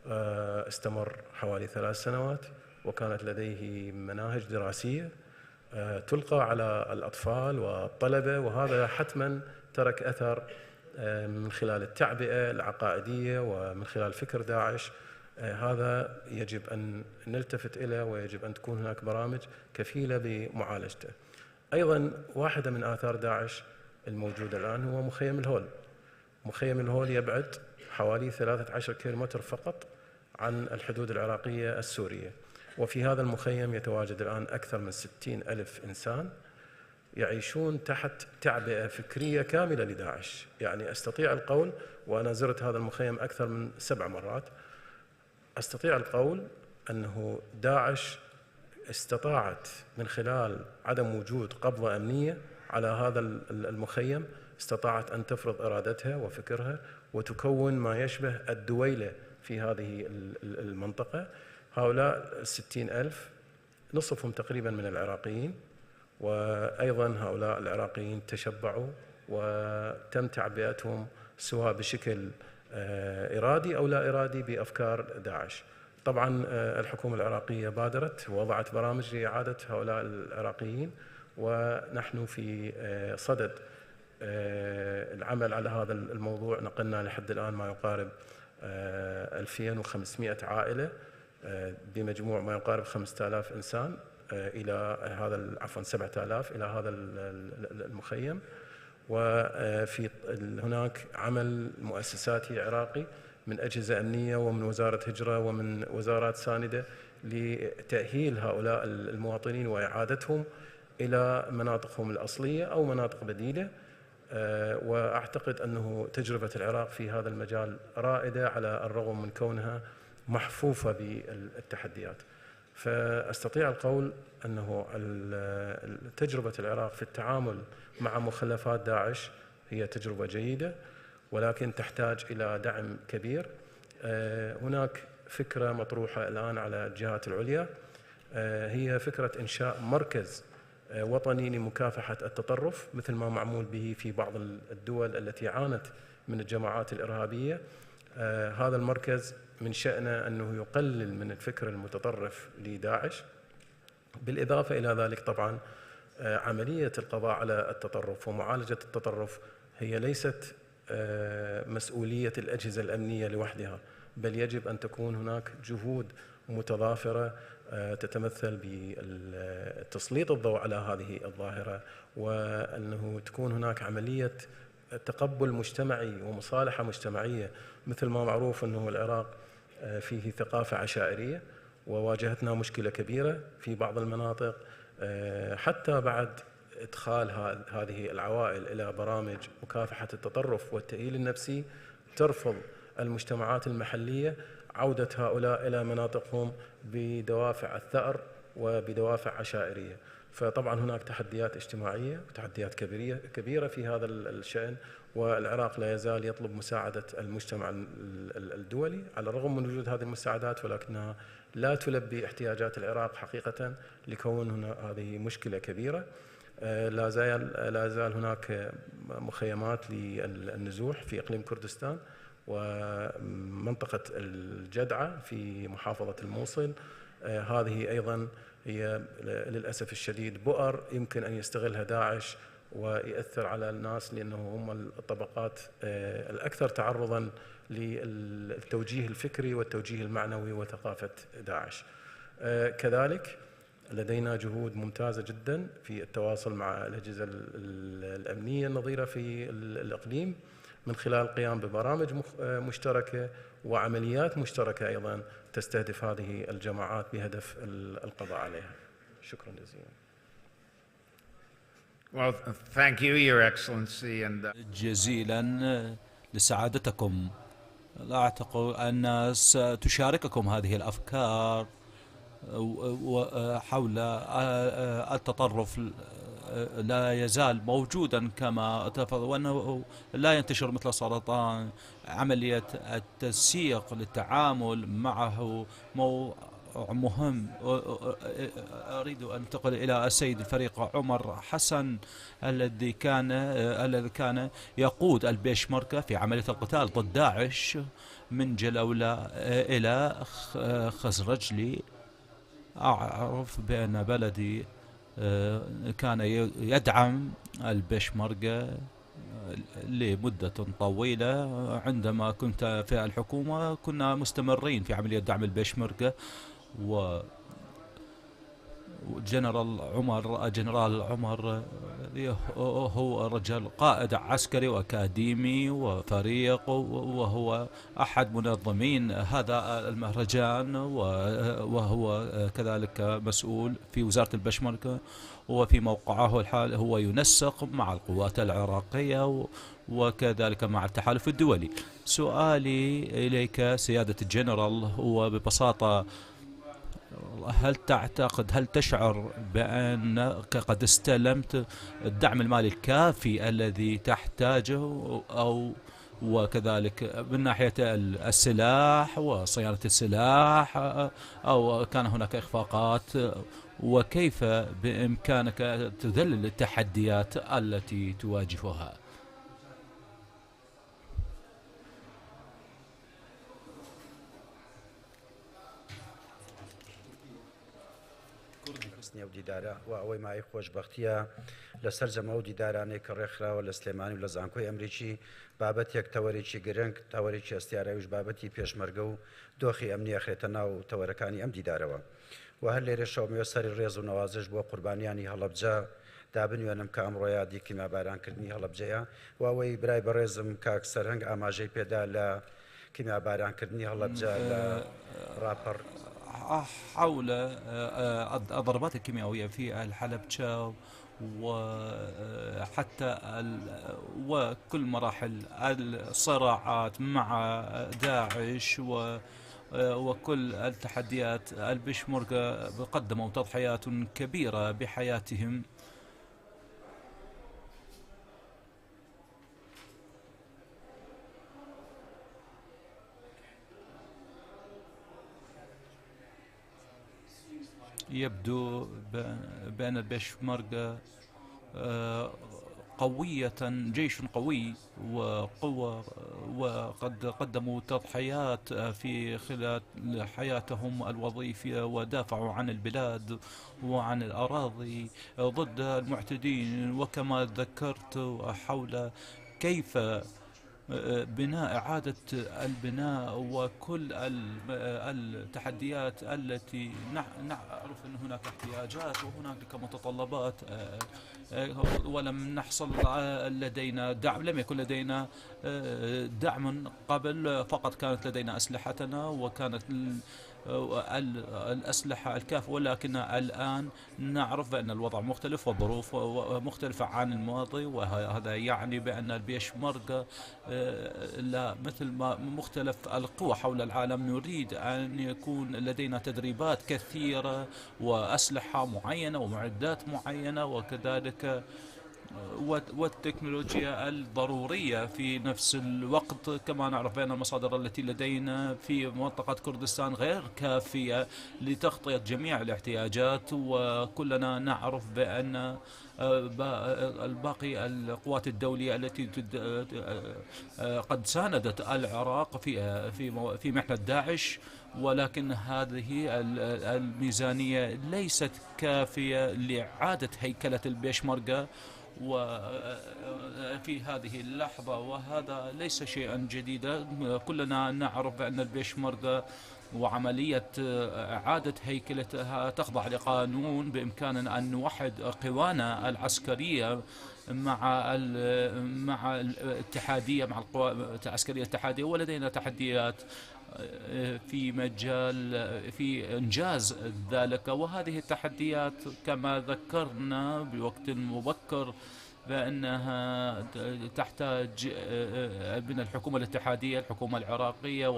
استمر حوالي 3 سنوات وكانت لديه مناهج دراسية تلقى على الأطفال والطلبة، وهذا حتما ترك أثر من خلال التعبئة العقائدية ومن خلال فكر داعش. هذا يجب أن نلتفت إليه ويجب أن تكون هناك برامج كفيلة بمعالجته. أيضا واحدة من آثار داعش الموجودة الآن هو مخيم الهول. مخيم الهول يبعد حوالي 13 كيلومتر فقط عن الحدود العراقية السورية، وفي هذا المخيم يتواجد الآن أكثر من 60,000 إنسان يعيشون تحت تعبئة فكرية كاملة لداعش. يعني أستطيع القول، وأنا زرت هذا المخيم أكثر من 7 مرات، أستطيع القول أنه داعش استطاعت من خلال عدم وجود قبضة أمنية على هذا المخيم استطاعت أن تفرض إرادتها وفكرها وتكون ما يشبه الدويلة في هذه المنطقة. هؤلاء 60,000 نصفهم تقريبا من العراقيين، وأيضا هؤلاء العراقيين تشبعوا وتم تعبئتهم سواء بشكل إرادي أو لا إرادي بأفكار داعش. طبعا الحكومة العراقية بادرت ووضعت برامج لإعادة هؤلاء العراقيين، ونحن في صدد العمل على هذا الموضوع. نقلنا لحد الآن ما يقارب 2500 عائلة بمجموع ما يقارب 5000 إنسان إلى هذا 7000 إلى هذا المخيم. وفي هناك عمل مؤسساتي عراقي من أجهزة أمنية ومن وزارة هجرة ومن وزارات ساندة لتأهيل هؤلاء المواطنين وإعادتهم إلى مناطقهم الأصلية أو مناطق بديلة. وأعتقد أنه تجربة العراق في هذا المجال رائدة على الرغم من كونها محفوفة بالتحديات. فأستطيع القول أنه تجربة العراق في التعامل مع مخلفات داعش هي تجربة جيدة، ولكن تحتاج إلى دعم كبير. هناك فكرة مطروحة الآن على الجهات العليا، هي فكرة إنشاء مركز وطني لمكافحة التطرف مثل ما معمول به في بعض الدول التي عانت من الجماعات الإرهابية. هذا المركز من شأنه أنه يقلل من الفكر المتطرف لداعش. بالإضافة إلى ذلك طبعا عملية القضاء على التطرف ومعالجة التطرف هي ليست مسؤولية الأجهزة الأمنية لوحدها، بل يجب أن تكون هناك جهود متضافرة تتمثل بتسليط الضوء على هذه الظاهرة، وأنه تكون هناك عملية تقبل مجتمعي ومصالحة مجتمعية. مثل ما معروف أنه العراق فيه ثقافة عشائرية، وواجهتنا مشكلة كبيرة في بعض المناطق حتى بعد إدخال هذه العوائل إلى برامج مكافحة التطرف والتأهيل النفسي. ترفض المجتمعات المحلية عودة هؤلاء إلى مناطقهم بدوافع الثأر وبدوافع عشائرية. فطبعا هناك تحديات اجتماعية وتحديات كبيرة في هذا الشأن، والعراق لا يزال يطلب مساعدة المجتمع الدولي على الرغم من وجود هذه المساعدات، ولكنها لا تلبي احتياجات العراق حقيقة لكون هنا هذه مشكلة كبيرة. لا زال هناك مخيمات للنزوح في إقليم كردستان ومنطقة الجدعة في محافظة الموصل. هذه أيضا هي للأسف الشديد بؤر يمكن أن يستغلها داعش ويأثر على الناس، لأنه هم الطبقات الأكثر تعرضا للتوجيه الفكري والتوجيه المعنوي وثقافة داعش. كذلك لدينا جهود ممتازة جدا في التواصل مع الأجهزة الأمنية النظيرة في الإقليم من خلال القيام ببرامج مشتركة وعمليات مشتركة أيضا تستهدف هذه الجماعات بهدف القضاء عليها. شكرا جزيلا. Well, thank you, Your Excellency, and جزيلا لسعادتكم. لا أعتقد أن ستشارككم هذه الأفكار حول التطرف لا يزال موجودا كما تفضل، وأنه لا ينتشر مثل السرطان. عملية التنسيق للتعامل معه مهم. أريد أن أنتقل إلى السيد الفريق عمر حسن الذي كان يقود البيشمركة في عملية القتال ضد داعش من جلولة إلى خزرجلي. أعرف بأن بلدي كان يدعم البيشمركة لمدة طويلة. عندما كنت في الحكومة كنا مستمرين في عملية دعم البيشمركة، جنرال عمر هو رجل قائد عسكري وأكاديمي وفريق، وهو أحد منظمين هذا المهرجان، وهو كذلك مسؤول في وزارة البشمركة، وفي موقعه الحالي هو ينسق مع القوات العراقية وكذلك مع التحالف الدولي. سؤالي إليك سيادة الجنرال هو ببساطة: هل تشعر بأنك قد استلمت الدعم المالي الكافي الذي تحتاجه، وكذلك من ناحية السلاح وصيانة السلاح، أو كان هناك إخفاقات؟ وكيف بإمكانك تذلل التحديات التي تواجهها؟ و دیدارە و ئەوەی مای خۆشببختیە لەسەر جەمە و دیدارانەی کە ڕێکخراوە لە سلێمانی و لە زانکۆی ئەمریکی بابەتێک تەوەرێکی گرنگ، تەوەرێکی ئەستیارەویش بابەتی پێشمەرگە و دۆخی ئەمنی ئەخرێتە ناو تەوەرەکانی ئەم دیدارەوە. و هەر لێرە شەومێ سەری ڕێز و نەوازش بۆ قوربانیانی هەڵەبجە دابنوێنم کە ئەمڕۆ یادی کیمیابارانکردنی هەڵەبجەیە، و ئەوەی برای بەڕێزم کاک سەرهەنگ ئاماژەی پێدا لە کیمیابارانکردنی هەڵەبجە لە ڕاپەڕ حول الضربات الكيميائية في الحلبجة وحتى وكل مراحل الصراعات مع داعش وكل التحديات. البشمركة قدموا تضحيات كبيرة بحياتهم. يبدو بأن البيشمركة قوية، جيش قوي وقوة، وقد قدموا تضحيات في خلال حياتهم الوظيفية ودافعوا عن البلاد وعن الأراضي ضد المعتدين. وكما ذكرت حول كيف بناء إعادة البناء وكل التحديات التي نعرف أن هناك احتياجات وهناك متطلبات، ولم نحصل لدينا دعم، لم يكن لدينا دعم قبل، فقط كانت لدينا أسلحتنا وكانت الأسلحة الكافية، ولكن الآن نعرف بأن الوضع مختلف والظروف مختلفة عن الماضي، وهذا يعني بأن البيشمركة لا مثل ما مختلف القوى حول العالم نريد أن يكون لدينا تدريبات كثيرة وأسلحة معينة ومعدات معينة، وكذلك والتكنولوجيا الضرورية في نفس الوقت. كما نعرف بأن المصادر التي لدينا في منطقة كردستان غير كافية لتغطية جميع الاحتياجات، وكلنا نعرف بأن الباقي القوات الدولية التي قد ساندت العراق في محنة داعش، ولكن هذه الميزانية ليست كافية لإعادة هيكلة البيشمركة وفي هذه اللحظة، وهذا ليس شيئا جديدا. كلنا نعرف بأن البيشمركة وعملية إعادة هيكلتها تخضع لقانون. بإمكاننا أن نوحد قوانا العسكرية مع الاتحادية، مع القوى العسكرية الاتحادية، ولدينا تحديات في إنجاز ذلك، وهذه التحديات كما ذكرنا بوقت مبكر بأنها تحتاج من الحكومة الاتحادية، الحكومة العراقية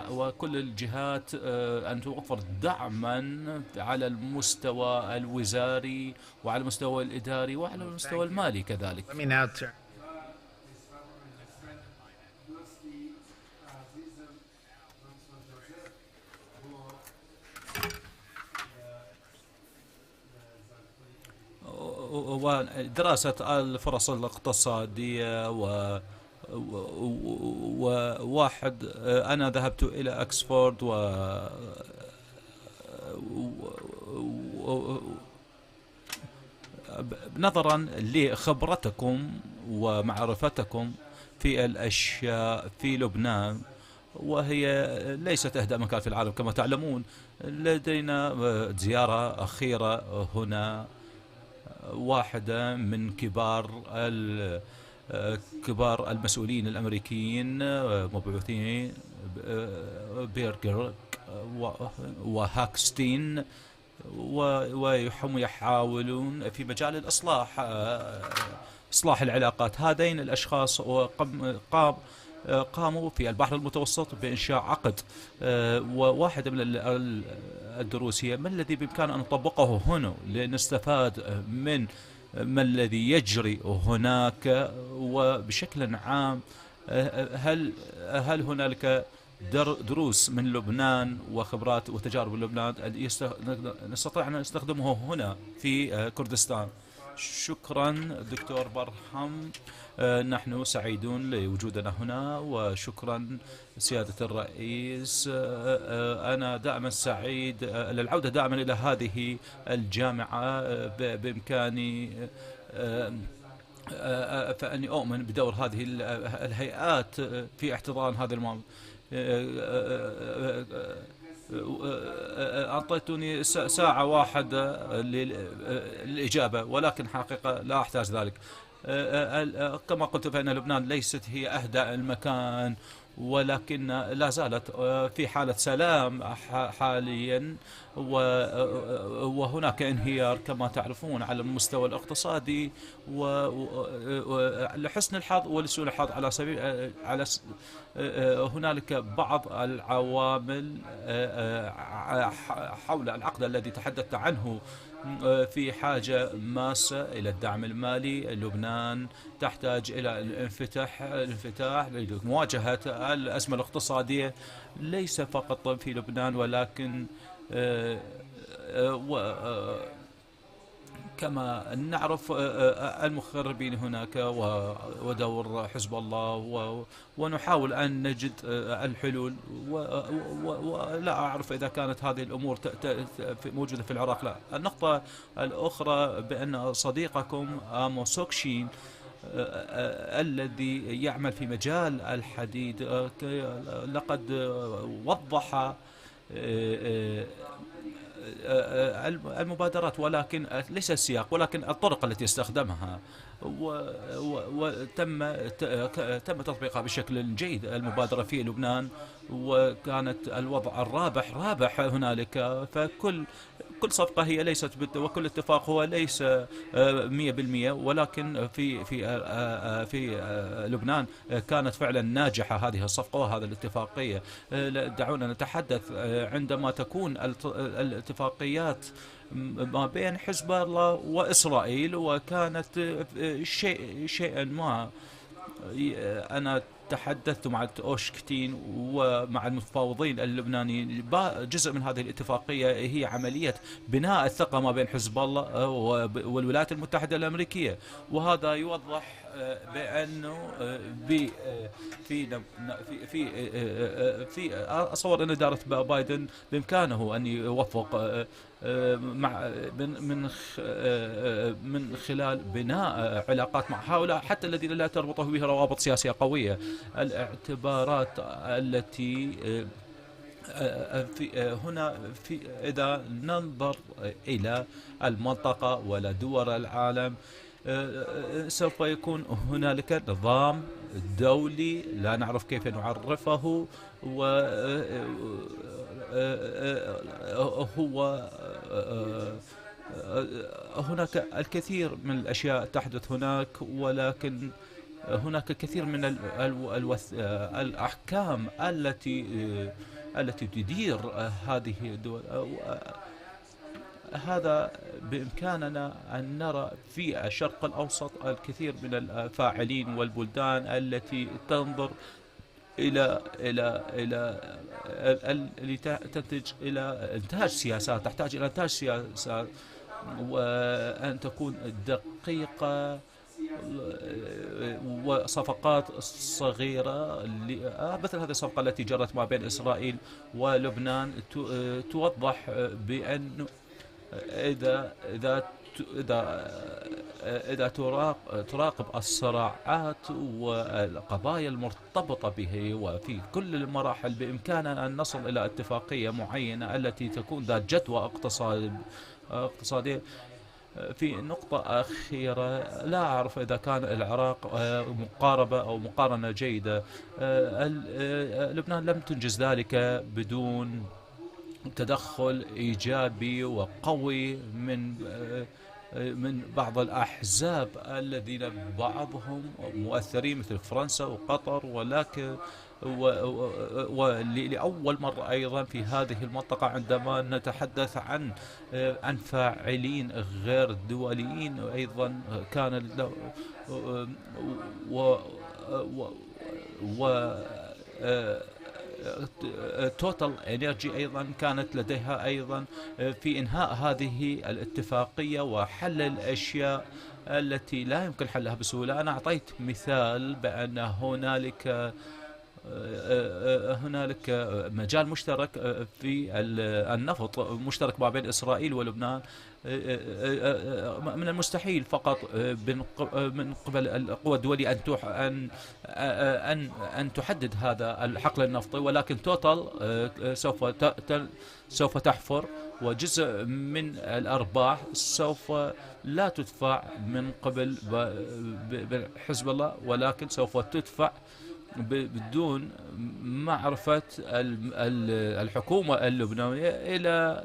وكل الجهات أن توفر دعما على المستوى الوزاري وعلى المستوى الإداري وعلى المستوى المالي كذلك. ودراسة الفرص الاقتصادية وواحد أنا ذهبت إلى أكسفورد نظرا لخبرتكم ومعرفتكم في الأشياء في لبنان، وهي ليست أهدأ مكان في العالم كما تعلمون. لدينا زيارة أخيرة هنا، واحدة من كبار المسؤولين الأمريكيين مبعوثين بيرجر وهاكستين، وهم يحاولون في مجال الإصلاح العلاقات. هذين الأشخاص قاموا في البحر المتوسط بإنشاء عقد، وواحدة من الدروس هي ما الذي بإمكاننا أن نطبقه هنا لنستفاد من ما الذي يجري هناك. وبشكل عام هل هنالك دروس من لبنان وخبرات وتجارب لبنان نستطيع أن نستخدمه هنا في كردستان؟ شكرا دكتور برهم، نحن سعيدون لوجودنا هنا، وشكرا سيادة الرئيس. أنا دائما سعيد للعودة دائما إلى هذه الجامعة. بإمكاني فأني أؤمن بدور هذه الهيئات في احتضان هذا الموضوع. أعطيتني ساعة واحدة للإجابة، ولكن حقيقة لا أحتاج ذلك. كما قلت فإن لبنان ليست هي أهدأ المكان، ولكن لا زالت في حالة سلام حاليا، وهناك انهيار كما تعرفون على المستوى الاقتصادي، ولحسن الحظ ولسوء الحظ على سبيل هنالك بعض العوامل حول العقد الذي تحدثت عنه في حاجة ماسة إلى الدعم المالي. لبنان تحتاج إلى الانفتاح لمواجهة الأزمة الاقتصادية، ليس فقط في لبنان ولكن كما نعرف المخربين هناك ودور حزب الله، ونحاول أن نجد الحلول. ولا أعرف إذا كانت هذه الأمور موجودة في العراق. لا. النقطة الأخرى بأن صديقكم آمو سوكشين الذي يعمل في مجال الحديد لقد وضح المبادرات، ولكن ليس السياق ولكن الطرق التي استخدمها، وتم تطبيقها بشكل جيد المبادرة في لبنان، وكانت الوضع الرابح هنالك. فكل كل صفقة هي ليست وكل اتفاق هو ليس 100%، ولكن في لبنان كانت فعلا ناجحة هذه الصفقة وهذه الاتفاقية. دعونا نتحدث عندما تكون الاتفاقيات ما بين حزب الله وإسرائيل، وكانت شيئا ما أنا تحدثت مع أوشكتين ومع المفاوضين اللبنانيين. جزء من هذه الاتفاقية هي عملية بناء الثقة ما بين حزب الله والولايات المتحدة الأمريكية، وهذا يوضح بأنه في أصور أن إدارة بايدن بإمكانه أن يوفق من خلال بناء علاقات مع هؤلاء حتى الذين لا تربطه به روابط سياسية قوية. الاعتبارات التي هنا إذا ننظر إلى المنطقة ولا دول العالم، سوف يكون هنالك نظام دولي لا نعرف كيف نعرفه، وهو هناك الكثير من الأشياء تحدث هناك، ولكن هناك كثير من الأحكام التي تدير هذه الدول. هذا بإمكاننا أن نرى في الشرق الأوسط الكثير من الفاعلين والبلدان التي تنظر التي تنتج إلى إنتاج سياسات، تحتاج إلى إنتاج سياسات وأن تكون دقيقة وصفقات صغيرة. مثل هذه الصفقة التي جرت ما بين إسرائيل ولبنان توضح بأن إذا تراقب الصراعات والقضايا المرتبطة به وفي كل المراحل، بإمكاننا أن نصل إلى اتفاقية معينة التي تكون ذات جدوى اقتصادية. في نقطة أخيرة، لا أعرف إذا كان العراق مقاربة أو مقارنة جيدة. لبنان لم تنجز ذلك بدون تدخل إيجابي وقوي من بعض الأحزاب الذين بعضهم مؤثرين مثل فرنسا وقطر، ولكن ولأول مرة أيضا في هذه المنطقة عندما نتحدث عن فاعلين غير دوليين أيضا كان توتال انرجي ايضا كانت لديها ايضا في انهاء هذه الاتفاقيه وحل الاشياء التي لا يمكن حلها بسهوله. انا اعطيت مثال بان هنالك مجال مشترك في النفط مشترك ما بين إسرائيل ولبنان. من المستحيل فقط من قبل القوى الدولية أن تحدد هذا الحقل النفطي، ولكن توتال سوف تحفر، وجزء من الأرباح سوف لا تدفع من قبل حزب الله، ولكن سوف تدفع بدون معرفة الحكومة اللبنانية إلى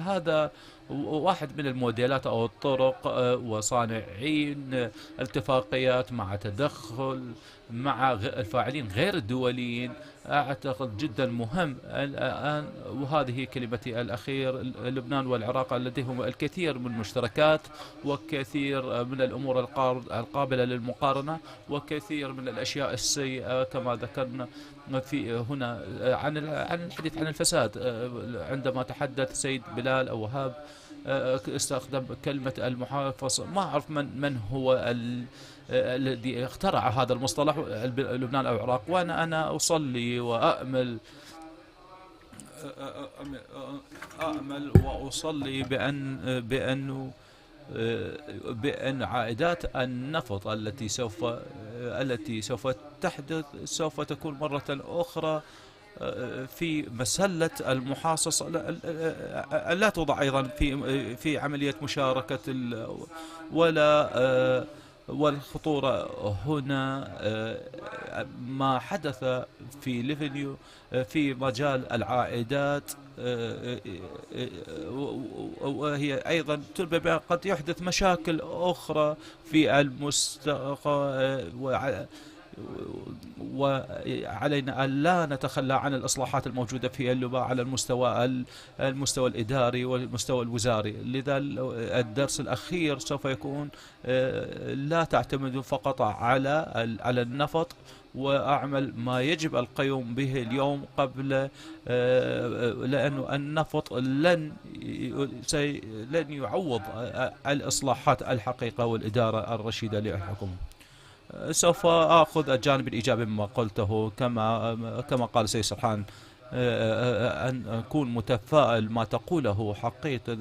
هذا واحد من الموديلات أو الطرق وصانعين الاتفاقيات مع تدخل مع الفاعلين غير الدوليين. أعتقد جدا مهم الآن، وهذه كلمتي الأخير، لبنان والعراق لديهم الكثير من المشتركات وكثير من الأمور القابلة للمقارنة وكثير من الأشياء السيئة كما ذكرنا في هنا عن الحديث عن الفساد. عندما تحدث سيد بلال أو وهاب استخدم كلمة المحافظة، ما أعرف من هو الذي اخترع هذا المصطلح لبنان أو العراق، وأنا أصلي وأأمل وأصلي بأن عائدات النفط التي سوف تحدث سوف تكون مرة أخرى في مسلة المحاصصة، لا توضع أيضا في عملية مشاركة والخطورة هنا ما حدث في ليفينيو في مجال العائدات، وهي أيضا قد يحدث مشاكل أخرى في المستقبل، وعلينا أن لا نتخلى عن الإصلاحات الموجودة في اللغة على المستوى الإداري والمستوى الوزاري. لذا الدرس الأخير سوف يكون لا تعتمدوا فقط على النفط، وأعمل ما يجب القيام به اليوم قبل، لأنه النفط لن يعوض الإصلاحات الحقيقة والإدارة الرشيدة للحكومة. سوف آخذ الجانب الإيجابي مما قلته، كما قال سيد سرحان، أن أكون متفائل ما تقوله حقيقة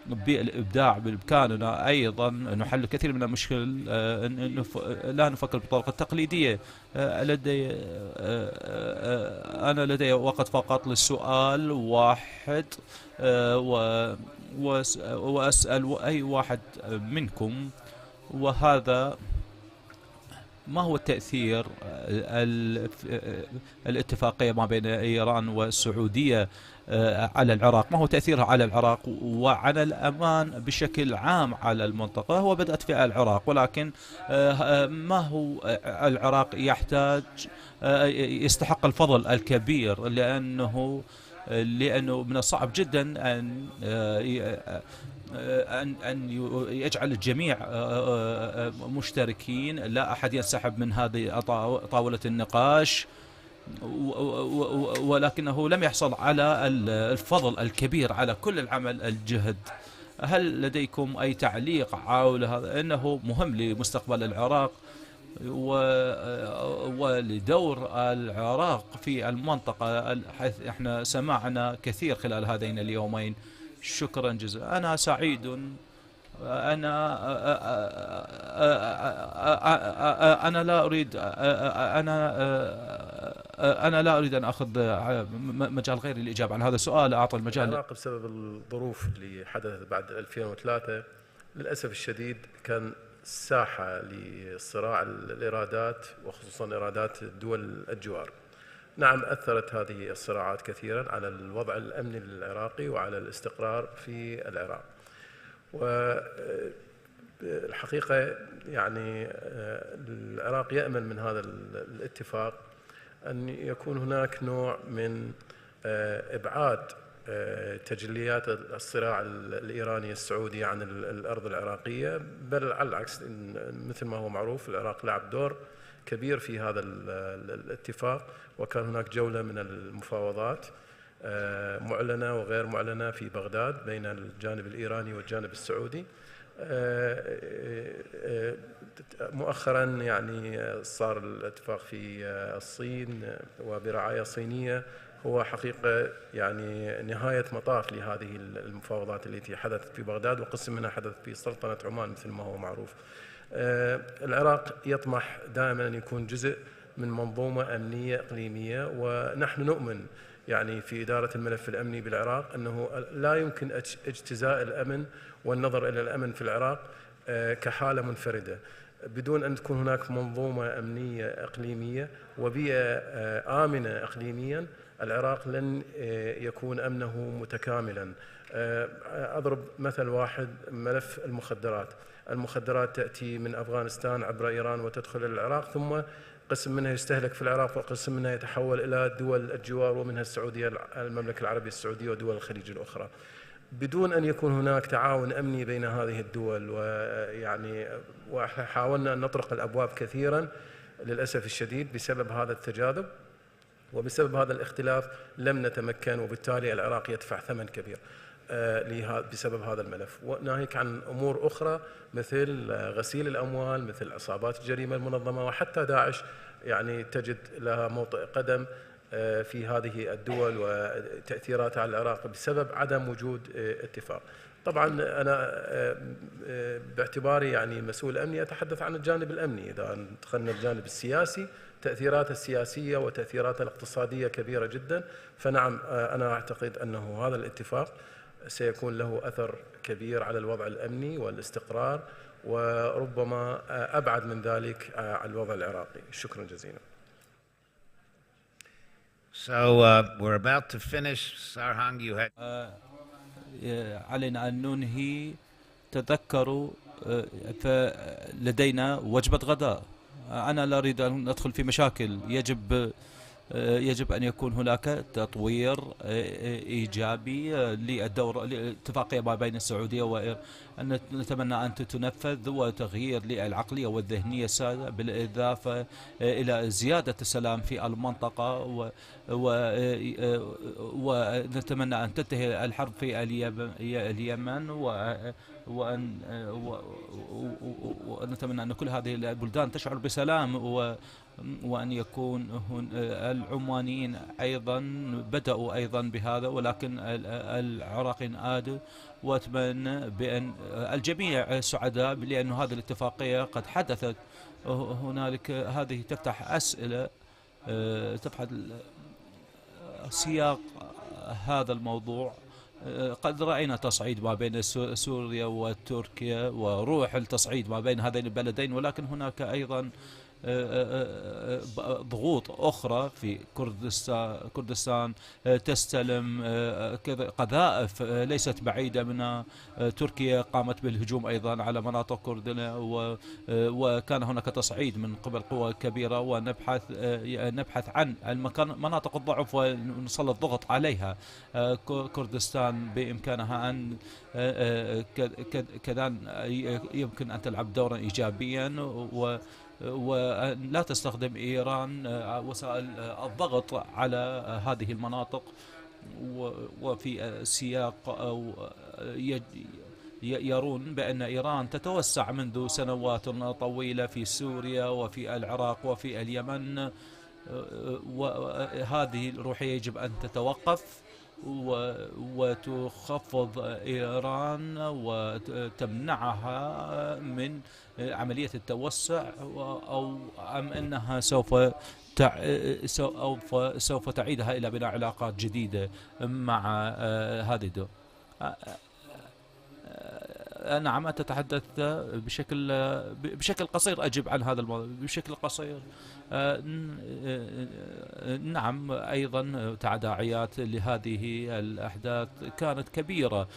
بالإبداع بإمكاننا أيضا نحل كثير من المشكل، لا نفكر بالطريقة التقليدية. أنا لدي وقت فقط للسؤال واحد، وأسأل أي واحد منكم، وهذا: ما هو التأثير الاتفاقية ما بين إيران والسعودية على العراق؟ ما هو تأثيرها على العراق وعلى الأمان بشكل عام على المنطقة؟ هو بدأت في العراق، ولكن ما هو العراق يستحق الفضل الكبير، لأنه من الصعب جدا أن يجعل الجميع مشتركين، لا أحد ينسحب من هذه طاولة النقاش، ولكنه لم يحصل على الفضل الكبير على كل العمل الجهد. هل لديكم أي تعليق حول هذا؟ إنه مهم لمستقبل العراق ولدور العراق في المنطقة، حيث احنا سمعنا كثير خلال هذين اليومين. شكرا جزيلا. أنا سعيد. أنا لا أريد أن أخذ مجال غيري للإجابة عن هذا السؤال. أعطي المجال. العراق بسبب الظروف اللي حدثت بعد 2003 للأسف الشديد كان ساحة لصراع الإيرادات، وخصوصا إيرادات الدول الجوار. نعم، أثرت هذه الصراعات كثيرا على الوضع الأمني العراقي وعلى الاستقرار في العراق. والحقيقة يعني العراق يأمل من هذا الاتفاق أن يكون هناك نوع من إبعاد تجليات الصراع الإيراني السعودي عن الأرض العراقية، بل على العكس، مثل ما هو معروف العراق لعب دور كبير في هذا الاتفاق، وكان هناك جولة من المفاوضات معلنة وغير معلنة في بغداد بين الجانب الإيراني والجانب السعودي. مؤخرا يعني صار الاتفاق في الصين وبرعاية صينية، هو حقيقة يعني نهاية مطاف لهذه المفاوضات التي حدثت في بغداد، وقسم منها حدث في سلطنة عمان مثل ما هو معروف. العراق يطمح دائما أن يكون جزء من منظومة أمنية إقليمية، ونحن نؤمن يعني في إدارة الملف الأمني بالعراق أنه لا يمكن اجتزاء الأمن والنظر إلى الأمن في العراق كحالة منفردة بدون أن تكون هناك منظومة أمنية إقليمية وبيئة آمنة إقليميا. العراق لن يكون أمنه متكاملا. أضرب مثل واحد: ملف المخدرات تأتي من أفغانستان عبر إيران وتدخل إلى العراق، ثم قسم منها يستهلك في العراق وقسم منها يتحول إلى دول الجوار، ومنها السعودية، المملكة العربية السعودية ودول الخليج الأخرى، بدون أن يكون هناك تعاون أمني بين هذه الدول. ويعني وحاولنا أن نطرق الأبواب كثيرا، للأسف الشديد بسبب هذا التجاذب وبسبب هذا الاختلاف لم نتمكن، وبالتالي العراق يدفع ثمن كبير بسبب هذا الملف. وناهيك عن أمور أخرى مثل غسيل الأموال، مثل عصابات الجريمة المنظمة، وحتى داعش يعني تجد لها موطئ قدم في هذه الدول وتأثيراتها على العراق بسبب عدم وجود اتفاق. طبعا أنا باعتباري يعني مسؤول أمني أتحدث عن الجانب الأمني. إذا دخلنا الجانب السياسي، تأثيرات السياسية وتأثيرات الاقتصادية كبيرة جدا. فنعم، أنا أعتقد أنه هذا الاتفاق سيكون له أثر كبير على الوضع الأمني والاستقرار وربما أبعد من ذلك على الوضع العراقي. شكرا جزيلا. So we're about to finish. Sarhang, you had. علينا أن ننهي. تذكروا فلدينا وجبة غداء. أنا لا أريد أن أدخل في مشاكل. يجب أن يكون هناك تطوير إيجابي للدورة الاتفاقية ما بين السعودية وإيران. نتمنى أن تتنفذ وتغيير للعقلية والذهنية السائدة بالإضافة إلى زيادة السلام في المنطقة ونتمنى أن تنتهي الحرب في اليمن ونتمنى أن كل هذه البلدان تشعر بسلام وأن يكون العمانيين أيضا بدأوا أيضا بهذا ولكن العراقيين عادوا وأتمنى بأن الجميع سعداء لأن هذه الاتفاقية قد حدثت. هنالك هذه تفتح أسئلة تفتح سياق هذا الموضوع. قد رأينا تصعيد ما بين سوريا وتركيا وروح التصعيد ما بين هذين البلدين ولكن هناك أيضا ضغوط أخرى في كردستان تستلم قذائف ليست بعيدة من تركيا قامت بالهجوم أيضا على مناطق كردنا وكان هناك تصعيد من قبل قوى كبيرة ونبحث عن مناطق الضعف ونسلط ضغط عليها. كردستان بإمكانها أن كذا يمكن أن تلعب دورا إيجابيا ولا تستخدم إيران وسائل الضغط على هذه المناطق وفي سياق يرون بأن إيران تتوسع منذ سنوات طويلة في سوريا وفي العراق وفي اليمن وهذه الروحية يجب أن تتوقف وتخفض إيران وتمنعها من عملية التوسع أو أم أنها سوف تعيدها إلى بناء علاقات جديدة مع هذه الدول. نعم تتحدث بشكل قصير. أجب عن هذا الموضوع بشكل قصير. نعم أيضا تداعيات لهذه الأحداث كانت كبيرة.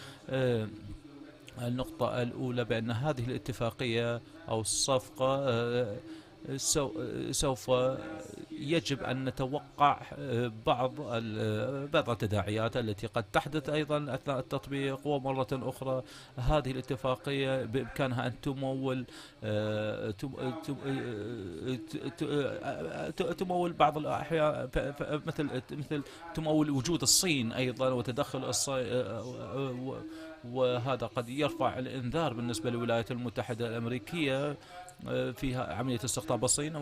النقطة الأولى بأن هذه الاتفاقية أو الصفقة سوف يجب أن نتوقع بعض التداعيات التي قد تحدث أيضا أثناء التطبيق. ومرة أخرى هذه الاتفاقية بإمكانها أن تمول بعض الأحيان مثل تمول وجود الصين أيضا وتدخل الصين وهذا قد يرفع الإنذار بالنسبة للولايات المتحدة الأمريكية فيها عملية استقطاب الصين.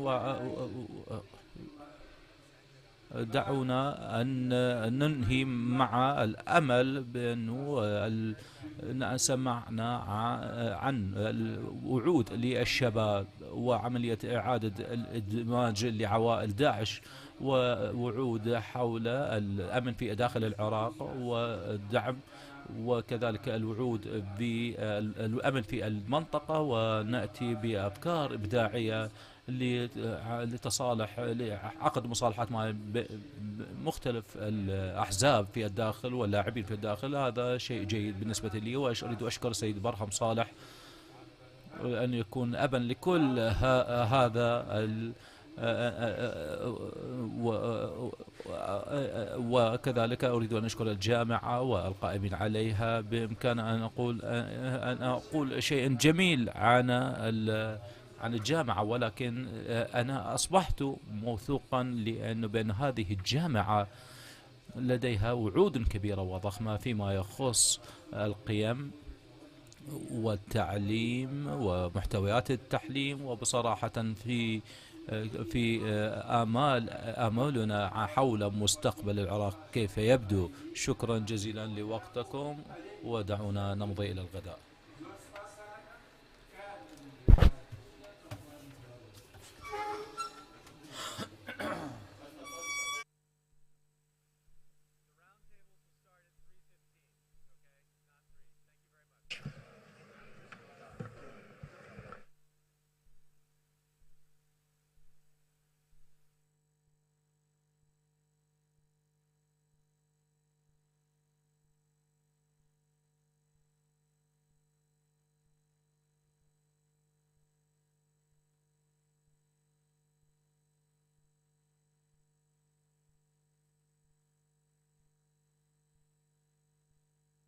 دعونا أن ننهي مع الأمل بأنه سمعنا عن الوعود للشباب وعملية إعادة الإدماج لعوائل داعش ووعود حول الأمن في داخل العراق والدعم وكذلك الوعود بالأمن في المنطقة ونأتي بأفكار إبداعية لتصالح لعقد مصالحات مع مختلف الأحزاب في الداخل واللاعبين في الداخل. هذا شيء جيد بالنسبة لي وأريد أشكر السيد برهم صالح أن يكون أبا لكل هذا وكذلك أريد أن أشكر الجامعة والقائمين عليها. بإمكان أن أقول شيء جميل عن الجامعة ولكن أنا أصبحت موثوقا بأن هذه الجامعة لديها وعود كبيرة وضخمة فيما يخص القيم والتعليم ومحتويات التعليم وبصراحة في آمالنا حول مستقبل العراق كيف يبدو. شكرا جزيلا لوقتكم ودعونا نمضي إلى الغداء.